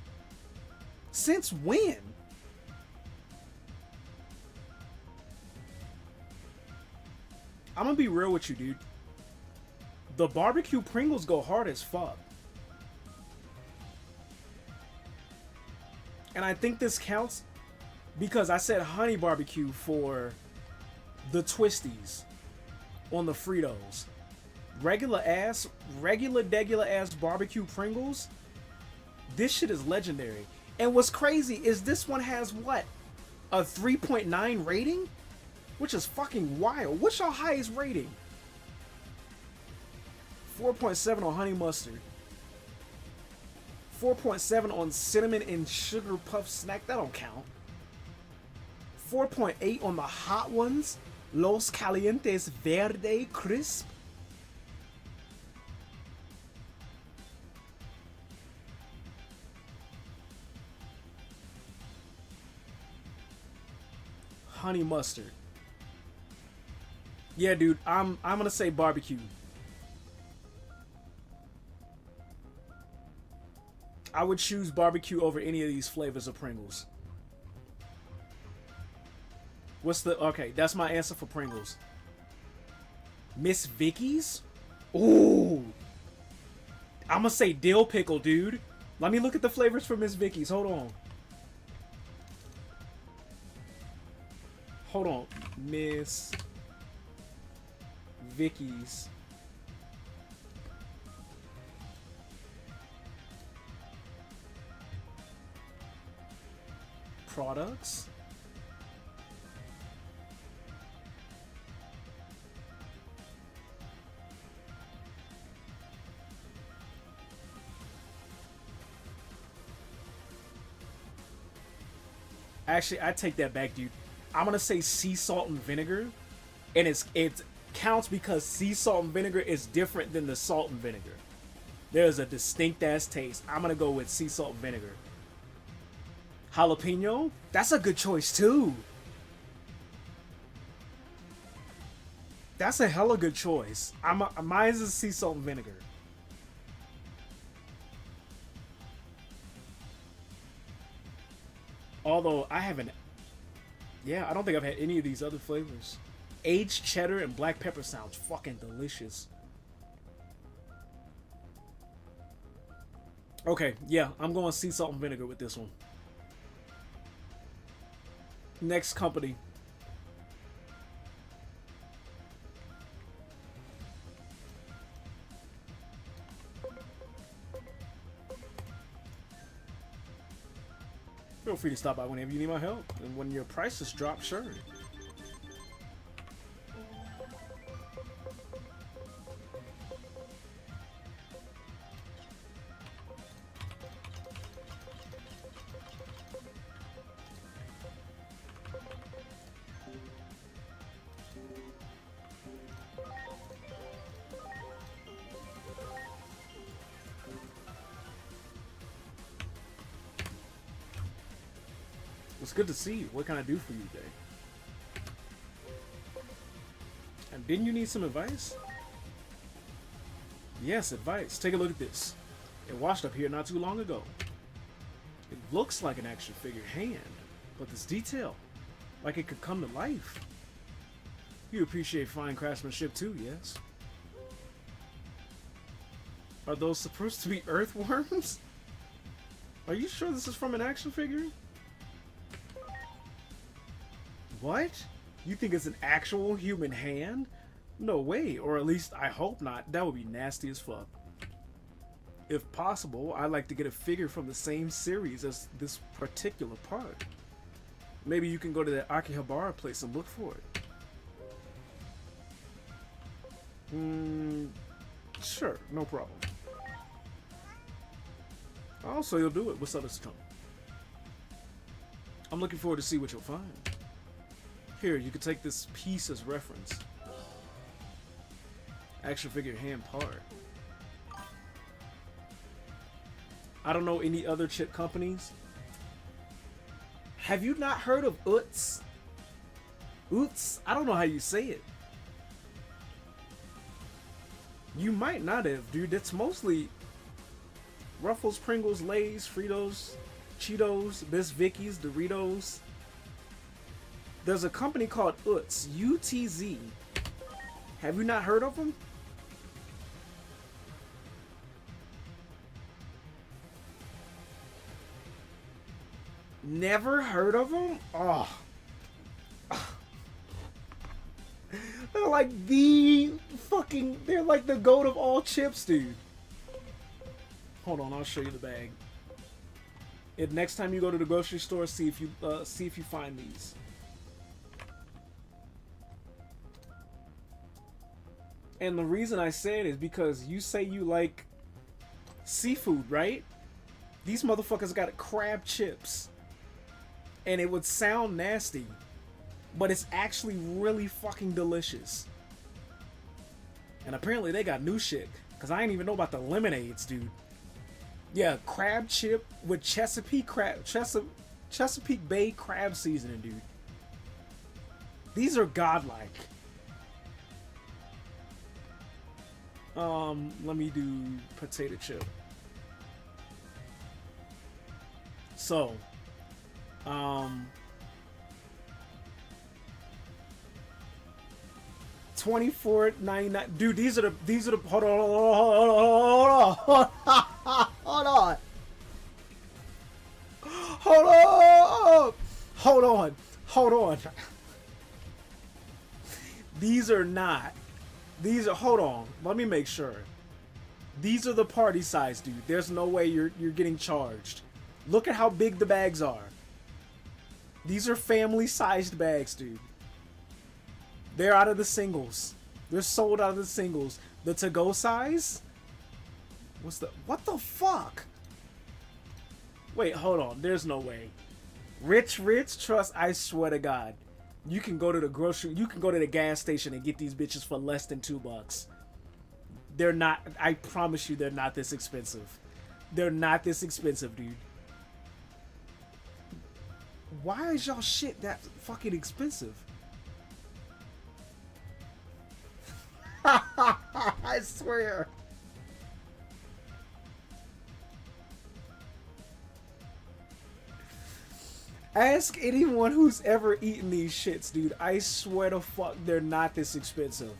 Since when? I'm gonna be real with you, dude. The barbecue Pringles go hard as fuck. And I think this counts because I said honey barbecue for the Twisties on the Fritos. Regular degular ass barbecue Pringles. This shit is legendary. And what's crazy is this one has what? A 3.9 rating? Which is fucking wild. What's your highest rating? 4.7 on honey mustard. 4.7 on cinnamon and sugar puff snack. That don't count. 4.8 on the hot ones. Los Calientes Verde Crisp. Honey mustard. Yeah, dude, I'm gonna say barbecue. I would choose barbecue over any of these flavors of Pringles. What's the... Okay, that's my answer for Pringles. Miss Vicky's? Ooh. I'm gonna say dill pickle, dude. Let me look at the flavors for Miss Vicky's. Hold on. Hold on. Miss Vicky's. Products. Actually, I take that back, dude. I'm gonna say sea salt and vinegar, and it counts because sea salt and vinegar is different than the salt and vinegar. There's a distinct ass taste. I'm gonna go with sea salt and vinegar. Jalapeno, that's a good choice too. That's a hella good choice. Mine's is sea salt and vinegar. Although I haven't... Yeah, I don't think I've had any of these other flavors. Aged cheddar and black pepper sounds fucking delicious. Okay, yeah, I'm going sea salt and vinegar with this one. Next company. Feel free to stop by whenever you need my help. And when your prices drop, sure. It's good to see you. What can I do for you today? And didn't you need some advice? Yes, advice. Take a look at this. It washed up here not too long ago. It looks like an action figure hand, but this detail, like it could come to life. You appreciate fine craftsmanship too, yes? Are those supposed to be earthworms? Are you sure this is from an action figure? What? You think it's an actual human hand? No way, or at least I hope not. That would be nasty as fuck. If possible, I'd like to get a figure from the same series as this particular part. Maybe you can go to the Akihabara place and look for it. Sure, no problem. Also, you'll do it. What's up, Mr. Trump? I'm looking forward to see what you'll find. Here, you can take this piece as reference. Action figure hand part. I don't know any other chip companies. Have you not heard of Utz? Utz? I don't know how you say it. You might not have, dude. It's mostly Ruffles, Pringles, Lay's, Fritos, Cheetos, Best Vickies, Doritos. There's a company called Utz, UTZ. Have you not heard of them? Never heard of them? Oh. They're like the fucking... They're like the goat of all chips, dude. Hold on, I'll show you the bag. Next time you go to the grocery store, see if you find these. And the reason I say it is because you say you like seafood, right? These motherfuckers got crab chips. And it would sound nasty, but it's actually really fucking delicious. And apparently they got new shit, because I ain't even know about the lemonades, dude. Yeah, crab chip with Chesapeake Bay crab seasoning, dude. These are godlike. Let me do potato chip. So, $24.99. Dude, these are the hold on. These are not. These are, hold on. Let me make sure. These are the party size, dude. There's no way you're getting charged. Look at how big the bags are. These are family-sized bags, dude. They're out of the singles. They're sold out of the singles. The to-go size? What the fuck? Wait, hold on. There's no way. Rich, trust, I swear to God. You can go to the gas station and get these bitches for less than $2. They're not, I promise you they're not this expensive. They're not this expensive, dude. Why is y'all shit that fucking expensive? I swear. Ask anyone who's ever eaten these shits, dude. I swear to fuck, they're not this expensive.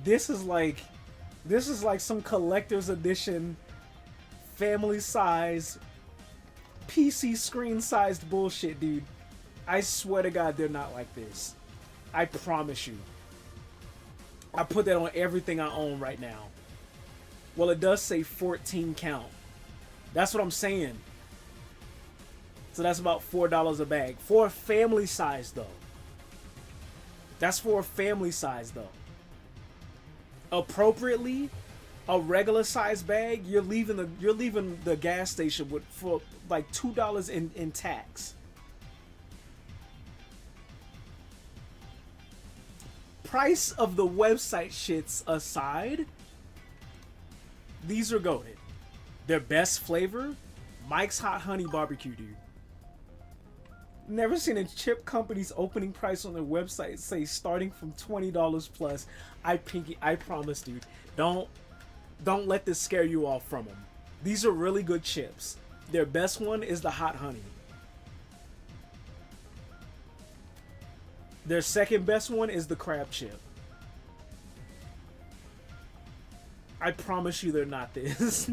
This is like some collector's edition, family size, PC screen sized bullshit, dude. I swear to God, they're not like this. I promise you. I put that on everything I own right now. Well, it does say 14 count. That's what I'm saying. So that's about $4 a bag. For a family size, though. That's for a family size, though. Appropriately, a regular size bag, you're leaving the gas station for like $2 in tax. Price of the website shits aside, these are goated. Their best flavor, Mike's Hot Honey Barbecue, dude. Never seen a chip company's opening price on their website say starting from $20 plus. I promise, dude. Don't let this scare you off from them. These are really good chips. Their best one is the hot honey. Their second best one is the crab chip. I promise you they're not this.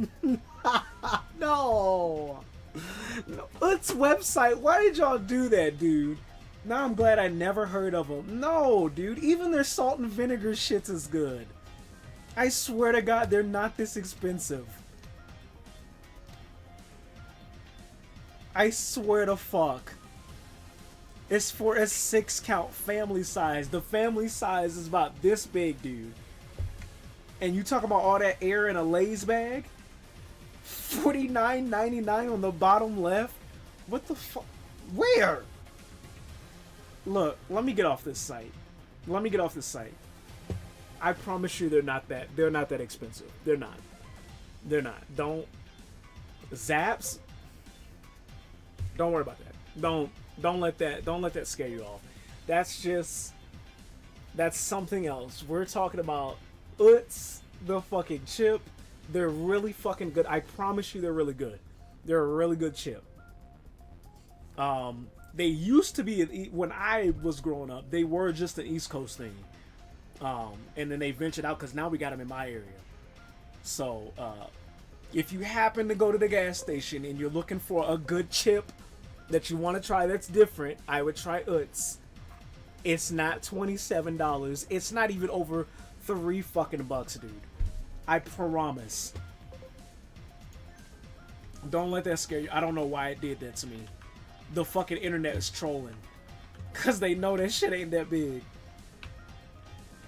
No. Utz website, why did y'all do that, dude? Now I'm glad I never heard of them. No, dude, even their salt and vinegar shits is good. I swear to God, they're not this expensive. I swear to fuck. It's for a 6 count family size. The family size is about this big, dude. And you talk about all that air in a Lay's bag? $49.99 on the bottom left? What the fuck? Where? Look, let me get off this site. Let me get off this site. I promise you they're not that expensive. They're not. They're not. Don't Zaps. Don't worry about that. Don't let that scare you off. That's something else. We're talking about Utz, the fucking chip. They're really fucking good. I promise you they're really good. They're a really good chip. They used to be, when I was growing up, they were just an East Coast thing. And then they ventured out because now we got them in my area. So, if you happen to go to the gas station and you're looking for a good chip that you want to try that's different, I would try Utz. It's not $27. It's not even over $3 fucking bucks, dude. I promise. Don't let that scare you. I don't know why it did that to me. The fucking internet is trolling. Cause they know that shit ain't that big.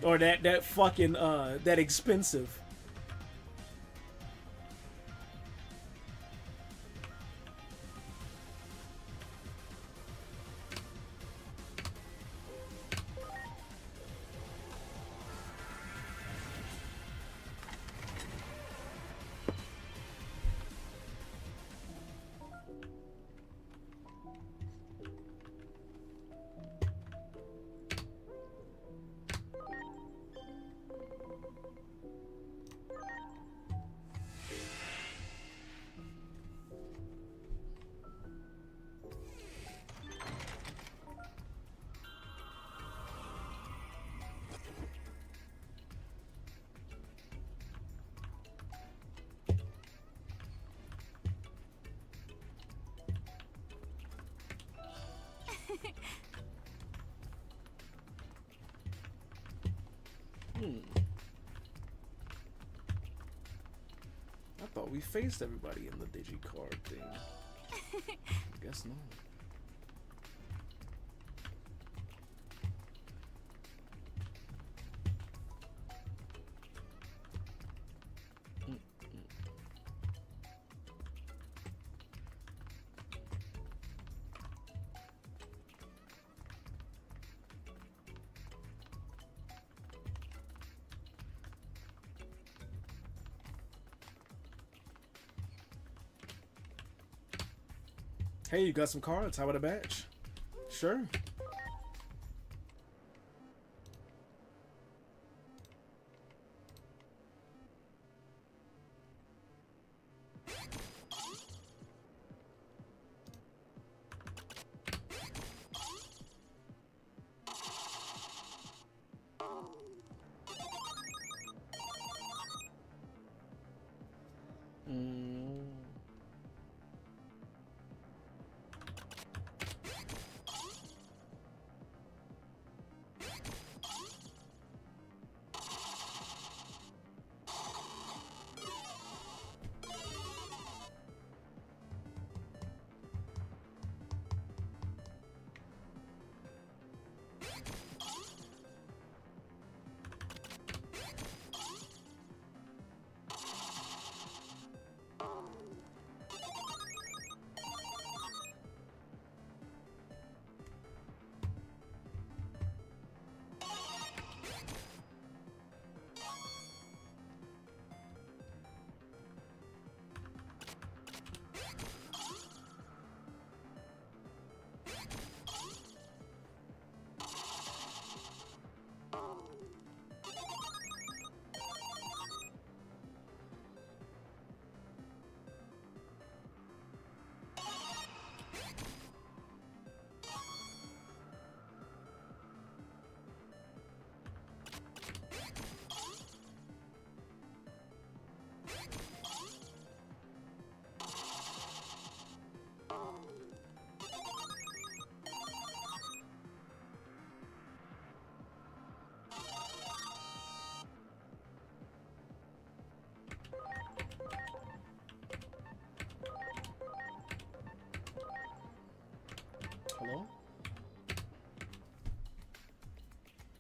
Or that fucking that expensive. I thought we faced everybody in the DigiCard thing. Guess not. Hey, you got some cards? How about a batch? Sure.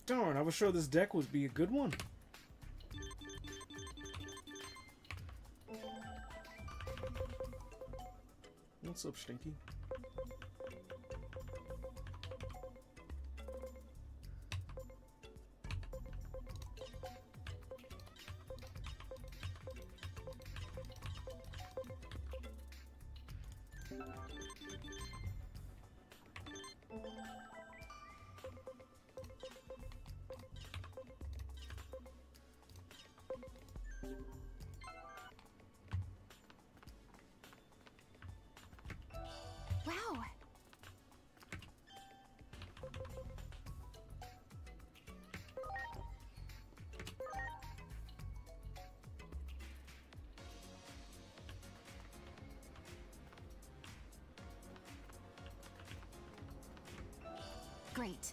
Darn, I was sure this deck would be a good one. What's up, Stinky? Wow. Great.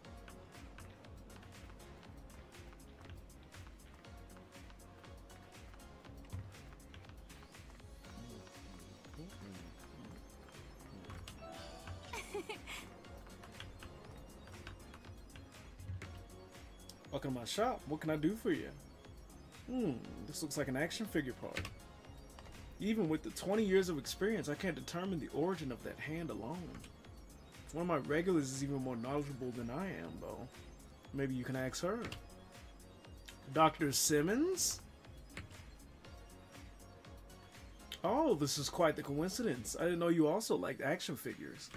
Welcome to my shop. What can I do for you? This looks like an action figure part. Even with the 20 years of experience, I can't determine the origin of that hand alone. One of my regulars is even more knowledgeable than I am, though. Maybe you can ask her. Dr. Simmons? Oh, this is quite the coincidence. I didn't know you also liked action figures.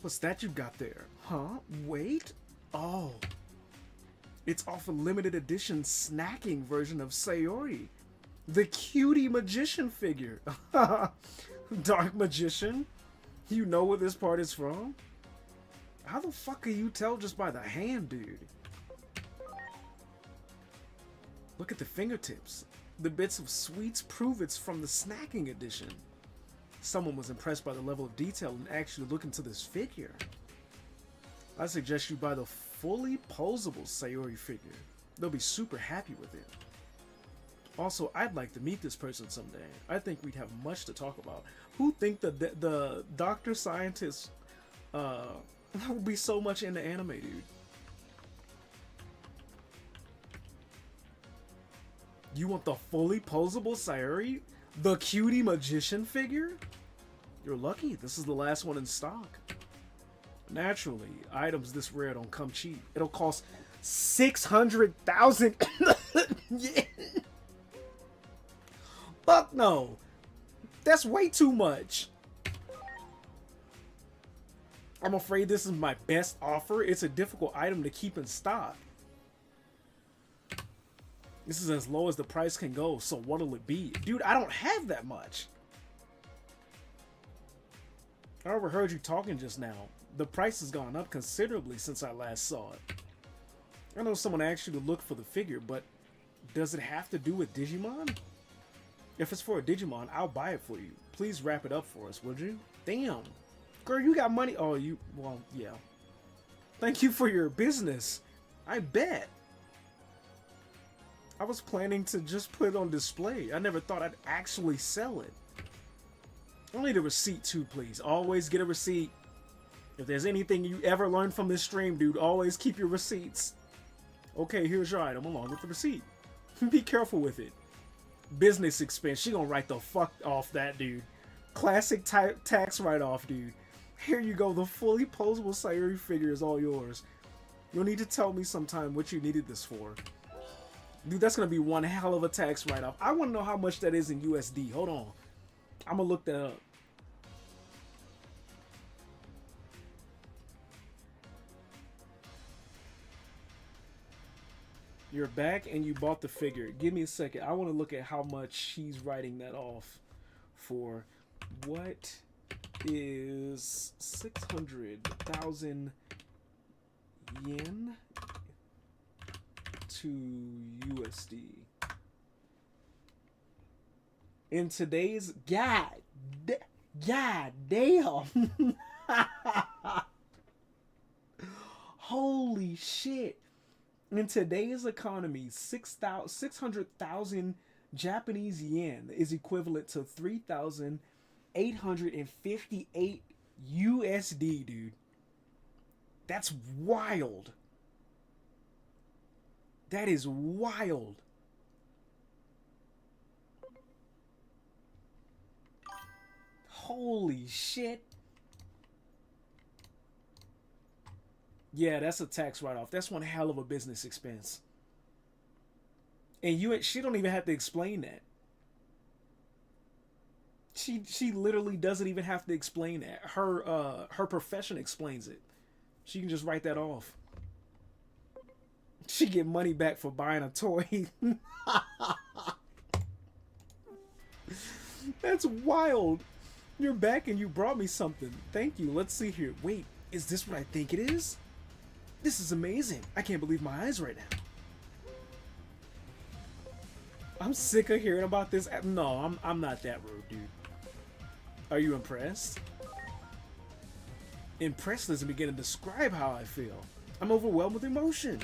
What's that you got there? Huh? Wait? Oh. It's off a limited edition snacking version of Sayori. The cutie magician figure. Dark magician? You know where this part is from? How the fuck can you tell just by the hand, dude? Look at the fingertips. The bits of sweets prove it's from the snacking edition. Someone was impressed by the level of detail and actually look into this figure. I suggest you buy the fully posable Sayori figure. They'll be super happy with it. Also, I'd like to meet this person someday. I think we'd have much to talk about. Who think the doctor scientist would be so much into anime, dude? You want the fully posable Sayori? The cutie magician figure? You're lucky. This is the last one in stock. Naturally, items this rare don't come cheap. It'll cost 600,000. Yeah. Fuck no. That's way too much. I'm afraid this is my best offer. It's a difficult item to keep in stock. This is as low as the price can go, so what'll it be? Dude, I don't have that much. I overheard you talking just now. The price has gone up considerably since I last saw it. I know someone asked you to look for the figure, but does it have to do with Digimon? If it's for a Digimon, I'll buy it for you. Please wrap it up for us, would you? Damn. Girl, you got money. Oh, well, yeah. Thank you for your business. I bet. I was planning to just put it on display. I never thought I'd actually sell it. I'll need a receipt too, please. Always get a receipt. If there's anything you ever learned from this stream, dude, always keep your receipts. Okay, here's your item along with the receipt. Be careful with it. Business expense. She gonna write the fuck off that, dude. Classic tax write-off, dude. Here you go. The fully posable Sayori figure is all yours. You'll need to tell me sometime what you needed this for. Dude, that's gonna be one hell of a tax write-off. I want to know how much that is in USD. Hold on. I'm gonna look that up. You're back and you bought the figure. Give me a second. I want to look at how much she's writing that off for. What is 600,000 yen to USD? In today's God damn. Holy shit. In today's economy, 600,000 Japanese yen is equivalent to 3,858 USD, dude. That's wild. That is wild. Holy shit. Yeah, that's a tax write-off. That's one hell of a business expense. And she don't even have to explain that. She literally doesn't even have to explain that. Her profession explains it. She can just write that off. She get money back for buying a toy. That's wild. You're back and you brought me something. Thank you. Let's see here. Wait, is this what I think it is? This is amazing. I can't believe my eyes right now. I'm sick of hearing about this. No, I'm not that rude, dude. Are you impressed? Impressed doesn't begin to describe how I feel. I'm overwhelmed with emotion.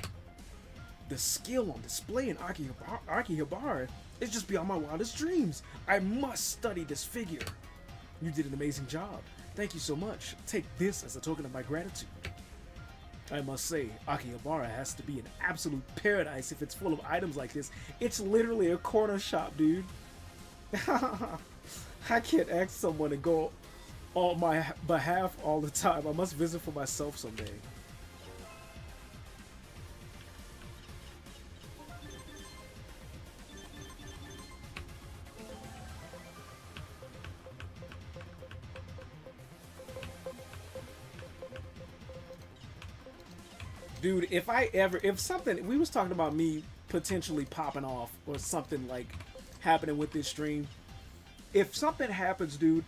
The skill on display in Akihabara is just beyond my wildest dreams. I must study this figure. You did an amazing job. Thank you so much. Take this as a token of my gratitude. I must say, Akihabara has to be an absolute paradise if it's full of items like this. It's literally a corner shop, dude. I can't ask someone to go on my behalf all the time. I must visit for myself someday. Dude, if something, we was talking about me potentially popping off or something like happening with this stream. If something happens, dude,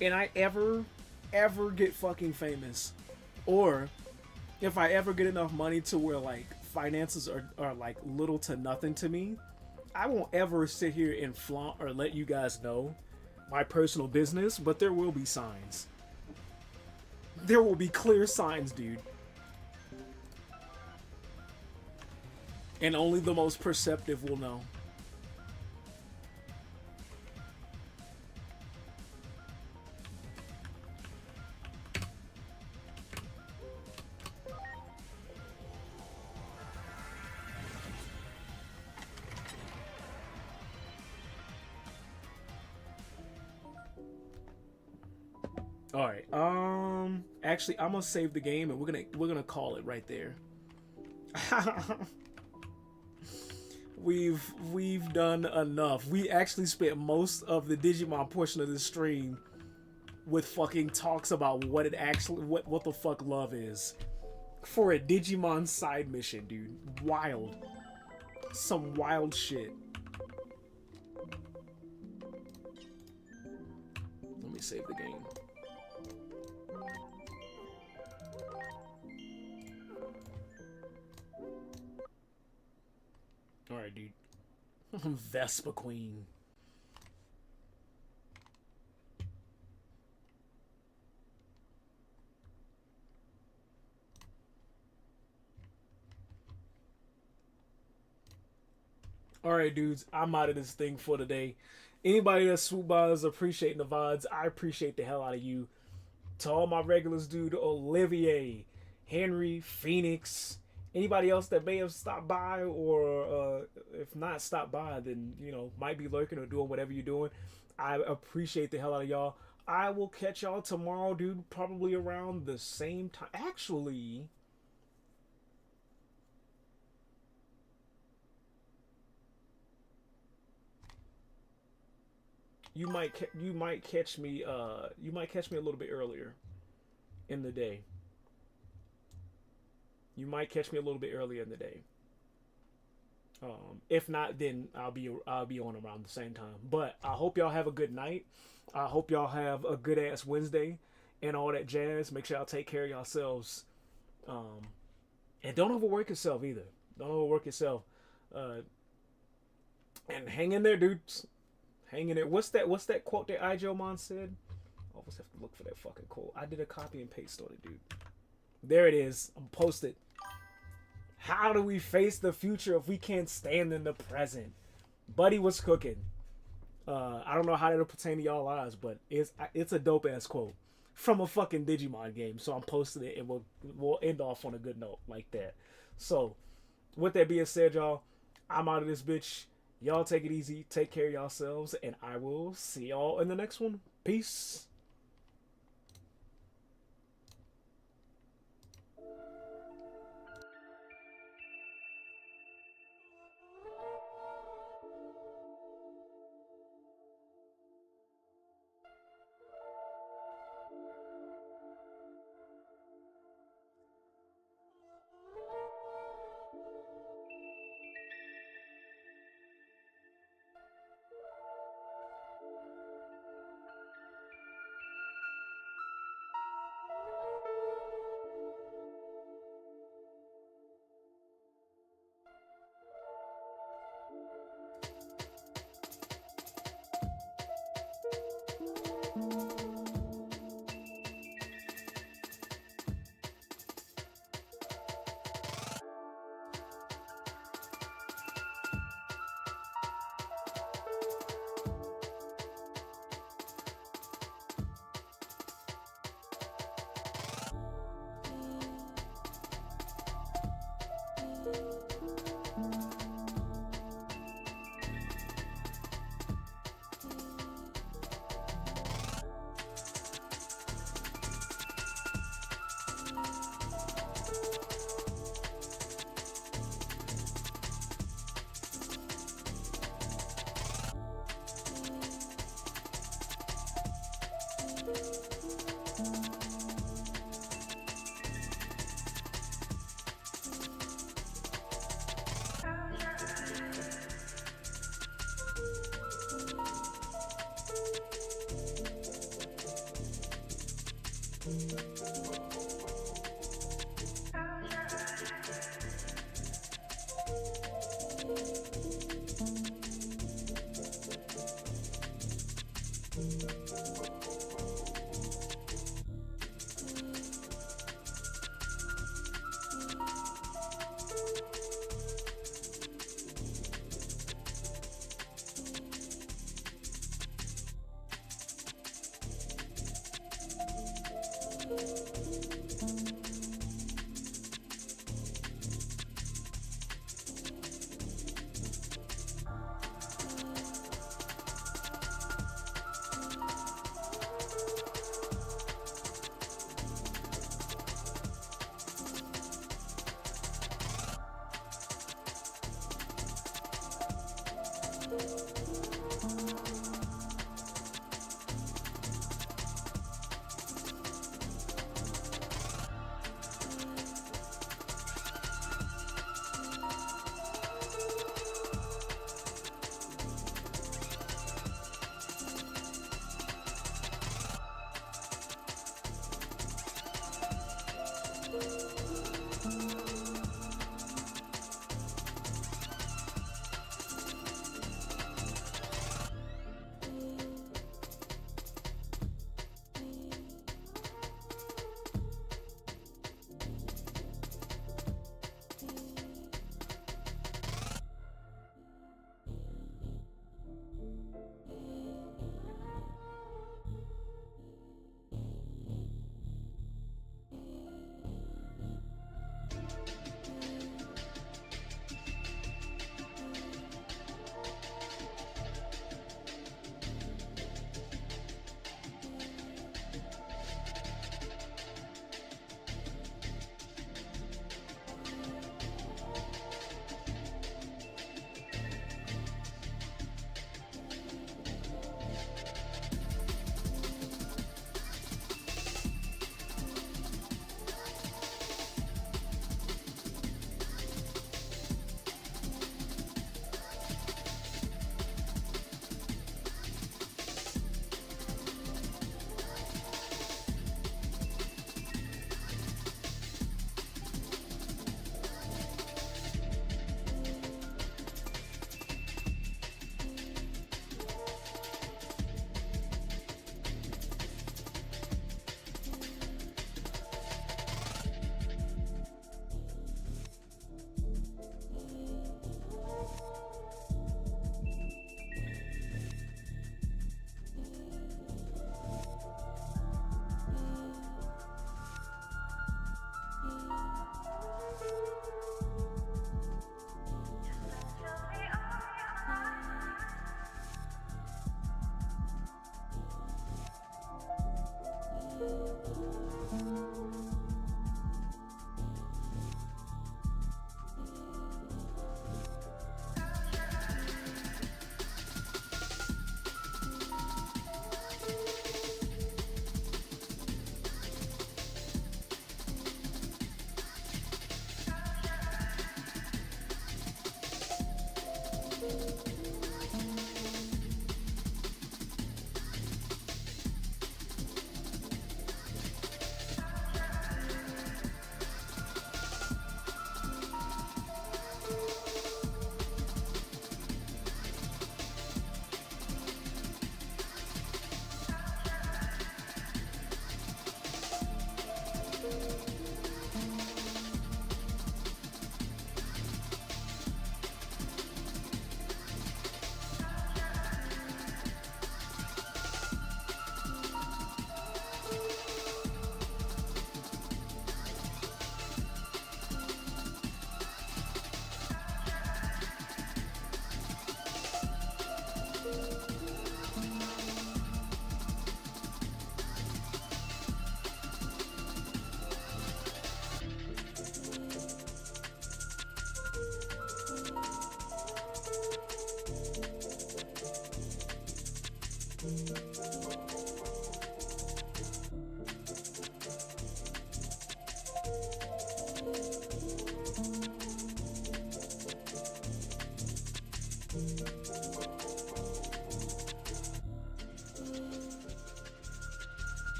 and I ever get fucking famous, or if I ever get enough money to where like finances are like little to nothing to me, I won't ever sit here and flaunt or let you guys know my personal business, but there will be signs. There will be clear signs, dude. And only the most perceptive will know. All right. Actually, I'm gonna save the game and we're gonna call it right there. We've done enough. We actually spent most of the Digimon portion of this stream with fucking talks about what the fuck love is for a Digimon side mission, dude. Wild. Some wild shit. Let me save the game. Alright, dude. Vespa Queen. Alright, dudes. I'm out of this thing for today. Anybody that swoop by is appreciating the VODs. I appreciate the hell out of you. To all my regulars, dude. Olivier, Henry, Phoenix, anybody else that may have stopped by, or if not stopped by, then, you know, might be lurking or doing whatever you're doing. I appreciate the hell out of y'all. I will catch y'all tomorrow, dude, probably around the same time. Actually, you might catch me a little bit earlier in the day. You might catch me a little bit earlier in the day. If not, then I'll be on around the same time. But I hope y'all have a good night. I hope y'all have a good ass Wednesday and all that jazz. Make sure y'all take care of yourselves. And don't overwork yourself either. Don't overwork yourself. And hang in there, dudes. Hang in there. What's that quote that YuGiOh said? I always have to look for that fucking quote. I did a copy and paste on it, dude. There it is. I'm posted. How do we face the future if we can't stand in the present? Buddy was cooking. I don't know how that'll pertain to y'all lives, but it's a dope ass quote from a fucking Digimon game. So I'm posting it, and we'll end off on a good note like that. So with that being said, y'all, I'm out of this bitch. Y'all take it easy. Take care of yourselves. And I will see y'all in the next one. Peace.